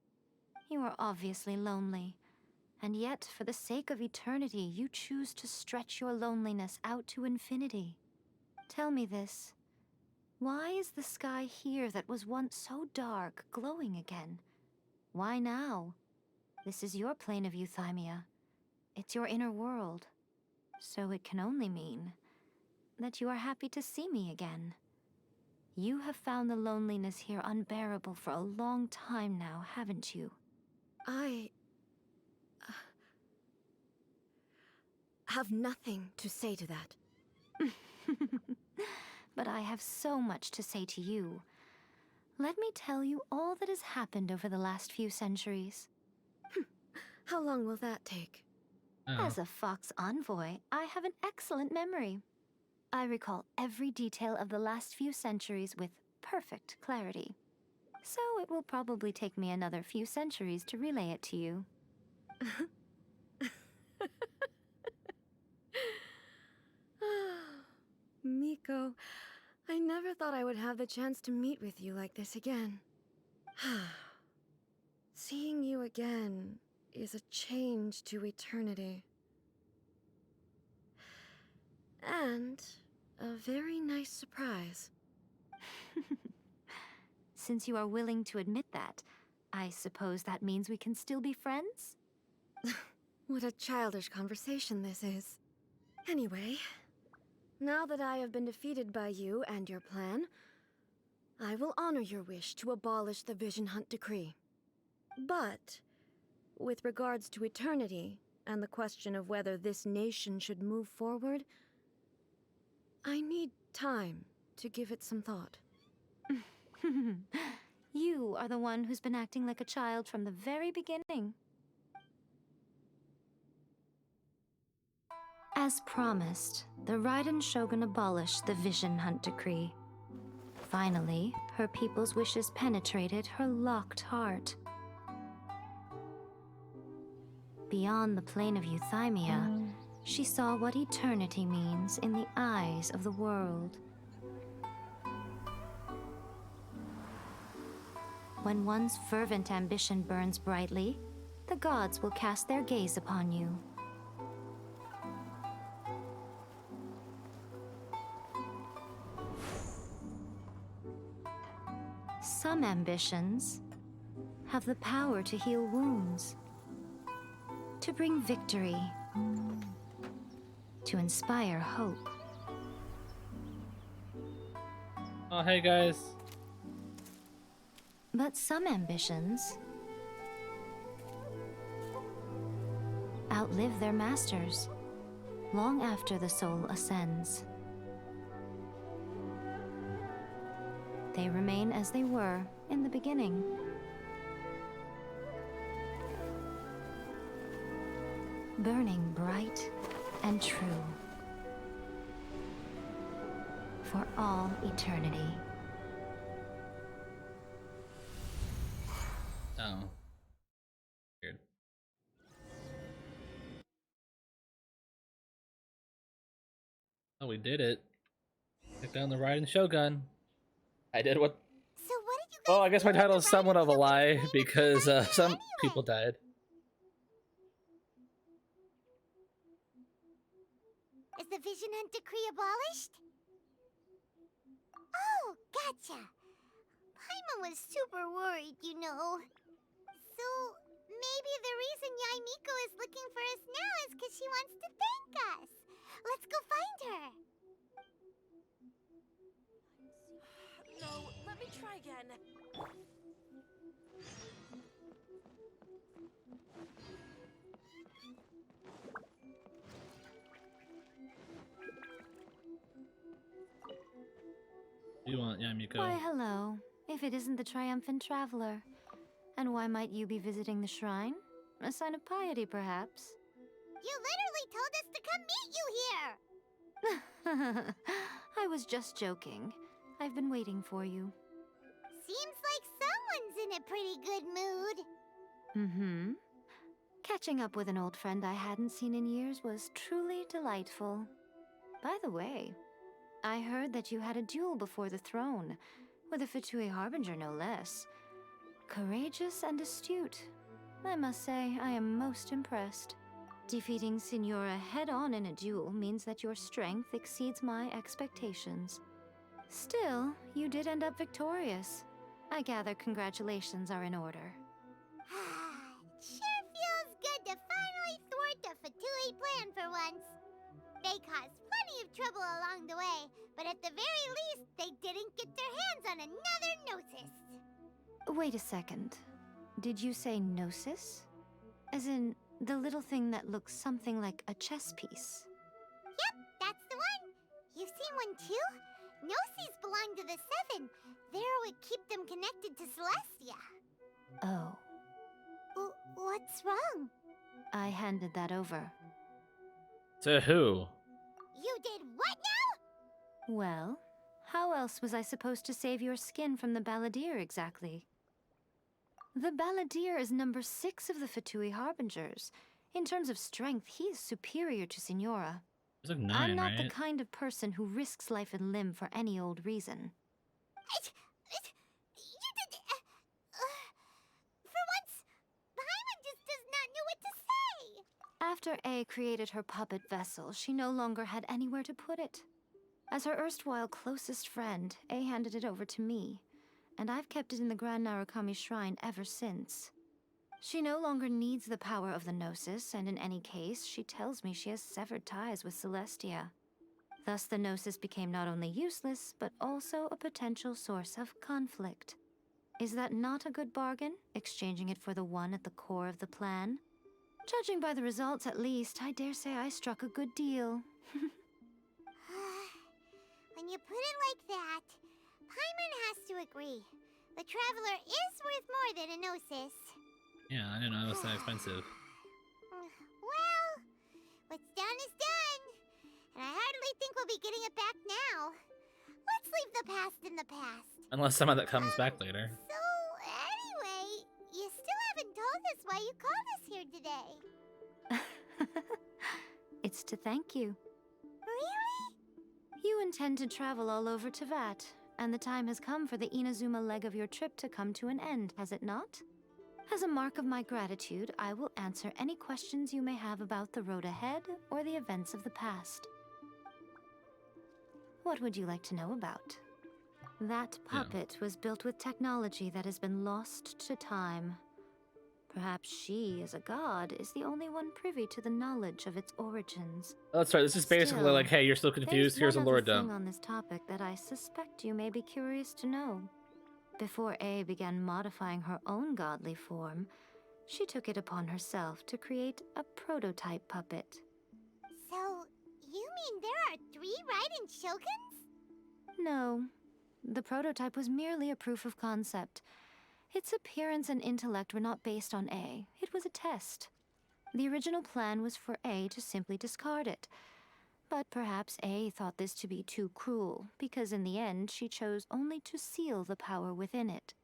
You are obviously lonely, and yet for the sake of eternity you choose to stretch your loneliness out to infinity. Tell me this. Why is the sky here that was once so dark glowing again? Why now? This is your plane of euthymia. It's your inner world. So it can only mean that you are happy to see me again. You have found the loneliness here unbearable for a long time now, haven't you? I have nothing to say to that. But I have so much to say to you. Let me tell you all that has happened over the last few centuries. How long will that take? As a Fox envoy, I have an excellent memory. I recall every detail of the last few centuries with perfect clarity. So it will probably take me another few centuries to relay it to you. Miko, I never thought I would have the chance to meet with you like this again. Seeing you again is a change to eternity. And a very nice surprise. Since you are willing to admit that, I suppose that means we can still be friends? What a childish conversation this is. Anyway, now that I have been defeated by you and your plan, I will honor your wish to abolish the Vision Hunt Decree. But, with regards to eternity and the question of whether this nation should move forward, I need time to give it some thought. You are the one who's been acting like a child from the very beginning. As promised, the Raiden Shogun abolished the Vision Hunt Decree. Finally, her people's wishes penetrated her locked heart. Beyond the plane of euthymia, she saw what eternity means in the eyes of the world. When one's fervent ambition burns brightly, the gods will cast their gaze upon you. Some ambitions have the power to heal wounds, to bring victory, to inspire hope. Oh, hey guys. But some ambitions outlive their masters long after the soul ascends. They remain as they were in the beginning. Burning bright and true for all eternity. Oh. Weird. Oh, we did it. Took down the Raiden Shogun. I did what? So what did you guys Oh, I guess my title is somewhat of a lie because some people died. Is the Vision Hunt Decree abolished? Oh, gotcha. Paimon was super worried, you know. So, maybe the reason Yae Miko is looking for us now is because she wants to thank us. Let's go find her. No, let me try again. You want Yamiko? Why, hello. If it isn't the triumphant traveler. And why might you be visiting the shrine? A sign of piety, perhaps? You literally told us to come meet you here. I was just joking. I've been waiting for you. Seems like someone's in a pretty good mood. Mm-hmm. Catching up with an old friend I hadn't seen in years was truly delightful. By the way, I heard that you had a duel before the throne, with a Fatui Harbinger no less. Courageous and astute. I must say, I am most impressed. Defeating Signora head-on in a duel means that your strength exceeds my expectations. Still, you did end up victorious. I gather congratulations are in order. Sure feels good to finally thwart the Fatui plan for once. They caused plenty of trouble along the way, but at the very least, they didn't get their hands on another Gnosis. Wait a second. Did you say Gnosis? As in, the little thing that looks something like a chess piece? Yep, that's the one. You've seen one too? Gnosis belong to the Seven. They're what keep them connected to Celestia. Oh. What's wrong? I handed that over. To who? You did what now? Well, how else was I supposed to save your skin from the Balladeer exactly? The Balladeer is number 6 of the Fatui Harbingers. In terms of strength, he is superior to Signora. It's like 9, I'm not right? the kind of person who risks life and limb for any old reason. You did... for once, Paimon just does not know what to say. After A created her puppet vessel, she no longer had anywhere to put it. As her erstwhile closest friend, A handed it over to me, and I've kept it in the Grand Narukami Shrine ever since. She no longer needs the power of the Gnosis, and in any case, she tells me she has severed ties with Celestia. Thus, the Gnosis became not only useless, but also a potential source of conflict. Is that not a good bargain, exchanging it for the one at the core of the plan? Judging by the results, at least, I dare say I struck a good deal. When you put it like that, Paimon has to agree. The Traveler is worth more than a Gnosis. Yeah, I didn't know it was that expensive. Well, what's done is done. And I hardly think we'll be getting it back now. Let's leave the past in the past. Unless some of that comes back later. So, anyway, you still haven't told us why you called us here today. It's to thank you. Really? You intend to travel all over Teyvat, and the time has come for the Inazuma leg of your trip to come to an end, has it not? As a mark of my gratitude, I will answer any questions you may have about the road ahead or the events of the past. What would you like to know about? That puppet was built with technology that has been lost to time. Perhaps she, as a god, is the only one privy to the knowledge of its origins. Oh, that's right. This is basically Still, like, hey, you're still confused. Here's a there's lore one other dump. thing on this topic that I suspect you may be curious to know. Before A began modifying her own godly form, she took it upon herself to create a prototype puppet. So, you mean there are 3 Raiden Shoguns? No, the prototype was merely a proof of concept. Its appearance and intellect were not based on A. It was a test. The original plan was for A to simply discard it. But perhaps A thought this to be too cruel, because in the end she chose only to seal the power within it.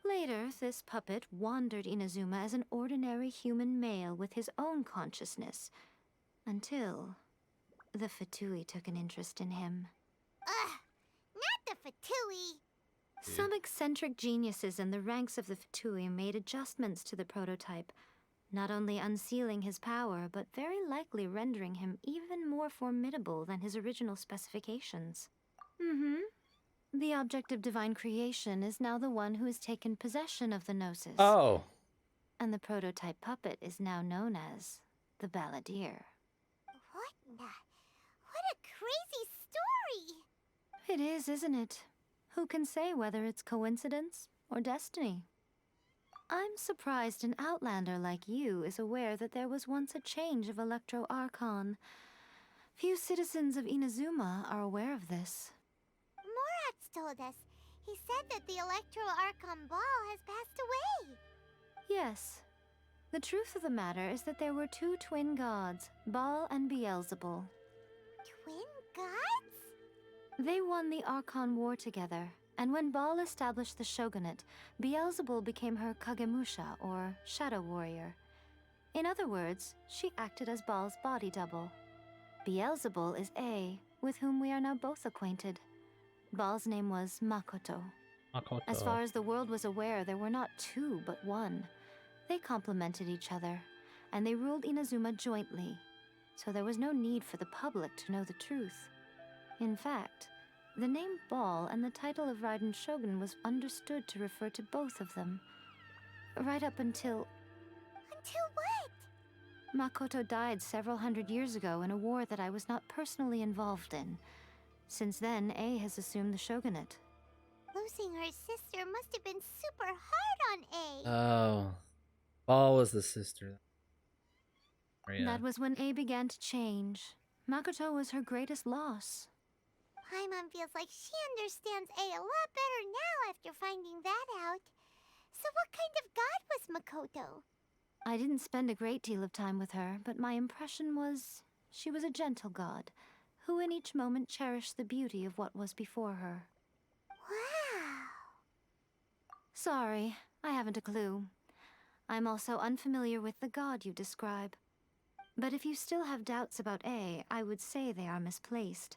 Later, this puppet wandered Inazuma as an ordinary human male with his own consciousness, until the Fatui took an interest in him. Ugh, not the Fatui. Some eccentric geniuses in the ranks of the Fatui made adjustments to the prototype, not only unsealing his power, but very likely rendering him even more formidable than his original specifications. The object of divine creation is now the one who has taken possession of the Gnosis. Oh. And the prototype puppet is now known as the Balladeer. What a crazy story! It is, isn't it? Who can say whether it's coincidence or destiny? I'm surprised an outlander like you is aware that there was once a change of Electro Archon. Few citizens of Inazuma are aware of this. Morat's told us. He said that the Electro Archon Ball has passed away. Yes. The truth of the matter is that there were 2 twin gods, Baal and Beelzebul. Twin gods? They won the Archon War together, and when Baal established the shogunate, Beelzebul became her Kagemusha, or shadow warrior. In other words, she acted as Baal's body double. Beelzebul is A, with whom we are now both acquainted. Baal's name was Makoto. As far as the world was aware, there were not 2, but 1. They complemented each other, and they ruled Inazuma jointly, so there was no need for the public to know the truth. In fact, the name Ball and the title of Raiden Shogun was understood to refer to both of them. Right up until... Until what? Makoto died several hundred years ago in a war that I was not personally involved in. Since then, A has assumed the shogunate. Losing her sister must have been super hard on A. Oh. Ball was the sister. Yeah. That was when A began to change. Makoto was her greatest loss. Paimon feels like she understands A a lot better now after finding that out. So what kind of god was Makoto? I didn't spend a great deal of time with her, but my impression was she was a gentle god, who in each moment cherished the beauty of what was before her. Wow. Sorry, I haven't a clue. I'm also unfamiliar with the god you describe. But if you still have doubts about A, I would say they are misplaced.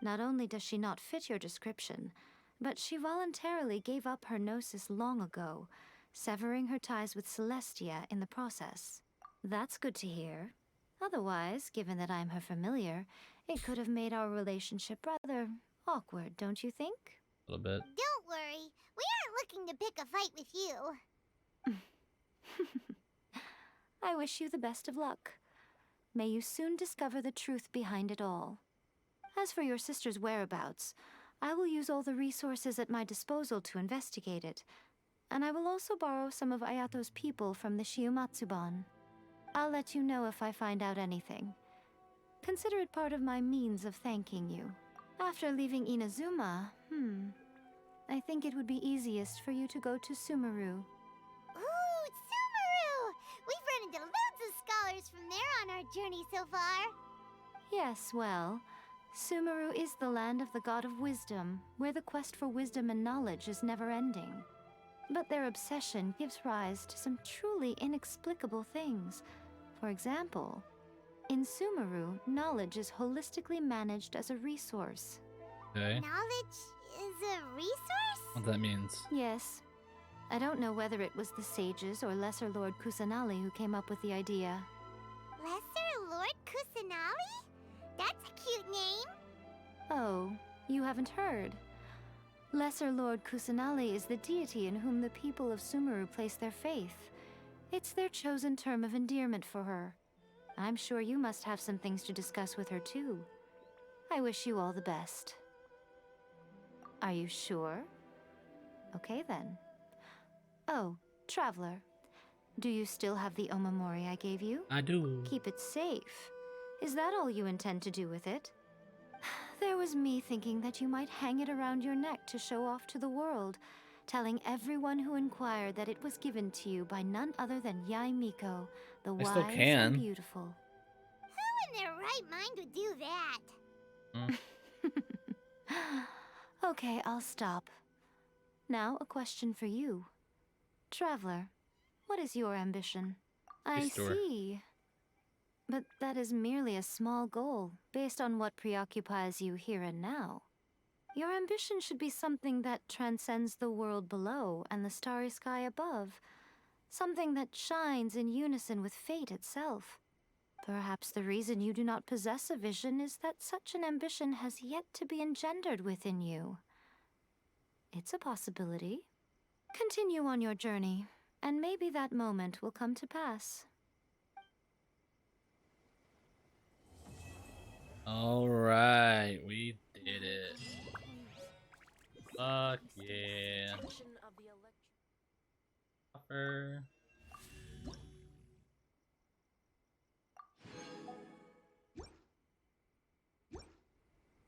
Not only does she not fit your description, but she voluntarily gave up her gnosis long ago, severing her ties with Celestia in the process. That's good to hear. Otherwise, given that I'm her familiar, it could have made our relationship rather awkward, don't you think? A little bit. Don't worry, we aren't looking to pick a fight with you. I wish you the best of luck. May you soon discover the truth behind it all. As for your sister's whereabouts, I will use all the resources at my disposal to investigate it, and I will also borrow some of Ayato's people from the Shiumatsuban. I'll let you know if I find out anything. Consider it part of my means of thanking you. After leaving Inazuma, I think it would be easiest for you to go to Sumeru. Ooh, Sumeru! We've run into loads of scholars from there on our journey so far. Yes, well, Sumeru is the land of the god of wisdom, where the quest for wisdom and knowledge is never-ending. But their obsession gives rise to some truly inexplicable things. For example, in Sumeru, knowledge is holistically managed as a resource. Okay. Knowledge is a resource? What that means. Yes. I don't know whether it was the sages or Lesser Lord Kusanali who came up with the idea. Lesser Lord Kusanali? That's a cute name. Oh, you haven't heard. Lesser Lord Kusanali is the deity in whom the people of Sumeru place their faith. It's their chosen term of endearment for her. I'm sure you must have some things to discuss with her too. I wish you all the best. Are you sure? Okay then. Oh, Traveler. Do you still have the Omamori I gave you? I do. Keep it safe. Is that all you intend to do with it? There was me thinking that you might hang it around your neck to show off to the world, telling everyone who inquired that it was given to you by none other than Yae Miko, the wise and beautiful. Who in their right mind would do that? Okay, I'll stop. Now, a question for you. Traveler, what is your ambition? I see. But that is merely a small goal, based on what preoccupies you here and now. Your ambition should be something that transcends the world below and the starry sky above. Something that shines in unison with fate itself. Perhaps the reason you do not possess a vision is that such an ambition has yet to be engendered within you. It's a possibility. Continue on your journey, and maybe that moment will come to pass. Alright, we did it. Fuck yeah. Offer.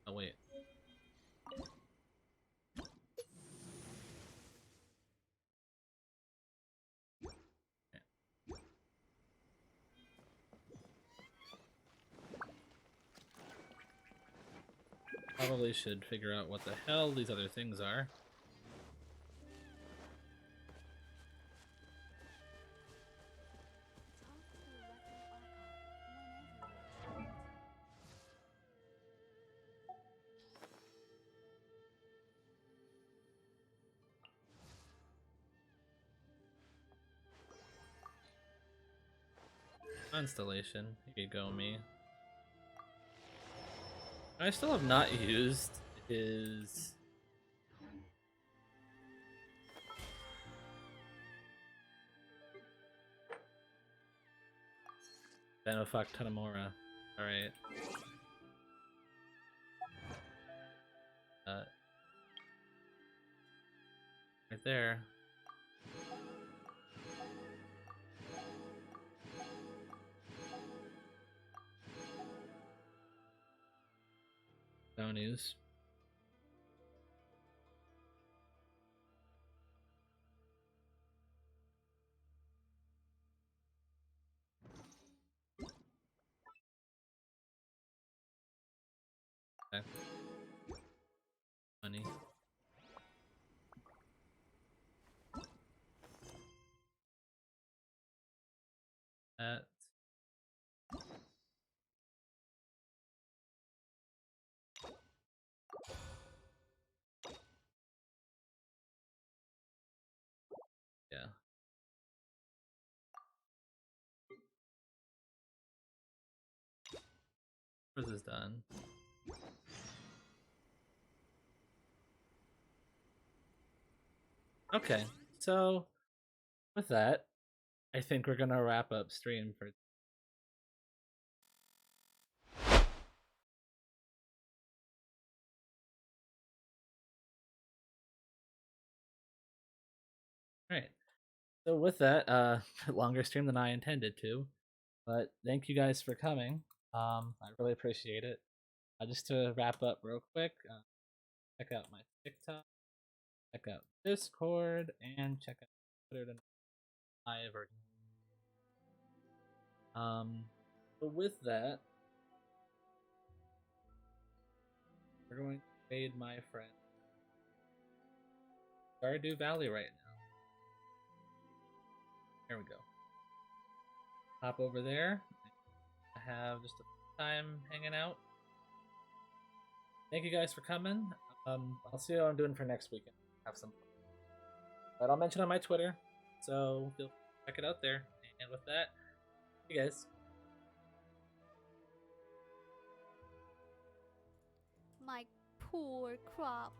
Oh wait. Probably should figure out what the hell these other things are. Constellation. Here you go, me. I still have not used his... Benofak Tanemura. Alright. Right there. Bounties. Okay. Money. That. Yeah. This is done. Okay, so with that, I think we're gonna wrap up stream for. Alright. So with that, longer stream than I intended to, but thank you guys for coming. I really appreciate it. Just to wrap up real quick, check out my TikTok, check out Discord, and check out Twitter to live or so with that, we're going to fade my friend Stardew Valley right now. There we go. Hop over there. I have just a time hanging out. Thank you guys for coming. I'll see what I'm doing for next weekend. Have some fun. But I'll mention on my Twitter, so feel free to check it out there. And with that, you guys. My poor crop.